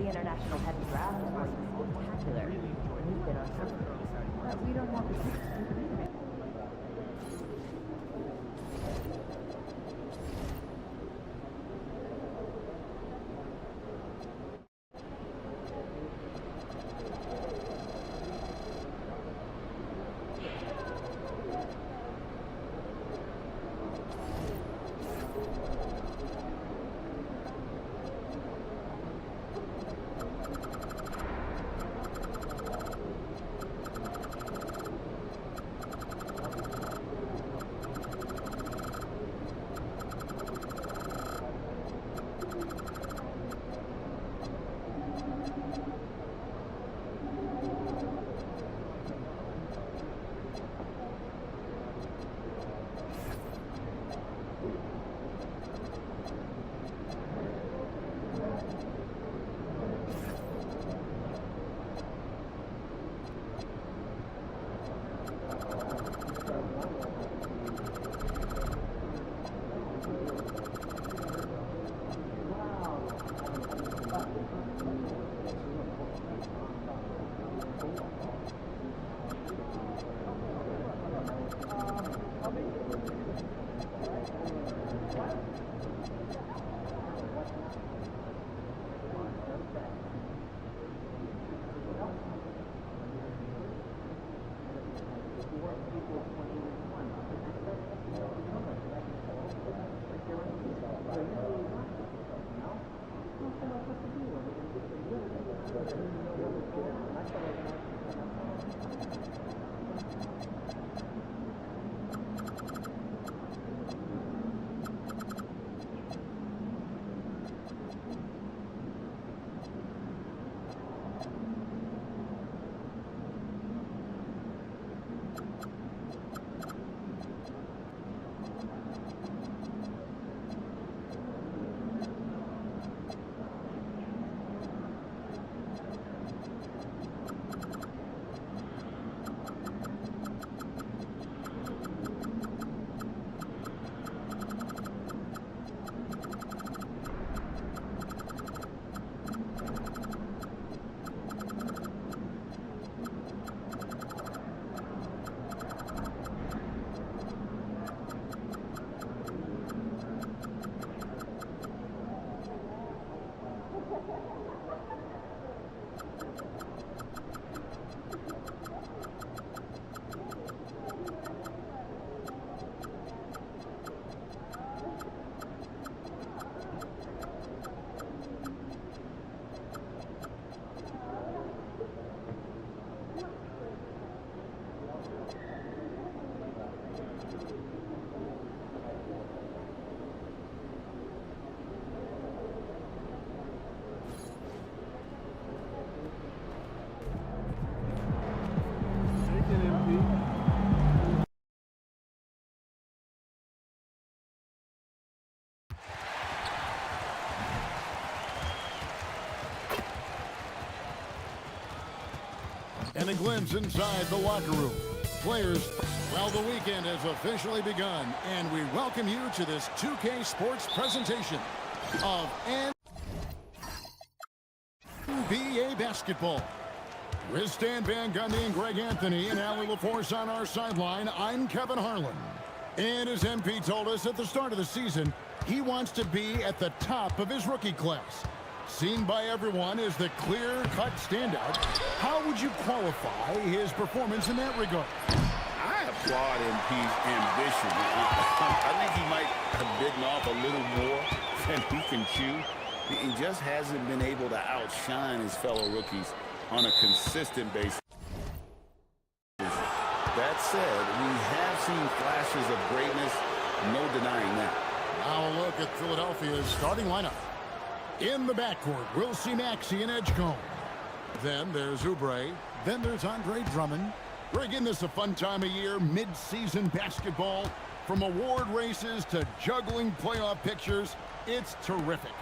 The international heavy draft is going to be spectacular. We've been on some of those, but we don't have the tickets to believe it. And a glimpse inside the locker room. Players, well, the weekend has officially begun, and we welcome you to this 2K Sports presentation of NBA basketball. With Stan Van Gundy and Greg Anthony and Allie LaForce on our sideline, I'm Kevin Harlan. And as MP told us at the start of the season, he wants to be at the top of his rookie class. Seen by everyone as the clear-cut standout, how would you qualify his performance in that regard? I applaud MP's ambition. I think he might have bitten off a little more than he can chew. He just hasn't been able to outshine his fellow rookies on a consistent basis. That said, we have seen flashes of greatness, no denying that. Now a look at Philadelphia's starting lineup. In the backcourt, we'll see Maxey and Edgecombe. Then there's Oubre. Then there's Andre Drummond. We're getting this a fun time of year, mid-season basketball. From award races to juggling playoff pictures, it's terrific.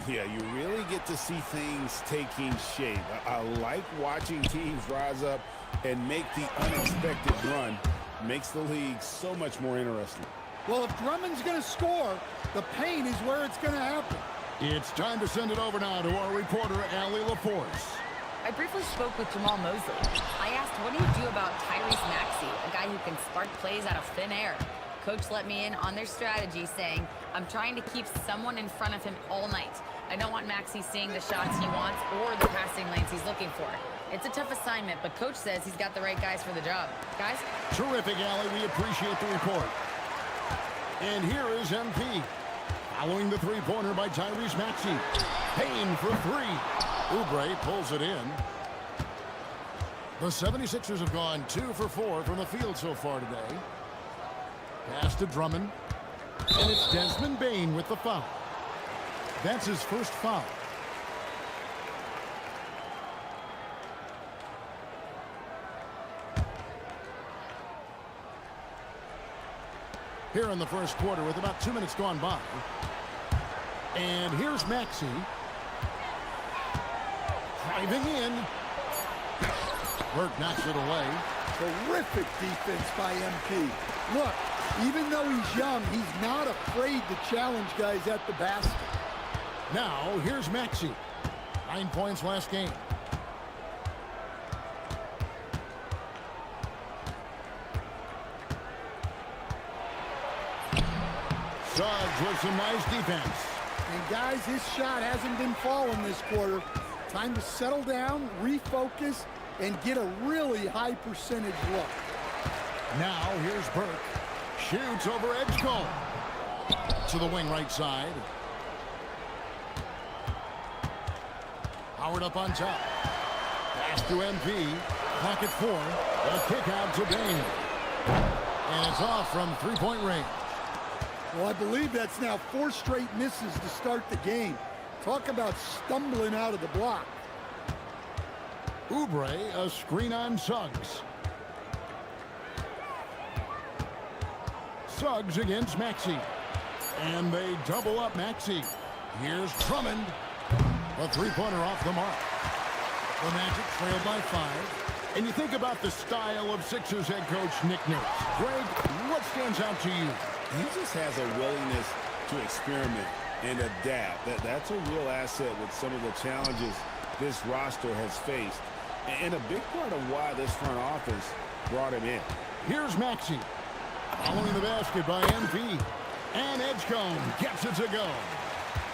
Yeah, you really get to see things taking shape. I like watching teams rise up and make the unexpected run. Makes the league so much more interesting. Well, if Drummond's going to score, the paint is where it's going to happen. It's time to send it over now to our reporter, Allie LaForce. I briefly spoke with Jamal Mosley. I asked, what do you do about Tyrese Maxey, a guy who can spark plays out of thin air? Coach let me in on their strategy, saying, I'm trying to keep someone in front of him all night. I don't want Maxey seeing the shots he wants or the passing lanes he's looking for. It's a tough assignment, but Coach says he's got the right guys for the job. Guys? Terrific, Allie. We appreciate the report. And here is MP. Following the three-pointer by Tyrese Maxey. Payne for three. Oubre pulls it in. The 76ers have gone 2 for 4 from the field so far today. Pass to Drummond. And it's Desmond Bane with the foul. That's his first foul. Here in the first quarter with about 2 minutes gone by. And here's Maxey. Driving in. Burke knocks it away. Terrific defense by MP. Look, even though he's young, he's not afraid to challenge guys at the basket. Now, here's Maxey. 9 points last game. Suggs with some nice defense. And guys, his shot hasn't been falling this quarter. Time to settle down, refocus, and get a really high percentage look. Now, here's Burke. Shoots over Edgecombe. To the wing right side. Howard up on top. Pass to MP. Clock at 4. A kick out to Bane. And it's off from three-point range. Well, I believe that's now 4 straight misses to start the game. Talk about stumbling out of the block. Oubre, a screen on Suggs. Suggs against Maxey. And they double up Maxey. Here's Drummond. A three-pointer off the mark. The Magic trailed by 5. And you think about the style of Sixers head coach Nick Nurse. Greg, what stands out to you? He just has a willingness to experiment and adapt. That's a real asset with some of the challenges this roster has faced. And a big part of why this front office brought him in. Here's Maxey. Following the basket by MP. And Edgecombe gets it to go.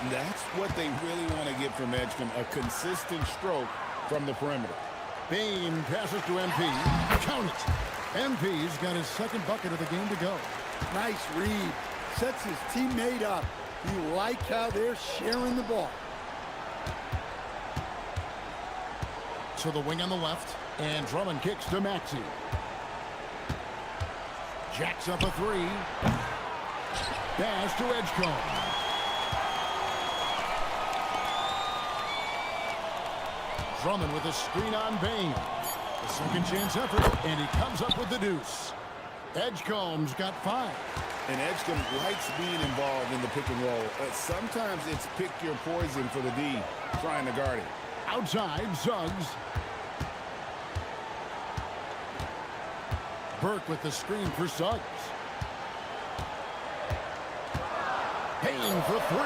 That's what they really want to get from Edgecombe, a consistent stroke from the perimeter. Bane passes to MP. Count it. MP's got his second bucket of the game to go. Nice read. Sets his teammate up. You like how they're sharing the ball. To the wing on the left. And Drummond kicks to Maxey. Jacks up a 3. Pass to Edgecombe. Drummond with a screen on Bane. A second chance effort, and he comes up with the deuce. Edgecombe's got 5. And Edgecombe likes being involved in the pick and roll. Sometimes it's pick your poison for the D, trying to guard it. Outside, Suggs. Burke with the screen for Suggs. Payne for 3.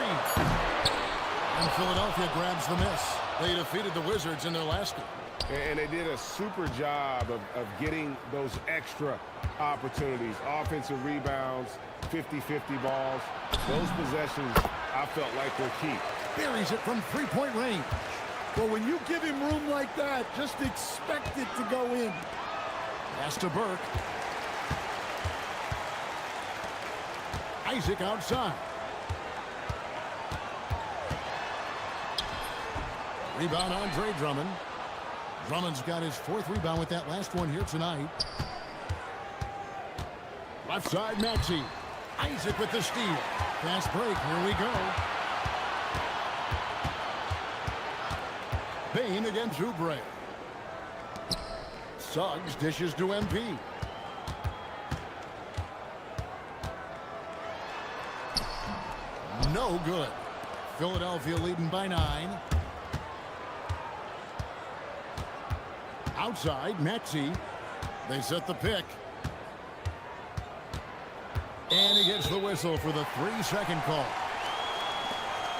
And Philadelphia grabs the miss. They defeated the Wizards in their last game. And they did a super job of getting those extra opportunities. Offensive rebounds, 50-50 balls. Those possessions, I felt like were key. Buries it from three-point range. Well, when you give him room like that, just expect it to go in. Pass to Burke. Isaac outside. Rebound Andre Drummond. Drummond's got his 4th rebound with that last one here tonight. Left side, Maxey. Isaac with the steal. Fast break. Here we go. Bane against Oubre. Suggs dishes to MP. No good. Philadelphia leading by 9. Outside, Maxey. They set the pick. And he gets the whistle for the 3-second call.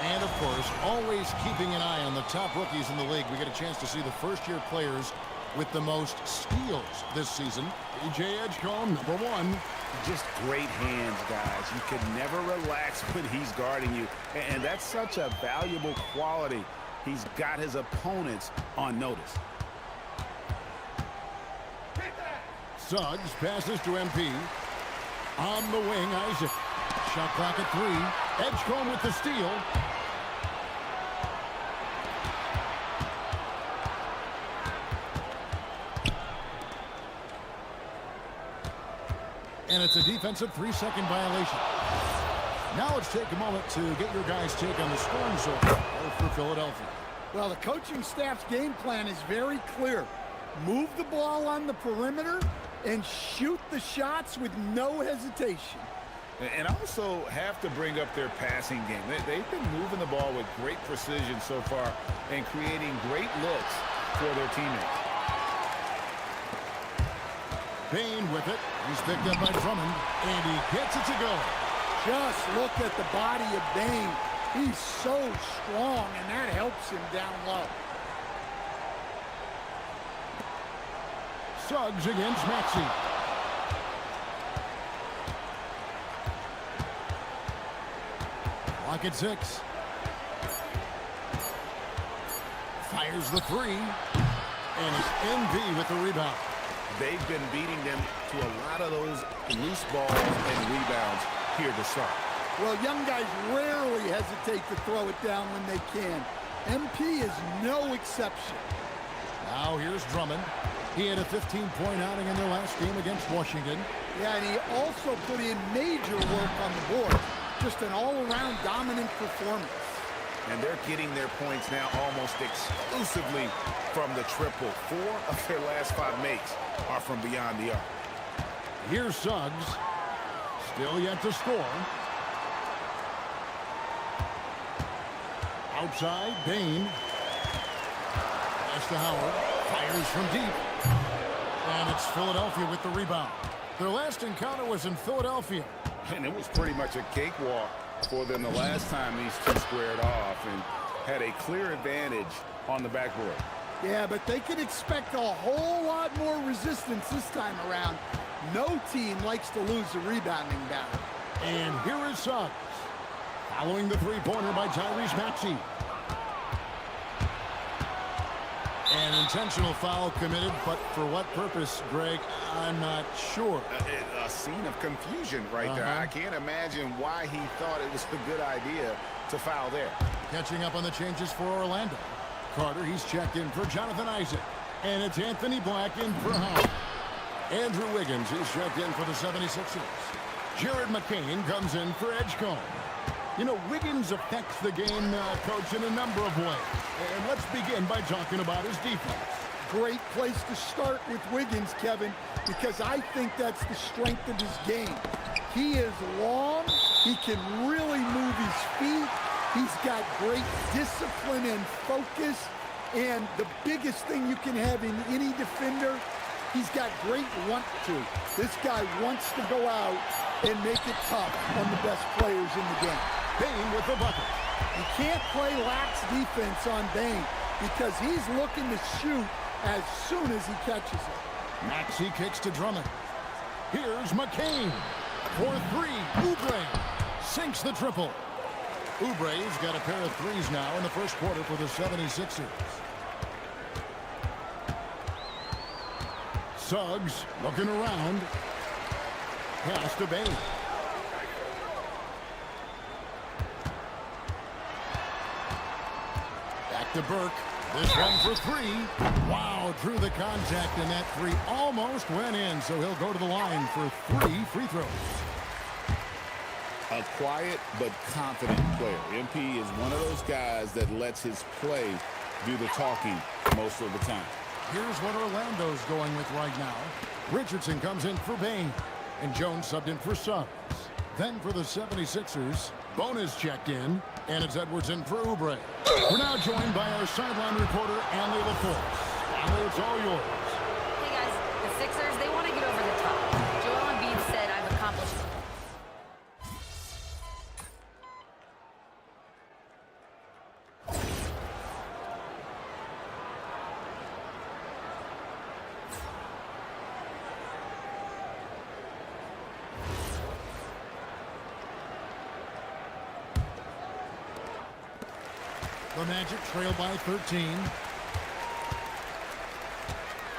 And, of course, always keeping an eye on the top rookies in the league. We get a chance to see the first-year players with the most steals this season. A.J. Edgecombe, number 1. Just great hands, guys. You can never relax when he's guarding you. And that's such a valuable quality. He's got his opponents on notice. Suggs passes to MP. On the wing, Isaac. Shot clock at 3. Edgecombe with the steal. And it's a defensive 3-second violation. Now let's take a moment to get your guys' take on the scoring so far for Philadelphia. Well, the coaching staff's game plan is very clear. Move the ball on the perimeter and shoot the shots with no hesitation. And also have to bring up their passing game. They've been moving the ball with great precision so far and creating great looks for their teammates. Bain with it. He's picked up by Drummond, and he gets it to go. Just look at the body of Bain. He's so strong, and that helps him down low. Suggs against Maxey. Clock at 6. Fires the 3. And it's MV with the rebound. They've been beating them to a lot of those loose balls and rebounds here to start. Well, young guys rarely hesitate to throw it down when they can. MP is no exception. Now here's Drummond. He had a 15-point outing in their last game against Washington. Yeah, and he also put in major work on the board. Just an all-around dominant performance. And they're getting their points now almost exclusively from the triple. 4 of their last 5 makes are from beyond the arc. Here's Suggs. Still yet to score. Outside, Bain. Pass to Howard. Fires from deep. And it's Philadelphia with the rebound. Their last encounter was in Philadelphia. And it was pretty much a cakewalk for them the last time these two squared off and had a clear advantage on the backboard. Yeah, but they can expect a whole lot more resistance this time around. No team likes to lose a rebounding battle. And here is Suggs. Following the three-pointer by Tyrese Maxey. An intentional foul committed, but for what purpose, Greg, I'm not sure. A scene of confusion right there. I can't imagine why he thought it was a good idea to foul there. Catching up on the changes for Orlando. Carter, he's checked in for Jonathan Isaac. And it's Anthony Black in for Howard. Andrew Wiggins, he's checked in for the 76ers. Jared McCain comes in for Edgecombe. You know, Wiggins affects the game, Coach, in a number of ways. And let's begin by talking about his defense. Great place to start with Wiggins, Kevin, because I think that's the strength of his game. He is long. He can really move his feet. He's got great discipline and focus. And the biggest thing you can have in any defender, he's got great want to. This guy wants to go out and make it tough on the best players in the game. Bain with the bucket. You can't play lax defense on Bain because he's looking to shoot as soon as he catches it. Maxey kicks to Drummond. Here's McCain. For 3, Oubre sinks the triple. Oubre's got a pair of threes now in the first quarter for the 76ers. Suggs looking around. Pass to Bain. Back to Burke. This one for 3. Wow, drew the contact, and that 3 almost went in, so he'll go to the line for 3 free throws. A quiet but confident player. MP is one of those guys that lets his play do the talking most of the time. Here's what Orlando's going with right now. Richardson comes in for Bain, and Jones subbed in for Suggs. Then for the 76ers, Bonus checked in, and it's Edwards in for Oubre. We're now joined by our sideline reporter, Allie LaForce. Allie, it's all yours. Hey guys, the Sixers, they want to get over the top. Joel Embiid said, I've accomplished. The Magic trail by 13.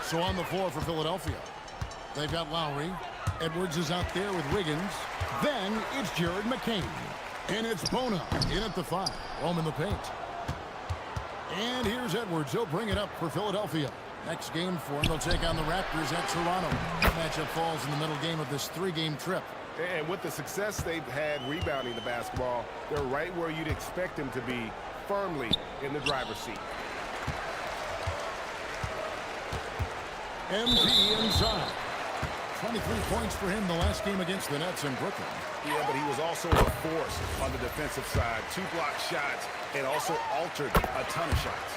So on the floor for Philadelphia, they've got Lowry. Edwards is out there with Wiggins. Then it's Jared McCain. And it's Bona in at the 5. Roam in the paint. And here's Edwards. He'll bring it up for Philadelphia. Next game for him, they'll take on the Raptors at Toronto. The matchup falls in the middle game of this 3-game trip. And with the success they've had rebounding the basketball, they're right where you'd expect them to be, firmly in the driver's seat. MP inside. 23 points for him the last game against the Nets in Brooklyn. Yeah, but he was also a force on the defensive side. 2 blocked shots and also altered a ton of shots.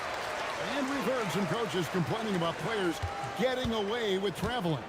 And we've heard some coaches complaining about players getting away with traveling.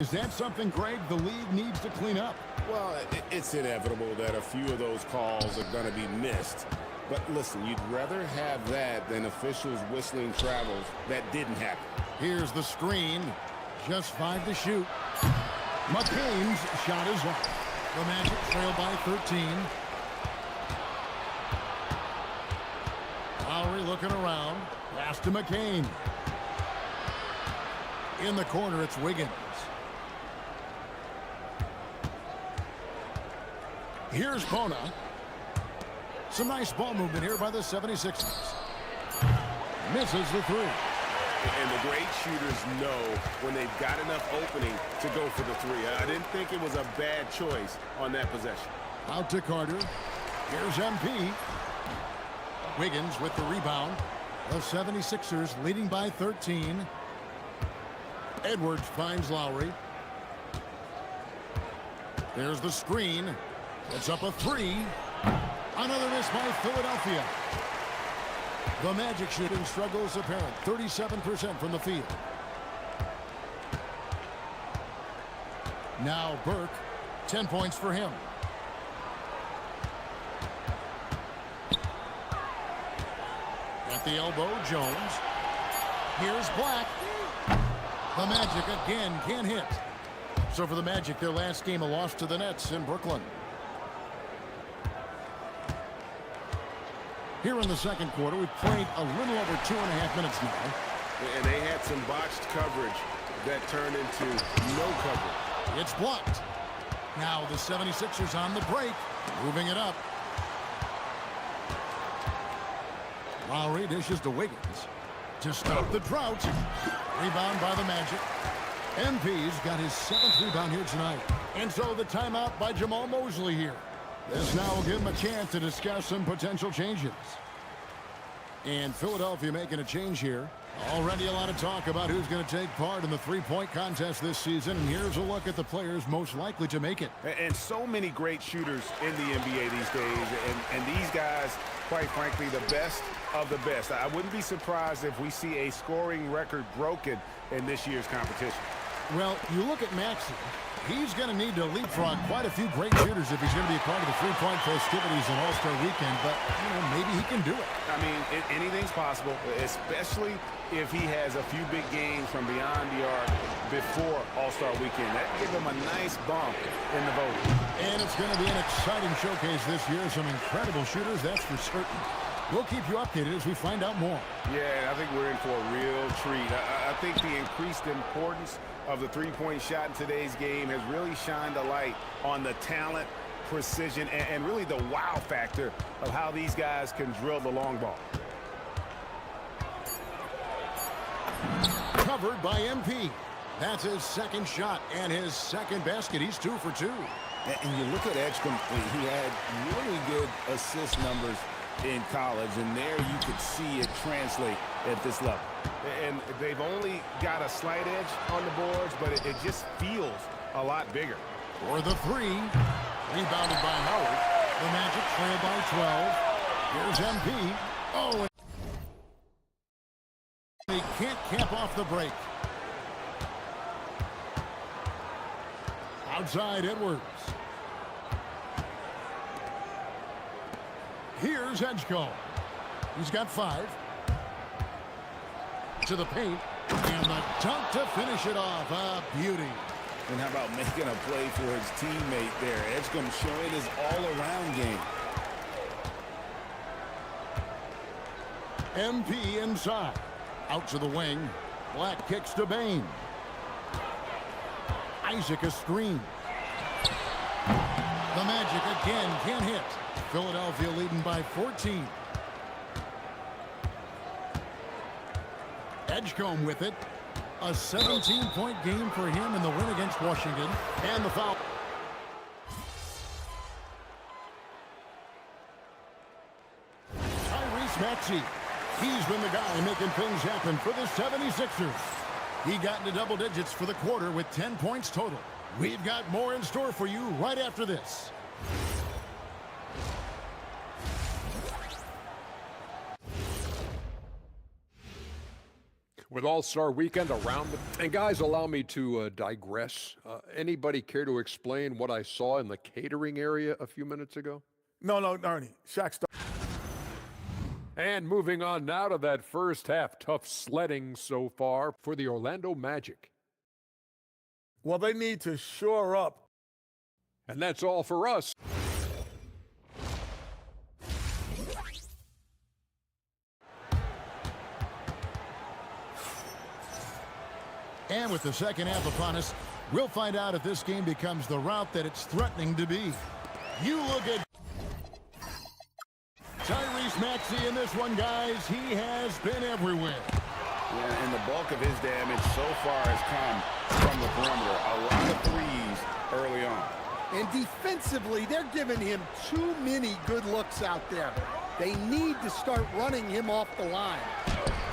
Is that something, Greg, the league needs to clean up? Well, it's inevitable that a few of those calls are going to be missed. But listen, you'd rather have that than officials whistling travels that didn't happen. Here's the screen. Just 5 to shoot. McCain's shot is off. The Magic trail by 13. Lowry looking around. Pass to McCain. In the corner, it's Wiggins. Here's Bona. Some nice ball movement here by the 76ers. Misses the 3. And the great shooters know when they've got enough opening to go for the 3. I didn't think it was a bad choice on that possession. Out to Carter. Here's MP. Wiggins with the rebound. The 76ers leading by 13. Edwards finds Lowry. There's the screen. It's up a 3. Another miss by Philadelphia. The Magic shooting struggles apparent. 37% from the field. Now Burke, 10 points for him. At the elbow, Jones. Here's Black. The Magic again can't hit. So for the Magic, their last game, a loss to the Nets in Brooklyn. Here in the second quarter, we've played a little over 2.5 minutes now. And they had some botched coverage that turned into no coverage. It's blocked. Now the 76ers on the break, moving it up. Lowry dishes to Wiggins to stop the drought. Rebound by the Magic. MP's got his 7th rebound here tonight. And so the timeout by Jamal Mosley here. This now will give him a chance to discuss some potential changes. And Philadelphia making a change here. Already a lot of talk about who's going to take part in the three-point contest this season. And here's a look at the players most likely to make it. And so many great shooters in the NBA these days. And these guys, quite frankly, the best of the best. I wouldn't be surprised if we see a scoring record broken in this year's competition. Well, you look at Maxey. He's going to need to leapfrog quite a few great shooters if he's going to be a part of the three-point festivities in All-Star Weekend. But, maybe he can do it. I mean, anything's possible, especially if he has a few big games from beyond the arc before All-Star Weekend. That gives him a nice bump in the voting. And it's going to be an exciting showcase this year. Some incredible shooters, that's for certain. We'll keep you updated as we find out more. Yeah, I think we're in for a real treat. I think the increased importance of the three-point shot in today's game has really shined a light on the talent, precision, and really the wow factor of how these guys can drill the long ball. Covered by MP. That's his second shot and his second basket. He's 2 for 2. And you look at Edgecombe, he had really good assist numbers in college, and there you could see it translate at this level. And they've only got a slight edge on the boards, but it just feels a lot bigger. For the 3, rebounded by Howard. The Magic trail by 12. Here's MP. Oh, and he can't cap off the break. Outside Edwards. Here's Edgecombe. He's got 5. To the paint. And the dunk to finish it off. A beauty. And how about making a play for his teammate there? Edgecombe showing his all-around game. MP inside. Out to the wing. Black kicks to Bain. Isaac a screen. The Magic again can't hit. Philadelphia leading by 14. Edgecombe with it. A 17-point game for him in the win against Washington. And the foul. Tyrese Maxey. He's been the guy making things happen for the 76ers. He got into double digits for the quarter with 10 points total. We've got more in store for you right after this. With All-Star Weekend around the... And guys, allow me to digress. Anybody care to explain what I saw in the catering area a few minutes ago? No, Ernie. Shaq started. And moving on now to that first half. Tough sledding so far for the Orlando Magic. Well, they need to shore up. And that's all for us. And with the second half upon us, we'll find out if this game becomes the route that it's threatening to be. You look at Tyrese Maxey in this one, guys. He has been everywhere. Yeah, and the bulk of his damage so far has come from the perimeter. A lot of threes early on. And defensively, they're giving him too many good looks out there. They need to start running him off the line.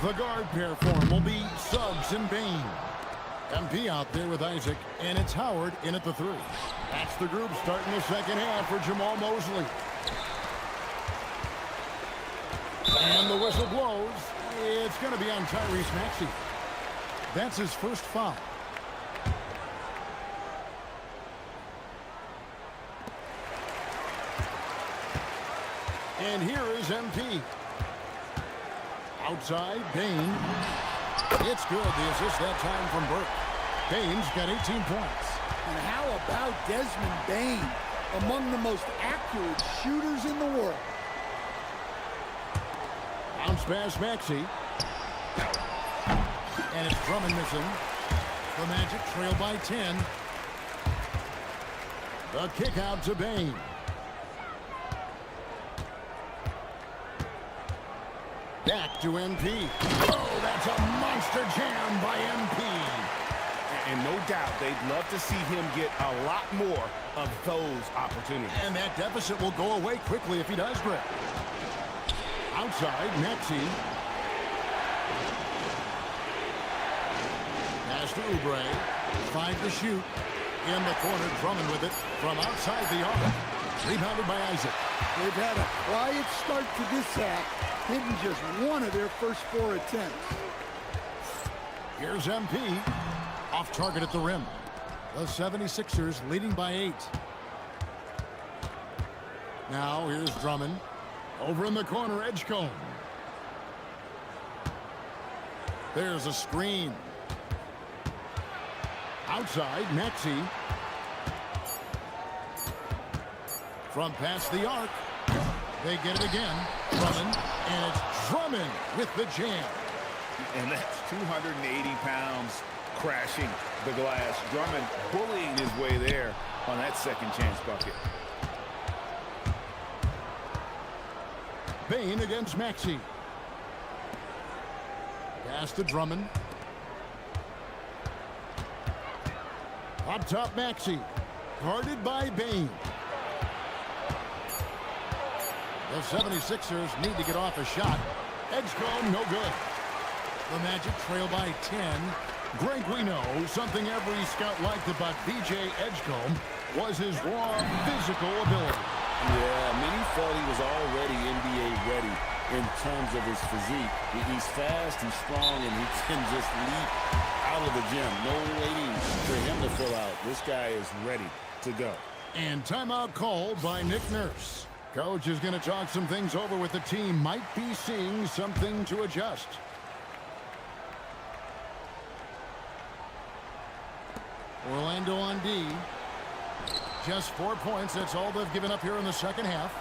The guard pair for him will be Suggs and Bain. MP out there with Isaac, and it's Howard in at the 3. That's the group starting the second half for Jamal Mosley. And the whistle blows. It's going to be on Tyrese Maxey. That's his first foul. And here is MP. Outside, Bain. It's good. The assist that time from Burke. Bain's got 18 points. And how about Desmond Bain, among the most accurate shooters in the world? Bounce pass, Maxey. And it's Drummond missing. The Magic trail by 10. The kick out to Bain. Back to MP. Oh, that's a monster jam by MP. And no doubt, they'd love to see him get a lot more of those opportunities. And that deficit will go away quickly if he does, Greg. Outside, Maxey. Pass to Oubre. 5 to shoot. In the corner, Drummond with it from outside the arc. Rebounded by Isaac. They've had a quiet start to this half, hitting just one of their first 4 attempts. Here's MP. Off target at the rim. The 76ers leading by 8. Now here's Drummond. Over in the corner, Edgecombe. There's a screen. Outside, Maxey. From past the arc. They get it again. Drummond. And it's Drummond with the jam. And that's 280 pounds crashing the glass. Drummond bullying his way there on that second chance bucket. Bain against Maxey. Pass to Drummond. Up top, Maxey. Guarded by Bain. The 76ers need to get off a shot. Edgecombe, no good. The Magic trail by 10. Greg, we know something every scout liked about B.J. Edgecombe was his raw physical ability. Yeah, many thought he was already NBA ready in terms of his physique. He's fast, he's strong, and he can just leap out of the gym. No waiting for him to fill out. This guy is ready to go. And timeout called by Nick Nurse. Coach is going to talk some things over with the team. Might be seeing something to adjust. Orlando on D. Just 4 points. That's all they've given up here in the second half.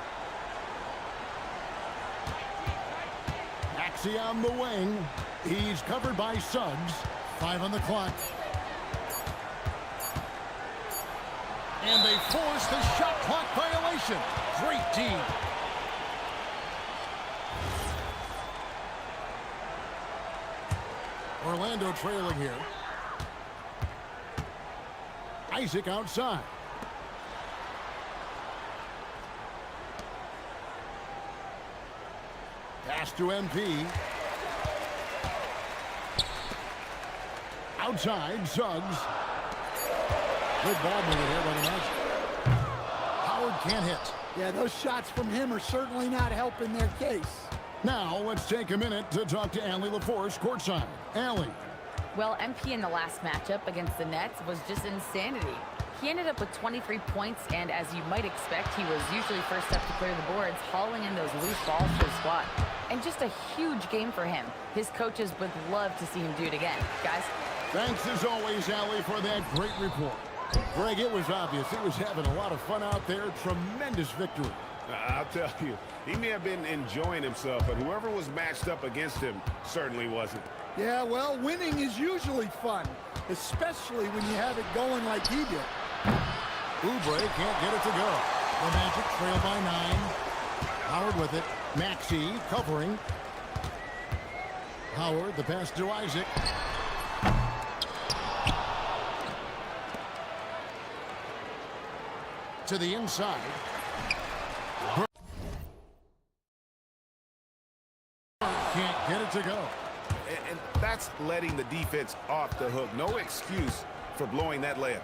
Maxey on the wing. He's covered by Suggs. 5 on the clock. And they force the shot clock violation. Great D. Orlando trailing here. Isaac outside. Pass to MP. Outside, Suggs. Good ball movement here by the Magic. Howard can't hit. Yeah, those shots from him are certainly not helping their case. Now, let's take a minute to talk to Allie LaForce courtside. Allie. Well, MP in the last matchup against the Nets was just insanity. He ended up with 23 points, and as you might expect, he was usually first up to clear the boards, hauling in those loose balls for his squad. And just a huge game for him. His coaches would love to see him do it again. Guys? Thanks as always, Allie, for that great report. Greg, it was obvious. He was having a lot of fun out there. Tremendous victory. I'll tell you, he may have been enjoying himself, but whoever was matched up against him certainly wasn't. Yeah, well, winning is usually fun, especially when you have it going like he did. Oubre can't get it to go. The Magic trail by 9. Howard with it. Maxey covering. Howard, the pass to Isaac. To the inside. Can't get it to go. And that's letting the defense off the hook. No excuse for blowing that layup.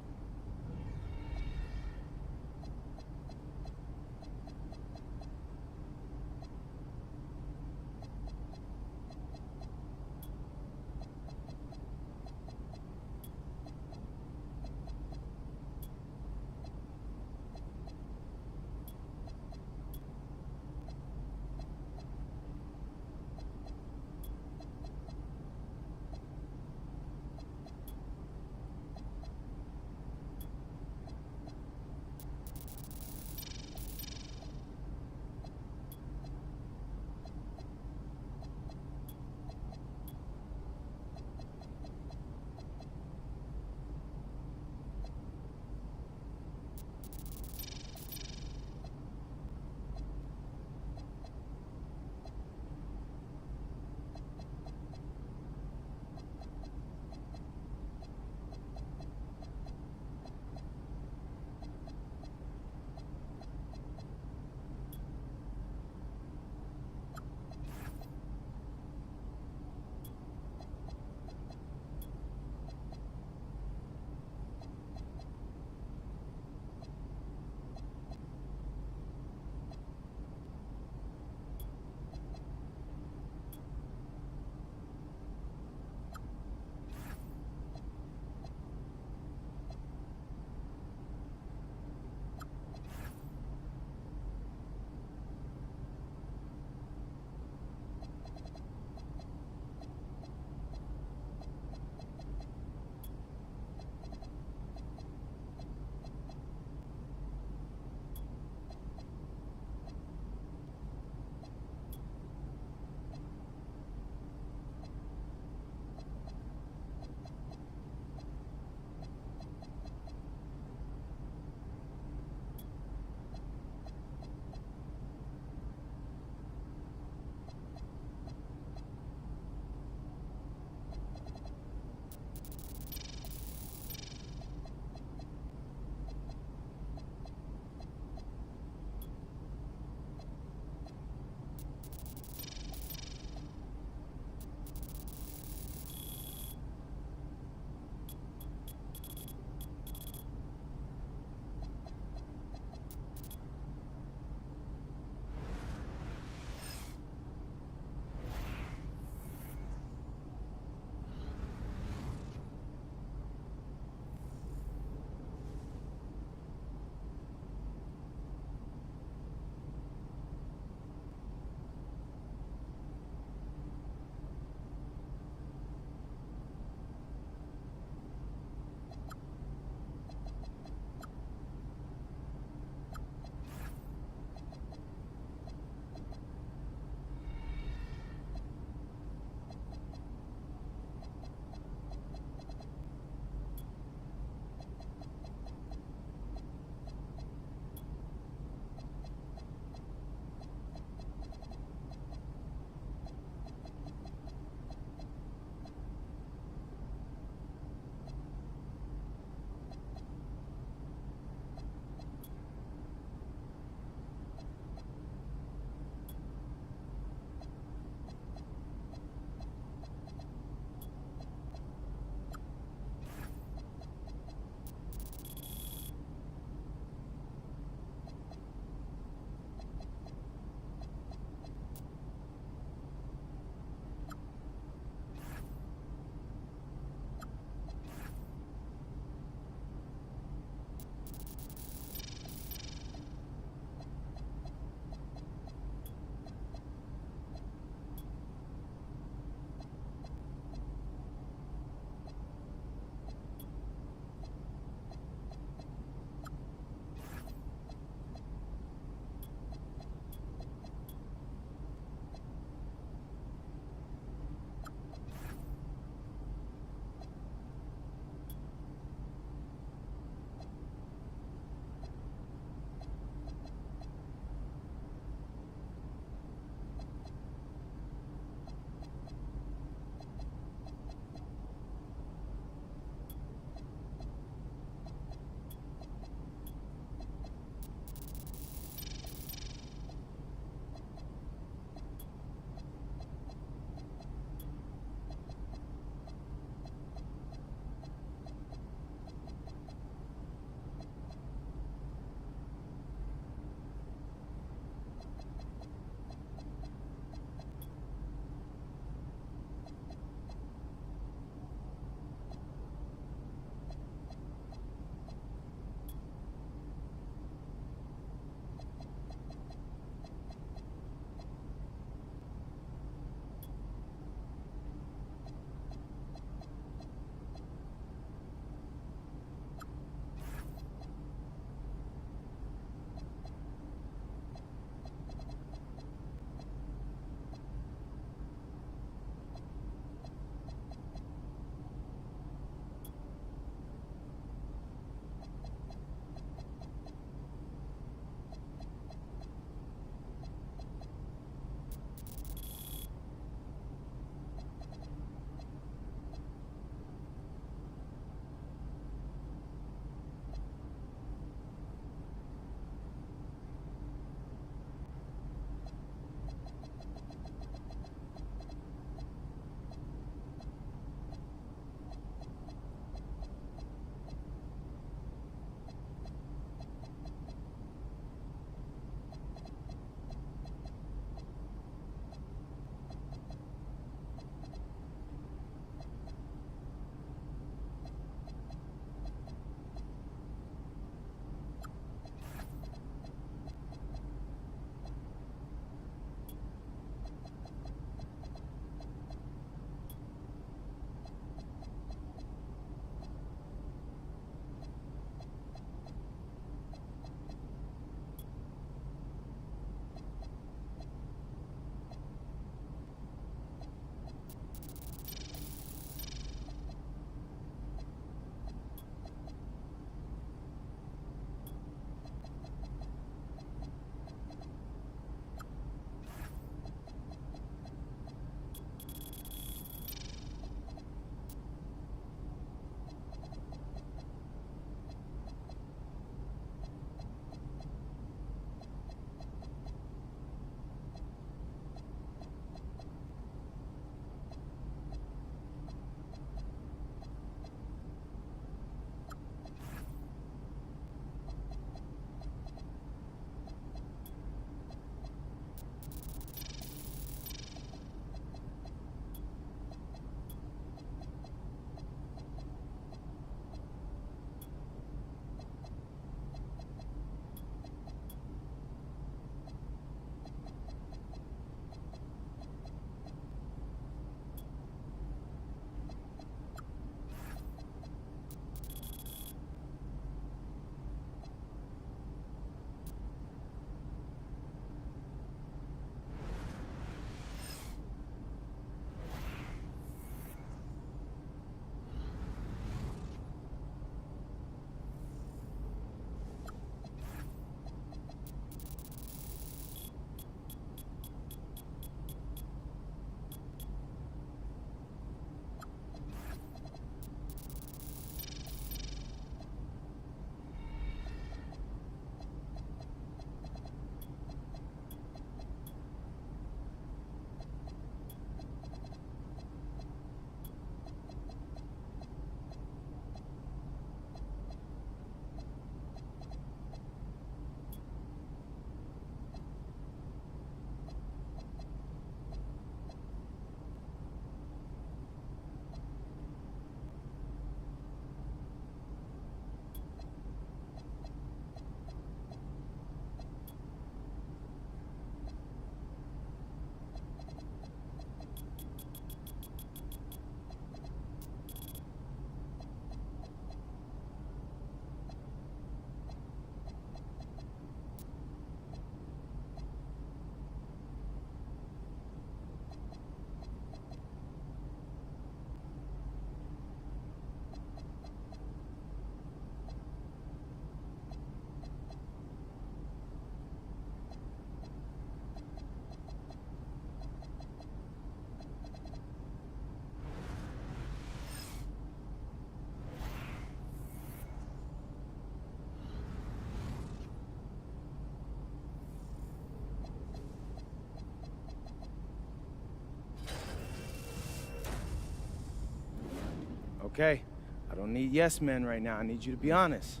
Okay, I don't need yes men right now. I need you to be honest.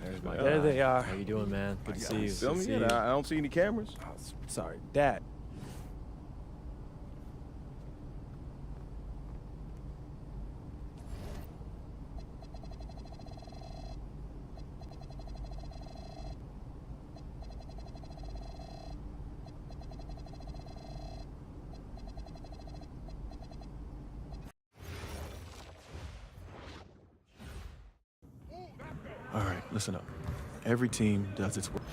There's my There guy. they are. How you doing, man? Good to see you. Feel Good to me? see And you. I don't see any cameras. Oh, sorry, Dad. All right, listen up. Every team does its work.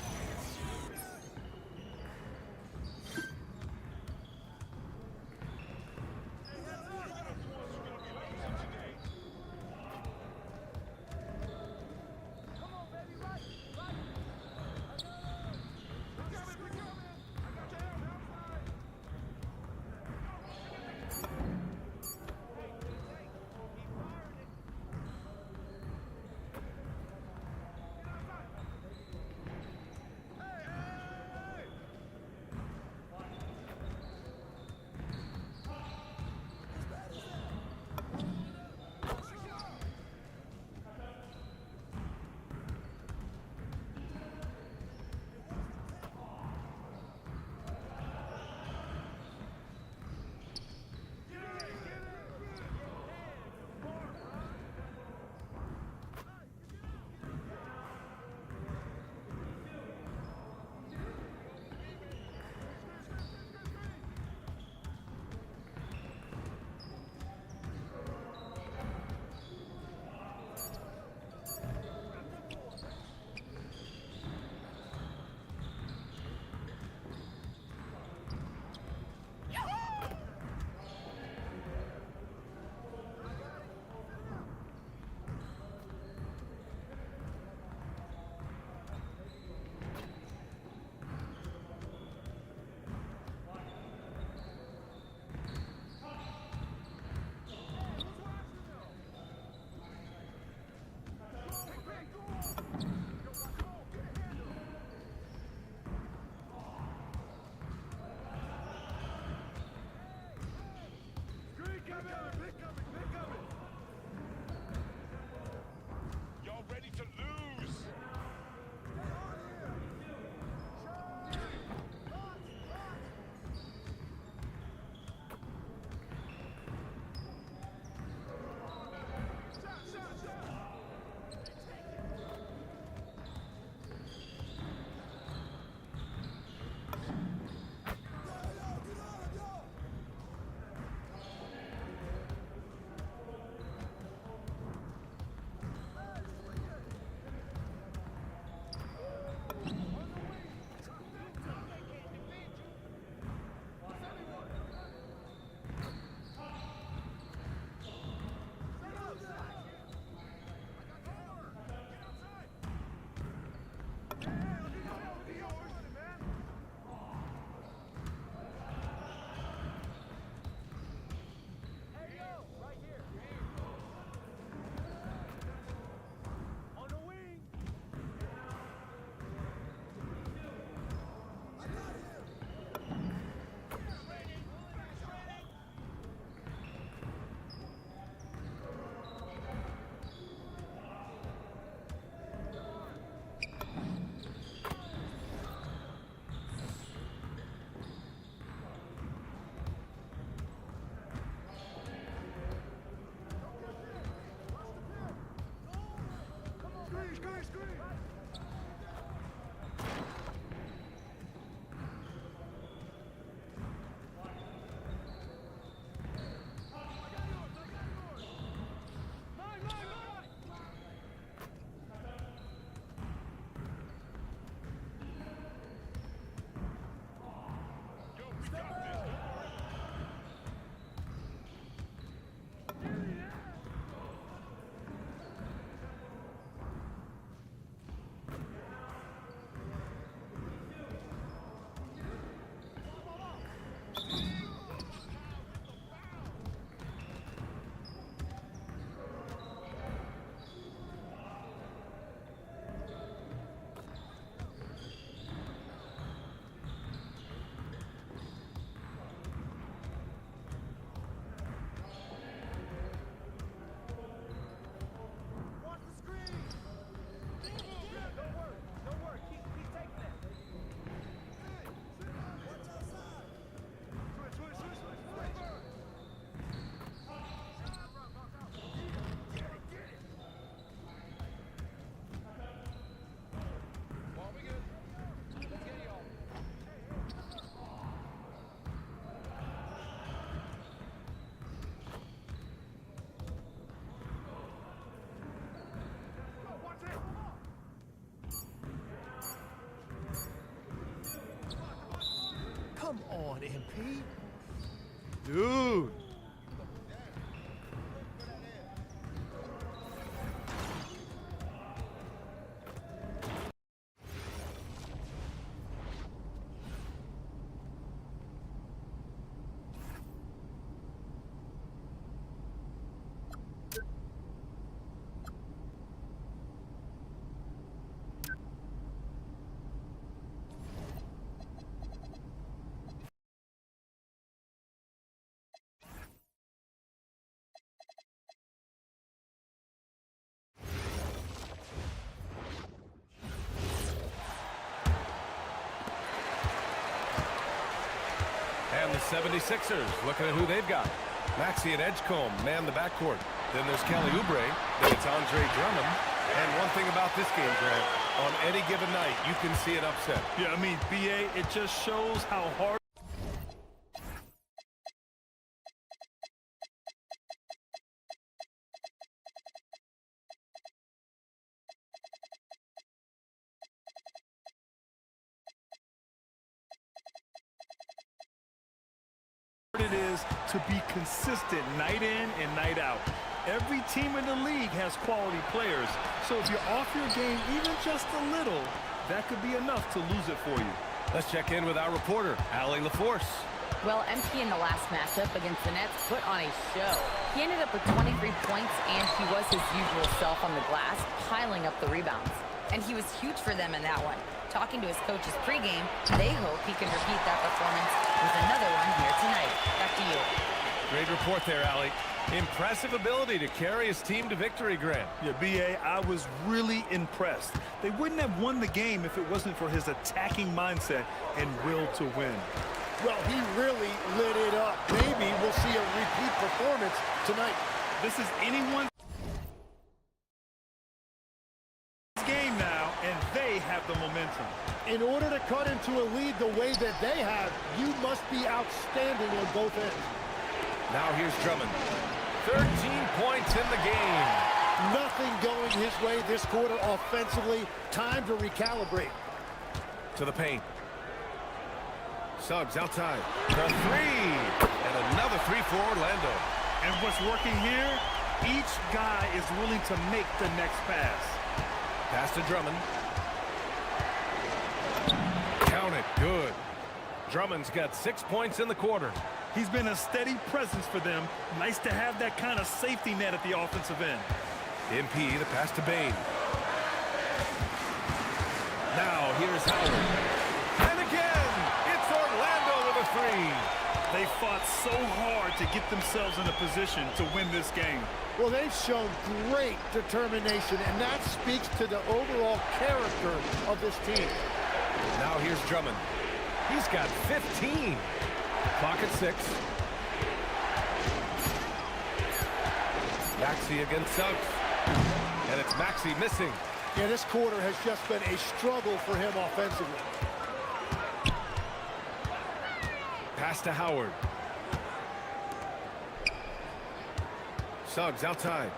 Dude. And the 76ers looking at who they've got. Maxey and Edgecombe man the backcourt. Then there's Kelly Oubre. Then it's Andre Drummond. And one thing about this game, Grant, on any given night, you can see an upset. Yeah, I mean, BA, it just shows how hard it is to be consistent night in and night out. Every team in the league has quality players, so if you're off your game even just a little, that could be enough to lose it for you. Let's check in with our reporter, Allie LaForce. Well, MP in the last matchup against the Nets put on a show. He ended up with 23 points, and he was his usual self on the glass, piling up the rebounds. And he was huge for them in that one. Talking to his coaches pregame, they hope he can repeat that performance with another one here tonight. Back to you. Great report there, Allie. Impressive ability to carry his team to victory, Grant. Yeah, BA, I was really impressed. They wouldn't have won the game if it wasn't for his attacking mindset and will to win. Well, he really lit it up. Maybe we'll see a repeat performance tonight. This is anyone's game now, and they have the momentum. In order to cut into a lead the way that they have, you must be outstanding on both ends. Now here's Drummond. 13 points in the game. Nothing going his way this quarter offensively. Time to recalibrate. To the paint. Suggs outside. The three. And another three for Orlando. And what's working here, each guy is willing to make the next pass. Pass to Drummond. Count it. Good. Drummond's got 6 points in the quarter. He's been a steady presence for them. Nice to have that kind of safety net at the offensive end. MP, the pass to Bain. Now here's Howard. And again, it's Orlando with a three. They fought so hard to get themselves in a position to win this game. Well, they've shown great determination, and that speaks to the overall character of this team. Now here's Drummond. He's got 15. Clock at 6. Maxey against Suggs. And it's Maxey missing. Yeah, this quarter has just been a struggle for him offensively. Pass to Howard. Suggs outside.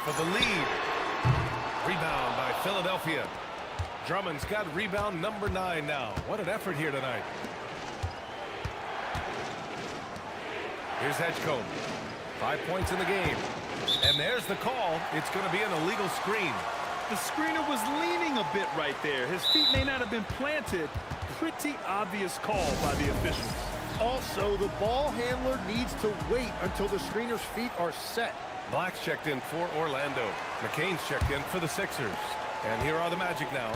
For the lead. Rebound by Philadelphia. Drummond's got rebound number 9 now. What an effort here tonight. Here's Edgecombe. 5 points in the game. And there's the call. It's going to be an illegal screen. The screener was leaning a bit right there. His feet may not have been planted. Pretty obvious call by the officials. Also, the ball handler needs to wait until the screener's feet are set. Black's checked in for Orlando. McCain's checked in for the Sixers. And here are the Magic now.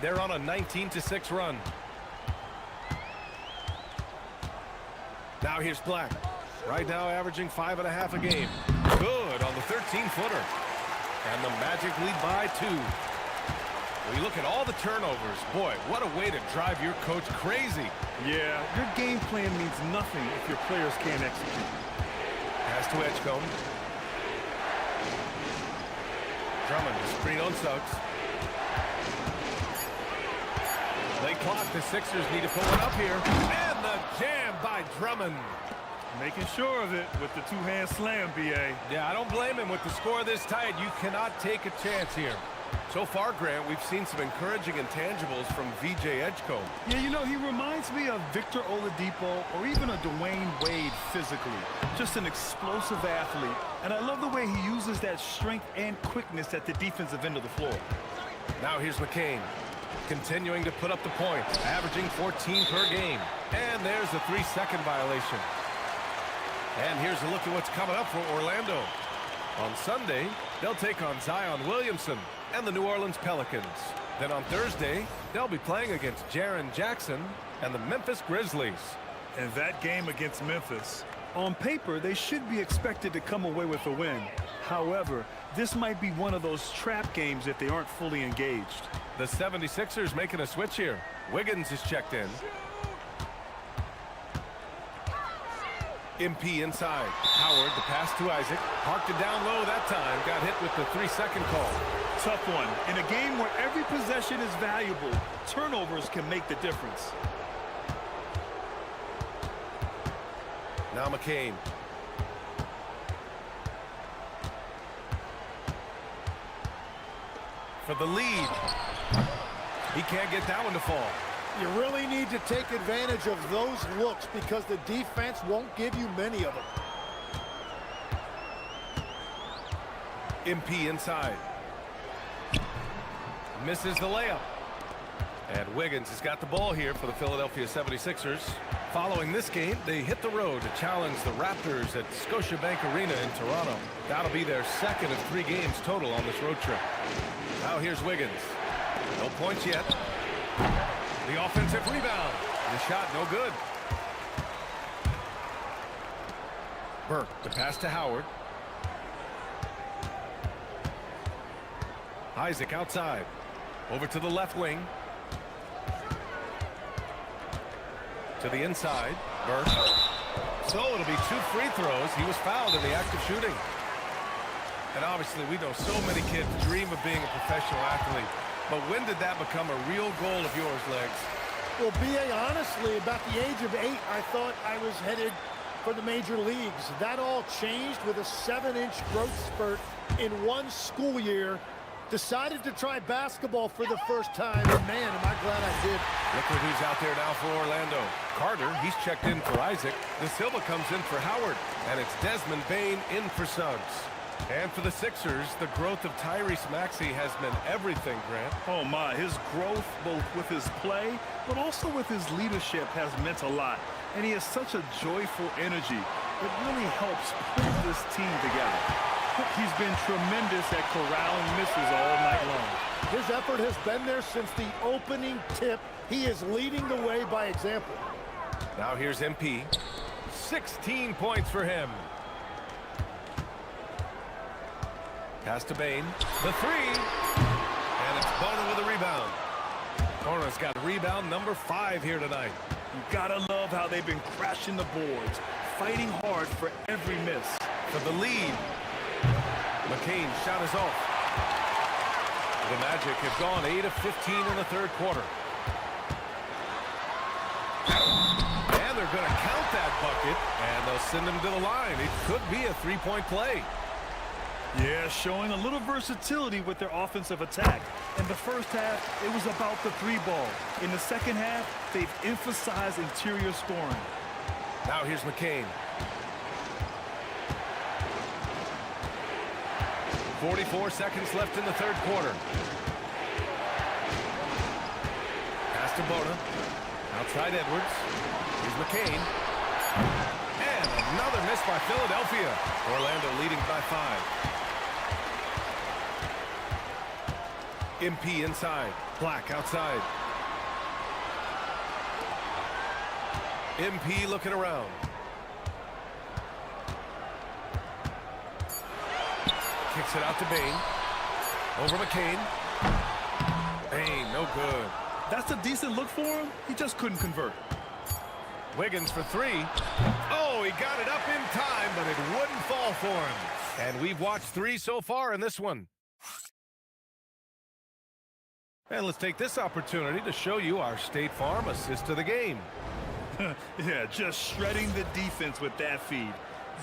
They're on a 19-6 run. Now here's Black. Right now averaging 5.5 a game. Good on the 13-footer. And the Magic lead by 2. We look at all the turnovers. Boy, what a way to drive your coach crazy. Yeah, your game plan means nothing if your players can't execute. Pass to Edgecombe. Drummond, the screen on Suggs. Late clock, the Sixers need to pull it up here. And the jam by Drummond. Making sure of it with the two-hand slam, BA. Yeah, I don't blame him with the score this tight. You cannot take a chance here. So far, Grant, we've seen some encouraging intangibles from VJ Edgecombe. Yeah, you know, he reminds me of Victor Oladipo or even a Dwayne Wade physically. Just an explosive athlete. And I love the way he uses that strength and quickness at the defensive end of the floor. Now here's McCain, continuing to put up the points, averaging 14 per game. And there's a 3-second violation. And here's a look at what's coming up for Orlando. On Sunday, they'll take on Zion Williamson and the New Orleans Pelicans. Then on Thursday, they'll be playing against Jaren Jackson and the Memphis Grizzlies. And that game against Memphis, on paper, they should be expected to come away with a win. However, this might be one of those trap games if they aren't fully engaged. The 76ers making a switch here. Wiggins is checked in. MP inside. Howard, the pass to Isaac. Parked it down low that time. Got hit with the 3-second call. Tough one. In a game where every possession is valuable, turnovers can make the difference. Now McCain. For the lead. He can't get that one to fall. You really need to take advantage of those looks because the defense won't give you many of them. MP inside. Misses the layup. And Wiggins has got the ball here for the Philadelphia 76ers. Following this game, they hit the road to challenge the Raptors at Scotiabank Arena in Toronto. That'll be their second of 3 games total on this road trip. Now here's Wiggins. No points yet. The offensive rebound. The shot no good. Burke, the pass to Howard. Isaac outside. Over to the left wing. To the inside. Burke. So it'll be 2 free throws. He was fouled in the act of shooting. And obviously we know so many kids dream of being a professional athlete. But when did that become a real goal of yours, Legs? Well, B.A., honestly, about the age of 8, I thought I was headed for the major leagues. That all changed with a 7-inch growth spurt in one school year. Decided to try basketball for the first time, and man, am I glad I did. Look at who's out there now for Orlando. Carter, he's checked in for Isaac. De Silva comes in for Howard. And it's Desmond Bane in for Suggs. And for the Sixers, the growth of Tyrese Maxey has meant everything, Grant. Oh my, his growth both with his play, but also with his leadership has meant a lot. And he has such a joyful energy. It really helps pull this team together. He's been tremendous at corralling misses all night long. His effort has been there since the opening tip. He is leading the way by example. Now here's MP. 16 points for him. Pass to Bane. The 3. And it's Bona with a rebound. Bona's got rebound number 5 here tonight. You gotta love how they've been crashing the boards, fighting hard for every miss. For the lead. McCain shot is off. The Magic have gone 8 of 15 in the third quarter. And they're going to count that bucket, and they'll send him to the line. It could be a 3-point play. Yeah, showing a little versatility with their offensive attack. In the first half, it was about the 3-ball. In the second half, they've emphasized interior scoring. Now here's McCain. 44 seconds left in the third quarter. Pass to Bona. Outside Edwards. Here's McCain. And another miss by Philadelphia. Orlando leading by 5. MP inside. Black outside. MP looking around. Kicks it out to Bane. Over McCain. Bane, no good. That's a decent look for him. He just couldn't convert. Wiggins for 3. Oh, he got it up in time, but it wouldn't fall for him. And we've watched 3 so far in this one. And let's take this opportunity to show you our State Farm assist of the game. Yeah, just shredding the defense with that feed.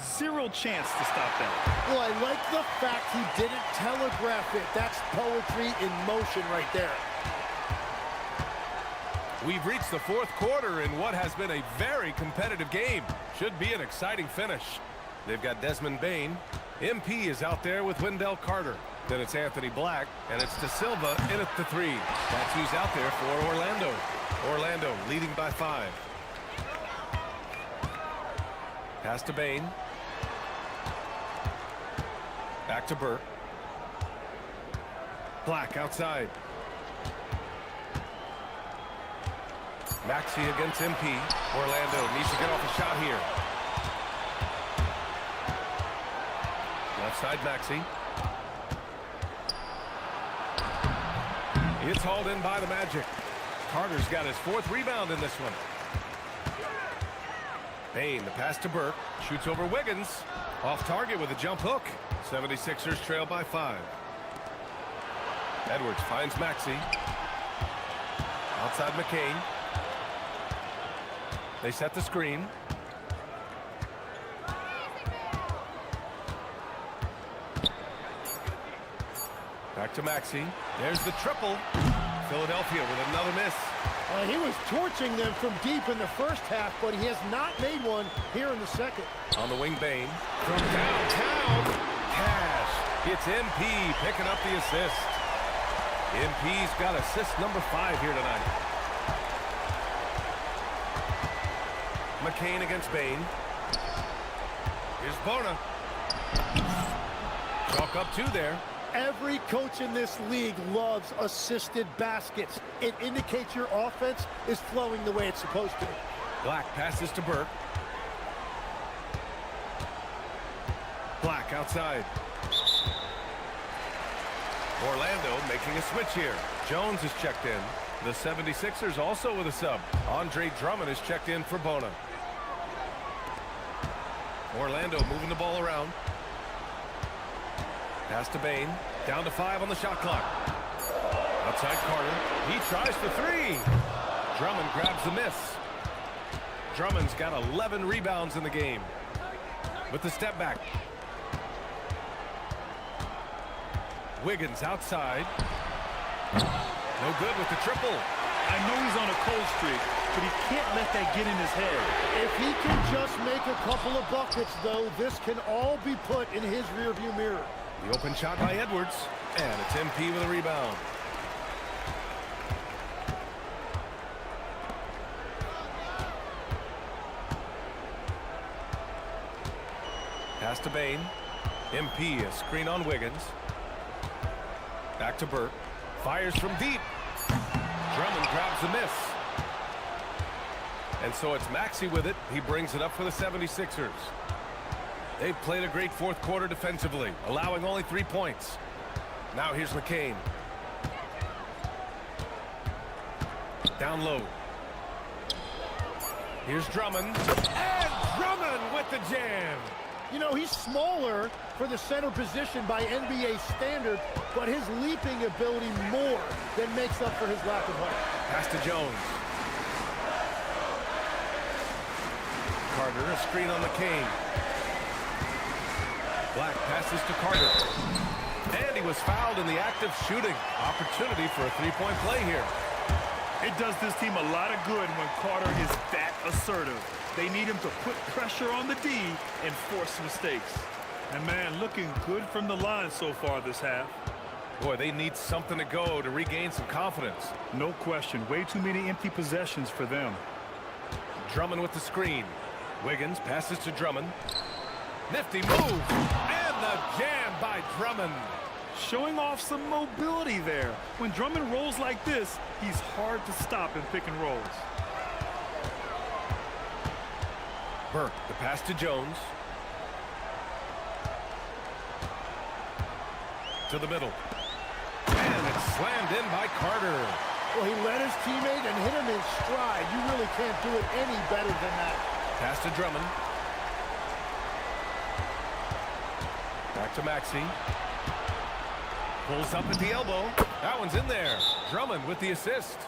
Zero chance to stop that. Well, I like the fact he didn't telegraph it. That's poetry in motion right there. We've reached the fourth quarter in what has been a very competitive game. Should be an exciting finish. They've got Desmond Bain. MP is out there with Wendell Carter. Then it's Anthony Black, and it's De Silva in at the 3. That's who's out there for Orlando. Orlando leading by 5. Pass to Bain. Back to Burke. Black outside. Maxey against MP. Orlando needs to get off a shot here. Left side Maxey. It's hauled in by the Magic. Carter's got his 4th rebound in this one. Bain, the pass to Burke. Shoots over Wiggins. Off target with a jump hook. 76ers trail by 5. Edwards finds Maxey. Outside McCain. They set the screen. Back to Maxey. There's the triple. Philadelphia with another miss. He was torching them from deep in the first half, but he has not made one here in the second. On the wing, Bain. From downtown, Cash. It's MP picking up the assist. MP's got assist number 5 here tonight. McCain against Bain. Here's Bona. Chalk up 2 there. Every coach in this league loves assisted baskets. It indicates your offense is flowing the way it's supposed to. Black passes to Burke. Black outside. Orlando making a switch here. Jones is checked in. The 76ers also with a sub. Andre Drummond is checked in for Bona. Orlando moving the ball around. Pass to Bain. Down to 5 on the shot clock. Outside Carter. He tries for 3. Drummond grabs the miss. Drummond's got 11 rebounds in the game. With the step back. Wiggins outside. No good with the triple. I know he's on a cold streak, but he can't let that get in his head. If he can just make a couple of buckets, though, this can all be put in his rearview mirror. The open shot by Edwards, and it's MP with a rebound. Pass to Bain. MP, a screen on Wiggins. Back to Burke. Fires from deep. Drummond grabs the miss. And so it's Maxey with it. He brings it up for the 76ers. They've played a great fourth quarter defensively, allowing only 3 points. Now here's McCain. Down low. Here's Drummond. And Drummond with the jam. You know, he's smaller for the center position by NBA standard, but his leaping ability more than makes up for his lack of height. Pass to Jones. Carter, a screen on McCain. Black passes to Carter. And he was fouled in the act of shooting. Opportunity for a 3-point play here. It does this team a lot of good when Carter is that assertive. They need him to put pressure on the D and force mistakes. And man, looking good from the line so far this half. Boy, they need something to go to regain some confidence. No question. Way too many empty possessions for them. Drummond with the screen. Wiggins passes to Drummond. Nifty move. And the jam by Drummond. Showing off some mobility there. When Drummond rolls like this, he's hard to stop in pick and rolls. Burke, the pass to Jones. To the middle. And it's slammed in by Carter. Well, he led his teammate and hit him in stride. You really can't do it any better than that. Pass to Drummond. Back to Maxey. Pulls up at the elbow. That one's in there. Drummond with the assist.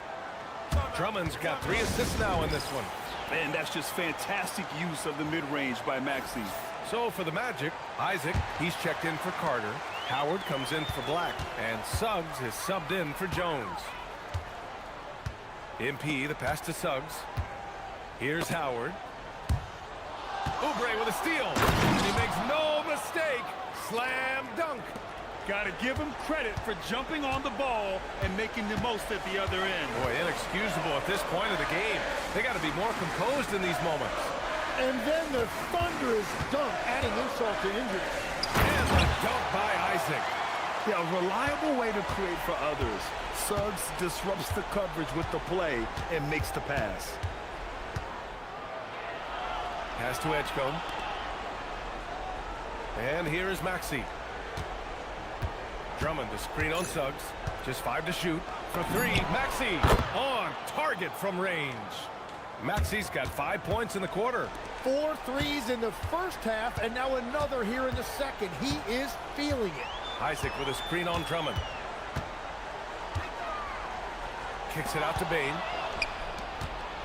Drummond's got 3 assists now in this one. Man, that's just fantastic use of the mid-range by Maxey. So for the Magic, Isaac, he's checked in for Carter. Howard comes in for Black. And Suggs is subbed in for Jones. MP, the pass to Suggs. Here's Howard. Oubre with a steal. He makes no mistake. Slam dunk. Got to give him credit for jumping on the ball and making the most at the other end. Boy, inexcusable at this point of the game. They got to be more composed in these moments. And then the thunderous dunk, adding insult to injury. And the dunk by Isaac. Yeah, a reliable way to create for others. Suggs disrupts the coverage with the play and makes the pass. Pass to Edgecombe. And here is Maxey. Drummond to screen on Suggs. Just 5 to shoot. For 3, Maxey on target from range. Maxey's got 5 points in the quarter. 4 threes in the first half, and now another here in the second. He is feeling it. Isaac with a screen on Drummond. Kicks it out to Bane.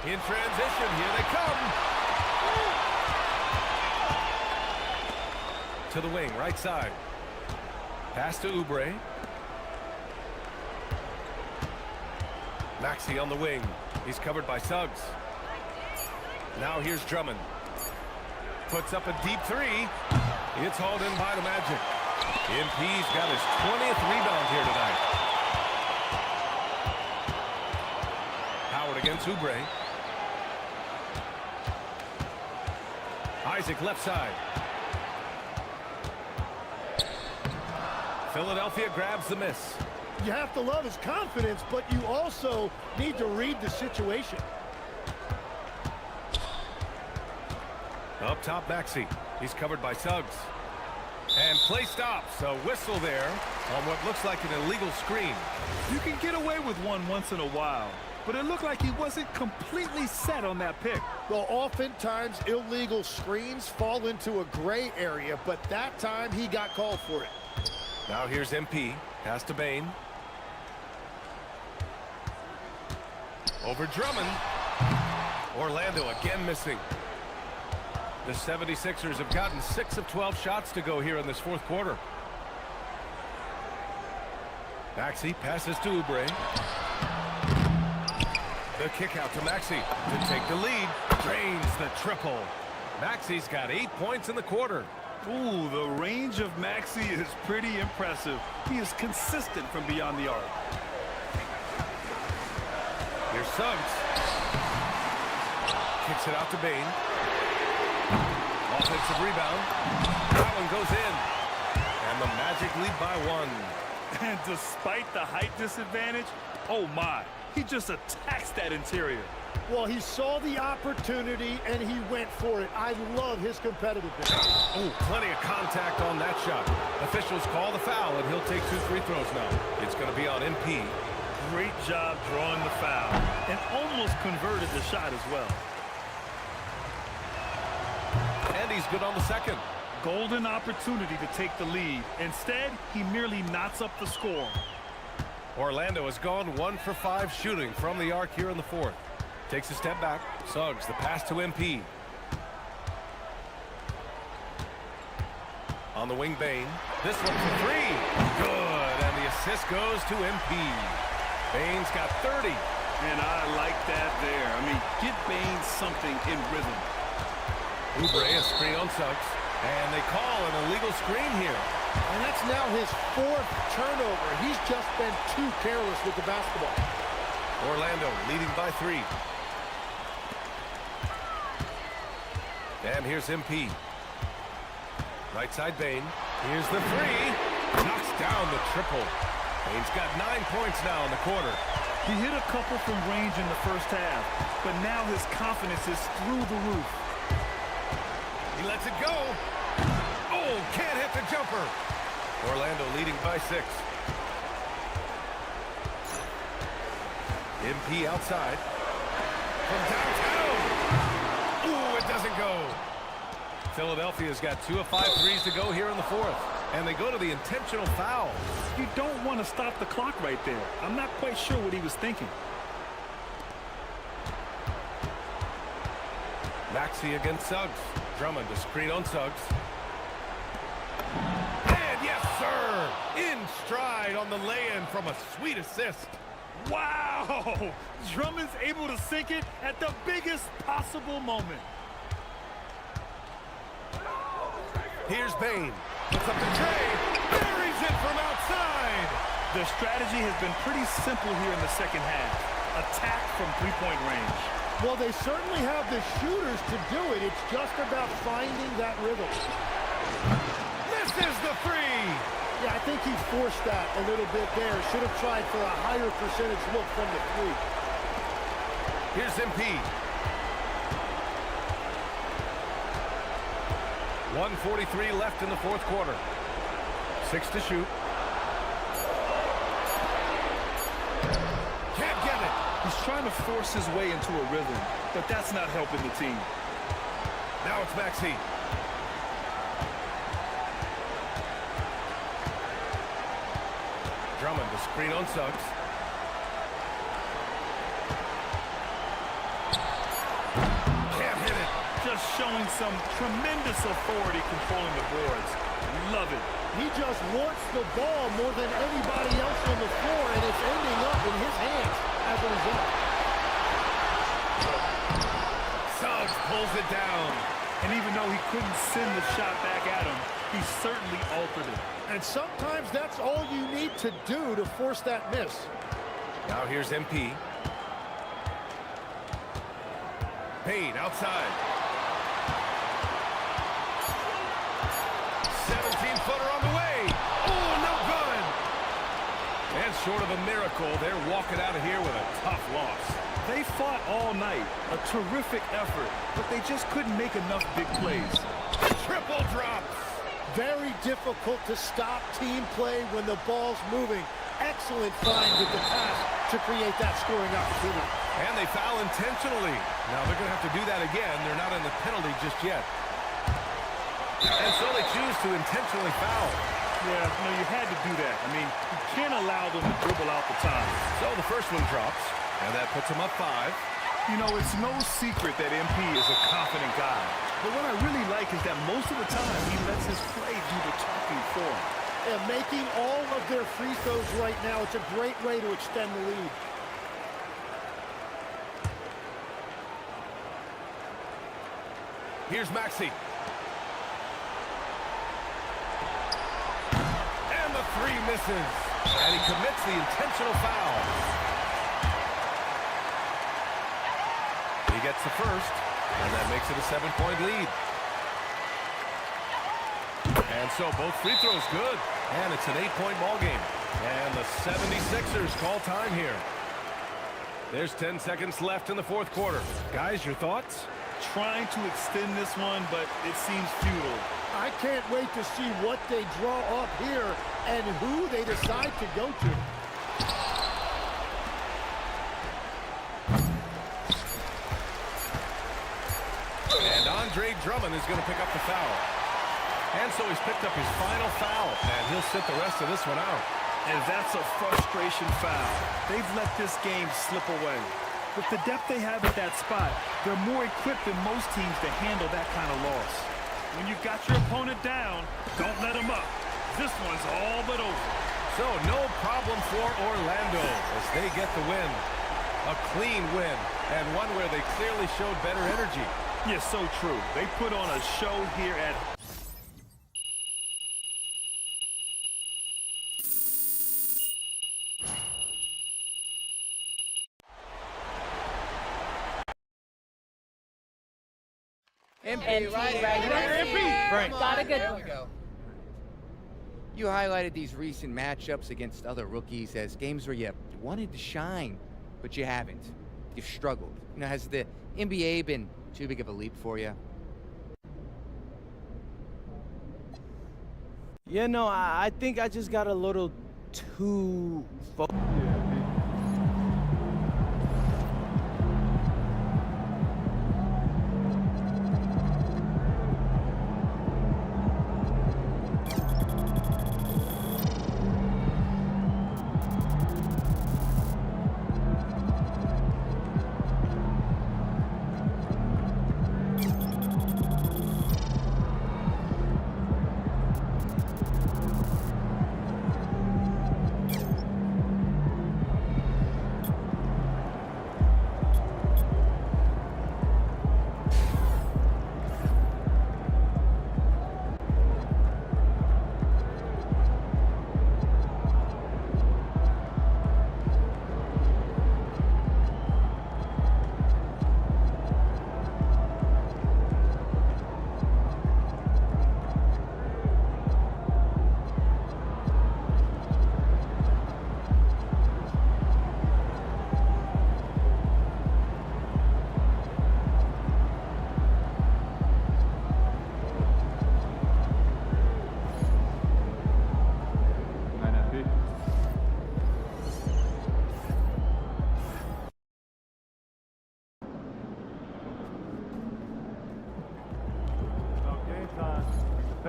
In transition, here they come. To the wing, right side. Pass to Oubre. Maxey on the wing. He's covered by Suggs. Now here's Drummond. Puts up a deep 3. It's hauled in by the Magic. MP's got his 20th rebound here tonight. Howard against Oubre. Isaac left side. Philadelphia grabs the miss. You have to love his confidence, but you also need to read the situation. Up top, Maxey. He's covered by Suggs. And play stops. A whistle there on what looks like an illegal screen. You can get away with one once in a while, but it looked like he wasn't completely set on that pick. Well, oftentimes illegal screens fall into a gray area, but that time he got called for it. Now here's MP. Pass to Bane. Over Drummond. Orlando again missing. The 76ers have gotten 6 of 12 shots to go here in this fourth quarter. Maxey passes to Oubre. The kick out to Maxey to take the lead. Drains the triple. Maxey's got 8 points in the quarter. Ooh, the range of Maxey is pretty impressive. He is consistent from beyond the arc. Here's Suggs. Kicks it out to Bane. Offensive rebound. That one goes in. And the Magic lead by 1. And despite the height disadvantage, oh my, he just attacks that interior. Well, he saw the opportunity and he went for it. I love his competitiveness. Oh, plenty of contact on that shot. Officials call the foul, and he'll take 2 free throws now. It's going to be on MP. Great job drawing the foul and almost converted the shot as well. And he's good on the second. Golden opportunity to take the lead. Instead, he merely knots up the score. Orlando has gone 1 for 5 shooting from the arc here in the fourth. Takes a step back. Suggs, the pass to MP. On the wing, Bane. This one for 3. Good. And the assist goes to MP. Bane's got 30. And I like that there. I mean, get Bane something in rhythm. Oubre, a screen on Suggs. And they call an illegal screen here. And that's now his 4th turnover. He's just been too careless with the basketball. Orlando leading by 3. And here's MP. Right side Bane. Here's the 3. Knocks down the triple. Bane's got 9 points now in the quarter. He hit a couple from range in the first half, but now his confidence is through the roof. He lets it go. Oh, can't hit the jumper. Orlando leading by 6. MP outside. From downtown. Ooh, it doesn't go. Philadelphia's got 2 of 5 threes to go here in the fourth. And they go to the intentional foul. You don't want to stop the clock right there. I'm not quite sure what he was thinking. Maxey against Suggs. Drummond to screen on Suggs. In stride on the lay-in from a sweet assist. Wow! Drummond's able to sink it at the biggest possible moment. Here's Bain. Puts up the tray. Buries it from outside. The strategy has been pretty simple here in the second half. Attack from three-point range. Well, they certainly have the shooters to do it. It's just about finding that rhythm. Misses the three. Yeah, I think he forced that a little bit there. Should have tried for a higher percentage look from the three. Here's MP. 1:43 left in the fourth quarter. 6 to shoot. Can't get it. He's trying to force his way into a rhythm, but that's not helping the team. Now it's Maxey. Drummond, the screen on Suggs. Can't hit it. Just showing some tremendous authority controlling the boards. Love it. He just wants the ball more than anybody else on the floor, and it's ending up in his hands as a result. Suggs pulls it down. And even though he couldn't send the shot back at him, he certainly altered it. And sometimes that's all you need to do to force that miss. Now here's MP. Payne outside. 17-footer on the way. Oh, no good. And short of a miracle, they're walking out of here with a tough loss. They fought all night. A terrific effort, but they just couldn't make enough big plays. Triple drops. Very difficult to stop team play when the ball's moving. Excellent find with the pass to create that scoring opportunity. And they foul intentionally. Now they're going to have to do that again. They're not in the penalty just yet. And so they choose to intentionally foul. Yeah, no, you had to do that. I mean, you can't allow them to dribble out the time. So the first one drops, and that puts them up 5. You know, it's no secret that MP is a confident guy. But what I really like is that most of the time he lets his play do the talking for him. And making all of their free throws right now, it's a great way to extend the lead. Here's Maxey. And the 3 misses. And he commits the intentional foul. He gets the first, and that makes it a 7-point lead. And so both free throws good, and it's an 8-point ball game. And the 76ers call time here. There's 10 seconds left in the fourth quarter. Guys, your thoughts? Trying to extend this one, but it seems futile. I can't wait to see what they draw up here and who they decide to go to. And Andre Drummond is going to pick up the foul. And so he's picked up his final foul, and he'll sit the rest of this one out. And that's a frustration foul. They've let this game slip away. With the depth they have at that spot, they're more equipped than most teams to handle that kind of loss. When you've got your opponent down, don't let them up. This one's all but over. So no problem for Orlando as they get the win. A clean win, and one where they clearly showed better energy. Yeah, so true. They put on a show here at... MP, right? Right. Got a good one. You highlighted these recent matchups against other rookies as games where you wanted to shine, but you haven't. You've struggled. You know, has the NBA been too big of a leap for you? Yeah, no, I think I just got a little too focused.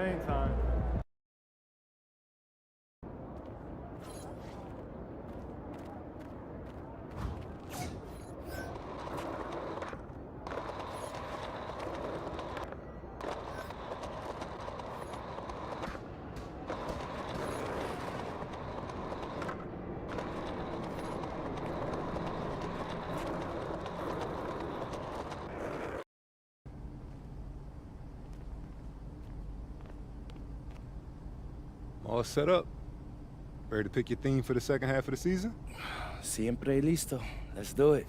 Champagne time. All set up. Ready to pick your theme for the second half of the season? Siempre listo. Let's do it.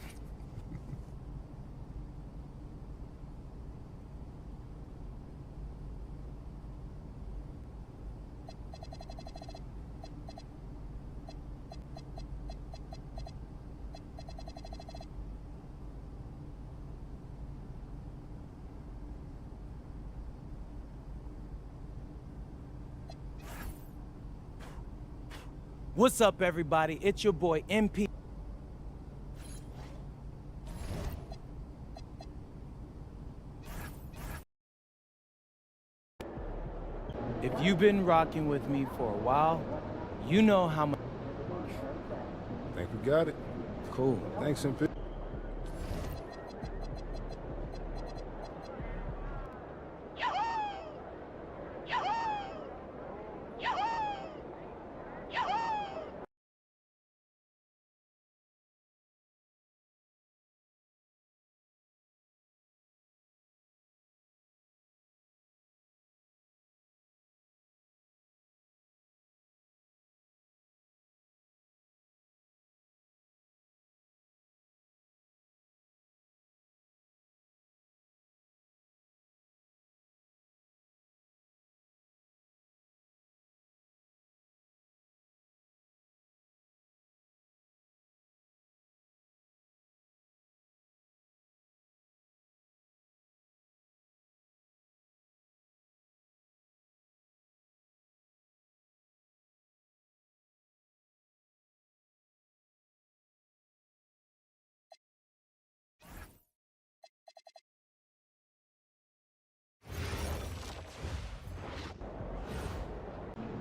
What's up, everybody? It's your boy, MP. If you've been rocking with me for a while, you know how much... I think we got it. Cool. Thanks, MP.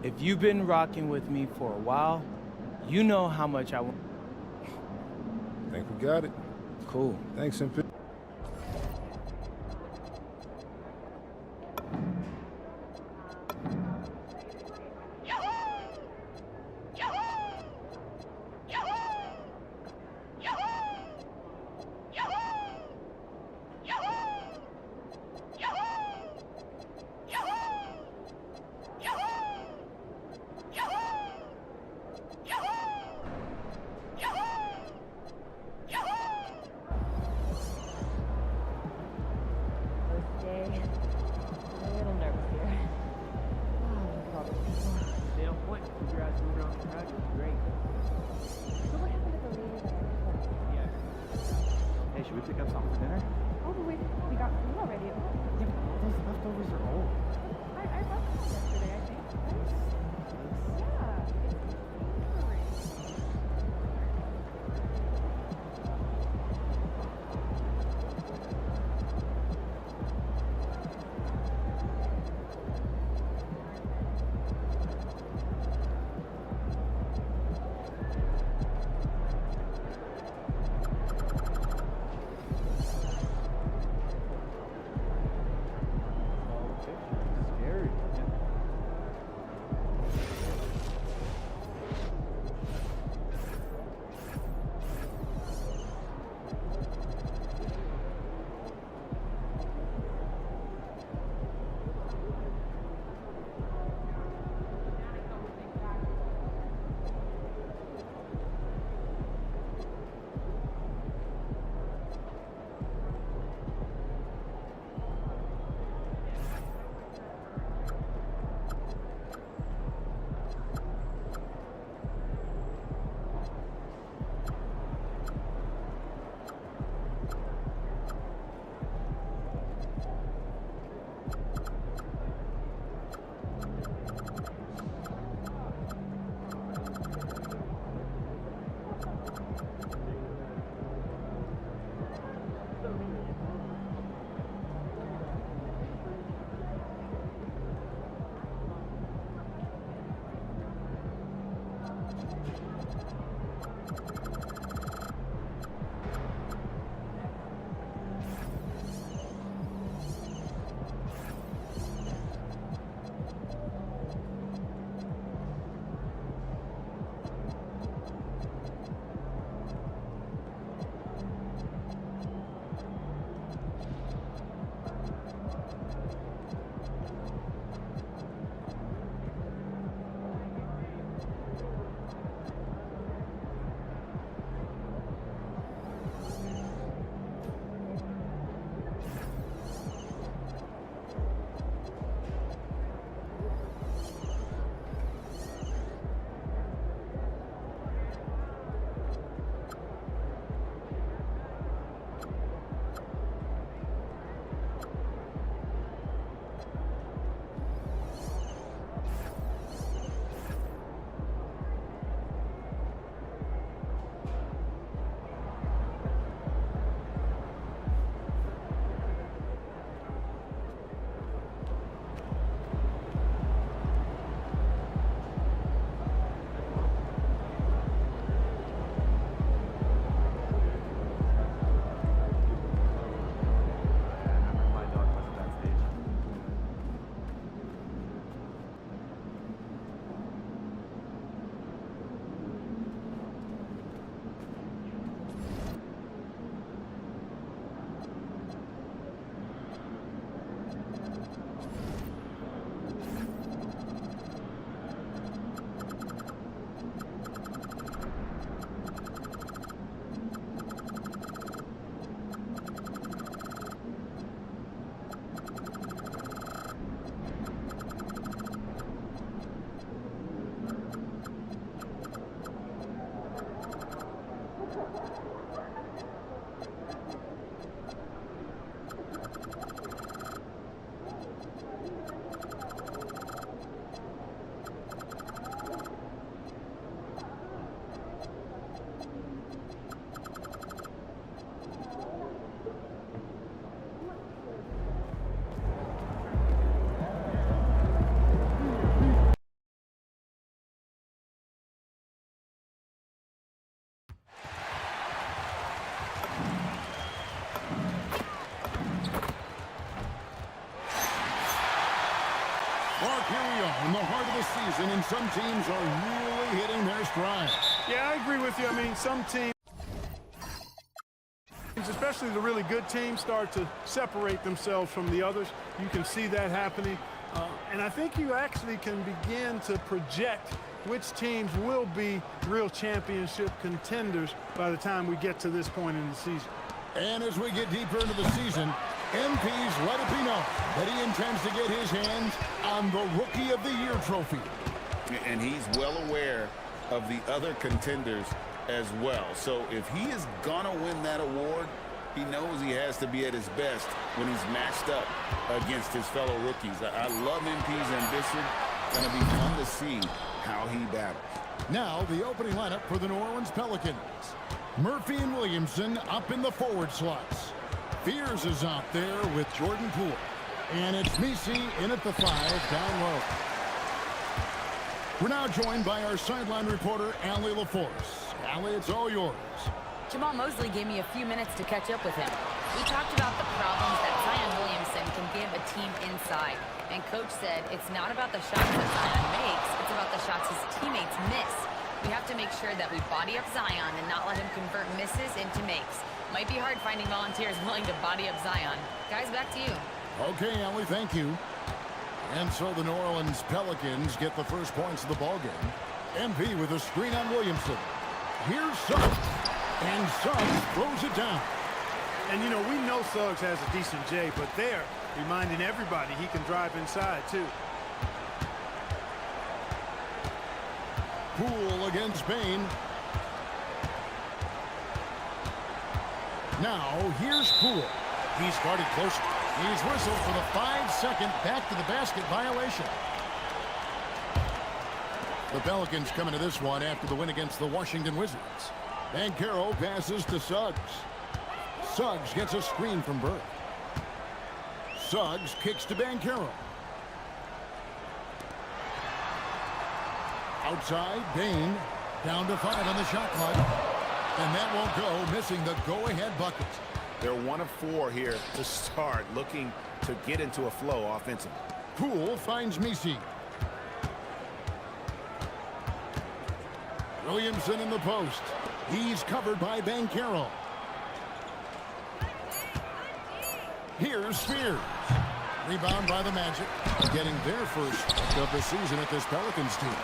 If you've been rocking with me for a while, you know how much I want... I think we got it. Cool. Thanks, MP. Should we pick up something for dinner? Oh, but we got food already. Yeah, but those leftovers are old. I brought them yesterday, I think. Yeah. Mark, here we are in the heart of the season, and some teams are really hitting their stride. Yeah, I agree with you. I mean, some teams, especially the really good teams, start to separate themselves from the others. You can see that happening. And I think you actually can begin to project which teams will be real championship contenders by the time we get to this point in the season. And as we get deeper into the season, MP's let it be known that he intends to get his hands on the Rookie of the Year trophy. And he's well aware of the other contenders as well. So if he is gonna win that award, he knows he has to be at his best when he's matched up against his fellow rookies. I love MP's ambition. Going to be fun to see how he battles. Now the opening lineup for the New Orleans Pelicans. Murphy and Williamson up in the forward slots. Fears is out there with Jordan Poole. And it's Misi in at the 5 down low. We're now joined by our sideline reporter, Allie LaForce. Allie, it's all yours. Jamal Mosley gave me a few minutes to catch up with him. We talked about the problems that Zion Williamson can give a team inside. And Coach said it's not about the shots that Zion makes, it's about the shots his teammates miss. We have to make sure that we body up Zion and not let him convert misses into makes. Might be hard finding volunteers willing to body up Zion. Guys, back to you. Okay, Allie, thank you. And so the New Orleans Pelicans get the first points of the ballgame. MP with a screen on Williamson. Here's Suggs. And Suggs throws it down. And, you know, we know Suggs has a decent J, but they're reminding everybody he can drive inside, too. Poole against Bain. Now, here's Poole. He's guarded closer. He's whistled for the 5-second back-to-the-basket violation. The Pelicans coming to this one after the win against the Washington Wizards. Bankero passes to Suggs. Suggs gets a screen from Burke. Suggs kicks to Bankero. Outside, Bain down to 5 on the shot clock. And that won't go, missing the go-ahead bucket. They're 1 of 4 here to start, looking to get into a flow offensively. Poole finds Misi. Williamson in the post. He's covered by Bankero. Here's Spears. Rebound by the Magic. Getting their first of the season at this Pelicans team.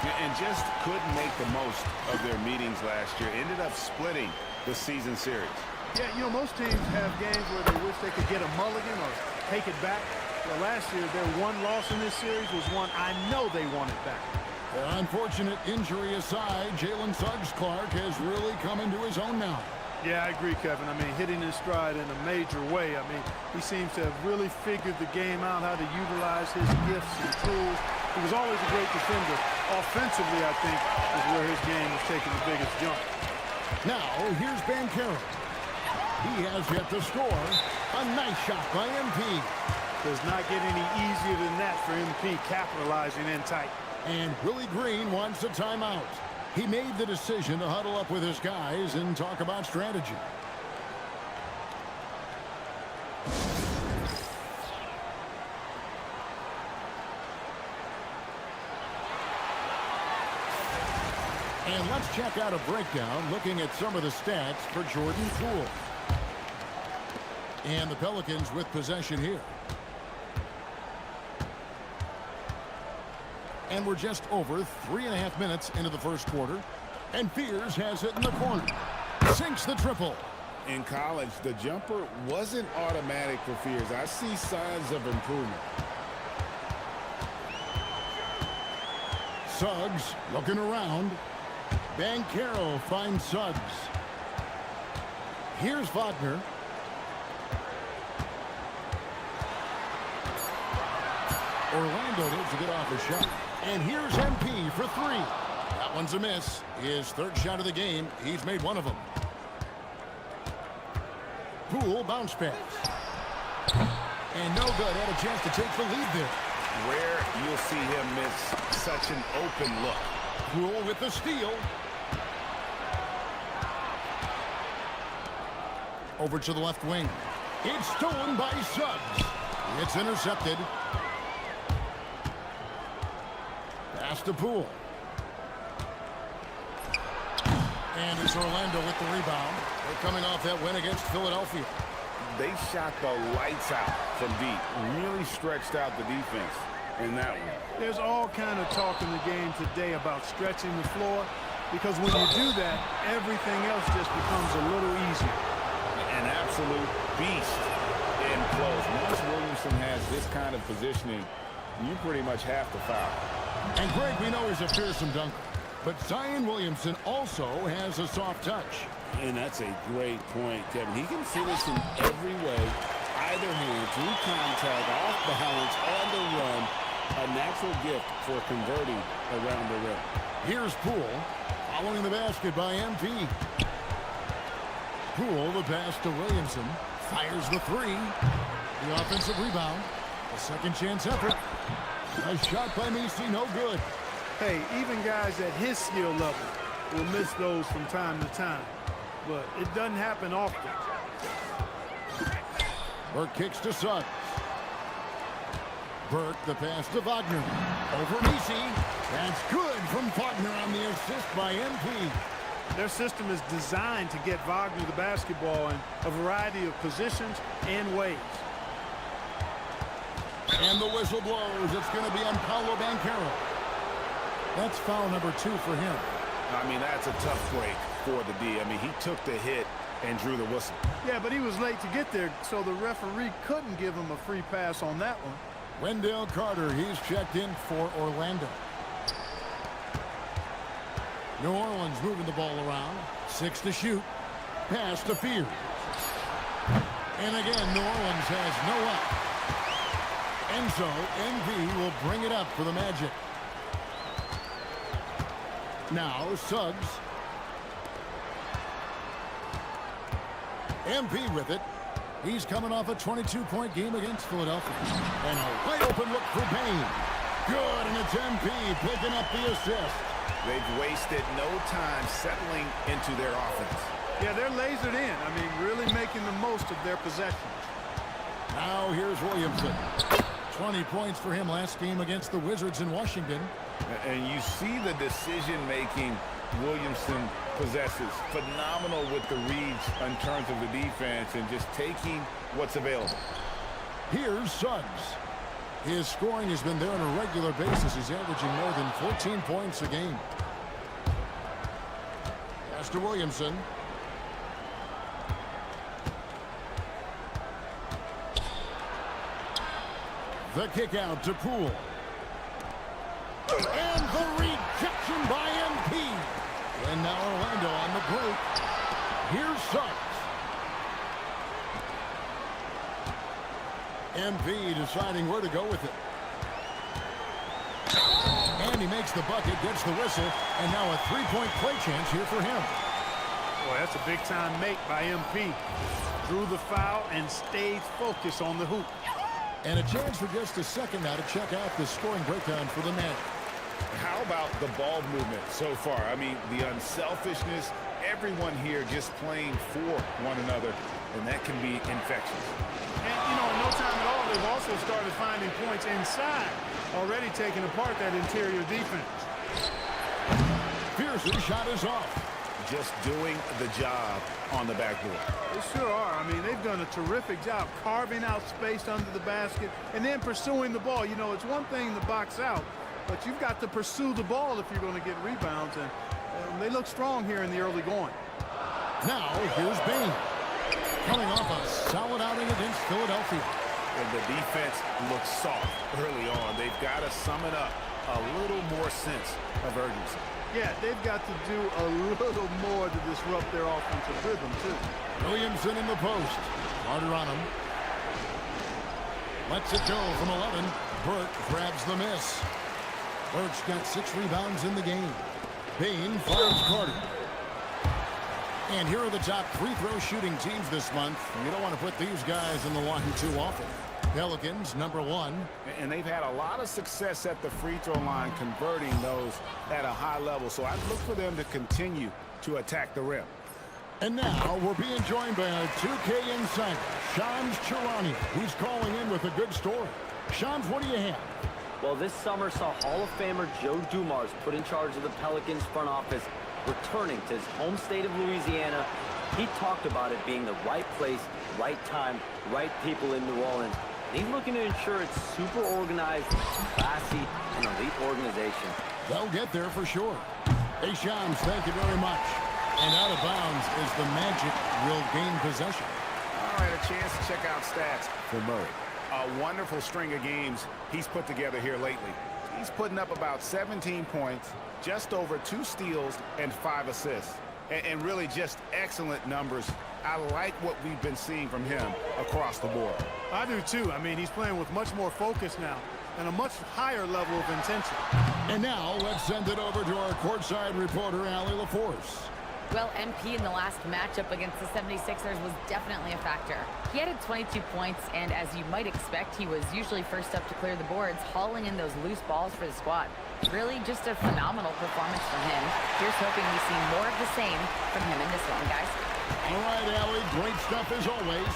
And just couldn't make the most of their meetings last year. Ended up splitting the season series. Yeah, you know, most teams have games where they wish they could get a mulligan or take it back. Well, last year, their one loss in this series was one I know they wanted back. Unfortunate injury aside, Jalen Suggs-Clark has really come into his own now. Yeah, I agree, Kevin. I mean, hitting his stride in a major way. I mean, he seems to have really figured the game out, how to utilize his gifts and tools. He was always a great defender. Offensively, I think, is where his game is taking the biggest jump. Now, here's Bankero. He has yet to score. A nice shot by MP. Does not get any easier than that for MP capitalizing in tight. And Willie Green wants a timeout. He made the decision to huddle up with his guys and talk about strategy. And let's check out a breakdown looking at some of the stats for Jordan Poole. And the Pelicans with possession here. And we're just over 3.5 minutes into the first quarter. And Fears has it in the corner. Sinks the triple. In college, the jumper wasn't automatic for Fears. I see signs of improvement. Suggs looking around. Bankero finds Suggs. Here's Wagner. Orlando needs to get off a shot. And here's MP for 3. That one's a miss. His third shot of the game. He's made one of them. Poole bounce pass. And no good. Had a chance to take the lead there. Rare you'll see him miss such an open look. Poole with the steal. Over to the left wing. It's stolen by Suggs. It's intercepted. Pass to Poole. And it's Orlando with the rebound. They're coming off that win against Philadelphia. They shot the lights out from deep. Really stretched out the defense in that one. There's all kind of talk in the game today about stretching the floor, because when you do that, everything else just becomes a little easier. An absolute beast in close. Once Williamson has this kind of positioning, you pretty much have to foul. And Greg, we know he's a fearsome dunker, but Zion Williamson also has a soft touch. And that's a great point, Kevin. He can finish in every way, either hand, through contact, off balance, on the run. A natural gift for converting around the rim. Here's Poole, following the basket by MP. Poole, the pass to Williamson, fires the three. The offensive rebound, a second chance effort. A shot by Messi, no good. Hey, even guys at his skill level will miss those from time to time, but it doesn't happen often. Burke kicks to Suggs. Burke, the pass to Wagner. Over Messi. That's good from Wagner on the assist by MP. Their system is designed to get Wagner the basketball in a variety of positions and ways. And the whistle blows. It's going to be on Paolo Banchero. That's foul number 2 for him. I mean, that's a tough break for the D. I mean, he took the hit and drew the whistle. Yeah, but he was late to get there, so the referee couldn't give him a free pass on that one. Wendell Carter, he's checked in for Orlando. New Orleans moving the ball around. 6 to shoot. Pass to Fears. And again, New Orleans has no luck. And so, NV will bring it up for the Magic. Now, Suggs. MP with it. He's coming off a 22-point game against Philadelphia. And a wide open look for Payne. Good, and it's MP picking up the assist. They've wasted no time settling into their offense. Yeah, they're lasered in. I mean, really making the most of their possessions. Now here's Williamson. 20 points for him last game against the Wizards in Washington. And you see the decision-making Williamson possesses. Phenomenal with the reads in terms of the defense and just taking what's available. Here's Suggs. His scoring has been there on a regular basis. He's averaging more than 14 points a game. Pass to Williamson. The kick out to Poole. And the rejection by MP. And now Orlando on the break. Here's Suggs. MP deciding where to go with it. And he makes the bucket, gets the whistle, and now a three-point play chance here for him. Boy, that's a big-time make by MP. Drew the foul and stayed focused on the hoop. And a chance for just a second now to check out the scoring breakdown for the Magic. How about the ball movement so far? I mean, the unselfishness, everyone here just playing for one another, and that can be infectious. And, you know, in no time at all, they've also started finding points inside, already taking apart that interior defense. Pearson's shot is off. Just doing the job on the backboard. They sure are. I mean, they've done a terrific job carving out space under the basket and then pursuing the ball. You know, it's one thing to box out, but you've got to pursue the ball if you're going to get rebounds, and they look strong here in the early going. Now, here's Bain. Coming off a solid outing against Philadelphia. And the defense looks soft early on. They've got to sum it up a little more sense of urgency. Yeah, they've got to do a little more to disrupt their offensive rhythm, too. Williamson in the post. Carter on him. Lets it go from 11. Burke grabs the miss. Burke's got 6 rebounds in the game. Bain fires Carter. And here are the top free throw shooting teams this month. You don't want to put these guys in the line too often. Pelicans, number 1. And they've had a lot of success at the free throw line converting those at a high level. So I'd look for them to continue to attack the rim. And now we're being joined by our 2K insider, Shams Charania, who's calling in with a good story. Shams, what do you have? Well, this summer saw Hall of Famer Joe Dumars put in charge of the Pelicans front office, returning to his home state of Louisiana. He talked about it being the right place, right time, right people in New Orleans. And he's looking to ensure it's super organized, classy, and elite organization. They'll get there for sure. Hey, Shams, thank you very much. And out of bounds is the Magic will gain possession. All right, a chance to check out stats for Murray. A wonderful string of games he's put together here lately. He's putting up about 17 points, just over 2 steals, and 5 assists. And really just excellent numbers. I like what we've been seeing from him across the board. I do too. I mean, he's playing with much more focus now and a much higher level of intensity. And now let's send it over to our courtside reporter, Allie LaForce. Well, MP in the last matchup against the 76ers was definitely a factor. He added 22 points, and as you might expect, he was usually first up to clear the boards, hauling in those loose balls for the squad. Really just a phenomenal performance from him. Here's hoping we see more of the same from him in this one, guys. All right, Allie, great stuff as always.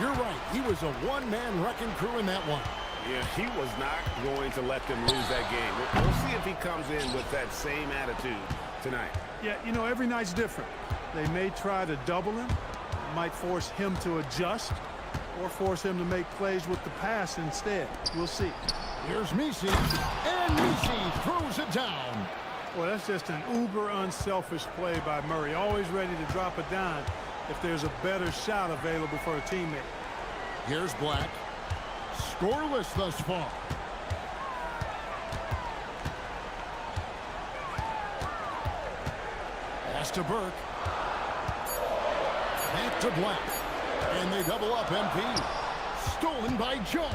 You're right, he was a one-man wrecking crew in that one. Yeah, he was not going to let them lose that game. We'll see if he comes in with that same attitude tonight. Yeah, you know, every night's different. They may try to double him, might force him to adjust, or force him to make plays with the pass instead. We'll see. Here's Messi, and Messi throws it down. Well, that's just an uber unselfish play by Murray. Always ready to drop a dime if there's a better shot available for a teammate. Here's Black. Scoreless thus far. Pass to Burke. Back to Black. And they double up MP. Stolen by Jones.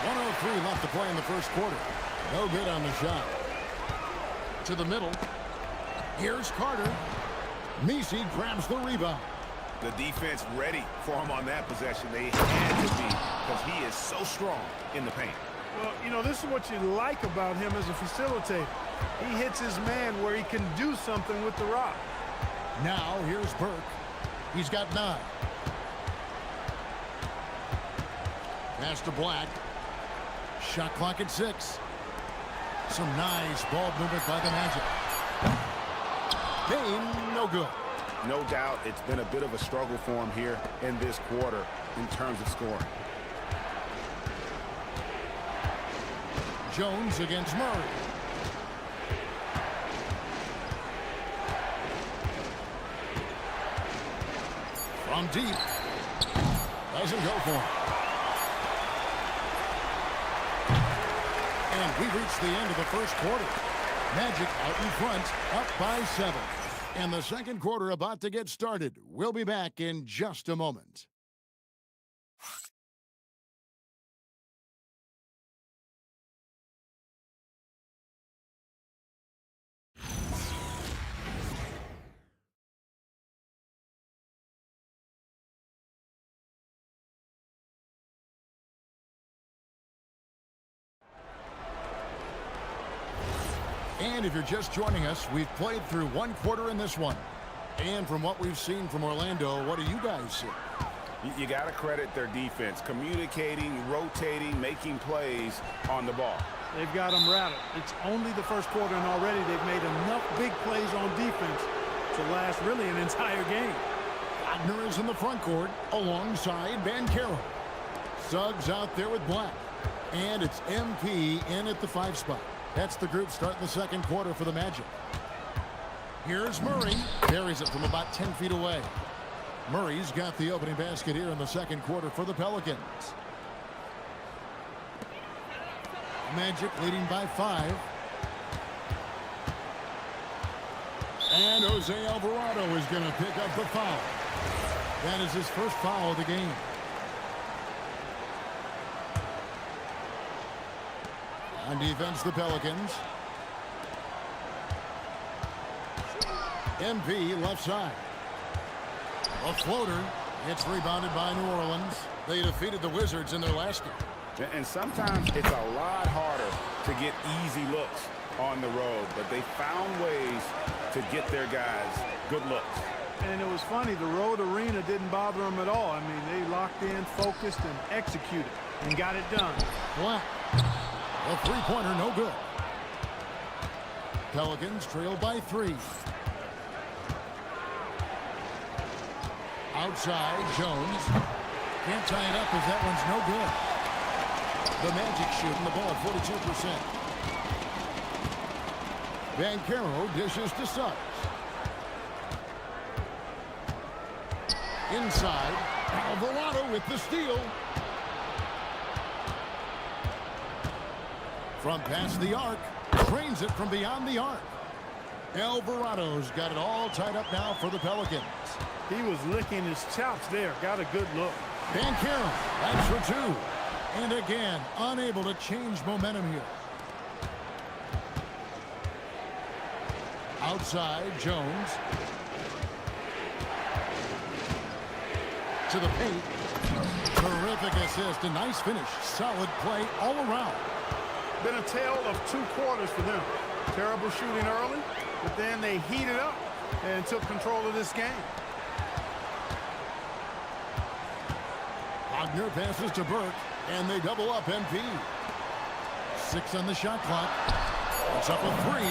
1:03 left to play in the first quarter. No good on the shot. To the middle. Here's Carter. Messi grabs the rebound. The defense ready for him on that possession. They had to be because he is so strong in the paint. Well, you know, this is what you like about him as a facilitator. He hits his man where he can do something with the rock. Now, here's Burke. He's got 9. Pass to Black. Shot clock at 6. Some nice ball movement by the Magic. Payne, no good. No doubt it's been a bit of a struggle for him here in this quarter in terms of scoring. Jones against Murray. From deep. Doesn't go for him. And we reached the end of the first quarter. Magic out in front, up by 7. And the second quarter about to get started. We'll be back in just a moment. And if you're just joining us, we've played through one quarter in this one. And from what we've seen from Orlando, what do you guys see? You got to credit their defense, communicating, rotating, making plays on the ball. They've got them rattled. It's only the first quarter, and already they've made enough big plays on defense to last really an entire game. Wagner is in the front court alongside Bancaro. Suggs out there with Black. And it's MP in at the 5 spot. That's the group starting the second quarter for the Magic. Here's Murray. Carries it from about 10 feet away. Murray's got the opening basket here in the second quarter for the Pelicans. Magic leading by 5. And Jose Alvarado is going to pick up the foul. That is his first foul of the game. On defense, the Pelicans. MP left side. A floater. It's rebounded by New Orleans. They defeated the Wizards in their last game. And sometimes it's a lot harder to get easy looks on the road, but they found ways to get their guys good looks. And it was funny, the road arena didn't bother them at all. I mean, they locked in, focused, and executed, and got it done. Black. A three-pointer, no good. Pelicans trail by 3. Outside, Jones. Can't tie it up as that one's no good. The Magic shooting the ball at 42%. Bancaro dishes to Suggs. Inside, Alvarado with the steal. From past the arc, drains it from beyond the arc. Alvarado's got it all tied up now for the Pelicans. He was licking his chops there. Got a good look. Bancaro, that's for 2. And again, unable to change momentum here. Outside, Jones. To the paint. Terrific assist. A nice finish. Solid play all around. Been a tale of 2 quarters for them. Terrible shooting early, but then they heated up and took control of this game. Wagner passes to Burke, and they double up MP. 6 on the shot clock. It's up a 3.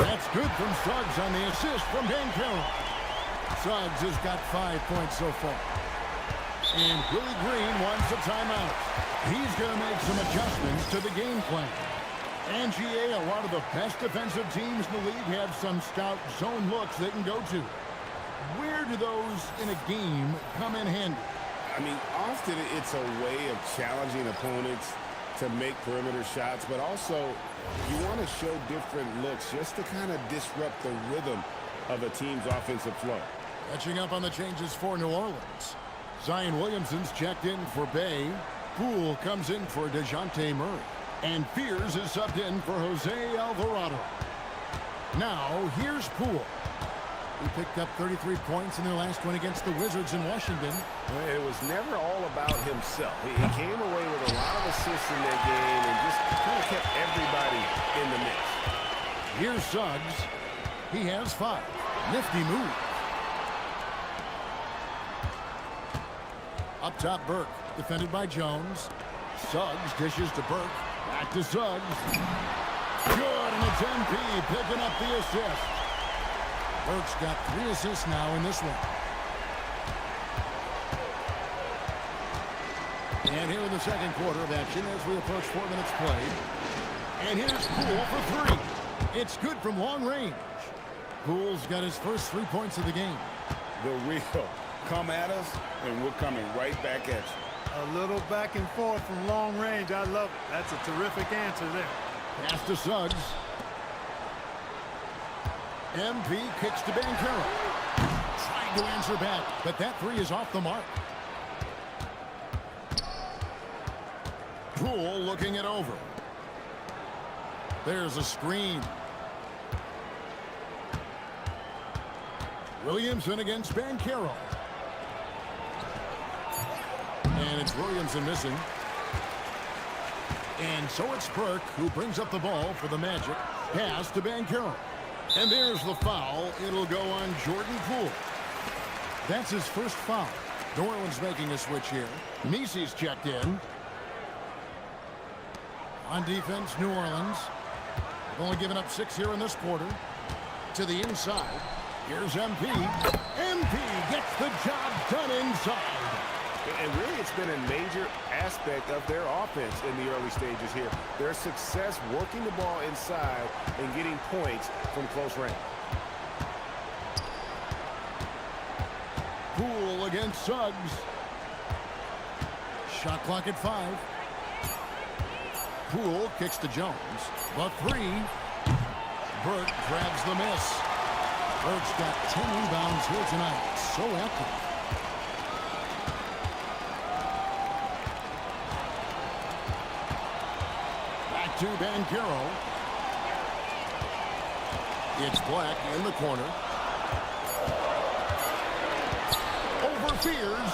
That's good from Suggs on the assist from Bancaro. Suggs has got 5 points so far. And Willie Green wants a timeout. He's going to make some adjustments to the game plan. And GA, a lot of the best defensive teams in the league have some scout zone looks they can go to. Where do those in a game come in handy? I mean, often it's a way of challenging opponents to make perimeter shots, but also you want to show different looks just to kind of disrupt the rhythm of a team's offensive flow. Catching up on the changes for New Orleans. Zion Williamson's checked in for Bay. Poole comes in for DeJounte Murray. And Fears is subbed in for Jose Alvarado. Now, here's Poole. He picked up 33 points in their last one against the Wizards in Washington. Well, it was never all about himself. He came away with a lot of assists in that game and just kind of kept everybody in the mix. Here's Suggs. He has 5. Nifty move. Up top, Burke. Defended by Jones. Suggs dishes to Burke. Back to Suggs. Good, and it's MP picking up the assist. Burke's got 3 assists now in this one. And here in the second quarter of action as we approach 4 minutes played. And here's Poole for 3. It's good from long range. Poole's got his first 3 points of the game. The real come at us, and we're coming right back at you. A little back and forth from long range. I love it. That's a terrific answer there. Pass to Suggs. MP kicks to Bancaro. Trying to answer back, but that 3 is off the mark. Poole looking it over. There's a screen. Williamson against Bancaro. And it's Williamson missing. And so it's Burke who brings up the ball for the Magic. Pass to Bancaro. And there's the foul. It'll go on Jordan Poole. That's his first foul. New Orleans making a switch here. Misi's checked in. On defense, New Orleans. They've only given up 6 here in this quarter. To the inside. Here's MP. MP gets the job done inside. And really, it's been a major aspect of their offense in the early stages here. Their success working the ball inside and getting points from close range. Poole against Suggs. Shot clock at 5. Poole kicks to Jones. The 3. Burke grabs the miss. Burke's got 10 rebounds here tonight. So active. To Bancaro. It's Black in the corner. Over Fears.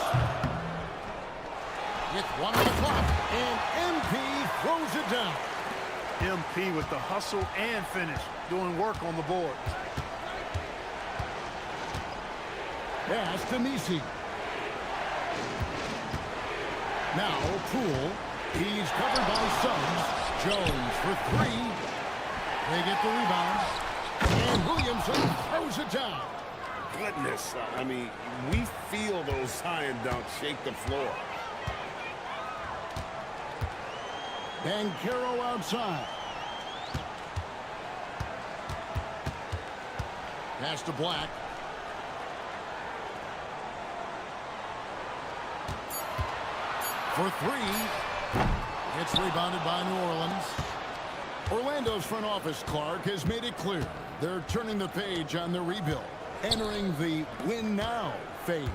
With 1 on the clock. And MP throws it down. MP with the hustle and finish. Doing work on the board. Pass to Misi. Now Poole. He's covered by Suggs. Jones for three. They get the rebound. And Williamson throws it down. Goodness, I mean, we feel those science dunks shake the floor. Bankero outside. Pass to Black. For three. It's rebounded by New Orleans. Orlando's front office, Clark, has made it clear they're turning the page on the rebuild, entering the win now phase.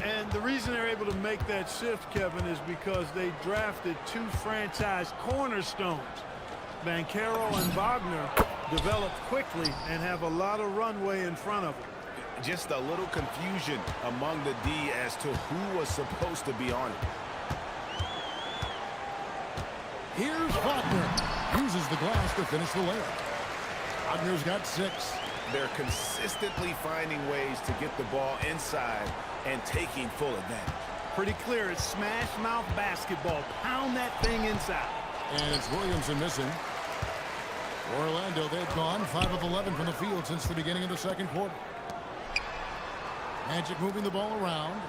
And the reason they're able to make that shift, Kevin, is because they drafted two franchise cornerstones. Bankero and Wagner developed quickly and have a lot of runway in front of them. Just a little confusion among the D as to who was supposed to be on it. Here's Wagner. Uses the glass to finish the layup. Wagner's got 6. They're consistently finding ways to get the ball inside and taking full advantage. Pretty clear. It's smash mouth basketball. Pound that thing inside. And it's Williamson missing. Orlando, they've gone 5 of 11 from the field since the beginning of the second quarter. Magic moving the ball around.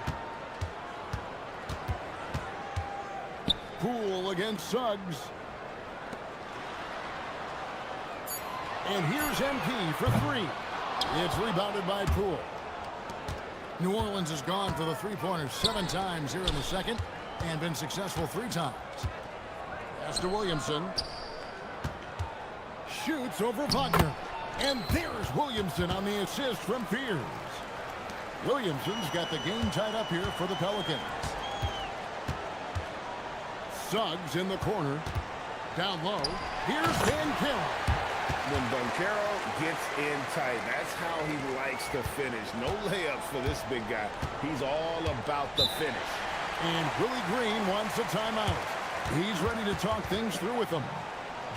Poole against Suggs. And here's MP for 3. It's rebounded by Poole. New Orleans has gone for the three-pointers 7 times here in the second and been successful 3 times. Pass to Williamson. Shoots over Wagner. And there's Williamson on the assist from Pierce. Williamson's got the game tied up here for the Pelicans. Suggs in the corner. Down low. Here's Bankero. When Bankero gets in tight, that's how he likes to finish. No layups for this big guy. He's all about the finish. And Willie Green wants a timeout. He's ready to talk things through with them.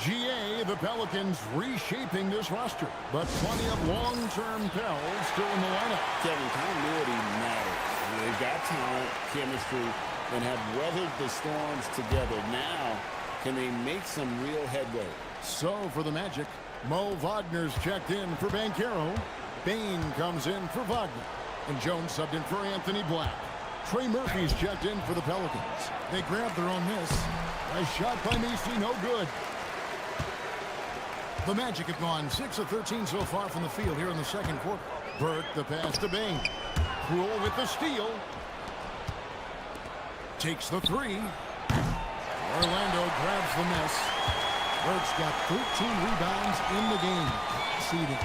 GA, the Pelicans reshaping this roster, but plenty of long-term Pels still in the lineup. Kevin, continuity matters. They've got talent, chemistry, and have weathered the storms together. Now, can they make some real headway? So for the Magic, Mo Wagner's checked in for Bankero. Bain comes in for Wagner. And Jones subbed in for Anthony Black. Trey Murphy's checked in for the Pelicans. They grabbed their own miss. A shot by Misi, no good. The Magic have gone 6 of 13 so far from the field here in the second quarter. Burke, the pass to Bain. Poole with the steal. Takes the 3. Orlando grabs the miss. Burke's got 13 rebounds in the game. Seeding.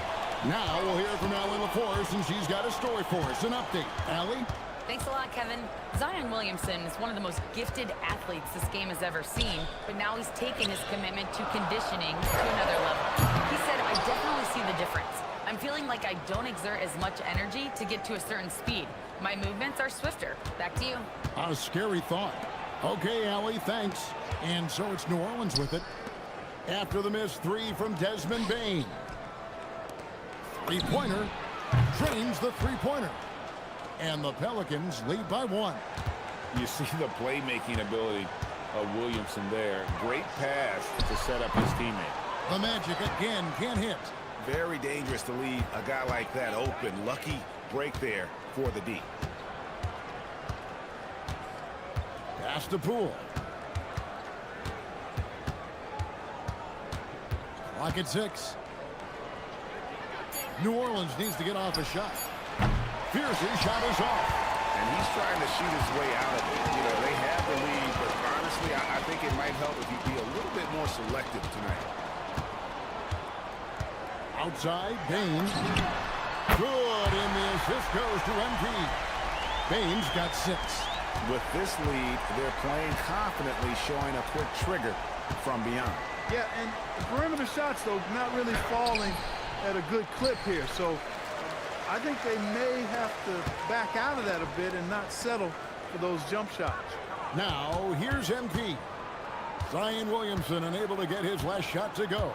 Now we'll hear from Allie LaForce, and she's got a story for us. An update. Allie? Thanks a lot, Kevin. Zion Williamson is one of the most gifted athletes this game has ever seen, but now he's taken his commitment to conditioning to another level. He said, I definitely see the difference. I'm feeling like I don't exert as much energy to get to a certain speed. My movements are swifter. Back to you. A scary thought. Okay, Allie, thanks. And so it's New Orleans with it. After the missed 3 from Desmond Bain. Three-pointer. Drains the three-pointer. And the Pelicans lead by 1. You see the playmaking ability of Williamson there. Great pass to set up his teammate. The Magic again can't hit. Very dangerous to leave a guy like that open. Lucky break there for the D. Pass to Poole. Clock at 6. New Orleans needs to get off a shot. Fierce's shot is off. And he's trying to shoot his way out of it. You know, they have the lead, but honestly, I think it might help if he'd be a little bit more selective tonight. Outside, Bain. Good, and the assist goes to MP. Bain's got 6. With this lead, they're playing confidently, showing a quick trigger from beyond. Yeah, and the perimeter shots, though, not really falling at a good clip here. So I think they may have to back out of that a bit and not settle for those jump shots. Now, here's MP. Zion Williamson unable to get his last shot to go.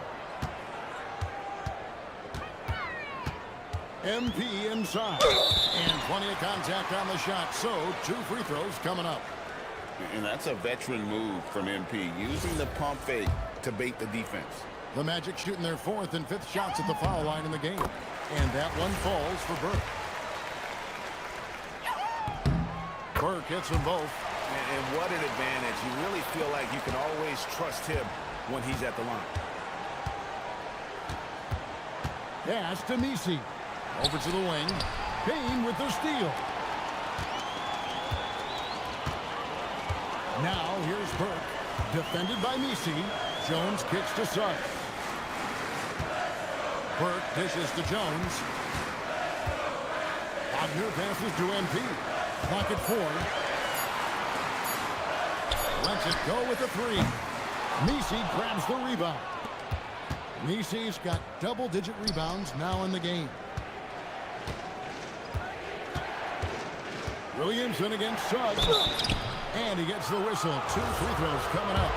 MP inside. And plenty of contact on the shot, so 2 free throws coming up. And that's a veteran move from MP, using the pump fake to bait the defense. The Magic shooting their 4th and 5th shots at the foul line in the game. And that one falls for Burke. Burke hits them both. And what an advantage. You really feel like you can always trust him when he's at the line. Pass to Misi. Over to the wing. Payne with the steal. Now here's Burke. Defended by Misi. Jones kicks to Suggs. Burke dishes to Jones. Wagner passes to MP. Clock at 4. Lets it go with a 3. Misi grabs the rebound. Misi's got double-digit rebounds now in the game. Williamson against Suggs. And he gets the whistle. 2 free throws coming up.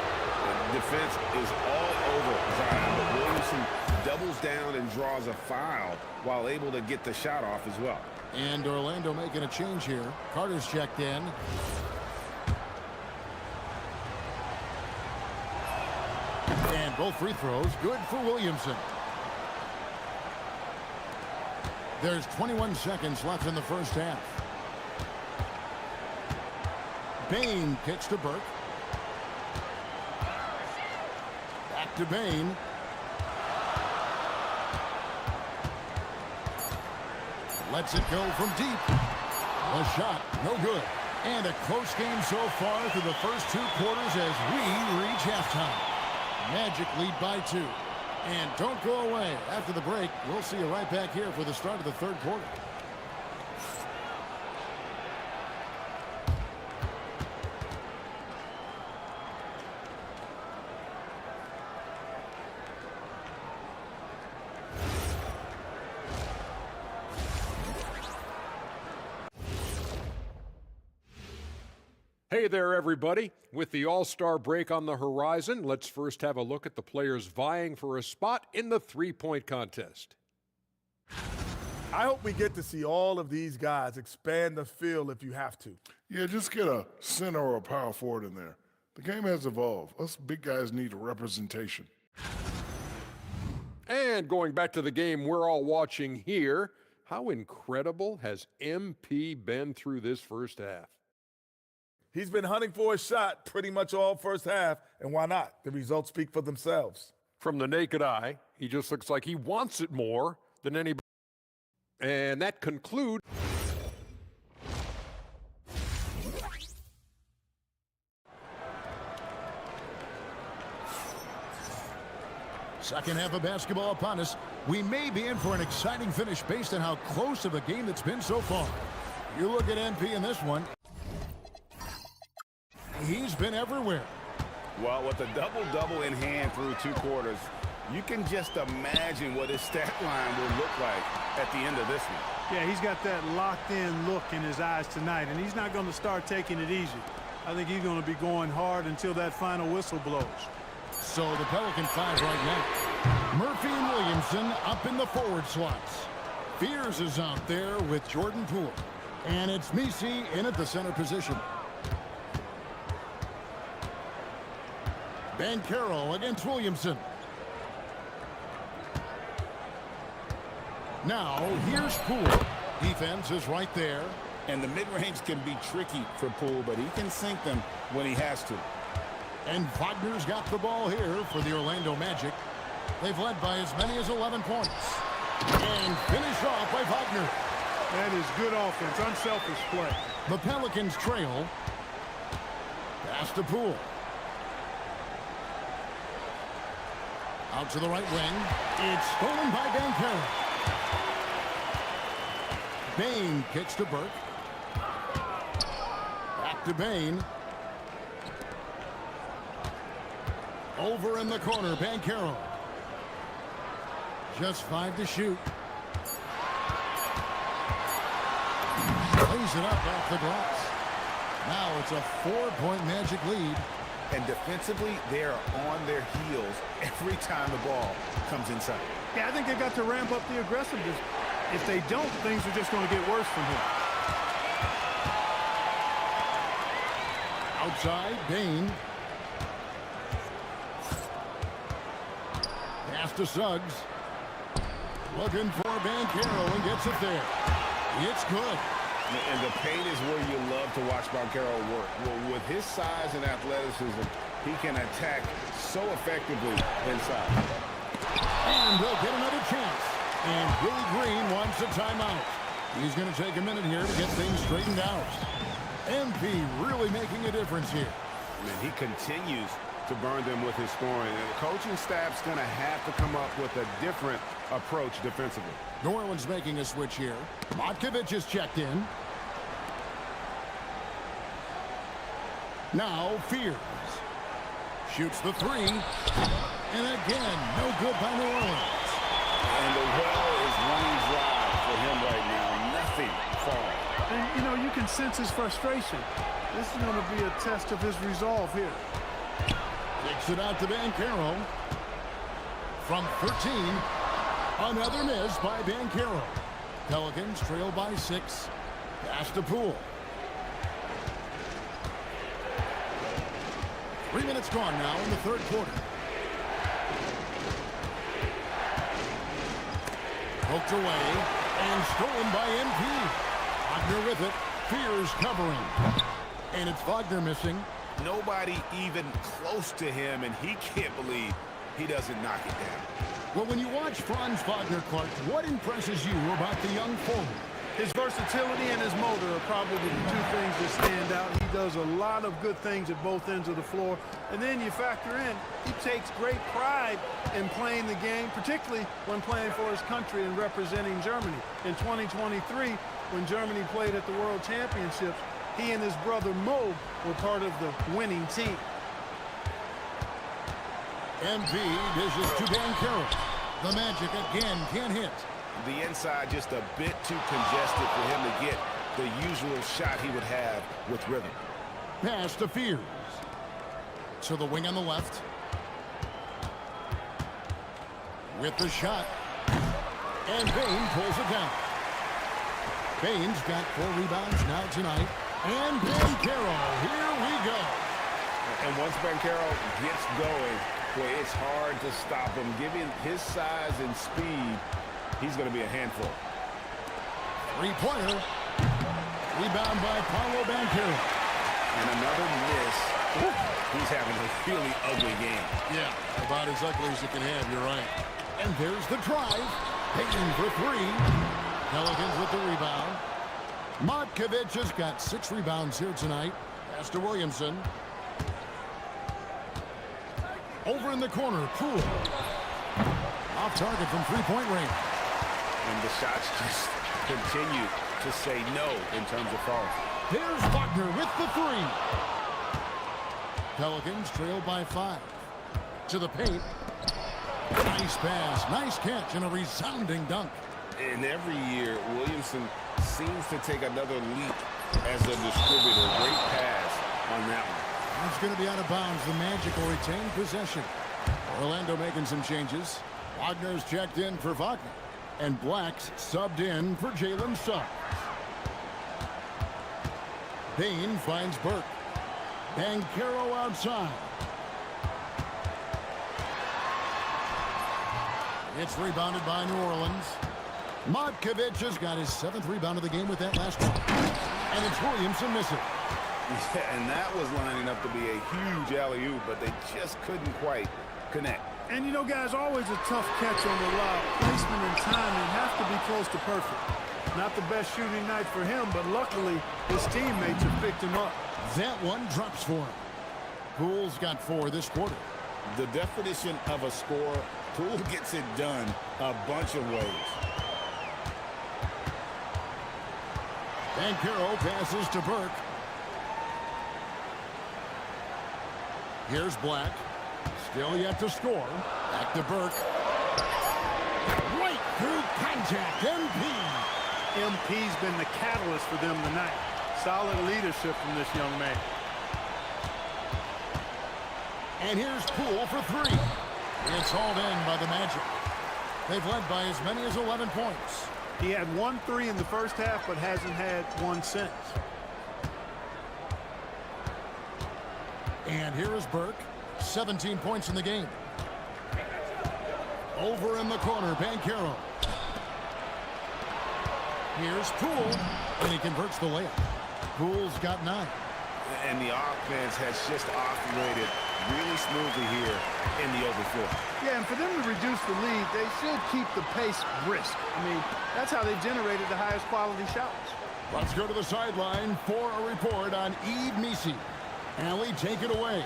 The defense is all over Zion, but Williamson doubles down and draws a foul while able to get the shot off as well. And Orlando making a change here. Carter's checked in. And both free throws good for Williamson. There's 21 seconds left in the first half. Bain kicks to Burke. Back to Bain. Lets it go from deep. The shot, no good. And a close game so far through the first 2 quarters as we reach halftime. Magic lead by 2. And don't go away. After the break, we'll see you right back here for the start of the 3rd quarter. Hey there, everybody. With the All-Star break on the horizon, let's first have a look at the players vying for a spot in the three-point contest. I hope we get to see all of these guys expand the field if you have to. Yeah, just get a center or a power forward in there. The game has evolved. Us big guys need representation. And going back to the game we're all watching here, how incredible has MP been through this first half? He's been hunting for a shot pretty much all first half, and why not? The results speak for themselves. From the naked eye, he just looks like he wants it more than anybody. And that concludes. Second half of basketball upon us. We may be in for an exciting finish based on how close of a game it's been so far. You look at MP in this one. He's been everywhere. Well, with a double-double in hand through 2 quarters, you can just imagine what his stat line will look like at the end of this one. Yeah, he's got that locked-in look in his eyes tonight, and he's not going to start taking it easy. I think he's going to be going hard until that final whistle blows. So the Pelican 5 right now. Murphy and Williamson up in the forward slots. Fears is out there with Jordan Poole. And it's Misi in at the center position. Bankero against Williamson. Now, here's Poole. Defense is right there. And the mid-range can be tricky for Poole, but he can sink them when he has to. And Wagner's got the ball here for the Orlando Magic. They've led by as many as 11 points. And finished off by Wagner. That is good offense, unselfish play. The Pelicans trail. Pass to Poole. Out to the right wing. It's stolen by Bankero. Bain kicks to Burke. Back to Bain. Over in the corner, Bankero. Just 5 to shoot. Lays it up off the glass. Now it's a 4-point Magic lead. And defensively, they are on their heels every time the ball comes inside. Yeah, I think they got to ramp up the aggressiveness. If they don't, things are just going to get worse from here. Outside, Bain. Pass to Suggs. Looking for Bankero and gets it there. It's good. And the paint is where you love to watch Mycareer work. Well, with his size and athleticism, he can attack so effectively inside. And they'll get another chance. And Willie Green wants a timeout. He's going to take a minute here to get things straightened out. MP really making a difference here. And he continues to burn them with his scoring. And the coaching staff's going to have to come up with a different approach defensively. New Orleans making a switch here. Mycareer is checked in. Now Fears. Shoots the three. And again, no good by New Orleans. And the well is running dry for him right now. Nothing falling. And, you know, you can sense his frustration. This is going to be a test of his resolve here. Kicks it out to Bankero. From 13. Another miss by Bankero. Pelicans trail by 6. Pass to Poole. 3 minutes gone now in the third quarter. Poked away and stolen by MP. Wagner with it. Fears covering. And it's Wagner missing. Nobody even close to him, and he can't believe he doesn't knock it down. Well, when you watch Franz Wagner, Clark, what impresses you about the young forward? His versatility and his motor are probably the two things that stand out. He does a lot of good things at both ends of the floor. And then you factor in, he takes great pride in playing the game, particularly when playing for his country and representing Germany. In 2023, when Germany played at the World Championships, he and his brother Mo were part of the winning team. MP dishes to Bankero. The Magic again can't hit. The inside just a bit too congested for him to get the usual shot he would have with rhythm. Pass to Fears. To the wing on the left. With the shot. And Bain pulls it down. Bain's got 4 rebounds now tonight. And Bankero, here we go. And once Bankero gets going, boy, it's hard to stop him. Given his size and speed, he's going to be a handful. 3-pointer. Rebound by Paolo Bankero. And another miss. He's having a really ugly game. Yeah, about as ugly as you can have, you're right. And there's the drive. Payton for 3. Pelicans with the rebound. Mycareer has got 6 rebounds here tonight. Pass to Williamson. Over in the corner, Poole. Off target from 3-point range. And the shots just continue to say no in terms of falling. Here's Wagner with the 3. Pelicans trail by 5. To the paint. Nice pass, nice catch, and a resounding dunk. And every year, Williamson seems to take another leap as a distributor. Great pass on that one. It's going to be out of bounds. The Magic will retain possession. Orlando making some changes. Wagner's checked in for Wagner. And Black's subbed in for Jalen Suggs. Bain finds Burke. Bankero outside. It's rebounded by New Orleans. Mycareer has got his 7th rebound of the game with that last one. And it's Williamson missing. Yeah, and that was lining up to be a huge alley-oop, but they just couldn't quite connect. And you know, guys, always a tough catch on the lob. Placement and timing have to be close to perfect. Not the best shooting night for him, but luckily his teammates have picked him up. That one drops for him. Poole's got 4 this quarter. The definition of a scorer, Poole gets it done a bunch of ways. Bankero passes to Burke. Here's Black. Still yet to score. Back to Burke. Right through contact. MP's been the catalyst for them tonight. Solid leadership from this young man. And here's Poole for 3. It's hauled in by the Magic. They've led by as many as 11 points. He had 1 3 in the first half, but hasn't had one since. And here is Burke. 17 points in the game. Over in the corner, Bankero. Here's Poole, and he converts the layup. Poole's got 9. And the offense has just operated really smoothly here in the open floor. Yeah, and for them to reduce the lead, they should keep the pace brisk. I mean, that's how they generated the highest quality shots. Let's go to the sideline for a report on Eve Misi. Allie, take it away.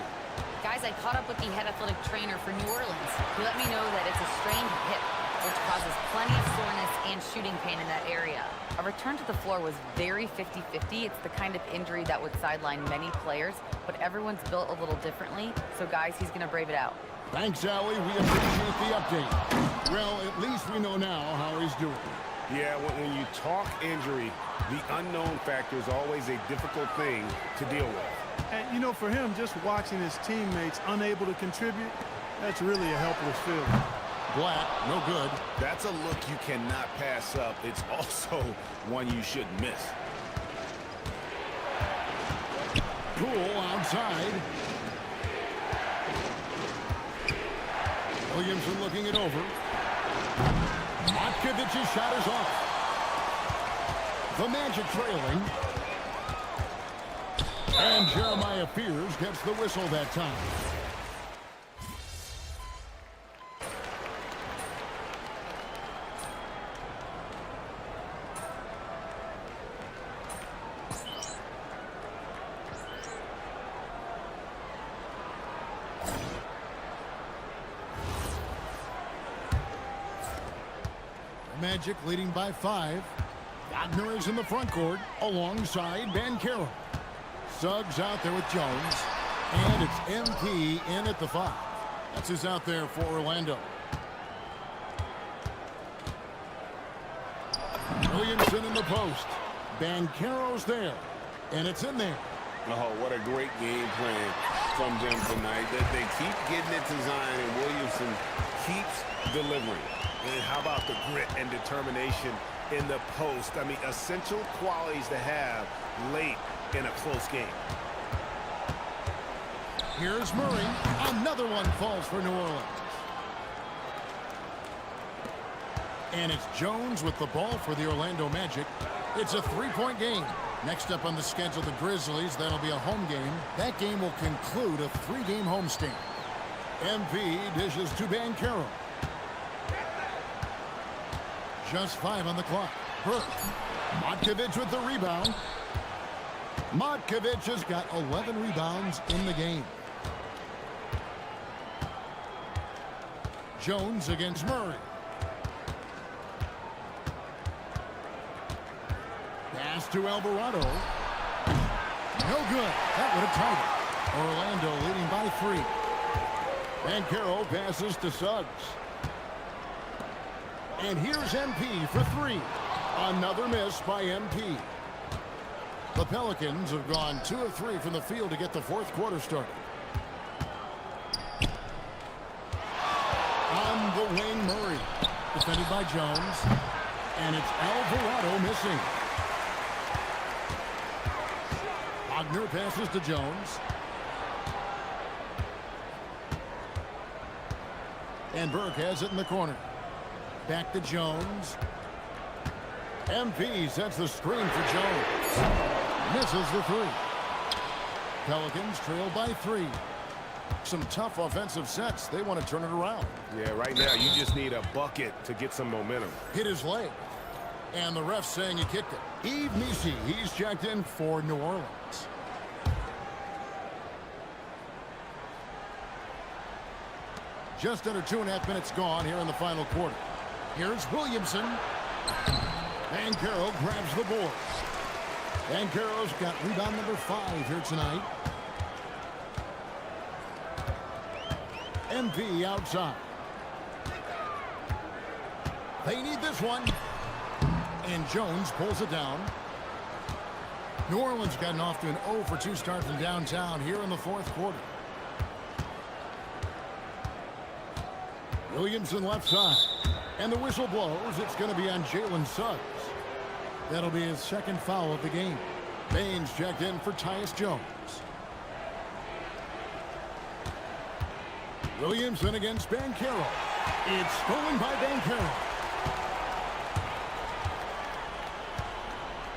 Guys, I caught up with the head athletic trainer for New Orleans. He let me know that it's a strained hip, which causes plenty of soreness and shooting pain in that area. A return to the floor was very 50-50. It's the kind of injury that would sideline many players, but everyone's built a little differently. So, guys, he's going to brave it out. Thanks, Allie. We appreciate the update. Well, at least we know now how he's doing. Yeah, when you talk injury, the unknown factor is always a difficult thing to deal with. And, you know, for him, just watching his teammates unable to contribute, that's really a helpless feeling. Black, no good. That's a look you cannot pass up. It's also one you shouldn't miss. Poole outside. Williamson looking it over. Matkovic's shot is off. The Magic trailing. And Jeremiah Fears gets the whistle that time. Magic leading by 5. Wagner is in the front court alongside Bankero. Suggs out there with Jones. And it's MP in at the 5. That's who's out there for Orlando. Williamson in the post. Bankero's there. And it's in there. Oh, what a great game plan from them tonight. They keep getting it to Zion, and Williamson keeps delivering. And how about the grit and determination in the post? I mean, essential qualities to have late in a close game. Here's Murray. Another one falls for New Orleans. And it's Jones with the ball for the Orlando Magic. It's a 3-point game. Next up on the schedule, the Grizzlies. That'll be a home game. That game will conclude a 3-game homestand. MP dishes to Bankero. Just 5 on the clock. Burke. Matkovic with the rebound. Matkovic has got 11 rebounds in the game. Jones against Murray. Pass to Alvarado. No good. That would have tied it. Orlando leading by 3. Bankero passes to Suggs. And here's MP for 3. Another miss by MP. The Pelicans have gone 2 of 3 from the field to get the 4th quarter started. On the wing, Murray. Defended by Jones. And it's Alvarado missing. Wagner passes to Jones. And Burke has it in the corner. Back to Jones. MP sets the screen for Jones. Misses the 3. Pelicans trail by 3. Some tough offensive sets. They want to turn it around. Yeah, right now you just need a bucket to get some momentum. Hit his leg. And the ref saying he kicked it. Eve Misi, he's checked in for New Orleans. Just under 2.5 minutes gone here in the final quarter. Here's Williamson. Bankero grabs the board. Bankero's got rebound number 5 here tonight. MP outside. They need this one. And Jones pulls it down. New Orleans gotten off to an 0 for 2 start from downtown here in the 4th quarter. Williamson left side. And the whistle blows. It's going to be on Jalen Suggs. That'll be his second foul of the game. Baines checked in for Tyus Jones. Williamson against Bankero. It's stolen by Bankero.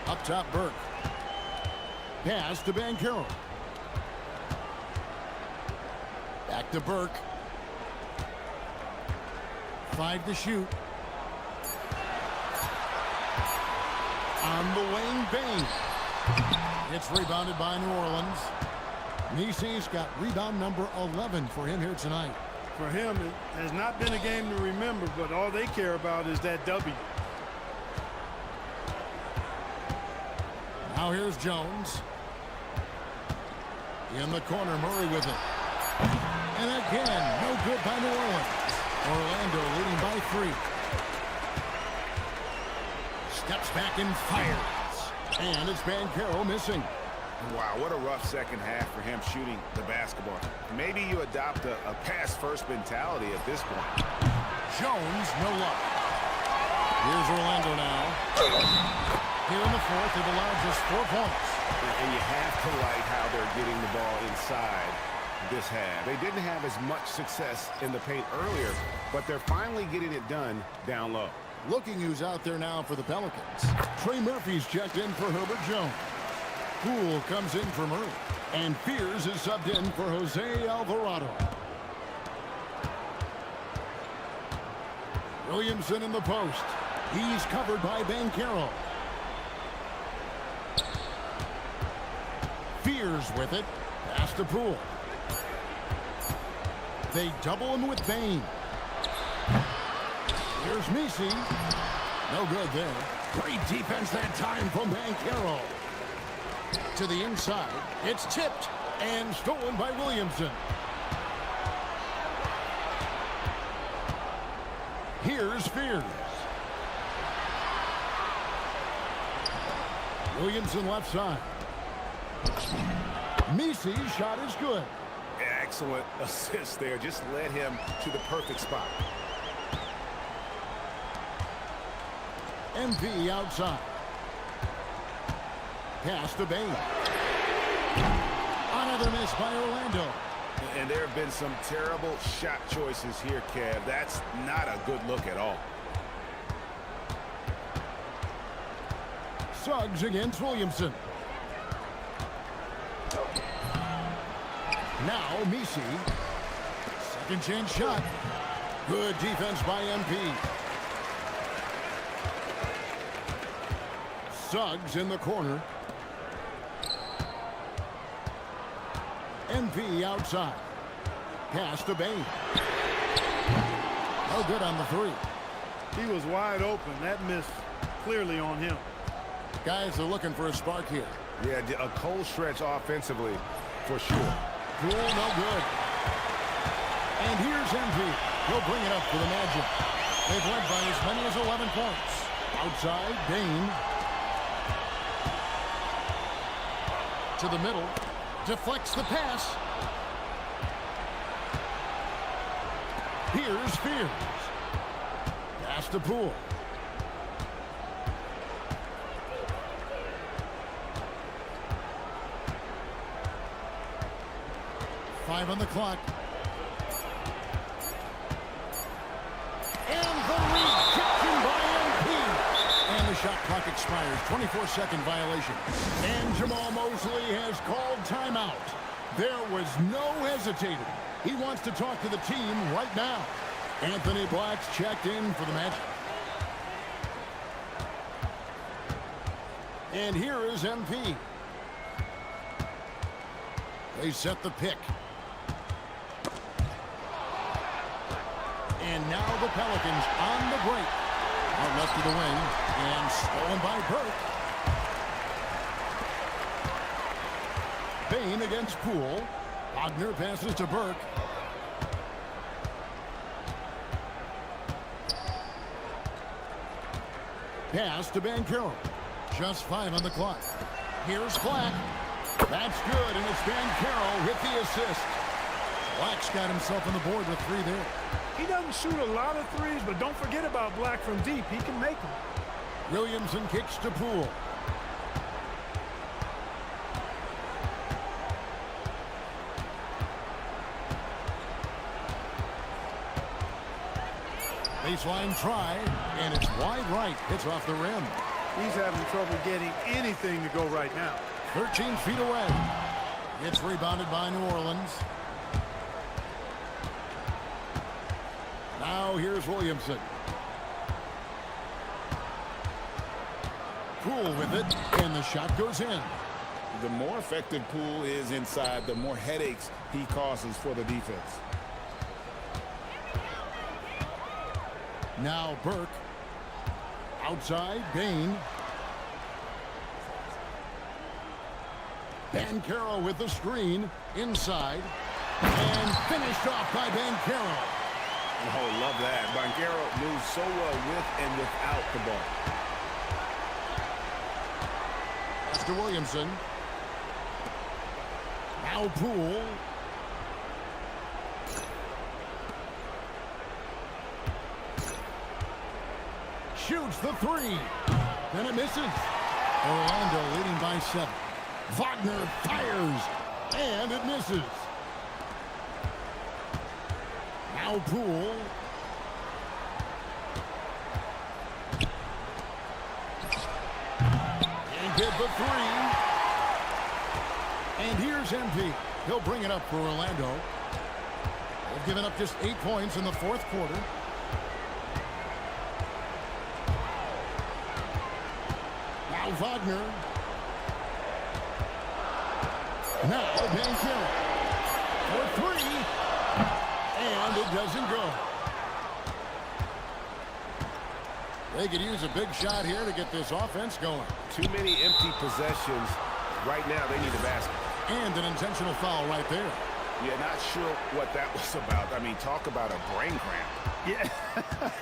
Up top, Burke. Pass to Bankero. Back to Burke. 5 to shoot. On the wing, Bain. It's rebounded by New Orleans. Missy's got rebound number 11 for him here tonight. For him, it has not been a game to remember, but all they care about is that W. Now here's Jones. In the corner, Murray with it. And again, no good by New Orleans. Orlando leading by 3. Steps back and fires. And it's Bankero missing. Wow, what a rough second half for him shooting the basketball. Maybe you adopt a pass-first mentality at this point. Jones, no luck. Here's Orlando now. Here in the fourth, they've allowed just 4 points. And you have to like how they're getting the ball inside this half. They didn't have as much success in the paint earlier, but they're finally getting it done down low. Looking who's out there now for the Pelicans. Trey Murphy's checked in for Herbert Jones. Poole comes in from early. And Fears is subbed in for Jose Alvarado. Williamson in the post. He's covered by Bankero. Fears with it. Pass to Poole. They double him with Bain. Here's Missy. No good there. Great defense that time from Bankero. To the inside. It's tipped and stolen by Williamson. Here's Fears. Williamson left side. Missy's shot is good. Excellent assist there. Just led him to the perfect spot. MV outside. Pass to Bain. Another miss by Orlando. And there have been some terrible shot choices here, Kev. That's not a good look at all. Suggs against Williamson. Now Missy. Second chance shot. Good defense by MP. Suggs in the corner. MP outside. Pass to Bain. No good on the 3. He was wide open. That miss clearly on him. Guys are looking for a spark here. Yeah, a cold stretch offensively for sure. Poole, no good. And here's MP. He'll bring it up for the Magic. They've led by as many as 11 points. Outside, Bain. To the middle. Deflects the pass. Here's Fears. Pass to Poole. Five on the clock. And the rejection by MP. And the shot clock expires. 24-second violation. And Jamal Mosley has called timeout. There was no hesitating. He wants to talk to the team right now. Anthony Black's checked in for the Magic. And here is MP. They set the pick. And now the Pelicans on the break. Out left to the wing. And stolen by Burke. Bain against Poole. Wagner passes to Burke. Pass to Bankero. Just 5 on the clock. Here's Black. That's good, and it's Bankero with the assist. Black's got himself on the board with 3 there. He doesn't shoot a lot of threes, but don't forget about Black from deep. He can make them. Williamson kicks to Poole. Baseline try, and it's wide right. Hits off the rim. He's having trouble getting anything to go right now. 13 feet away. It's rebounded by New Orleans. Now here's Williamson. Poole with it, and the shot goes in. The more effective Poole is inside, the more headaches he causes for the defense. Now Burke. Outside, Bain. Bancaro with the screen. Inside. And finished off by Bancaro. Oh, love that. Bancaro moves so well with and without the ball. That's to Williamson. Now Poole. Shoots the 3. Then it misses. Orlando leading by 7. Wagner fires. And it misses. Now Poole. He did the 3. And here's MP. He'll bring it up for Orlando. They've given up just 8 points in the 4th quarter. Now Wagner. Now Bancaro. For 3. And it doesn't go. They could use a big shot here to get this offense going. Too many empty possessions. Right now, they need a basket. And an intentional foul right there. Yeah, not sure what that was about. I mean, talk about a brain cramp. Yeah,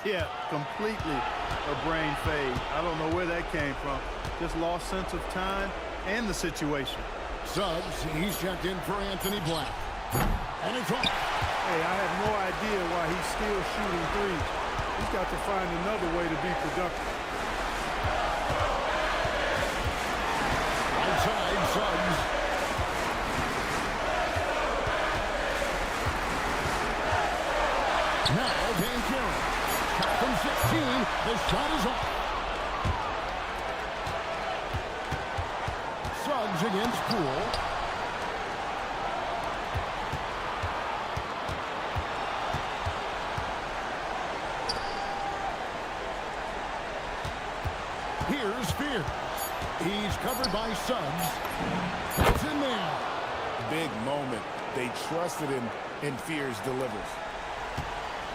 yeah, completely a brain fade. I don't know where that came from. Just lost sense of time and the situation. Suggs, he's checked in for Anthony Black. And it's off. Hey, I have no idea why he's still shooting threes. He's got to find another way to be productive. Outside, Suggs. Now, Bancaro. Shot from 16. The shot is off. Suggs against Poole. Here's Spears. He's covered by Suggs. It's in there. Big moment. They trusted him, and Fears delivers.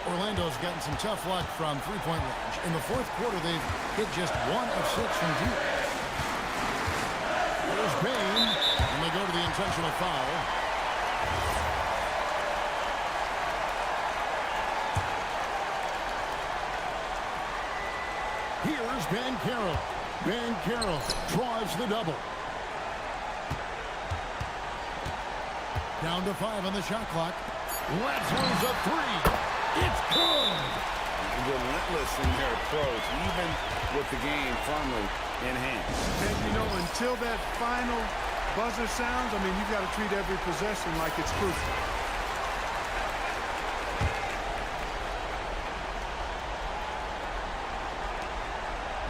Orlando's gotten some tough luck from three-point range. In the 4th quarter, they've hit just 1 of 6 from deep. There's Bain, and they go to the intentional foul. Here's Bancaro. Bancaro drives the double. Down to 5 on the shot clock. Let's lose a 3. It's good. Relentless in their approach, even with the game firmly in hand. And, you know, until that final buzzer sounds, I mean, you've got to treat every possession like it's crucial.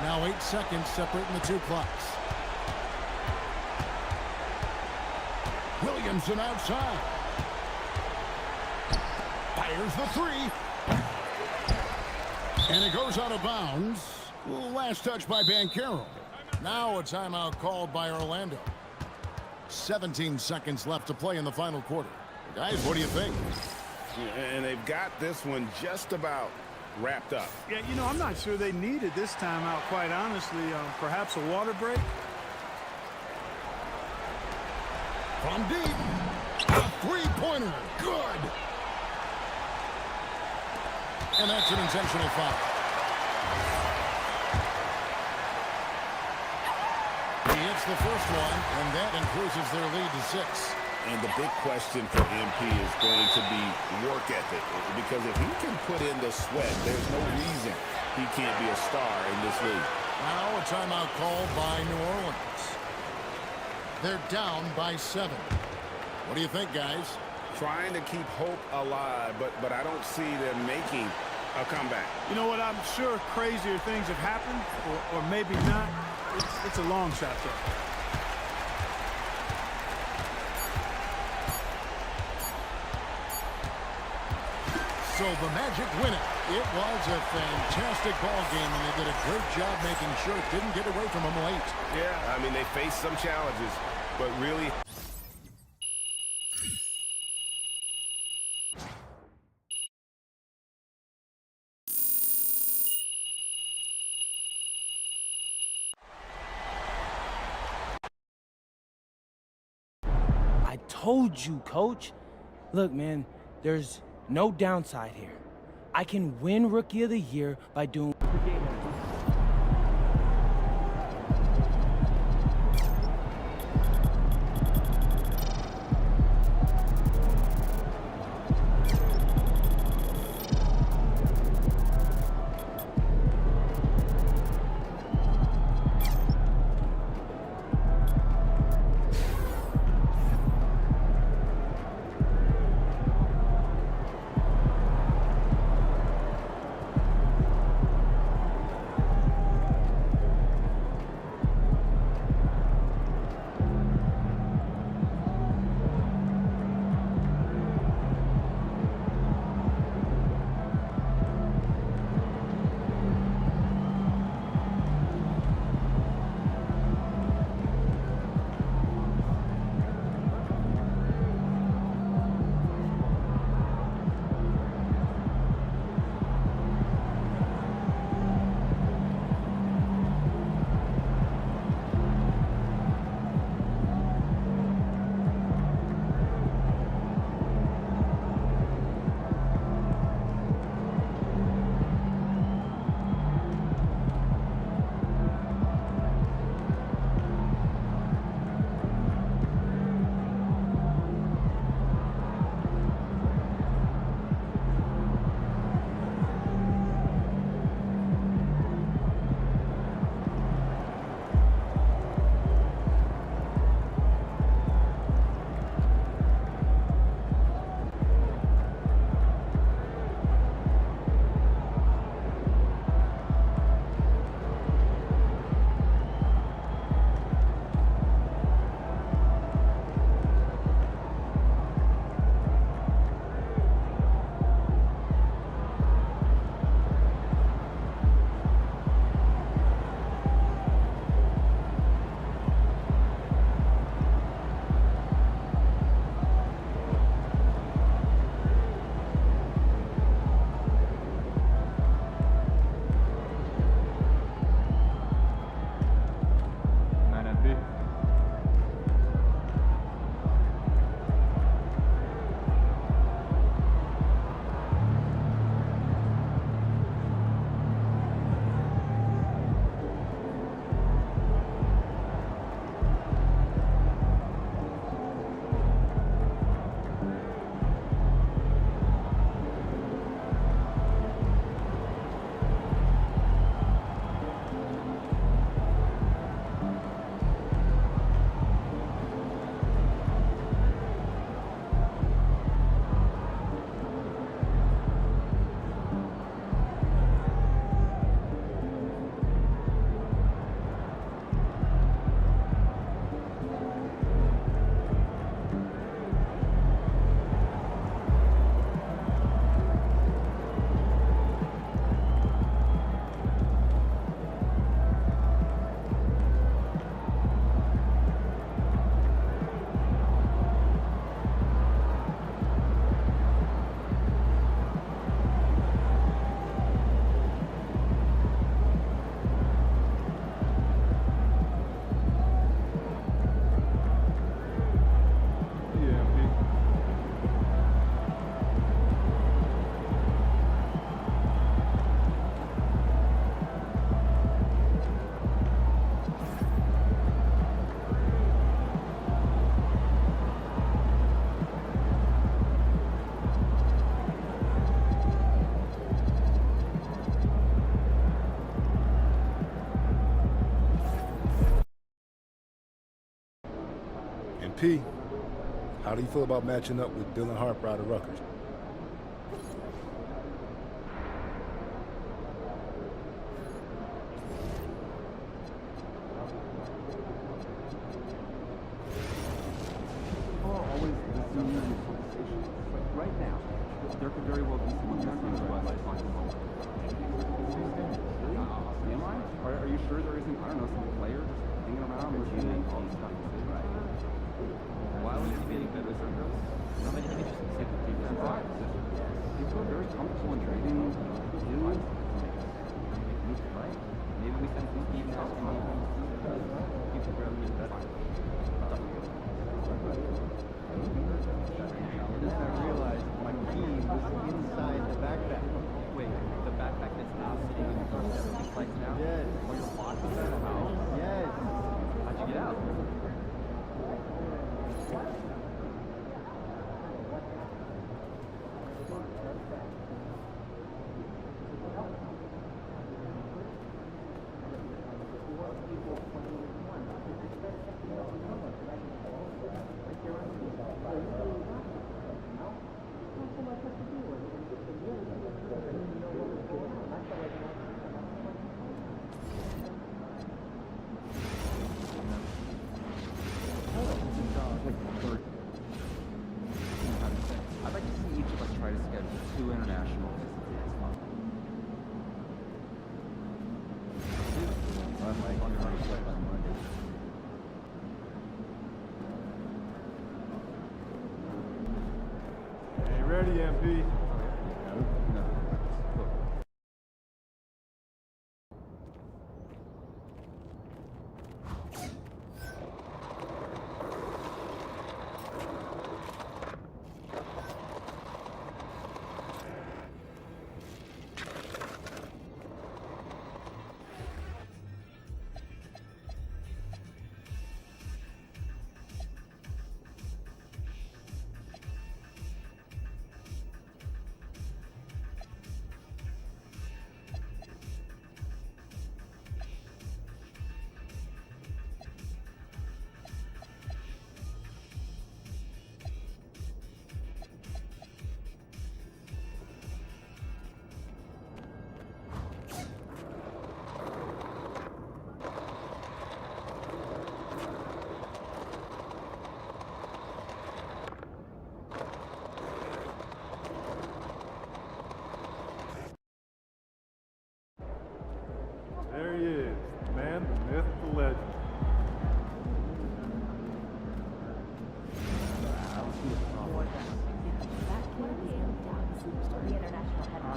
Now 8 seconds separating the 2 clocks. Williamson outside. Fires the 3. And it goes out of bounds. Last touch by Bancaro. Now a timeout called by Orlando. 17 seconds left to play in the final quarter. Guys, what do you think? And they've got this one just about wrapped up. Yeah, you know, I'm not sure they needed this timeout, quite honestly. Perhaps a water break? From deep. A 3-pointer. Good. And that's an intentional foul. He hits the first one, and that increases their lead to 6. And the big question for MP is going to be work ethic. Because if he can put in the sweat, there's no reason he can't be a star in this league. Now a timeout called by New Orleans. They're down by 7. What do you think, guys? Trying to keep hope alive, but I don't see them making a comeback. You know what? I'm sure crazier things have happened, or maybe not. It's a long shot, though. So the Magic win it. It was a fantastic ball game, and they did a great job making sure it didn't get away from them late. Yeah, I mean, they faced some challenges, but really... I told you, Coach. Look, man, there's no downside here. I can win Rookie of the Year by doing... MP, how do you feel about matching up with Dylan Harper out of Rutgers? Always listening to the conversation. But right now, there could very well be someone who's going to us on the phone. Really? Am I? Are you sure there isn't, I don't know, some player just hanging around reviewing all the stuff? Right. Why would it be any better than this? I think it's just a safe defense. Right. People are very comfortable in trading. Right. Maybe we can even ask him you could really get that. I realized my key was inside the backpack. Wait, the backpack that's now sitting in the car 70 flights down? Yes. Oh, you're locked in that house? Yes. How'd you get out? I'd like to see each of us try to schedule 2 international visits. I'm like on your flight on Monday. Hey, ready, MP? There he is, the man, the myth, the legend. I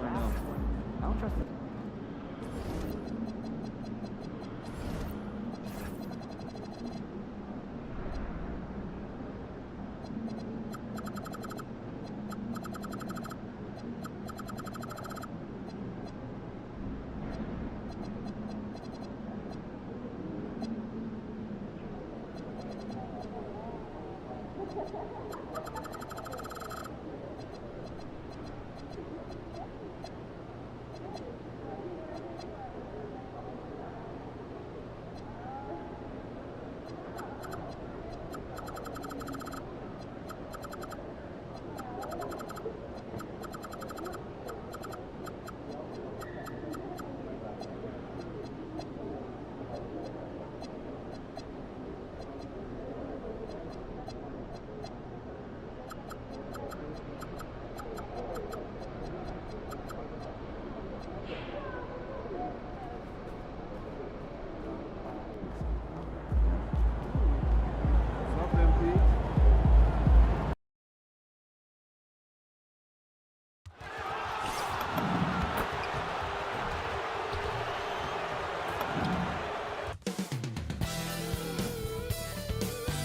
don't know. I don't trust it.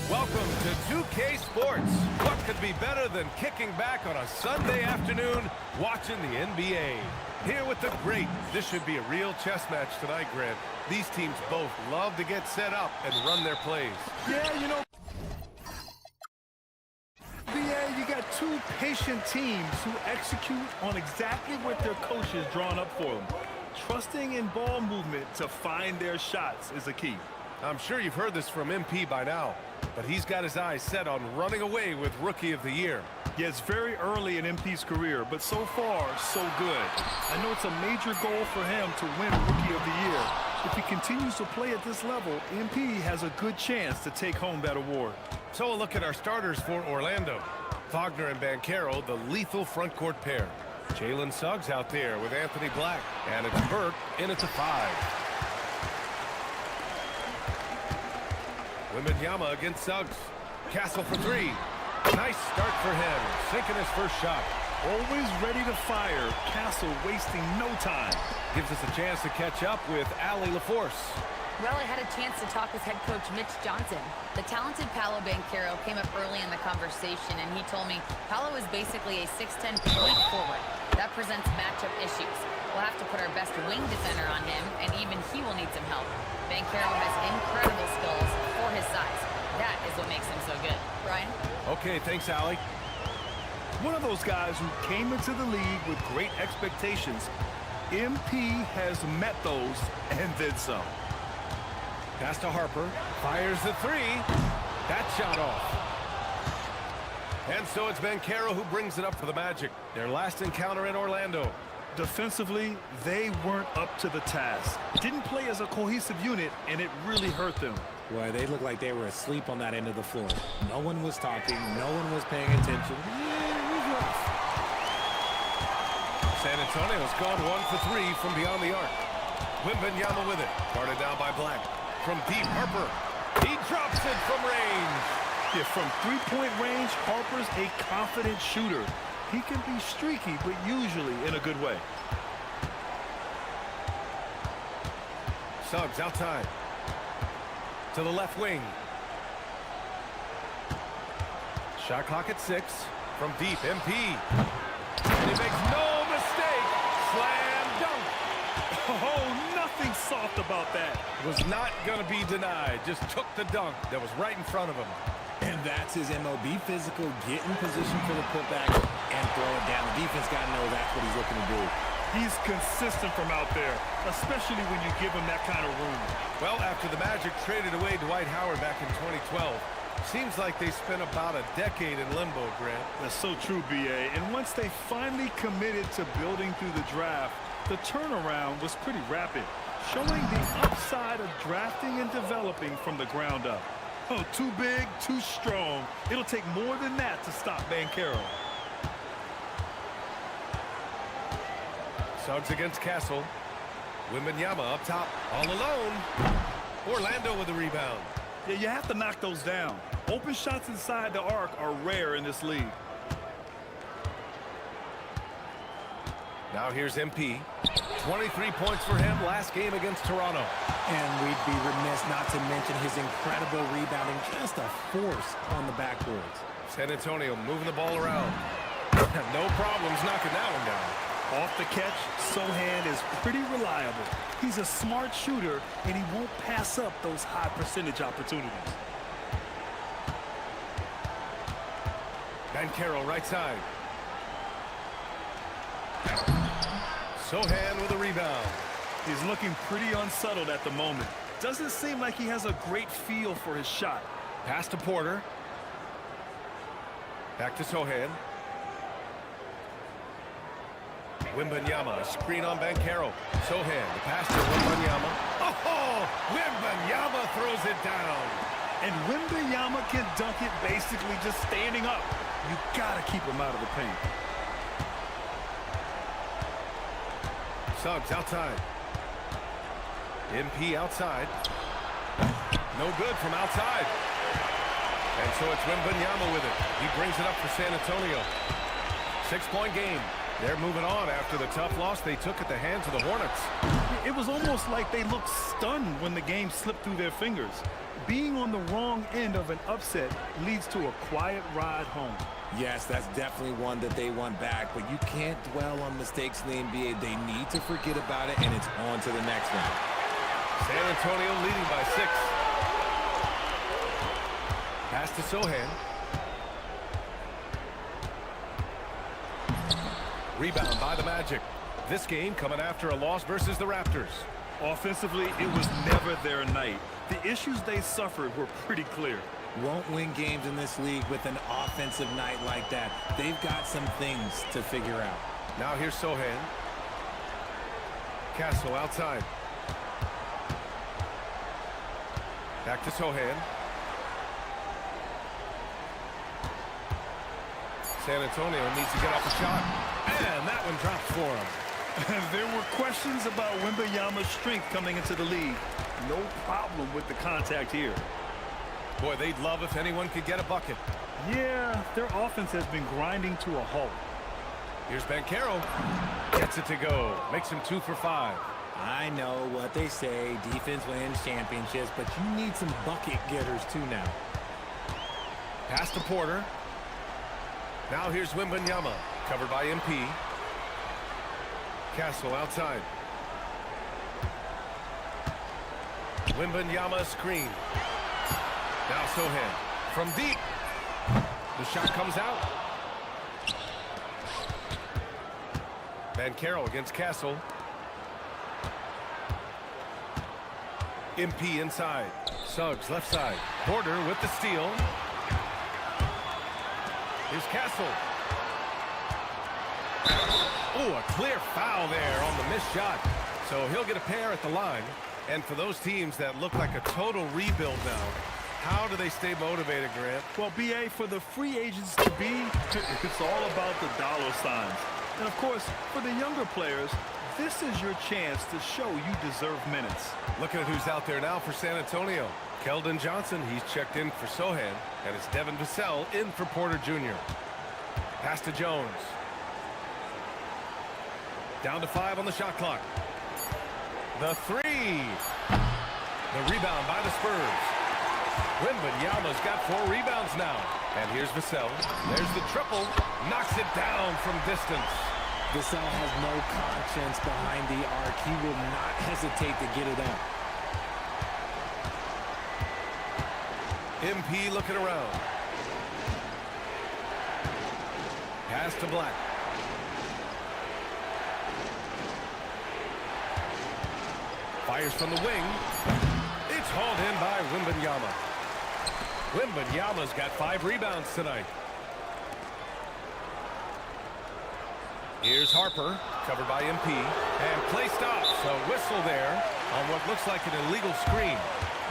Welcome to 2K Sports. What could be better than kicking back on a Sunday afternoon watching the NBA? Here with the great. This should be a real chess match tonight, Grant. These teams both love to get set up and run their plays. Yeah, you know, BA, you got two patient teams who execute on exactly what their coach has drawn up for them. Trusting in ball movement to find their shots is a key. I'm sure you've heard this from MP by now, but he's got his eyes set on running away with Rookie of the Year. Yeah, it's very early in MP's career, but so far, so good. I know it's a major goal for him to win Rookie of the Year. If he continues to play at this level, MP has a good chance to take home that award. So a look at our starters for Orlando. Wagner and Banchero, the lethal front court pair. Jalen Suggs out there with Anthony Black. And it's Burke in at the 5. Wembanyama against Suggs. Castle for 3. Nice start for him, sinking his first shot. Always ready to fire. Castle wasting no time. Gives us a chance to catch up with Allie LaForce. Well, I had a chance to talk with head coach Mitch Johnson. The talented Paolo Banchero came up early in the conversation, and he told me Paolo is basically a 6'10" point forward. That presents matchup issues. We'll have to put our best wing defender on him, and even he will need some help. Banchero has incredible skills for his size. That is what makes him so good. Brian? Okay, thanks, Allie. One of those guys who came into the league with great expectations. MP has met those and then some. Pass to Harper. Fires the 3. That shot off. And so it's Banchero who brings it up for the Magic. Their last encounter in Orlando. Defensively, they weren't up to the task. Didn't play as a cohesive unit, and it really hurt them. Boy, they looked like they were asleep on that end of the floor. No one was talking. No one was paying attention. Yeah, it was rough. San Antonio's gone 1 for 3 from beyond the arc. Wembanyama with it. Guarded down by Black. From deep, Harper. He drops it from range. Yeah, from three-point range, Harper's a confident shooter. He can be streaky, but usually in a good way. Suggs outside. To the left wing. Shot clock at 6. From deep, MP. And he makes no mistake. Slam dunk. Oh, nothing soft about that. Was not going to be denied. Just took the dunk that was right in front of him. And that's his MOB physical. Get in position for the putback and throw it down. The defense got to know that's what he's looking to do. He's consistent from out there, especially when you give him that kind of room. Well, after the Magic traded away Dwight Howard back in 2012, seems like they spent about a decade in limbo, Grant. That's so true, B.A. And once they finally committed to building through the draft, the turnaround was pretty rapid, showing the upside of drafting and developing from the ground up. Oh, too big, too strong. It'll take more than that to stop Banchero. Suggs against Castle. Wembanyama up top, all alone. Orlando with the rebound. Yeah, you have to knock those down. Open shots inside the arc are rare in this league. Now here's MP. 23 points for him last game against Toronto. And we'd be remiss not to mention his incredible rebounding. Just a force on the backboards. San Antonio moving the ball around. No problems knocking that one down. Off the catch, Sohan is pretty reliable. He's a smart shooter, and he won't pass up those high percentage opportunities. Banchero right side. Sohan with a rebound. He's looking pretty unsettled at the moment. Doesn't seem like he has a great feel for his shot. Pass to Porter. Back to Sohan. Wembanyama, screen on Banchero. Sohan, the pass to Wembanyama. Oh, Wembanyama throws it down. And Wembanyama can dunk it basically just standing up. You gotta keep him out of the paint. Suggs outside. MP outside. No good from outside. And so it's Wembanyama with it. He brings it up for San Antonio. 6-point game. They're moving on after the tough loss they took at the hands of the Hornets. It was almost like they looked stunned when the game slipped through their fingers. Being on the wrong end of an upset leads to a quiet ride home. Yes, that's definitely one that they want back, but you can't dwell on mistakes in the NBA. They need to forget about it, and it's on to the next one. San Antonio leading by 6. Pass to Sohan. Rebound by the Magic. This game coming after a loss versus the Raptors. Offensively, it was never their night. The issues they suffered were pretty clear. Won't win games in this league with an offensive night like that. They've got some things to figure out. Now here's Sohan. Castle outside. Back to Sohan. San Antonio needs to get off a shot. And that one drops for him. There were questions about Wembanyama's strength coming into the league. No problem with the contact here. Boy, they'd love if anyone could get a bucket. Yeah, their offense has been grinding to a halt. Here's Bankero. Gets it to go. Makes him 2 for 5. I know what they say, defense wins championships, but you need some bucket getters too now. Pass to Porter. Now here's Wembanyama, covered by MP. Castle outside. Wembanyama screen. Now Sohan from deep. The shot comes out. Bankero against Castle. MP inside. Suggs left side. Porter with the steal. Here's Castle. Oh, a clear foul there on the missed shot. So he'll get a pair at the line. And for those teams that look like a total rebuild now, how do they stay motivated, Grant? Well, B.A., for the free agents to be, it's all about the dollar signs. And, of course, for the younger players, this is your chance to show you deserve minutes. Looking at who's out there now for San Antonio. Keldon Johnson, he's checked in for Sohan. And it's Devin Vassell in for Porter Jr. Pass to Jones. Down to 5 on the shot clock. The three. The rebound by the Spurs. Wembanyama's got 4 rebounds now. And here's Vassell. There's the triple. Knocks it down from distance. Vassell has no conscience behind the arc. He will not hesitate to get it up. MP looking around. Pass to Black. Fires from the wing. It's hauled in by Wembanyama. Wembanyama's got 5 rebounds tonight. Here's Harper, covered by MP, and play stops. A whistle there on what looks like an illegal screen.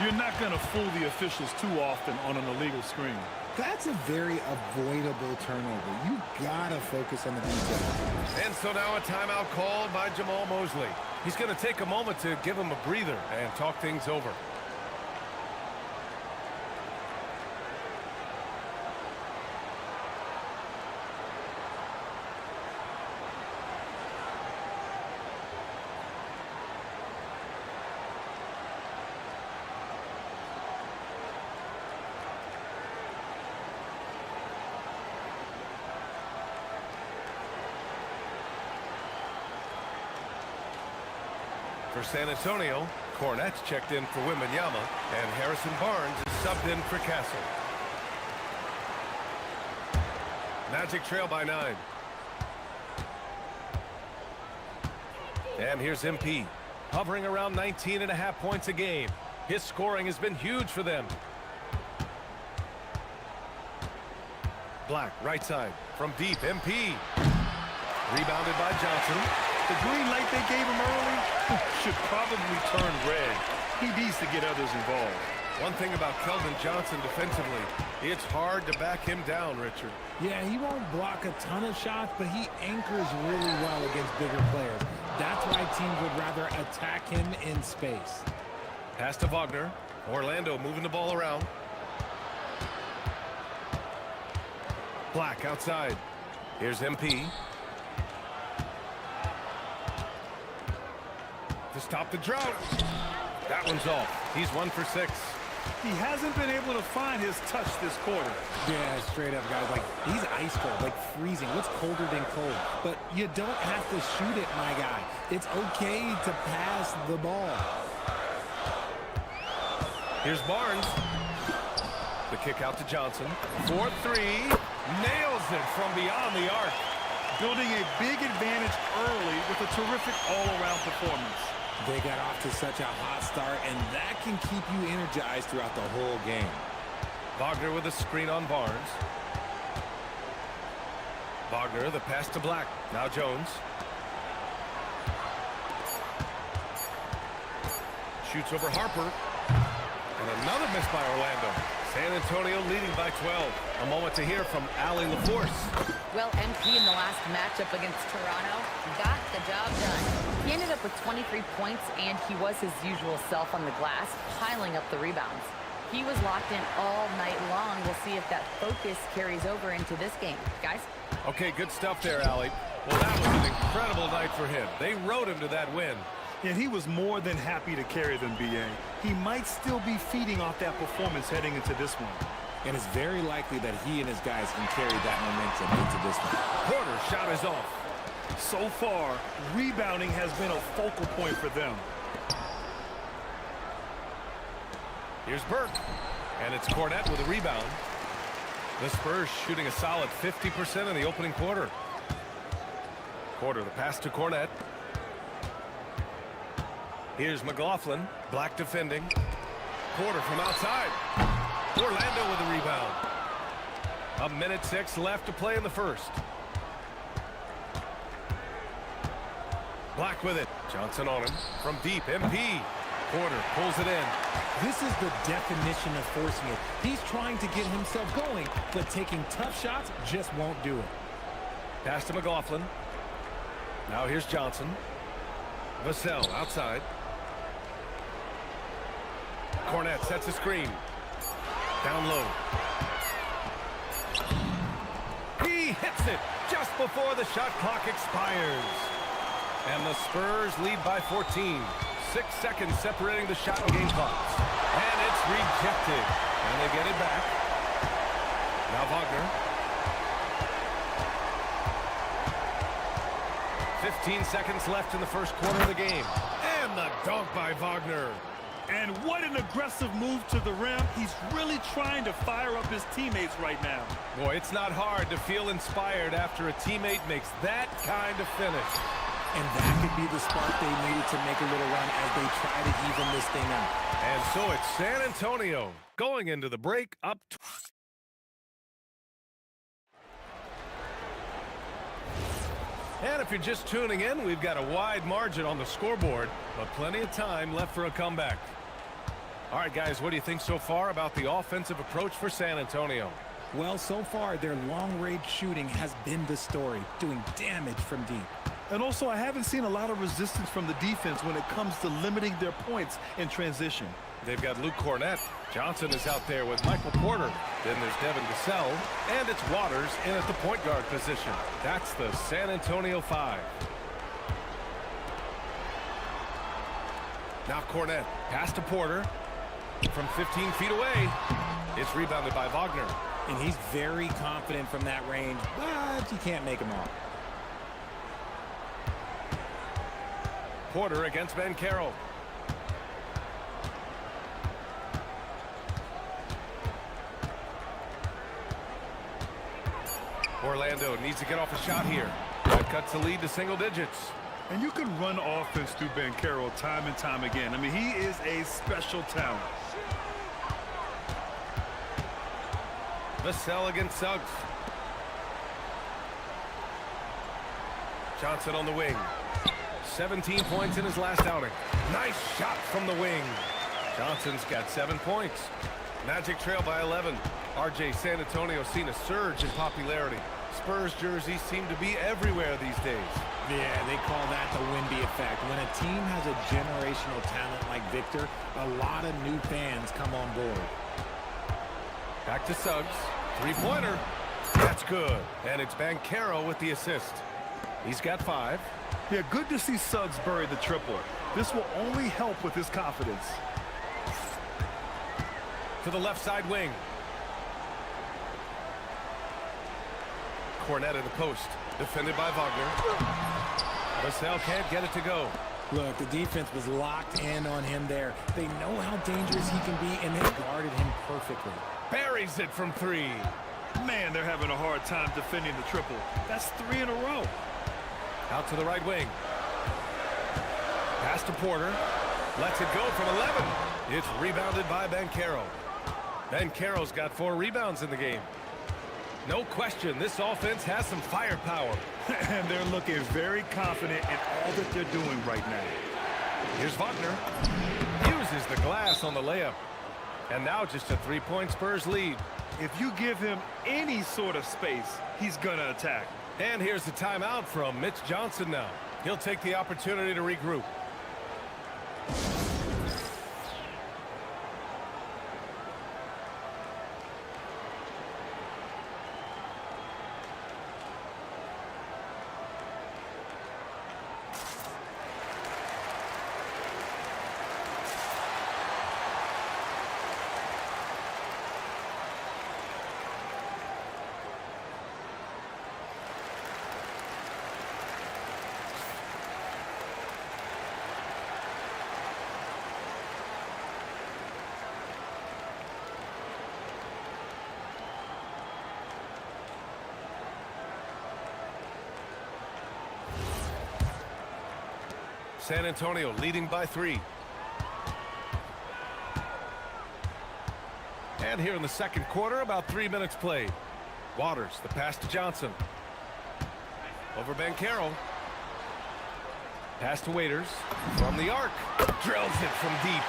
You're not going to fool the officials too often on an illegal screen. That's a very avoidable turnover. You gotta focus on the details. And so now a timeout called by Jamal Mosley. He's going to take a moment to give him a breather and talk things over. For San Antonio, Cornette's checked in for Wembanyama, and Harrison Barnes is subbed in for Castle. Magic trail by 9. And here's MP, hovering around 19.5 points a game. His scoring has been huge for them. Black, right side, from deep, MP. Rebounded by Johnson. The green light they gave him early should probably turn red. He needs to get others involved. One thing about Keldon Johnson defensively, it's hard to back him down, Richard. Yeah, he won't block a ton of shots, but he anchors really well against bigger players. That's why teams would rather attack him in space. Pass to Wagner. Orlando moving the ball around. Black outside. Here's MP. To stop the drought. That one's off. He's 1 for 6. He hasn't been able to find his touch this quarter. Yeah, straight up, guys. Like, he's ice cold, like freezing. What's colder than cold? But you don't have to shoot it, my guy. It's okay to pass the ball. Here's Barnes. The kick out to Johnson. 4-3. Nails it from beyond the arc. Building a big advantage early with a terrific all-around performance. They got off to such a hot start, and that can keep you energized throughout the whole game. Wagner with a screen on Barnes. Wagner, the pass to Black. Now Jones. Shoots over Harper. And another miss by Orlando. San Antonio leading by 12. A moment to hear from Allie LaForce. Well, MP in the last matchup against Toronto got the job done. He ended up with 23 points, and he was his usual self on the glass, piling up the rebounds. He was locked in all night long. We'll see if that focus carries over into this game. Guys? Okay, good stuff there, Allie. Well, that was an incredible night for him. They rode him to that win. And he was more than happy to carry them, B.A. He might still be feeding off that performance heading into this one. And it's very likely that he and his guys can carry that momentum into this one. Porter shot is off. So far, rebounding has been a focal point for them. Here's Burke. And it's Cornette with a rebound. The Spurs shooting a solid 50% in the opening quarter. Porter, the pass to Cornette. Here's McLaughlin. Black defending. Porter from outside. Orlando with a rebound. 1:06 left to play in the first. Black with it. Johnson on him. From deep, MP. Porter pulls it in. This is the definition of forcing it. He's trying to get himself going, but taking tough shots just won't do it. Pass to McLaughlin. Now here's Johnson. Vassell outside. Cornette sets a screen. Down low. He hits it just before the shot clock expires. And the Spurs lead by 14. 6 seconds separating the shot and game clocks. And it's rejected. And they get it back. Now Wagner. 15 seconds left in the first quarter of the game. And the dunk by Wagner. And what an aggressive move to the rim. He's really trying to fire up his teammates right now. Boy, it's not hard to feel inspired after a teammate makes that kind of finish. And that could be the spark they needed to make a little run as they try to even this thing out. And so it's San Antonio going into the break up. And if you're just tuning in, we've got a wide margin on the scoreboard, but plenty of time left for a comeback. All right, guys, what do you think so far about the offensive approach for San Antonio? Well, so far, their long-range shooting has been the story, doing damage from deep. And also, I haven't seen a lot of resistance from the defense when it comes to limiting their points in transition. They've got Luke Cornette. Johnson is out there with Michael Porter. Then there's Devin Vassell. And it's Waters in at the point guard position. That's the San Antonio 5. Now Cornette. Pass to Porter. From 15 feet away. It's rebounded by Wagner. And he's very confident from that range, but he can't make him off. Porter against Mycareer. Orlando needs to get off a shot here. That cuts the lead to single digits. And you can run offense through Mycareer time and time again. I mean, he is a special talent. Vassell against Suggs. Johnson on the wing. 17 points in his last outing. Nice shot from the wing. Johnson's got 7 points. Magic trail by 11. RJ, San Antonio seen a surge in popularity. Spurs jerseys seem to be everywhere these days. Yeah, they call that the Wemby effect. When a team has a generational talent like Victor, a lot of new fans come on board. Back to Suggs. Three-pointer. That's good. And it's Mycareer with the assist. He's got 5. Yeah, good to see Suggs bury the tripler. This will only help with his confidence. To the left side wing. Cornette in the post. Defended by Wagner. Vassell can't get it to go. Look, the defense was locked in on him there. They know how dangerous he can be, and they guarded him perfectly. Buries it from 3. Man, they're having a hard time defending the triple. That's 3 in a row. Out to the right wing. Pass to Porter. Lets it go from 11. It's rebounded by Bancaro. Bancaro's got 4 rebounds in the game. No question, this offense has some firepower. And they're looking very confident in all that they're doing right now. Here's Wagner. Uses the glass on the layup. And now just a 3-point Spurs lead. If you give him any sort of space, he's going to attack. And here's the timeout from Mitch Johnson now. He'll take the opportunity to regroup. San Antonio leading by 3. And here in the second quarter, about 3 minutes played. Waters, the pass to Johnson. Over Bancaro. Pass to Waiters. From the arc. Drills it from deep.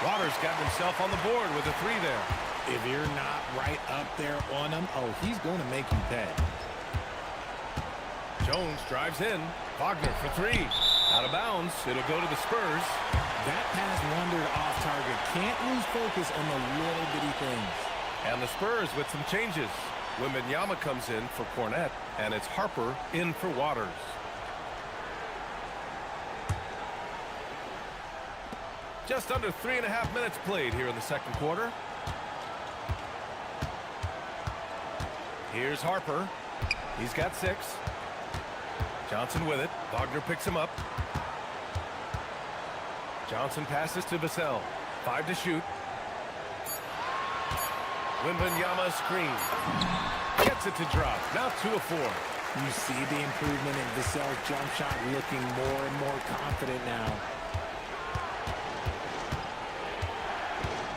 Waters got himself on the board with a 3 there. If you're not right up there on him, oh, he's going to make you pay. Jones drives in. Wagner for 3. Out of bounds. It'll go to the Spurs. That pass wandered off target. Can't lose focus on the little bitty things. And the Spurs with some changes. Wembanyama comes in for Cornette, and it's Harper in for Waters. Just under 3.5 minutes played here in the second quarter. Here's Harper. He's got 6. Johnson with it. Wagner picks him up. Johnson passes to Vassell. 5 to shoot. Wembanyama screen. Gets it to drop. Now 2 of 4. You see the improvement in Vassell's jump shot, looking more and more confident now.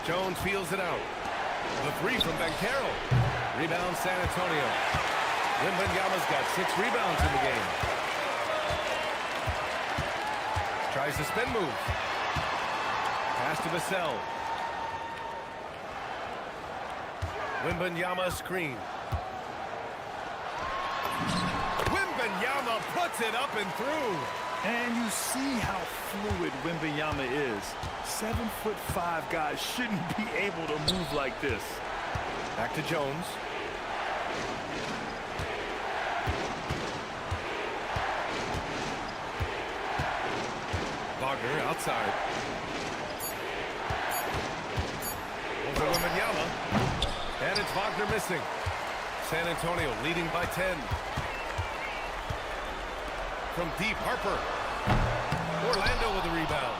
Jones feels it out. The 3 from Bancaro. Rebound San Antonio. Wembanyama's got 6 rebounds in the game. Tries the spin move. Pass to Vassell. Wembanyama screen. Wembanyama puts it up and through. And you see how fluid Wembanyama is. 7'5" guys shouldn't be able to move like this. Back to Jones. Wagner outside. Over Wembanyama. And it's Wagner missing. San Antonio leading by 10. From deep, Harper. Orlando with a rebound.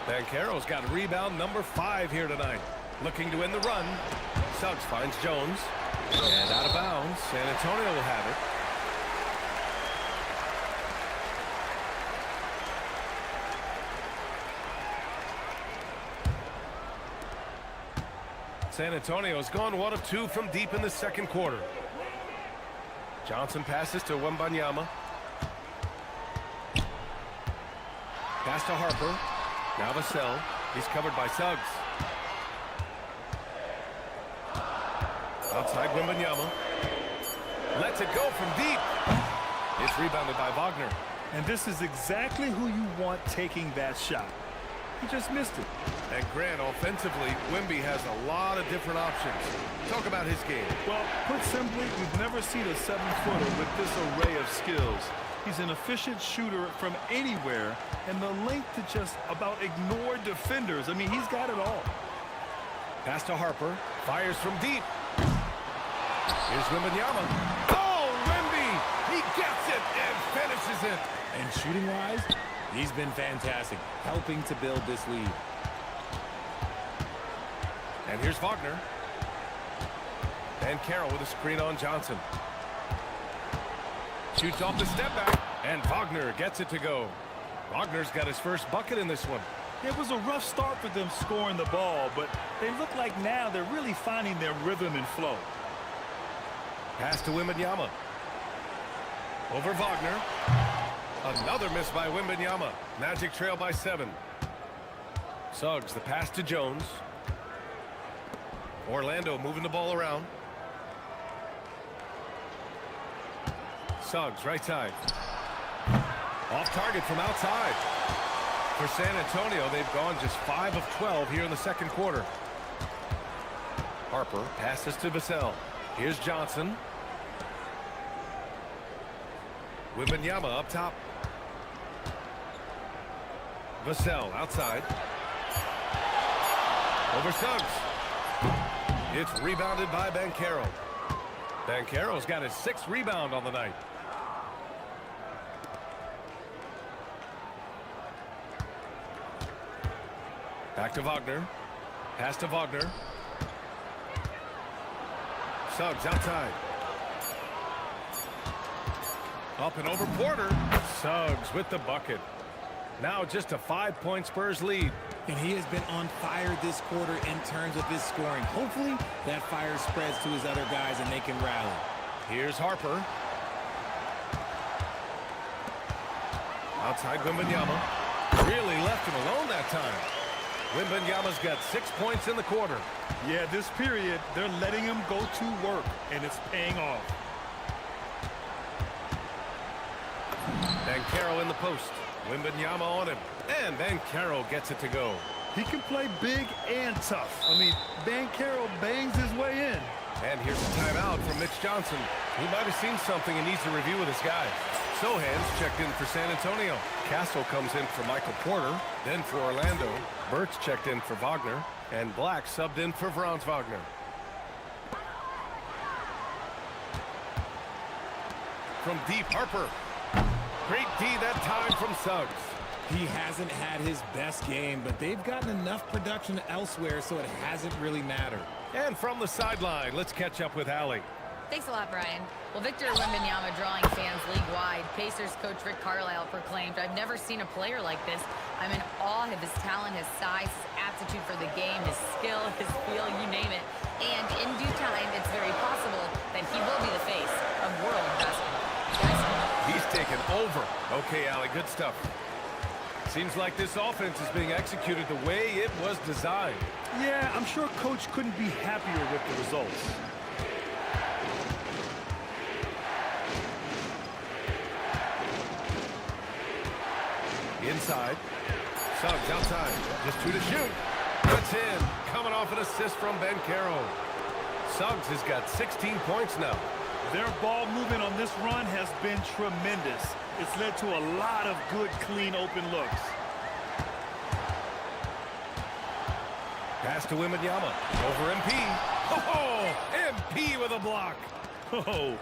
Bancaro's got rebound number 5 here tonight. Looking to win the run. Suggs finds Jones. And out of bounds. San Antonio will have it. San Antonio's gone 1 of 2 from deep in the second quarter. Johnson passes to Wembanyama. Pass to Harper. Now Vassell. He's covered by Suggs. Outside Wembanyama. Lets it go from deep. It's rebounded by Wagner. And this is exactly who you want taking that shot. He just missed it. And Grant, offensively, Wemby has a lot of different options. Talk about his game. Well, put simply, we've never seen a 7-footer with this array of skills. He's an efficient shooter from anywhere, and the length to just about ignore defenders. I mean, he's got it all. Pass to Harper. Fires from deep. Here's Wembanyama. Oh, Wemby! He gets it and finishes it. And shooting-wise, he's been fantastic, helping to build this lead. And here's Wagner. And Carroll with a screen on Johnson. Shoots off the step back, and Wagner gets it to go. Wagner's got his first bucket in this one. It was a rough start for them scoring the ball, but they look like now they're really finding their rhythm and flow. Pass to Wembanyama. Over Wagner. Another miss by Wembanyama. Magic trail by 7. Suggs, the pass to Jones. Orlando moving the ball around. Suggs, right side. Off target from outside. For San Antonio, they've gone just 5 of 12 here in the second quarter. Harper passes to Vassell. Here's Johnson. Wembanyama up top. Vassell outside. Over Suggs. It's rebounded by Bankero. Bankero's got his 6th rebound on the night. Back to Wagner. Pass to Wagner. Suggs outside. Up and over Porter. Suggs with the bucket. Now just a 5-point Spurs lead. And he has been on fire this quarter in terms of his scoring. Hopefully that fire spreads to his other guys and they can rally. Here's Harper. Outside Wembanyama. Really left him alone that time. Wembanyama's got 6 points in the quarter. Yeah, this period, they're letting him go to work, and it's paying off. Bankero in the post. Wembanyama on him. And Bankero gets it to go. He can play big and tough. I mean, Bankero bangs his way in. And here's a timeout from Mitch Johnson. He might have seen something and needs to review with his guys. Sohan's checked in for San Antonio. Castle comes in for Michael Porter. Then for Orlando. Burt's checked in for Wagner. And Black subbed in for Franz Wagner. From deep, Harper. Great D that time from Suggs. He hasn't had his best game, but they've gotten enough production elsewhere, so it hasn't really mattered. And from the sideline, let's catch up with Allie. Thanks a lot, Brian. Well, Victor Wembanyama drawing fans league-wide. Pacers coach Rick Carlisle proclaimed, "I've never seen a player like this. I'm in awe of his talent, his size, his aptitude for the game, his skill, his feel, you name it. And in due time, it's very possible that he will be the face of world basketball." He's taken over. Okay, Allie, good stuff. Seems like this offense is being executed the way it was designed. Yeah, I'm sure Coach couldn't be happier with the results. Inside. Suggs outside. Just 2 to shoot. That's in. Coming off an assist from Bankero. Suggs has got 16 points now. Their ball movement on this run has been tremendous. It's led to a lot of good, clean, open looks. Pass to Wembanyama. Over MP. Oh, MP with a block. Oh.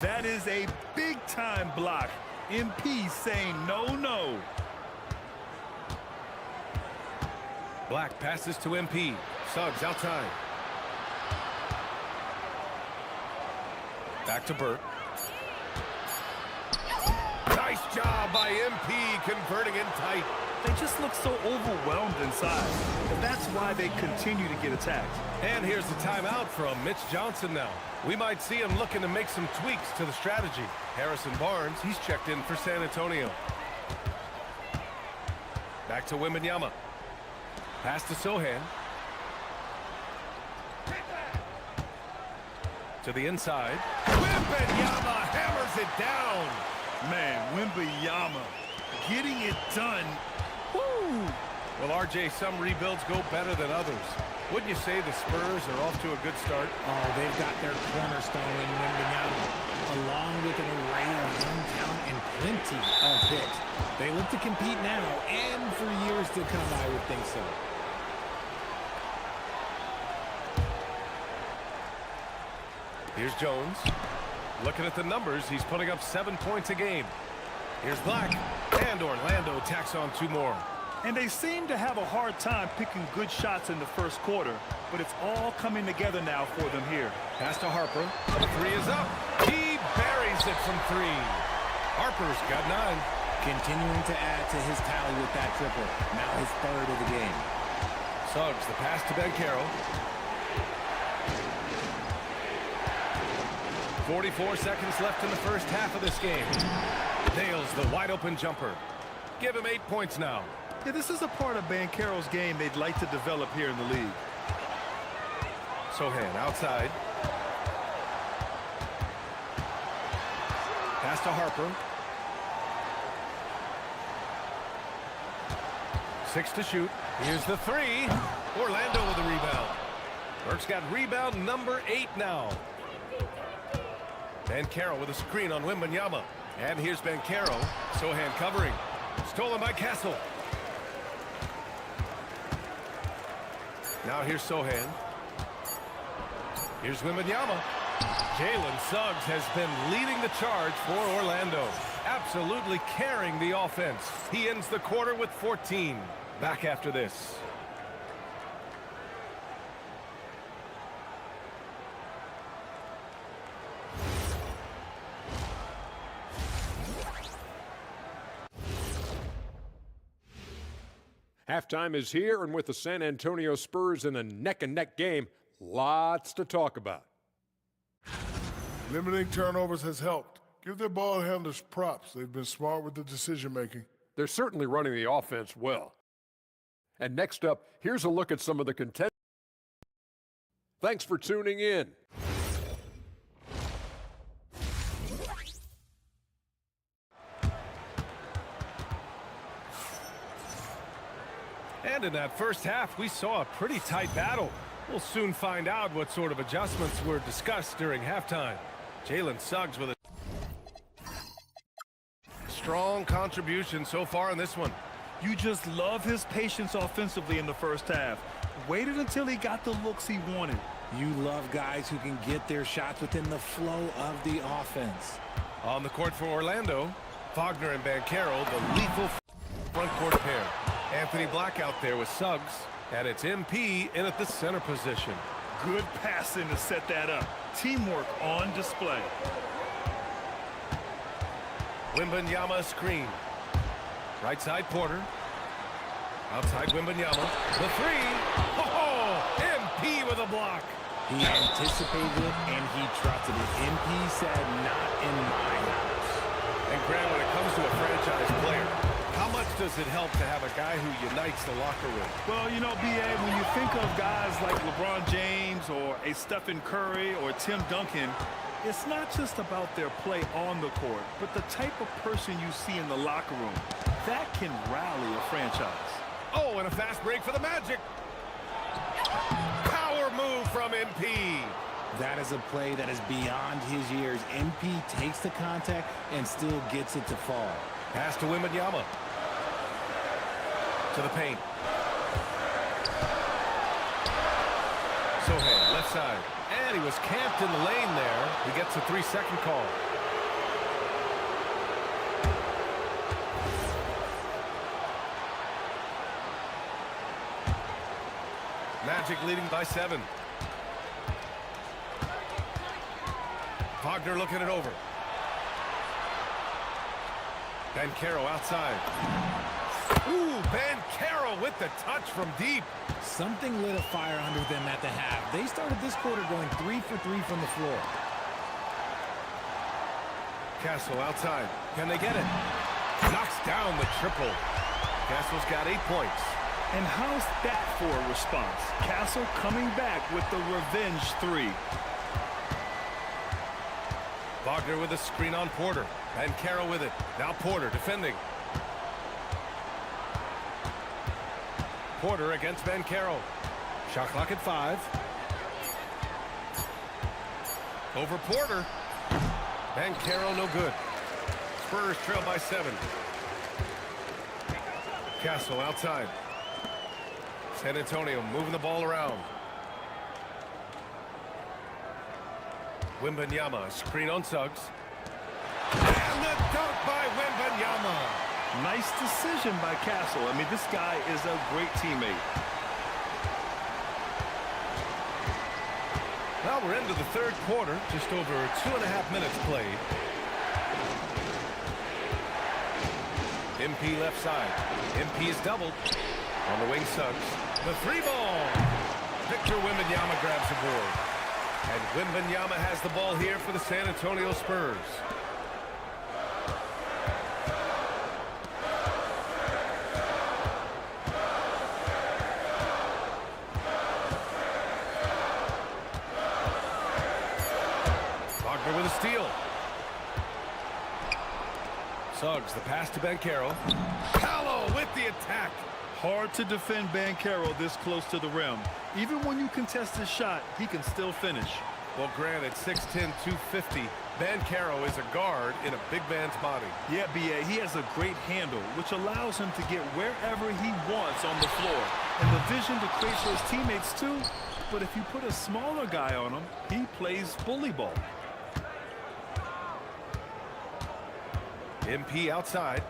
That is a big-time block. MP saying no, no. Black passes to MP. Suggs outside. Back to Burt. Nice job by MP converting in tight. They just look so overwhelmed inside. And that's why they continue to get attacked. And here's the timeout from Mitch Johnson now. We might see him looking to make some tweaks to the strategy. Harrison Barnes, he's checked in for San Antonio. Back to Wembanyama. Pass to Sohan. To the inside. Wembanyama hammers it down. Man, Wembanyama getting it done. Woo! Well, RJ, some rebuilds go better than others. Wouldn't you say the Spurs are off to a good start? Oh, they've got their cornerstone in Wembanyama, along with an array of young talent and plenty of picks. They look to compete now and for years to come, I would think so. Here's Jones. Looking at the numbers, he's putting up 7 points a game. Here's Black. And Orlando tacks on 2 more. And they seem to have a hard time picking good shots in the first quarter, but it's all coming together now for them here. Pass to Harper. The three is up. He buries it from three. Harper's got 9. Continuing to add to his tally with that triple. Now his third of the game. Suggs, the pass to Bankero. 44 seconds left in the first half of this game. Nails the wide open jumper. Give him 8 points now. Yeah, this is a part of Bankero's game they'd like to develop here in the league. Sohan outside. Pass to Harper. 6 to shoot. Here's the 3. Orlando with the rebound. Burke's got rebound number 8 now. Bankero with a screen on Wembanyama. And here's Bankero. Sohan covering. Stolen by Castle. Now here's Sohan. Here's Wembanyama. Jalen Suggs has been leading the charge for Orlando. Absolutely carrying the offense. He ends the quarter with 14. Back after this. Halftime is here, and with the San Antonio Spurs in a neck-and-neck game, lots to talk about. Limiting turnovers has helped. Give their ball handlers props. They've been smart with the decision-making. They're certainly running the offense well. And next up, here's a look at some of the contenders. Thanks for tuning in. And in that first half, we saw a pretty tight battle. We'll soon find out what sort of adjustments were discussed during halftime. Jalen Suggs with a strong contribution so far in this one. You just love his patience offensively in the first half. Waited until he got the looks he wanted. You love guys who can get their shots within the flow of the offense. On the court for Orlando, Wagner and Bankero, the lethal front court pair. Anthony Black out there with Suggs, and it's MP in at the center position. Good passing to set that up. Teamwork on display. Wembanyama screen. Right side Porter. Outside Wembanyama. The 3. Oh, MP with a block. He anticipated it and he trusted it. MP said, not in my house. And Grant, when it comes to a franchise player, how much does it help to have a guy who unites the locker room? Well, you know, B.A., when you think of guys like LeBron James or a Stephen Curry or Tim Duncan, it's not just about their play on the court, but the type of person you see in the locker room. That can rally a franchise. Oh, and a fast break for the Magic. Power move from MP. That is a play that is beyond his years. MP takes the contact and still gets it to fall. Pass to Wembanyama. To the paint. Sohan, left side. And he was camped in the lane there. He gets a 3-second call. Magic leading by 7. Wagner looking it over. Bankero outside. Ooh, Bankero with the touch from deep. Something lit a fire under them at the half. They started this quarter going 3 for 3 from the floor. Castle outside. Can they get it? Knocks down the triple. Castle's got 8 points. And how's that for a response? Castle coming back with the revenge 3. Wagner with a screen on Porter. Bankero with it. Now Porter defending. Porter against Bankero. Shot clock at 5. Over Porter. Bankero no good. Spurs trail by 7. Castle outside. San Antonio moving the ball around. Wembanyama, screen on Suggs. And the dunk by Wembanyama. Nice decision by Castle. I mean, this guy is a great teammate. Well, we're into the third quarter, just over 2.5 minutes played. MP left side. MP is doubled. On the wing, Suggs. The 3-ball. Victor Wembanyama grabs the board. And Wembanyama has the ball here for the San Antonio Spurs. Wagner with a steal. Suggs, the pass to Bankero. Paolo with the attack. Hard to defend Bankero this close to the rim. Even when you contest his shot, he can still finish. Well, granted, 6'10", 250. Bankero is a guard in a big man's body. Yeah, B.A., he has a great handle, which allows him to get wherever he wants on the floor. And the vision to create for his teammates, too. But if you put a smaller guy on him, he plays bully ball. MP outside.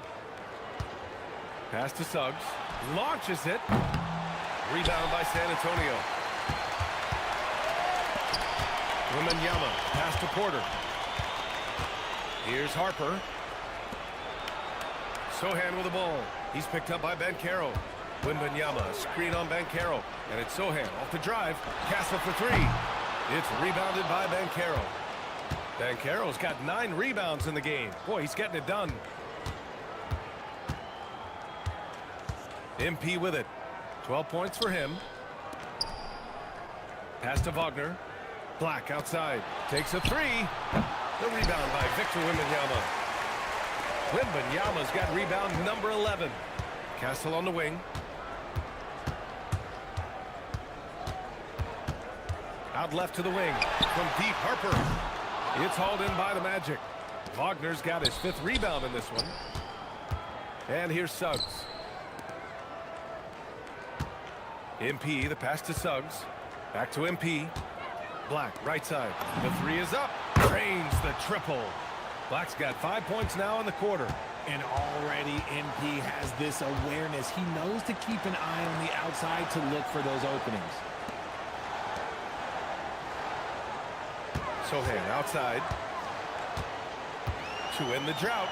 Pass to Suggs. Launches it. Rebound by San Antonio. Wembanyama. Pass to Porter. Here's Harper. Sohan with the ball. He's picked up by Bankero. Wembanyama. Screen on Bankero. And it's Sohan off the drive. Castle for 3. It's rebounded by Bankero. Bankero's got 9 rebounds in the game. Boy, he's getting it done. MP with it. 12 points for him. Pass to Wagner. Black outside. Takes a 3. The rebound by Victor Wembanyama. Wembanyama's got rebound number 11. Castle on the wing. Out left to the wing. From deep, Harper. It's hauled in by the Magic. Wagner's got his 5th rebound in this one. And here's Suggs. MP, the pass to Suggs. Back to MP. Black, right side. The 3 is up. Drains the triple. Black's got 5 points now in the quarter. And already MP has this awareness. He knows to keep an eye on the outside to look for those openings. Sohan outside. To end the drought.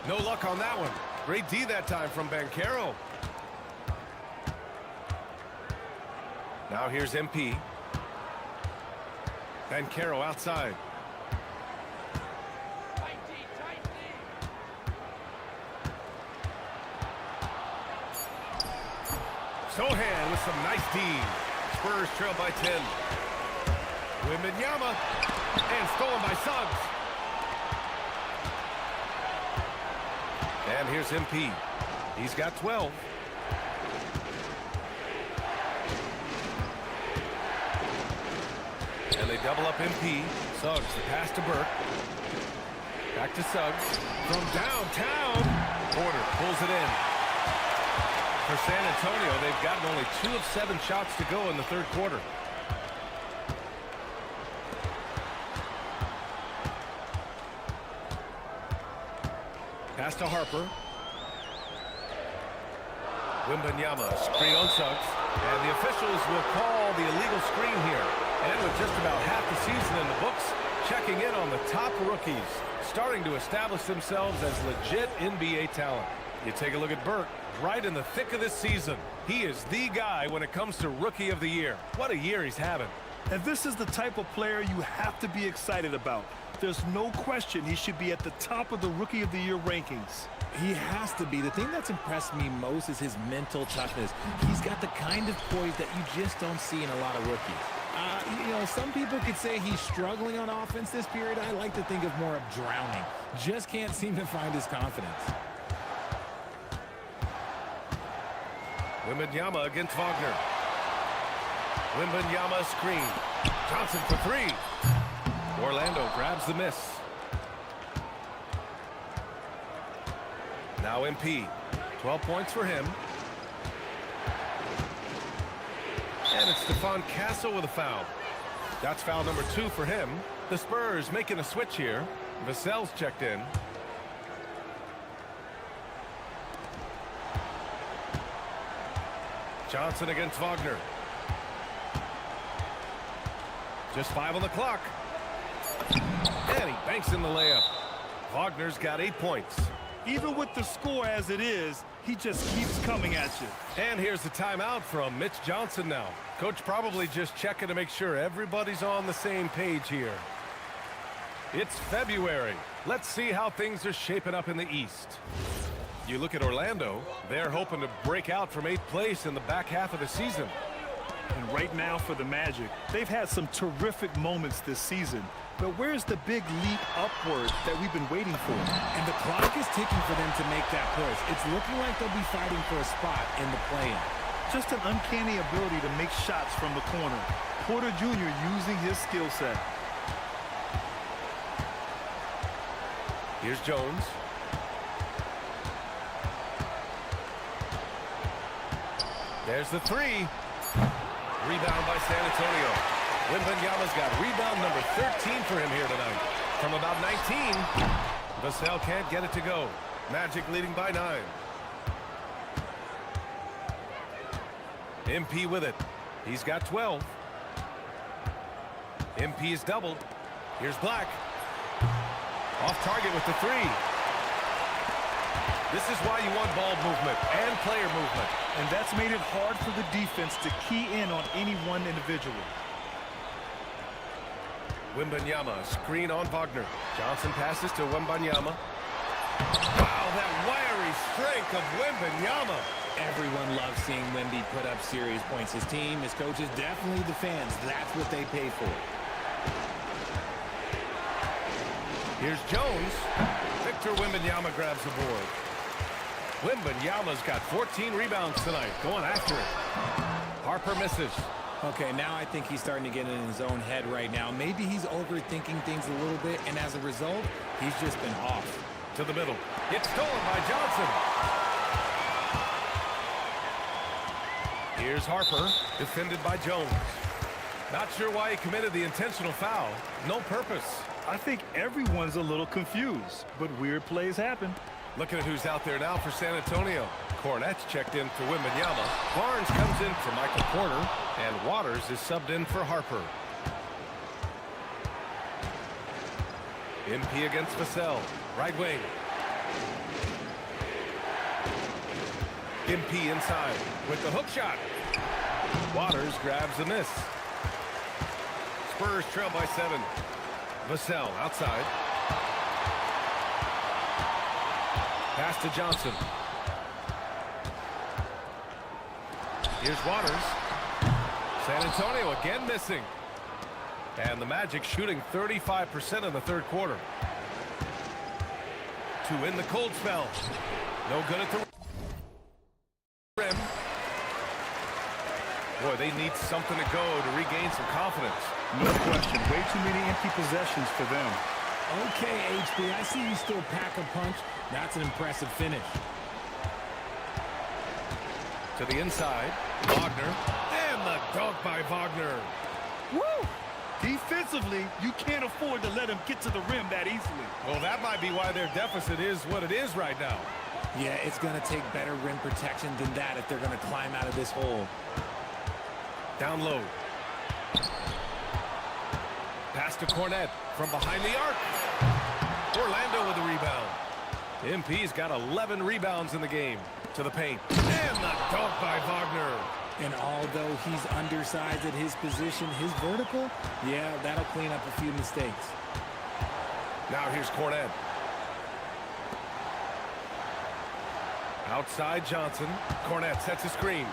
No luck on that one. Great D that time from Bankero. Now here's MP. Bankero outside. Sohan with some nice D. Spurs trail by 10. Wembanyama. And stolen by Suggs. And here's MP. He's got 12. And they double up MP. Suggs, the pass to Burke. Back to Suggs. From downtown. Porter pulls it in. For San Antonio, they've gotten only 2 of 7 shots to go in the third quarter. Pass to Harper. Wembanyama, screen on Suggs. And the officials will call the illegal screen here. And with just about half the season in the books, checking in on the top rookies, starting to establish themselves as legit NBA talent. You take a look at Burke, right in the thick of this season. He is the guy when it comes to Rookie of the Year. What a year he's having. And this is the type of player you have to be excited about. There's no question he should be at the top of the Rookie of the Year rankings. He has to be. The thing that's impressed me most is his mental toughness. He's got the kind of poise that you just don't see in a lot of rookies. You know, some people could say he's struggling on offense this period. I like to think of more of drowning. Just can't seem to find his confidence. Wembanyama against Wagner. Wembanyama screen. Johnson for 3. Orlando grabs the miss. Now MP. 12 points for him. And it's Stephon Castle with a foul. That's foul number 2 for him. The Spurs making a switch here. Vassell's checked in. Johnson against Wagner. Just 5 on the clock. And he banks in the layup. Wagner's got 8 points. Even with the score as it is, he just keeps coming at you. And here's the timeout from Mitch Johnson now. Coach probably just checking to make sure everybody's on the same page here. It's February. Let's see how things are shaping up in the East. You look at Orlando, they're hoping to break out from 8th place in the back half of the season. And right now for the Magic, they've had some terrific moments this season. But where's the big leap upward that we've been waiting for? And the clock is ticking for them to make that push. It's looking like they'll be fighting for a spot in the play-in. Just an uncanny ability to make shots from the corner. Porter Jr. using his skill set. Here's Jones. There's the 3. Rebound by San Antonio. Wembanyama's got rebound number 13 for him here tonight. From about 19, Vassell can't get it to go. Magic leading by 9. MP with it. He's got 12. MP is doubled. Here's Black. Off target with the 3. This is why you want ball movement and player movement. And that's made it hard for the defense to key in on any one individual. Wembanyama, screen on Wagner. Johnson passes to Wembanyama. Wow, that wiry strength of Wembanyama. Everyone loves seeing Wemby put up serious points. His team, his coaches, definitely the fans. That's what they pay for. Here's Jones. Victor Wembanyama grabs the board. Wembanyama's got 14 rebounds tonight. Going after it. Harper misses. Okay, now I think he's starting to get in his own head right now. Maybe he's overthinking things a little bit, and as a result, he's just been off. To the middle. It's stolen by Johnson. Here's Harper, defended by Jones. Not sure why he committed the intentional foul. No purpose. I think everyone's a little confused, but weird plays happen. Looking at who's out there now for San Antonio. Cornette's checked in for Wembanyama. Barnes comes in for Michael Porter. And Waters is subbed in for Harper. MP against Vassell. Right wing. MP inside with the hook shot. Waters grabs the miss. Spurs trail by 7. Vassell outside. Pass to Johnson. Here's Waters. San Antonio again missing. And the Magic shooting 35% in the third quarter. To win the cold spell. No good at the rim. Boy, they need something to go to regain some confidence. No question. Way too many empty possessions for them. Okay, HB, I see you still pack a punch. That's an impressive finish. To the inside. Wagner. And the dunk by Wagner. Woo! Defensively, you can't afford to let him get to the rim that easily. Well, that might be why their deficit is what it is right now. Yeah, it's going to take better rim protection than that if they're going to climb out of this hole. Down low. Pass to Cornet from behind the arc. Orlando with the rebound. MP's got 11 rebounds in the game. To the paint. And the dunk by Wagner. And although he's undersized at his position, his vertical, yeah, that'll clean up a few mistakes. Now here's Cornet. Outside Johnson. Cornet sets a screen.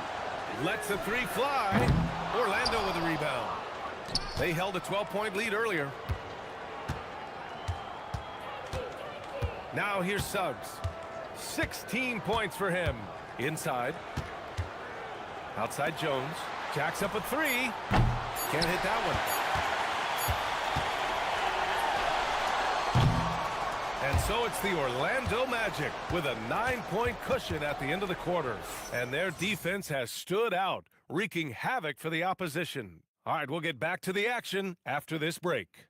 Lets the 3 fly. Orlando with the rebound. They held a 12-point lead earlier. Now here's Suggs. 16 points for him. Inside. Outside Jones. Jacks up a 3. Can't hit that one. And so it's the Orlando Magic with a 9-point cushion at the end of the quarter. And their defense has stood out, wreaking havoc for the opposition. All right, we'll get back to the action after this break.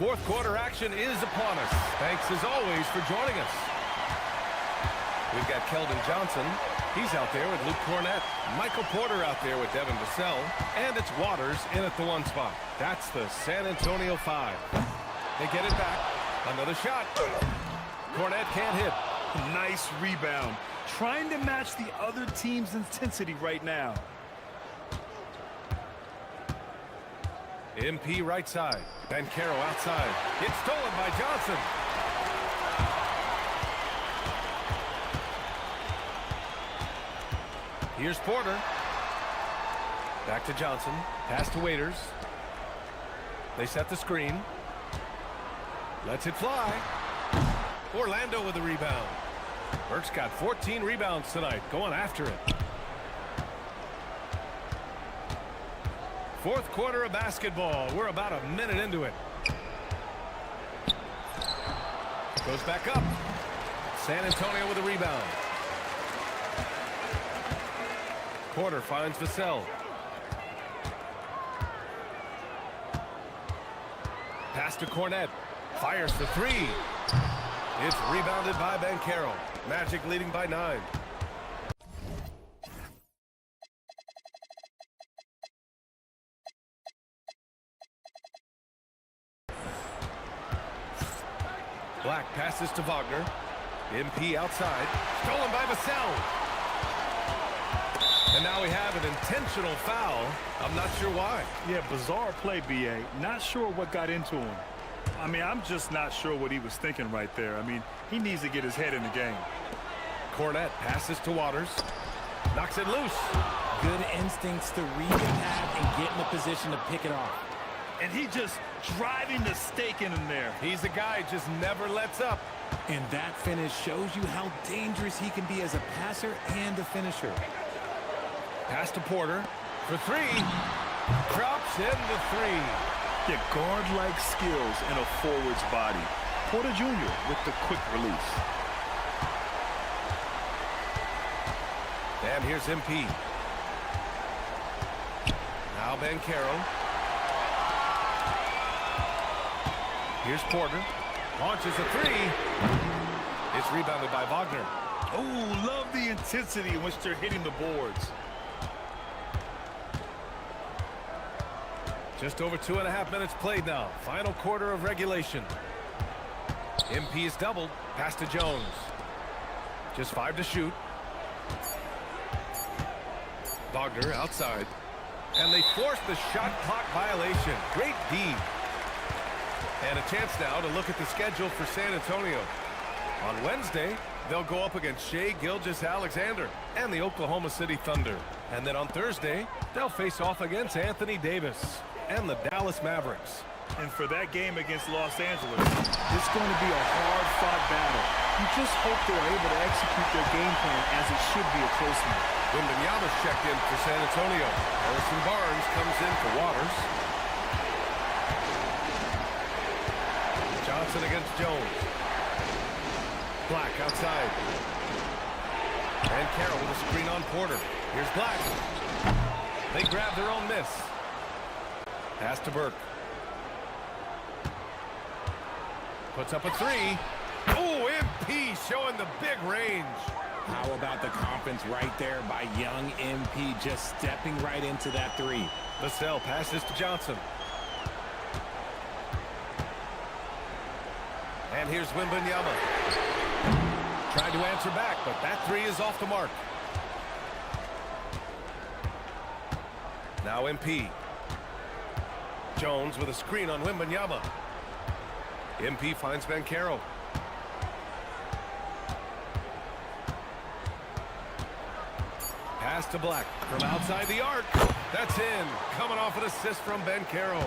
Fourth quarter action is upon us. Thanks as always for joining us. We've got Keldon Johnson. He's out there with Luke Cornett. Michael Porter out there with Devin Vassell. And it's Waters in at the 1 spot. That's the San Antonio 5. They get it back. Another shot. Cornett can't hit. Nice rebound. Trying to match the other team's intensity right now. MP right side. Bankero outside. It's stolen by Johnson. Here's Porter. Back to Johnson. Pass to Waiters. They set the screen. Lets it fly. Orlando with the rebound. Burke's got 14 rebounds tonight. Going after it. Fourth quarter of basketball. We're about a minute into it. Goes back up. San Antonio with a rebound. Porter finds Vassell. Pass to Cornett. Fires for 3. It's rebounded by Bankero. Magic leading by 9. Black passes to Wagner. MP outside. Stolen by Vassell. And now we have an intentional foul. I'm not sure why. Yeah, bizarre play, B.A. Not sure what got into him. I mean, I'm just not sure what he was thinking right there. I mean, he needs to get his head in the game. Cornett passes to Waters. Knocks it loose. Good instincts to read the pad and get in a position to pick it off. And he just driving the stake in him there. He's a guy who just never lets up. And that finish shows you how dangerous he can be as a passer and a finisher. Pass to Porter for 3. Drops in the 3. Yeah, guard-like skills in a forward's body. Porter Jr. with the quick release. And here's MP. Now Bankero. Here's Porter. Launches a 3. It's rebounded by Wagner. Oh, love the intensity in which they're hitting the boards. Just over 2.5 minutes played now. Final quarter of regulation. MP is doubled. Pass to Jones. Just 5 to shoot. Wagner outside. And they force the shot clock violation. Great D. And a chance now to look at the schedule for San Antonio. On Wednesday, they'll go up against Shai Gilgeous-Alexander and the Oklahoma City Thunder. And then on Thursday, they'll face off against Anthony Davis and the Dallas Mavericks. And for that game against Los Angeles, it's going to be a hard-fought battle. You just hope they're able to execute their game plan as it should be a close one. Wembanyama's checked in for San Antonio. Harrison Barnes comes in for Waters. Johnson against Jones. Black outside. And Carroll with a screen on Porter. Here's Black. They grab their own miss. Pass to Burke. Puts up a 3. Oh, MP showing the big range. How about the confidence right there by young MP just stepping right into that 3. Vassell passes to Johnson. And here's Wembanyama. Tried to answer back, but that 3 is off the mark. Now MP. Jones with a screen on Wembanyama. MP finds Bankero. Pass to Black from outside the arc. That's in. Coming off an assist from Bankero.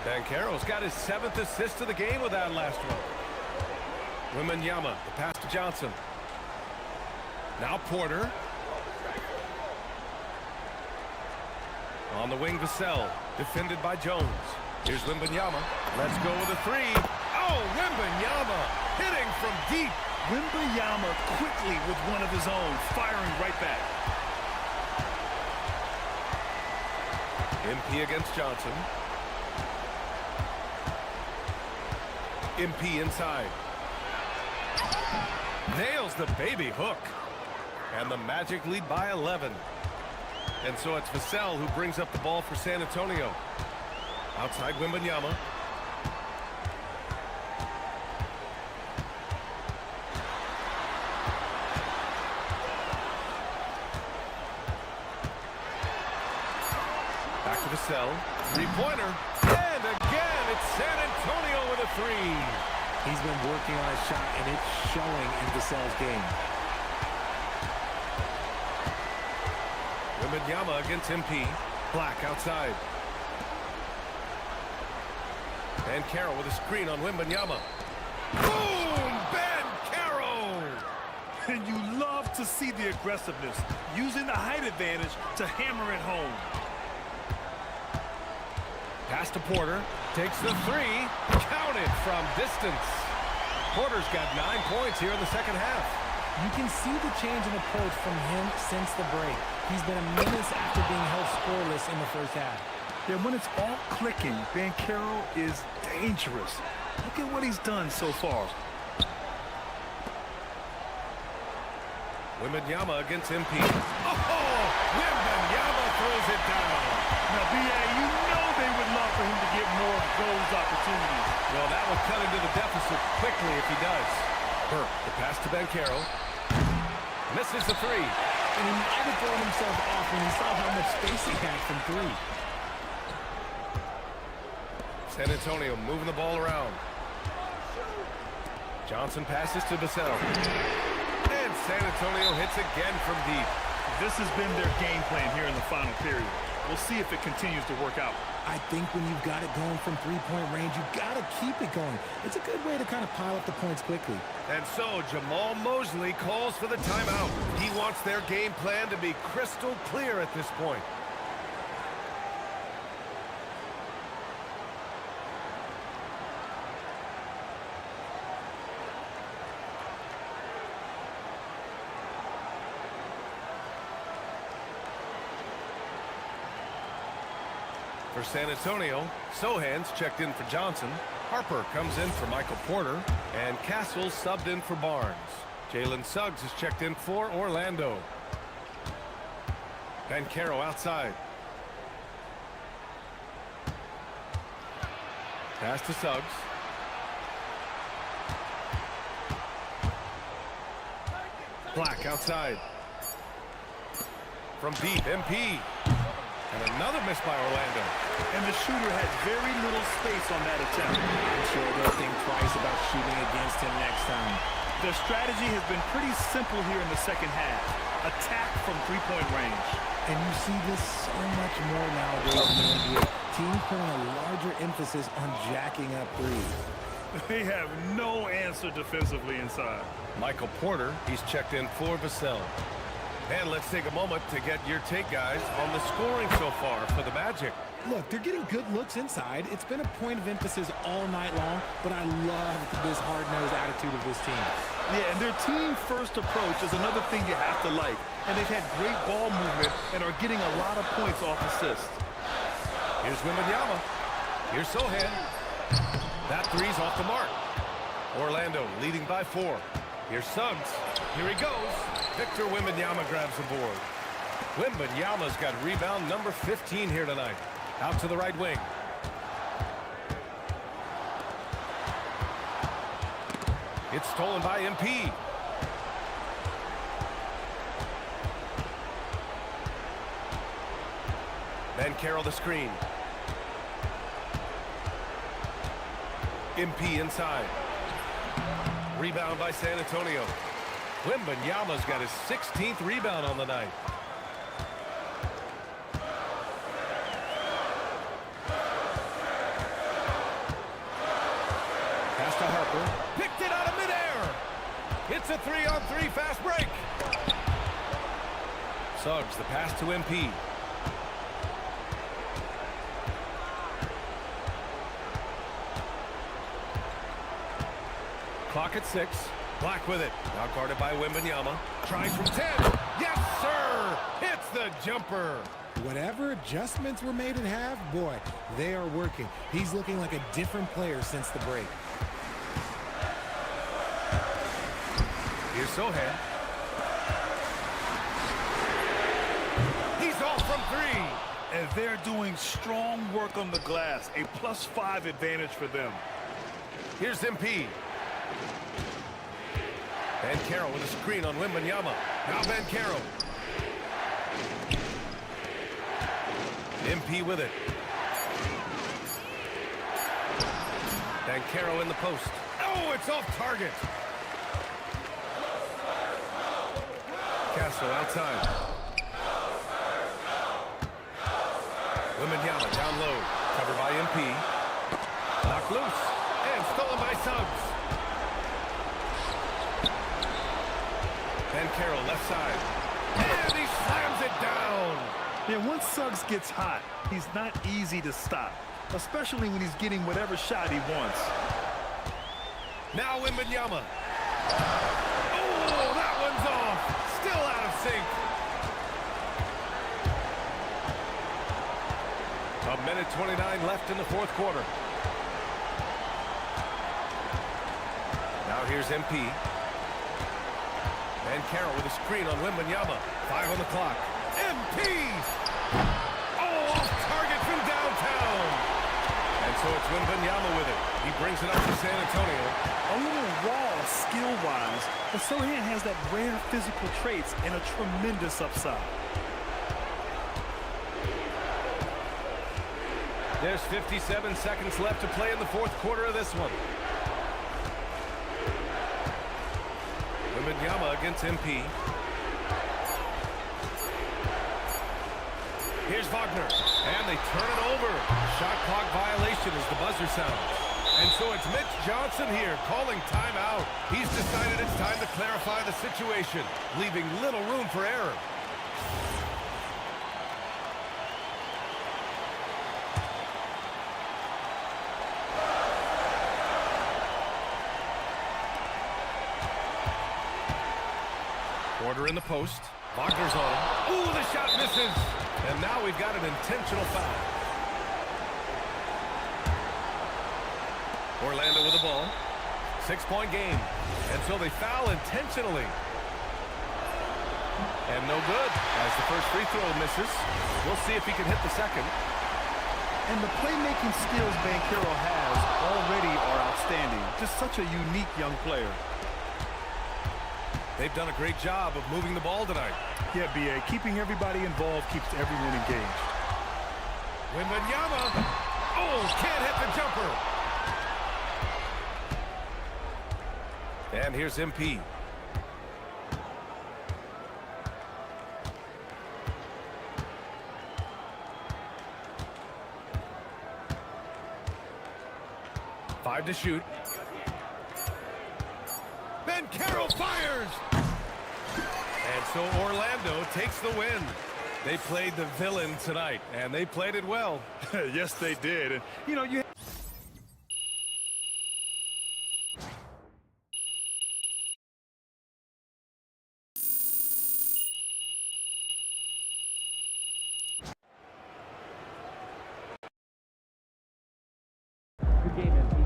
Bankero's got his 7th assist of the game with that last one. Wembanyama, the pass to Johnson. Now Porter. On the wing, Vassell, defended by Jones. Here's Wembanyama. Let's go with a 3. Oh, Wembanyama hitting from deep. Wembanyama quickly with one of his own, firing right back. MP against Johnson. MP inside. Nails the baby hook. And the Magic lead by 11. And so it's Vassell who brings up the ball for San Antonio. Outside Wembanyama. Back to Vassell. Three-pointer. And again, it's San Antonio with a three. He's been working on his shot, and it's showing in Vassell's game. Wembanyama against MP. Black outside. And Carroll with a screen on Wembanyama. Boom! Ben Carroll! And you love to see the aggressiveness, using the height advantage to hammer it home. Pass to Porter. Takes the three. Counted from distance. Porter's got 9 points here in the second half. You can see the change in approach from him since the break. He's been a menace after being held scoreless in the first half. Yeah, when it's all clicking, Mycareer is dangerous. Look at what he's done so far. Wembanyama against MP. Oh! Wembanyama throws it down. Now, B.A., you know they would love for him to get more of those opportunities. Well, that will cut into the deficit quickly if he does. Burke, the pass to Bankero. Misses the three. And he might have thrown himself off when he saw how much space he had from three. San Antonio moving the ball around. Johnson passes to Vassell. And San Antonio hits again from deep. This has been their game plan here in the final period. We'll see if it continues to work out. I think when you've got it going from three-point range, you've got to keep it going. It's a good way to kind of pile up the points quickly. And so Jamal Mosley calls for the timeout. He wants their game plan to be crystal clear at this point. For San Antonio, Sohan's checked in for Johnson. Harper comes in for Michael Porter. And Castle subbed in for Barnes. Jalen Suggs is checked in for Orlando. Bankero outside. Pass to Suggs. Black outside. From deep, MP. And another miss by Orlando. And the shooter had very little space on that attempt. I'm sure they'll think twice about shooting against him next time. Their strategy has been pretty simple here in the second half. Attack from three-point range. And you see this so much more nowadays in the NBA. Teams putting a larger emphasis on jacking up threes. They have no answer defensively inside. Michael Porter, he's checked in for Vassell. And let's take a moment to get your take, guys, on the scoring so far for the Magic. Look, they're getting good looks inside. It's been a point of emphasis all night long, but I love this hard-nosed attitude of this team. Yeah, and their team-first approach is another thing you have to like. And they've had great ball movement and are getting a lot of points off assists. Here's Wembanyama. Here's Sohan. That three's off the mark. Orlando leading by 4. Here's Suggs. Here he goes. Victor Wembanyama grabs the board. Wembanyama's got rebound number 15 here tonight. Out to the right wing. It's stolen by MP. Then Carroll the screen. MP inside. Rebound by San Antonio. Wembanyama's got his 16th rebound on the night. Pass to Harper. Picked it out of midair. It's a 3-on-3 fast break. Suggs, the pass to MP. Clock at 6. Black with it. Now guarded by Wembanyama. Trying from 10. Yes, sir! Hits the jumper. Whatever adjustments were made at half, boy, they are working. He's looking like a different player since the break. Here's Sohan. He's off from three. And they're doing strong work on the glass. A +5 advantage for them. Here's MP. Bankero with a screen on Wembanyama. Now Bankero. MP with it. Bankero in the post. Oh, it's off target. Castle outside. Wembanyama down low. Covered by MP. Knocked loose. And stolen by Suggs. Bankero left side. And he slams it down. Yeah, once Suggs gets hot, he's not easy to stop, especially when he's getting whatever shot he wants. Now Wembanyama. Oh, that one's off. Still out of sync. A minute 29 left in the fourth quarter. Now here's MP. Bankero with a screen on Wembanyama. 5 on the clock. MP! Oh, off target from downtown. And so it's Wembanyama with it. He brings it up to San Antonio. A little raw skill-wise, but Sohan has that rare physical traits and a tremendous upside. There's 57 seconds left to play in the fourth quarter of this one. Wembanyama against MP. Here's Wagner, and they turn it over. Shot clock violation as the buzzer sounds. And so it's Mitch Johnson here calling timeout. He's decided it's time to clarify the situation, leaving little room for error. Porter in the post. Wagner's on him. Ooh, the shot misses. And now we've got an intentional foul. Orlando with the ball. 6-point game. And so they foul intentionally. And no good as the first free throw misses. We'll see if he can hit the second. And the playmaking skills Bankero has already are outstanding. Just such a unique young player. They've done a great job of moving the ball tonight. Yeah, B.A. Keeping everybody involved keeps everyone engaged. Wembanyama. Oh, can't hit the jumper. And here's MP. Five to shoot. Bankero fires! And so Orlando takes the win. They played the villain tonight, and they played it well. Yes, they did. And, you know, you... Good game, MP.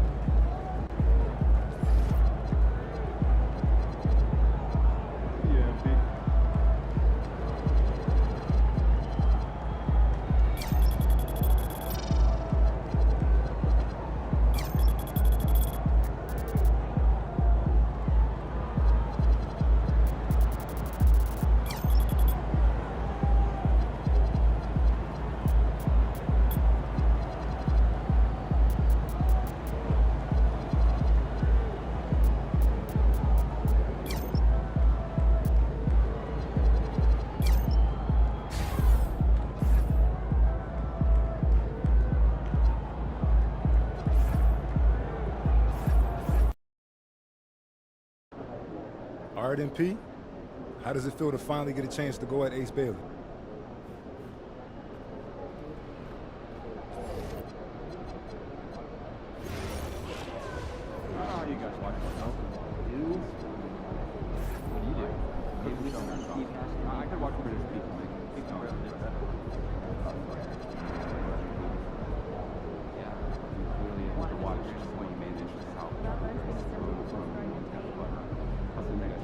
All right, MP, how does it feel to finally get a chance to go at Ace Bailey? How do you guys watch myself? You? What do you do? I could watch British people make yeah, really able to watch just when you manage how. Plus, the next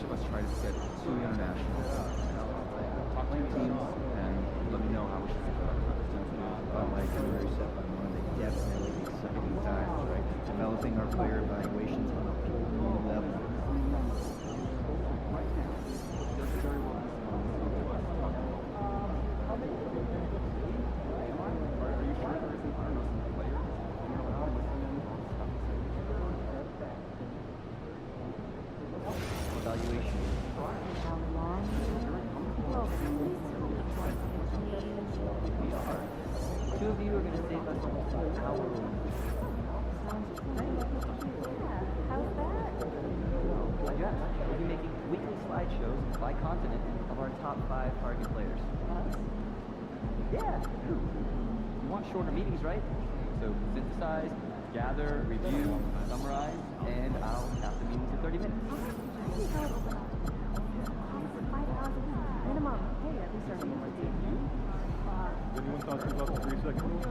of us try to set 2 international. Talk to your teams and let me know how we should think about it. Like we were set by Monday, definitely exciting times, right? Developing our player evaluations on a new level. Evaluation. We are. 2 of you are going to save us almost an hour. How's that? Yes, we'll be making weekly slideshows by continent of our top 5 target players. Yeah. You want shorter meetings, right? So synthesize, gather, review, summarize, and I'll cap the meetings in 30 minutes. Minimum. Hey, at least our Anyone talk to you about the 3-second rule?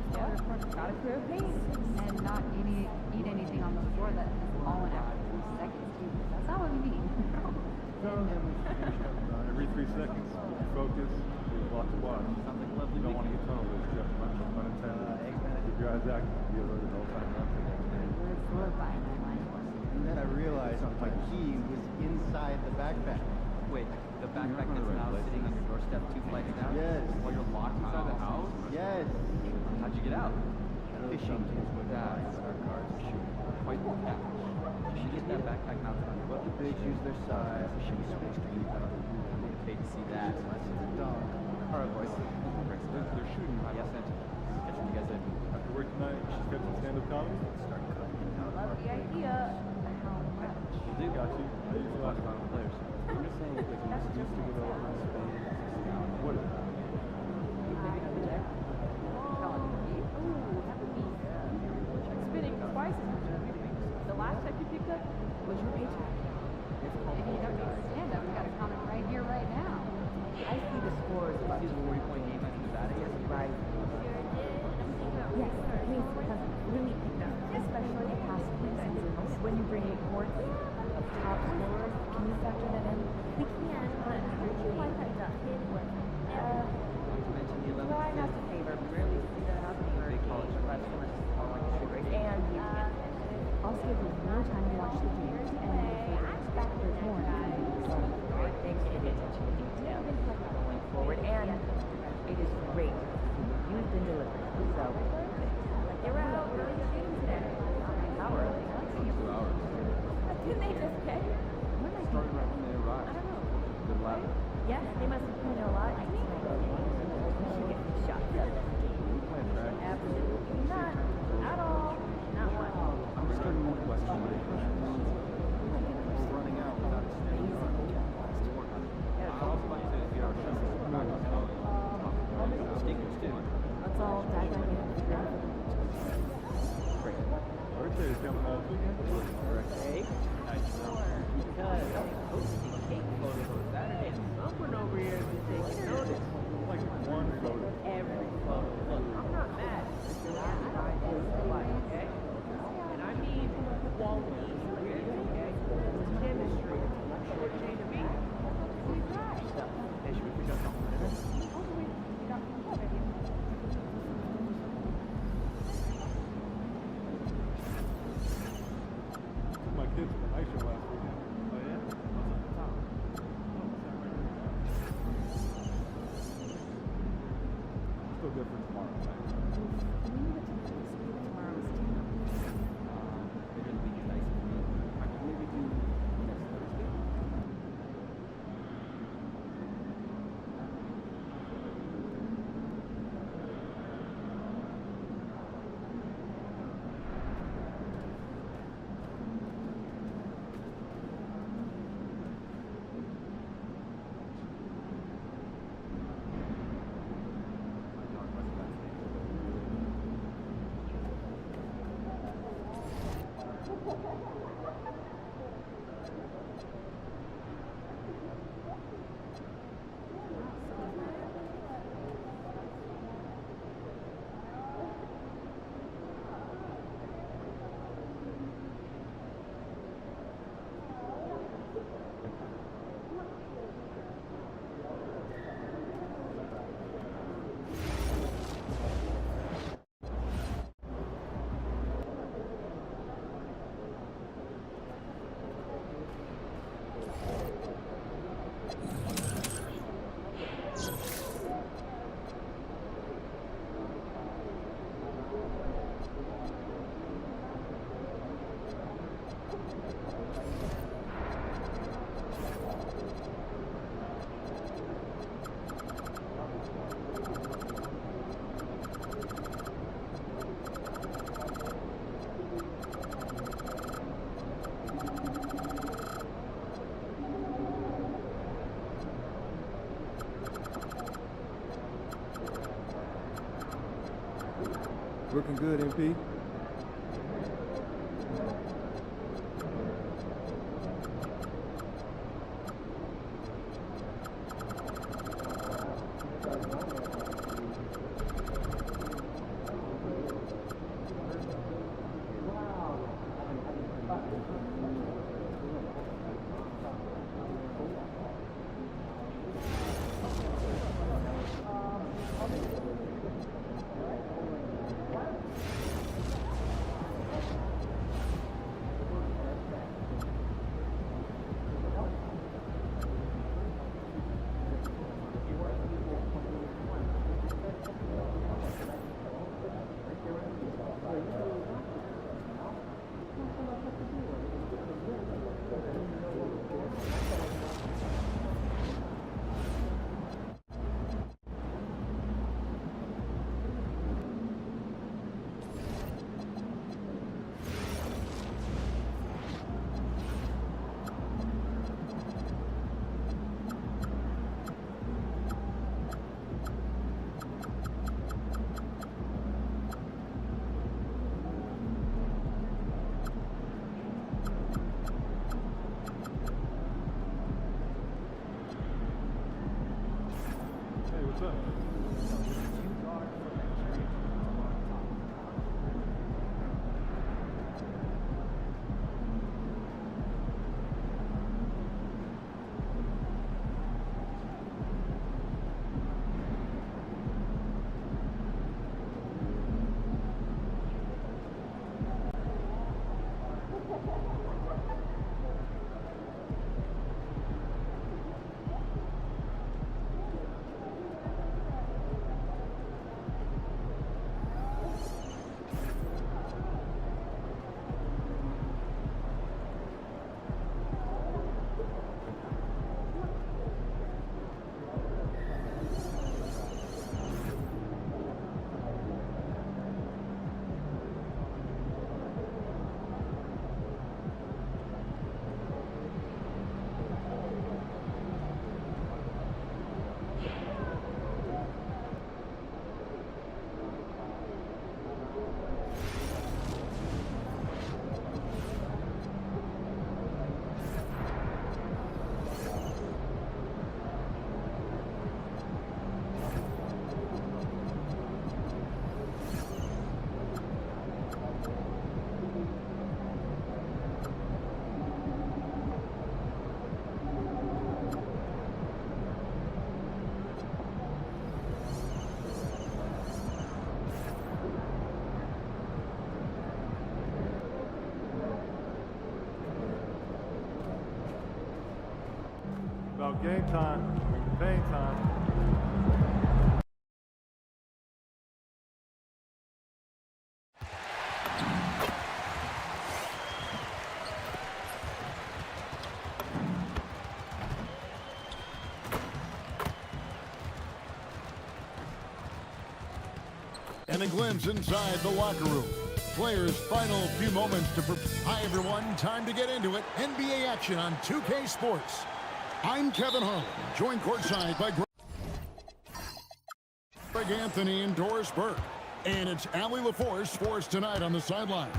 Gotta clear pace and not eat anything on the floor that is all in after 3 seconds. That's not what we mean. Every 3 seconds, focus, there's a lot to watch. Sounds like a lovely You don't want to get tunnel vision, Jeff. Pun intended. Keep your eyes active. Be alert at all times. We're solidifying my mind. And then I realized my key was inside the backpack. Wait, the backpack that's now sitting on your doorstep 2 flights down? Yes. While you're locked inside the house? Yes. How'd you get out? Fishing tips with That's our cars are shooting. Quite the catch. You should get that backpack mounted on your boat. the bigs use their size. Fishing space to use out. Hate to see that. Alright, boys. They're shooting right at center. Catching you guys in. After work tonight, you should catch some stand-up comedy. Start cutting out Love the idea. We'll do. Got you. How you feel last time? Players. I'm just saying, like, an excuse to get over and spend what is it? Spinning twice as much as you think. The last check you picked up was your paycheck. If you don't need stand up, you got to comment right here, right now. I see the scores. You see the 40-point game against Nevada yesterday? Right. Yes, please, because really picked up, especially the past few seasons. When you bring reports of top scorers, can you factor that in? We can, but how would you like that done? Try not to favor. We rarely see that happen for big college wrestlers. And also give you more time to watch the games and factors more. Great things to pay attention to detail going forward, and it is great. You've been delivered. So, you're out early shooting today. How early? 2 hours. Didn't they just pick? Started right when they arrived. I don't know. Good lab. Yes, they must have put in a lot. I think we should get these shots up. Absolutely not. At all. Not one. I'm starting to question my We're running out without extending our to work on it. Yeah, it's also funny to get our shows back on stickers too. Let's all dive right in. Great. Birthday is coming up. Birthday? Because posting cake photos on Saturday, someone over here is taking notice. Like one photo. Every photo. Look, I'm not mad. Okay? And I mean quality. Okay? Chemistry. Short chain of me. Hey, should we pick up something for dinner? My kids at the ice show last weekend. Oh, yeah? Still good for tomorrow. Looking good, MP. About game time, pain time. And a glimpse inside the locker room. Players' final few moments to Hi, everyone. Time to get into it. NBA action on 2K Sports. I'm Kevin Harlan, joined courtside by Greg Anthony and Doris Burke. And it's Allie LaForce for us tonight on the sideline.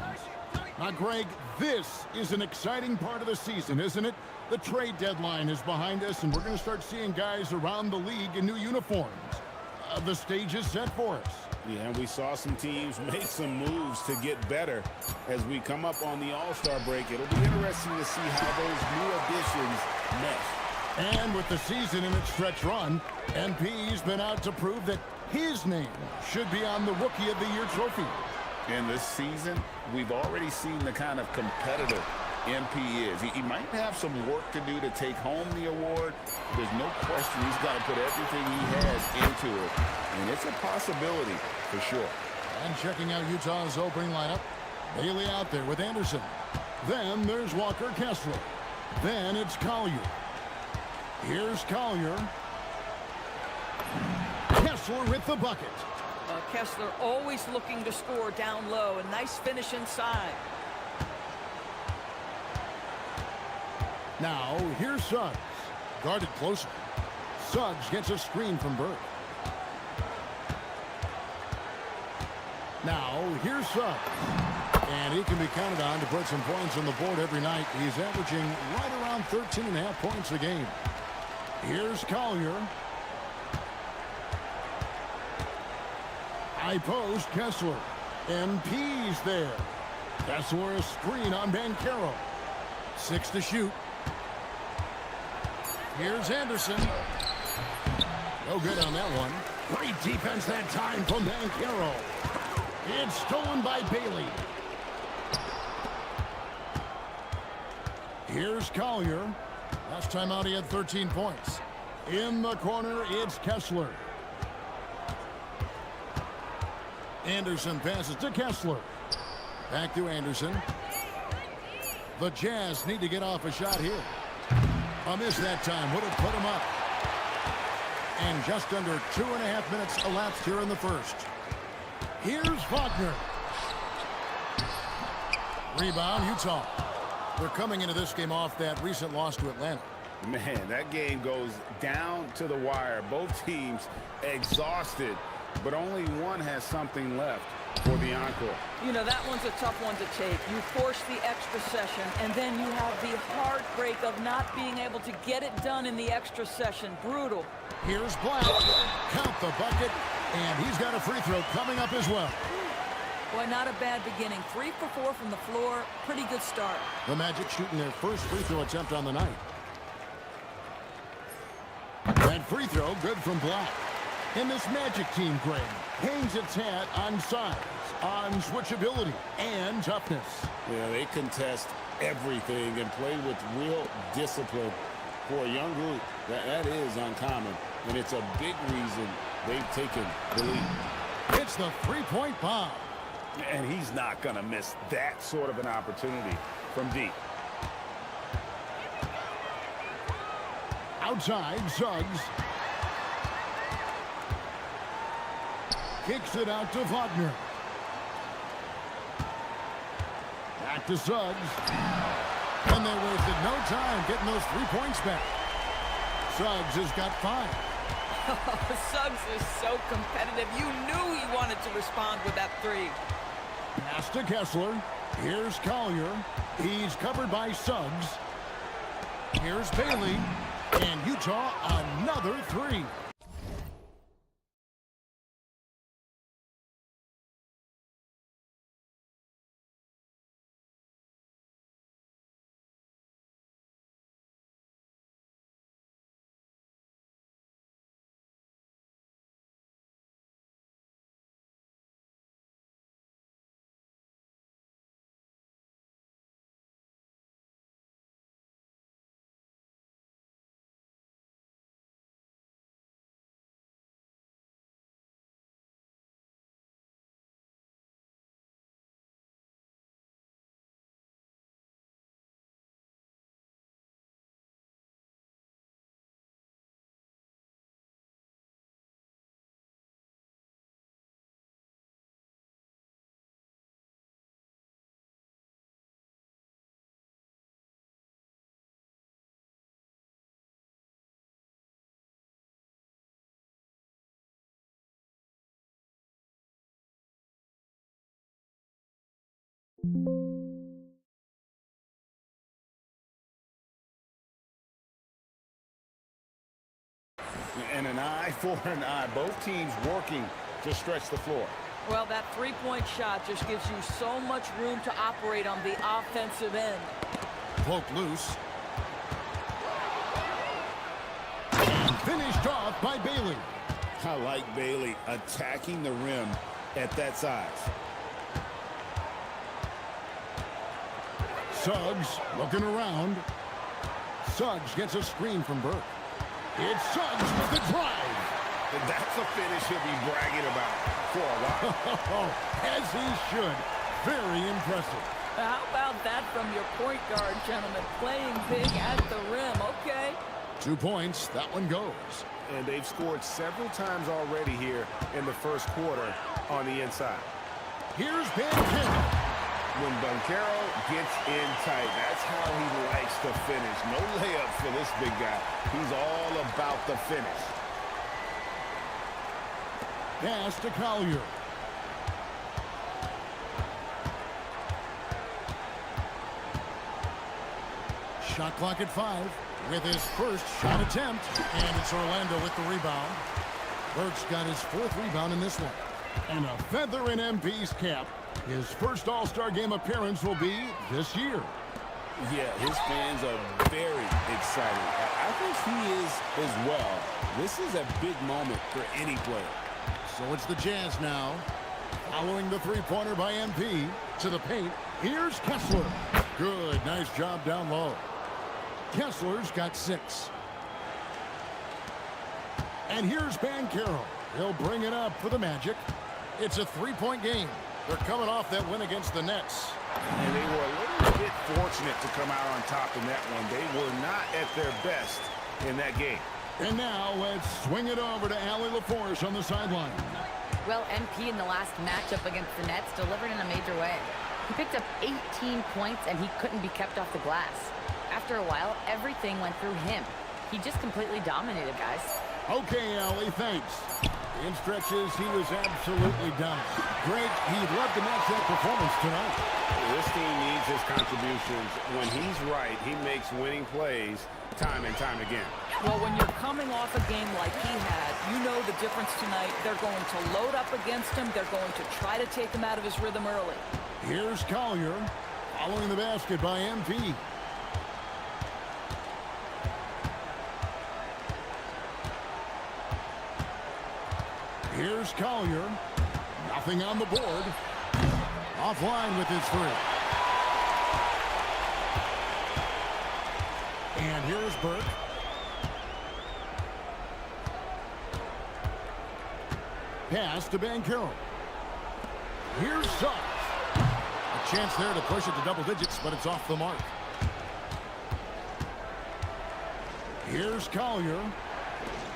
Now, Greg, this is an exciting part of the season, isn't it? The trade deadline is behind us, and we're going to start seeing guys around the league in new uniforms. The stage is set for us. Yeah, and we saw some teams make some moves to get better as we come up on the All-Star break. It'll be interesting to see how those new additions mesh. And with the season in its stretch run, MP's been out to prove that his name should be on the Rookie of the Year trophy. In this season, we've already seen the kind of competitor MP is. He might have some work to do to take home the award. There's no question he's got to put everything he has into it. And it's a possibility for sure. And checking out Utah's opening lineup, Bailey out there with Anderson. Then there's Walker Kessler. Then it's Collier. Here's Collier. Kessler with the bucket. Kessler always looking to score down low. A nice finish inside. Now, here's Suggs. Guarded closer. Suggs gets a screen from Burke. Now, here's Suggs. And he can be counted on to put some points on the board every night. He's averaging right around 13.5 points a game. Here's Collier. High post, Kessler. MP's there. Kessler a screen on Bancaro. 6 to shoot. Here's Anderson. No good on that one. Great defense that time from Bancaro. It's stolen by Bailey. Here's Collier. Last time out he had 13 points. In the corner, it's Kessler. Anderson passes to Kessler. Back to Anderson. The Jazz need to get off a shot here. A miss that time would have put him up. And just under 2.5 minutes elapsed here in the first. Here's Wagner. Rebound, Utah. They're coming into this game off that recent loss to Atlanta. Man, that game goes down to the wire. Both teams exhausted, but only one has something left for the encore. You know, that one's a tough one to take. You force the extra session, and then you have the heartbreak of not being able to get it done in the extra session. Brutal. Here's Black. Count the bucket, and he's got a free throw coming up as well. Boy, not a bad beginning. 3 for 4 from the floor. Pretty good start. The Magic shooting their first free throw attempt on the night. That free throw good from Black. And this Magic team, Greg, hangs its hat on size, on switchability, and toughness. Yeah, they contest everything and play with real discipline. For a young group, that is uncommon, and it's a big reason they've taken the lead. It's the three-point bomb. And he's not going to miss that sort of an opportunity from deep. Outside, Suggs. Kicks it out to Wagner. Back to Suggs. And they wasted no time getting those 3 points back. Suggs has got 5. Suggs is so competitive. You knew he wanted to respond with that 3. Pass to Kessler. Here's Collier. He's covered by Suggs. Here's Bailey. And Utah another 3. And an eye for an eye. Both teams working to stretch the floor. Well, that 3-point shot just gives you so much room to operate on the offensive end. Poke loose. And finished off by Bailey. I like Bailey attacking the rim at that size. Suggs looking around. Suggs gets a screen from Burke. It's Suggs with the drive. That's a finish he'll be bragging about for a while. As he should. Very impressive. How about that from your point guard, gentlemen? Playing big at the rim. Okay. 2 points. That one goes. And they've scored several times already here in the first quarter on the inside. Here's Bancaro. When Bancaro gets in tight, that's how he likes to finish. No layup for this big guy. He's all about the finish. Pass to Collier. Shot clock at 5 with his first shot attempt. And it's Orlando with the rebound. Burks got his 4th rebound in this one. And a feather in MP's cap. His first All-Star game appearance will be this year. Yeah, his fans are very excited. I think he is as well. This is a big moment for any player. So it's the Jazz now. Following the three-pointer by MP. To the paint. Here's Kessler. Good. Nice job down low. Kessler's got 6. And here's Bankero. He'll bring it up for the Magic. It's a 3-point game. They're coming off that win against the Nets. And they were a little bit fortunate to come out on top in that one. They were not at their best in that game. And now let's swing it over to Allie LaForce on the sideline. Well, MP in the last matchup against the Nets delivered in a major way. He picked up 18 points and he couldn't be kept off the glass. After a while, everything went through him. He just completely dominated, guys. Okay, Allie, thanks. In stretches, he was absolutely dominant. Greg, he loved to match that performance tonight. This team needs his contributions. When he's right, he makes winning plays time and time again. Well, when you're coming off a game like he had, you know the difference tonight. They're going to load up against him. They're going to try to take him out of his rhythm early. Here's Collier following the basket by MP. Here's Collier. Nothing on the board. Offline with his 3. And here's Burke. Pass to Bankero. Here's Suggs. A chance there to push it to double digits, but it's off the mark. Here's Collier.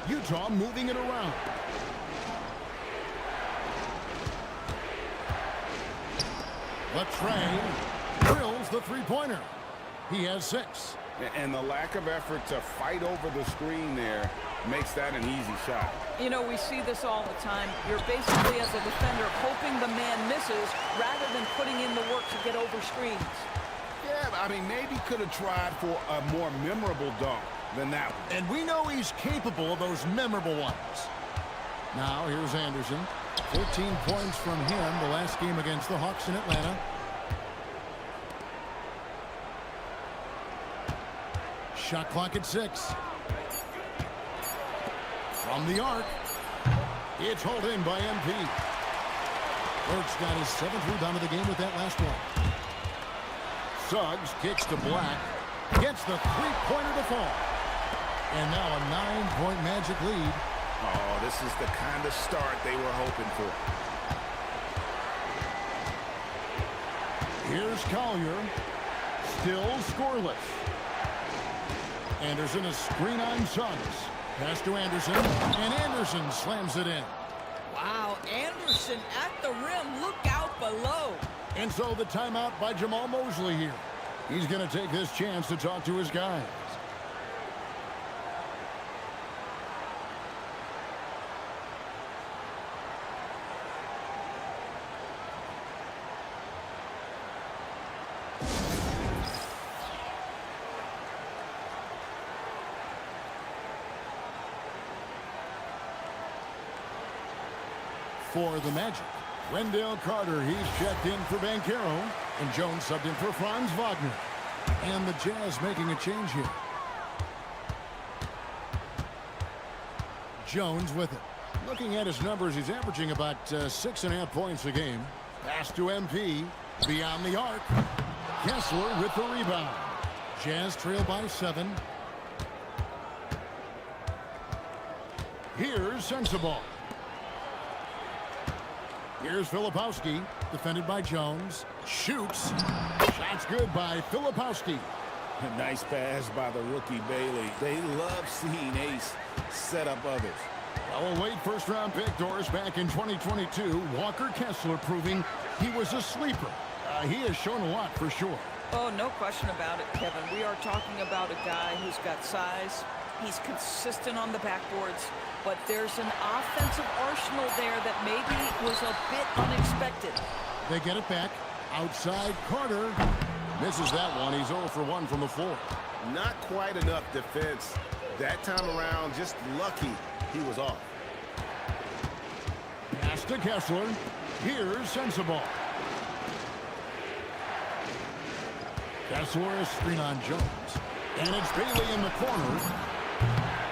Utah moving it around. Latrey drills the three-pointer. He has 6. And the lack of effort to fight over the screen there makes that an easy shot. You know, we see this all the time. You're basically, as a defender, hoping the man misses rather than putting in the work to get over screens. Yeah, I mean, maybe could have tried for a more memorable dunk than that one. And we know he's capable of those memorable ones. Now, here's Anderson. 14 points from him the last game against the Hawks in Atlanta. Shot clock at 6. From the arc. It's hauled in by MP. Burks got his 7th rebound of the game with that last one. Suggs kicks to Black. Gets the three-pointer to fall. And now a 9-point Magic lead. Oh, this is the kind of start they were hoping for. Here's Collier. Still scoreless. Anderson a screen on Suggs. Pass to Anderson. And Anderson slams it in. Wow, Anderson at the rim. Look out below. And so the timeout by Jamal Mosley here. He's going to take this chance to talk to his guys. For the Magic, Wendell Carter, he's checked in for Bankero, and Jones subbed in for Franz Wagner. And the Jazz making a change here. Jones with it. Looking at his numbers, he's averaging about 6.5 points a game. Pass to MP, beyond the arc. Kessler with the rebound. Jazz trail by 7. Here's Sensabaugh. Here's Filipowski, defended by Jones. Shoots. Shot's good by Filipowski. A nice pass by the rookie Bailey. They love seeing Ace set up others. Well, a late first-round pick, Doris, back in 2022. Walker Kessler proving he was a sleeper. He has shown a lot for sure. Oh, no question about it, Kevin. We are talking about a guy who's got size. He's consistent on the backboards. But there's an offensive arsenal there that maybe was a bit unexpected. They get it back. Outside, Carter misses that one. He's 0 for 1 from the floor. Not quite enough defense. That time around, just lucky he was off. Pass to Kessler. Here's Sensabaugh. Kessler is screen on Jones. And it's Bailey in the corner.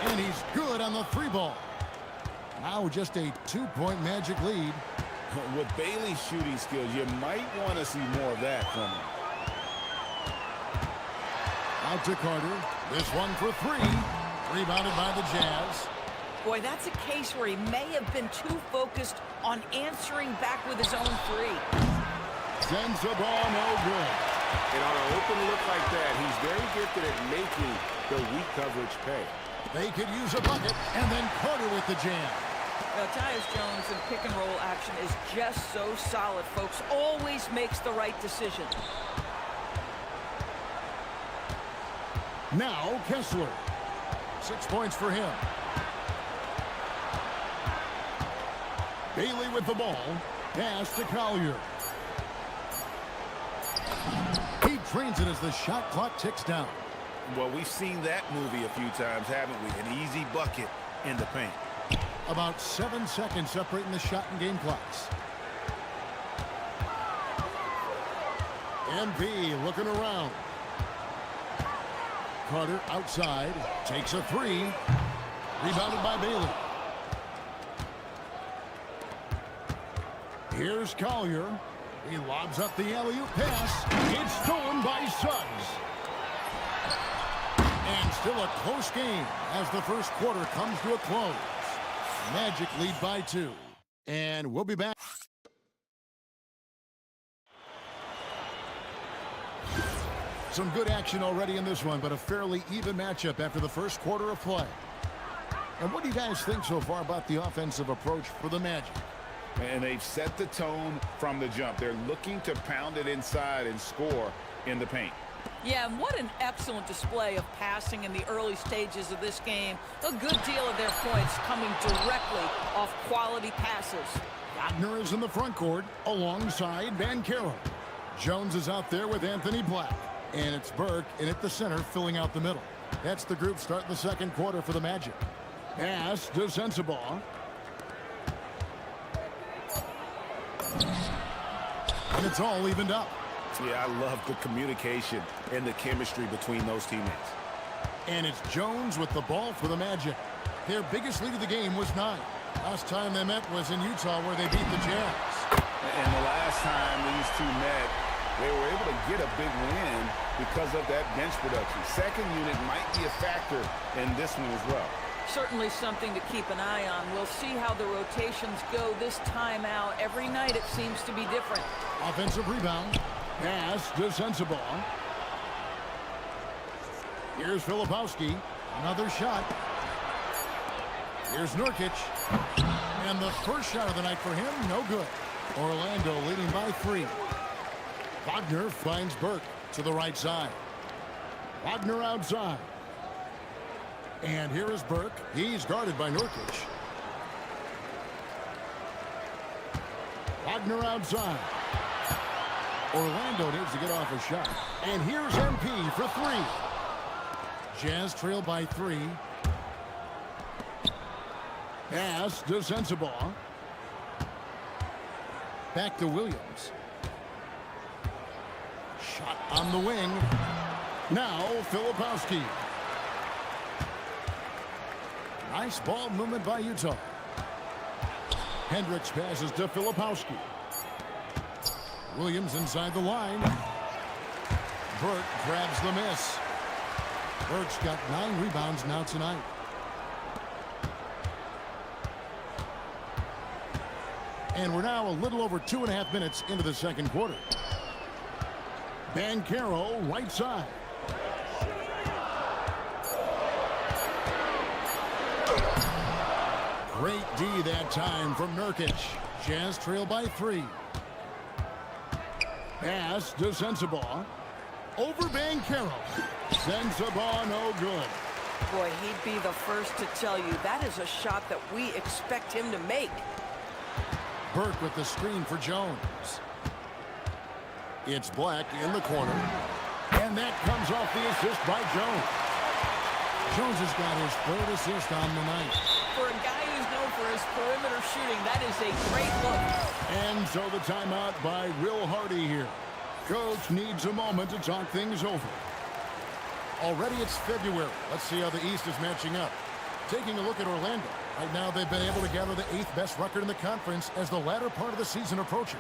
And he's good on the 3-ball. Now just a 2-point Magic lead. With Bailey's shooting skills, you might want to see more of that from him. Out to Carter. This one for 3. Rebounded by the Jazz. Boy, that's a case where he may have been too focused on answering back with his own 3. Sensabaugh, no good. And on an open look like that, he's very gifted at making the weak coverage pay. They could use a bucket, and then Carter with the jam. Tyus Jones in pick-and-roll action is just so solid, folks. Always makes the right decision. Now Kessler. 6 points for him. Bailey with the ball. Pass to Collier. He drains it as the shot clock ticks down. Well, we've seen that movie a few times, haven't we? An easy bucket in the paint. About 7 seconds separating the shot and game clocks. MP looking around. Carter outside. Takes a 3. Rebounded by Bailey. Here's Collier. He lobs up the alley-oop pass. It's stolen by Suggs. And still a close game as the first quarter comes to a close. Magic lead by 2. And we'll be back. Some good action already in this one, but a fairly even matchup after the first quarter of play. And what do you guys think so far about the offensive approach for the Magic? And they've set the tone from the jump. They're looking to pound it inside and score in the paint. Yeah, and what an excellent display of passing in the early stages of this game. A good deal of their points coming directly off quality passes. Wagner is in the front court alongside Mycareer. Jones is out there with Anthony Black. And it's Burke in at the center filling out the middle. That's the group starting the second quarter for the Magic. Pass to Sensabaugh. And it's all evened up. Yeah, I love the communication and the chemistry between those teammates. And it's Jones with the ball for the Magic. Their biggest lead of the game was 9. Last time they met was in Utah where they beat the Jazz. And the last time these two met, they were able to get a big win because of that bench production. Second unit might be a factor in this one as well. Certainly something to keep an eye on. We'll see how the rotations go this time out. Every night it seems to be different. Offensive rebound. Pass to Sensabaugh. Here's Filipowski. Another shot. Here's Nurkic. And the first shot of the night for him, no good. Orlando leading by 3. Wagner finds Burke to the right side. Wagner outside. And here is Burke. He's guarded by Nurkic. Wagner outside. Orlando needs to get off a shot. And here's MP for 3. Jazz trail by 3. Pass to Sensabaugh. Back to Williams. Shot on the wing. Now Filipowski. Nice ball movement by Utah. Hendricks passes to Filipowski. Williams inside the line. Burke grabs the miss. Burke's got 9 rebounds now tonight. And we're now a little over 2.5 minutes into the second quarter. Mycareer right side. Great D that time from Nurkic. Jazz trail by 3. Pass to Sensabaugh. Over Mycareer. Sensabaugh no good. Boy, he'd be the first to tell you that is a shot that we expect him to make. Burke with the screen for Jones. It's Black in the corner. And that comes off the assist by Jones. Jones has got his third assist on the night. For a guy who's known for his perimeter shooting, that is a great look. And so the timeout by Will Hardy here. Coach needs a moment to talk things over. Already it's February. Let's see how the East is matching up. Taking a look at Orlando. Right now they've been able to gather the 8th best record in the conference as the latter part of the season approaches.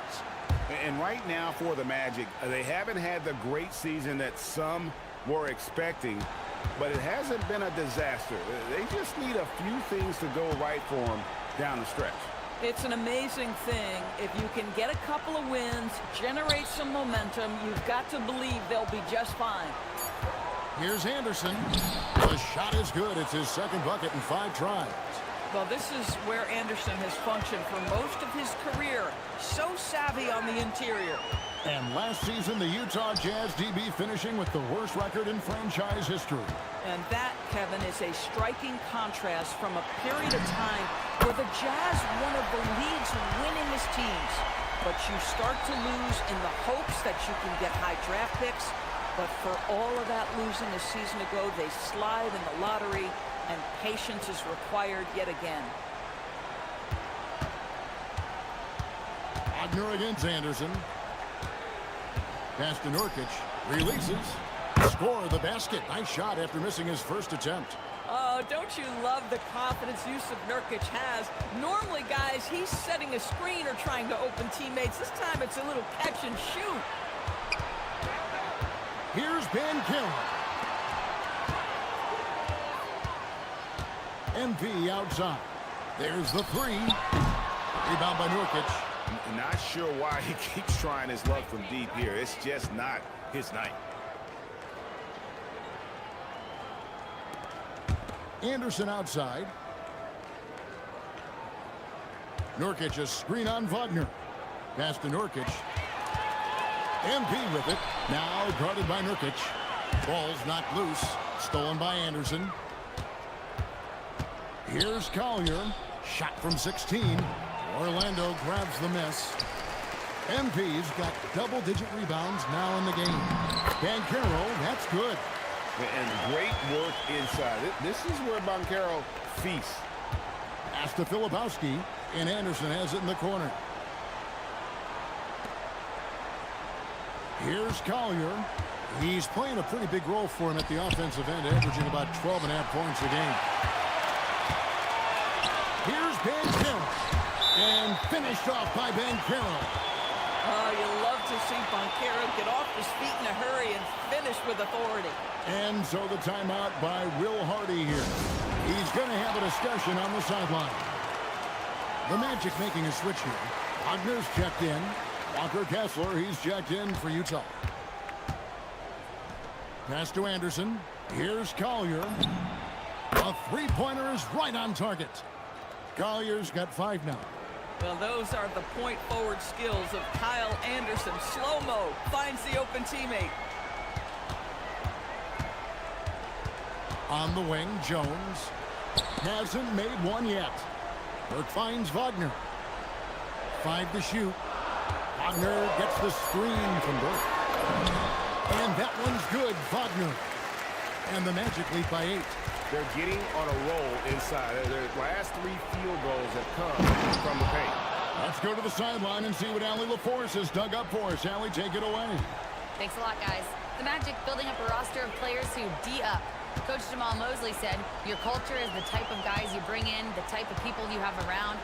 And right now for the Magic, they haven't had the great season that some were expecting, but it hasn't been a disaster. They just need a few things to go right for them down the stretch. It's an amazing thing. If you can get a couple of wins, generate some momentum, you've got to believe they'll be just fine. Here's Anderson. The shot is good. It's his second bucket in 5 tries. Well, this is where Anderson has functioned for most of his career. So savvy on the interior. And last season, the Utah Jazz DB finishing with the worst record in franchise history. And that, Kevin, is a striking contrast from a period of time where the Jazz one of the league's winningest teams. But you start to lose in the hopes that you can get high draft picks. But for all of that losing a season ago, they slide in the lottery, and patience is required yet again. Wagner against Anderson. Pass to Nurkic. Releases. Score the basket. Nice shot after missing his first attempt. Oh, don't you love the confidence Yusuf Nurkic has? Normally, guys, he's setting a screen or trying to open teammates. This time it's a little catch and shoot. Here's Bankero. MP outside. There's the 3. Rebound by Nurkic. Not sure why he keeps trying his luck from deep here. It's just not his night. Anderson outside. Nurkic a screen on Wagner. Pass to Nurkic. MP with it. Now guarded by Nurkic. Ball's knocked loose. Stolen by Anderson. Here's Collier. Shot from 16. Orlando grabs the miss. MP's got double-digit rebounds now in the game. Bankero, that's good. And great work inside. This is where Bankero feasts. Pass to Filipowski, and Anderson has it in the corner. Here's Collier. He's playing a pretty big role for him at the offensive end, averaging about 12.5 points a game. Here's Bankero. And finished off by Bankero. Oh, you love to see Bankero get off his feet in a hurry and finish with authority. And so the timeout by Will Hardy here. He's going to have a discussion on the sideline. The Magic making a switch here. Wagner's checked in. Walker Kessler, he's checked in for Utah. Pass to Anderson. Here's Collier. A three-pointer is right on target. Collier's got 5 now. Well, those are the point-forward skills of Kyle Anderson. Slow-mo finds the open teammate. On the wing, Jones hasn't made one yet. Burke finds Wagner. 5 to shoot. Wagner gets the screen from Burke. And that one's good, Wagner. And the Magic lead by 8. They're getting on a roll inside. Their last 3 field goals have come from the paint. Let's go to the sideline and see what Allie LaForce has dug up for us. Allie, take it away. Thanks a lot, guys. The Magic building up a roster of players who D-up. Coach Jamal Mosley said, your culture is the type of guys you bring in, the type of people you have around.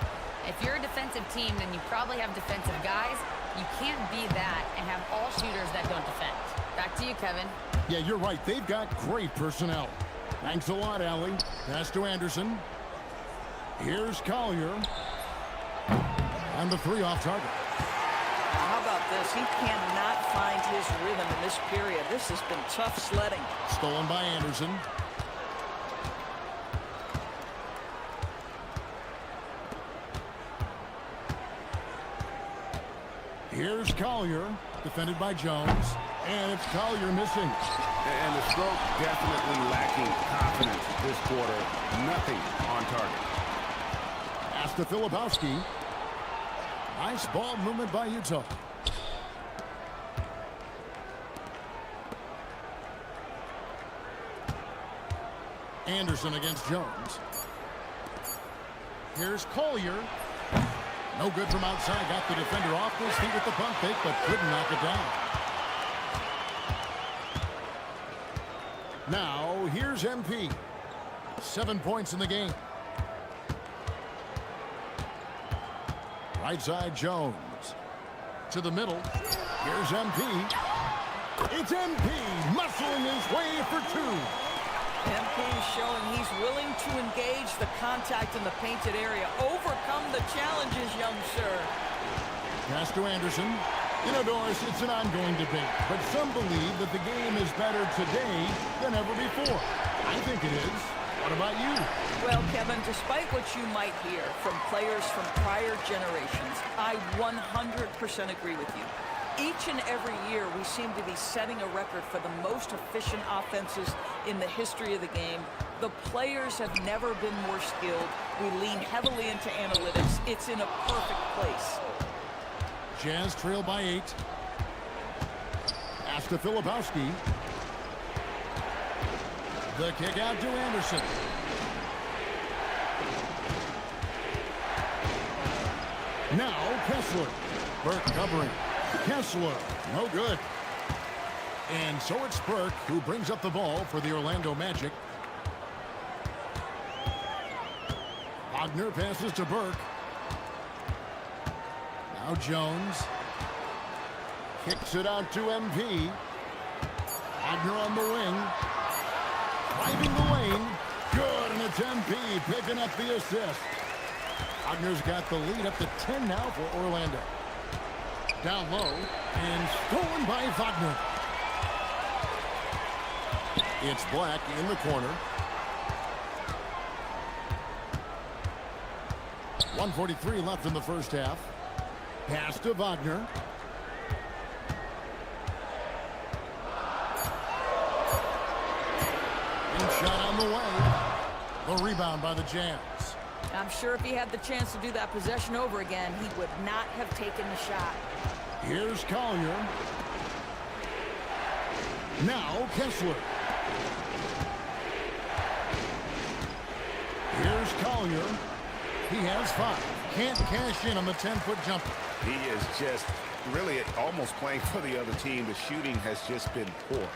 If you're a defensive team, then you probably have defensive guys. You can't be that and have all shooters that don't defend. Back to you, Kevin. Yeah, you're right. They've got great personnel. Thanks a lot, Allie. Pass to Anderson. Here's Collier. And the 3 off target. How about this? He cannot find his rhythm in this period. This has been tough sledding. Stolen by Anderson. Here's Collier, defended by Jones. And it's Collier missing. And the stroke definitely lacking confidence this quarter. Nothing on target. Pass to Filipowski. Nice ball movement by Utah. Anderson against Jones. Here's Collier. No good from outside. Got the defender off his feet with the pump fake, but couldn't knock it down. Now, here's MP. 7 points in the game. Right side, Jones. To the middle. Here's MP. It's MP muscling his way for two. MP is showing he's willing to engage the contact in the painted area. Overcome the challenges, young sir. Pass to Anderson. You know, Doris, it's an ongoing debate, but some believe that the game is better today than ever before. I think it is. What about you? Well, Kevin, despite what you might hear from players from prior generations, I 100% agree with you. Each and every year, we seem to be setting a record for the most efficient offenses in the history of the game. The players have never been more skilled. We lean heavily into analytics. It's in a perfect place. Jazz trail by 8. Pass to Filipowski. The kick out to Anderson. Now Kessler. Burke covering. Kessler, no good. And so it's Burke who brings up the ball for the Orlando Magic. Wagner passes to Burke. Now Jones. Kicks it out to MP. Wagner on the wing. Driving the lane. Good, and it's MP picking up the assist. Wagner's got the lead up to 10 now for Orlando. Down low, and stolen by Wagner. It's Black in the corner. 1:43 left in the first half. Pass to Wagner. And shot on the way. The rebound by the Jazz. I'm sure if he had the chance to do that possession over again, he would not have taken the shot. Here's Collier. Now Kessler. Here's Collier. He has 5. Can't cash in on the 10-foot jumper. He is just really almost playing for the other team. The shooting has just been poor.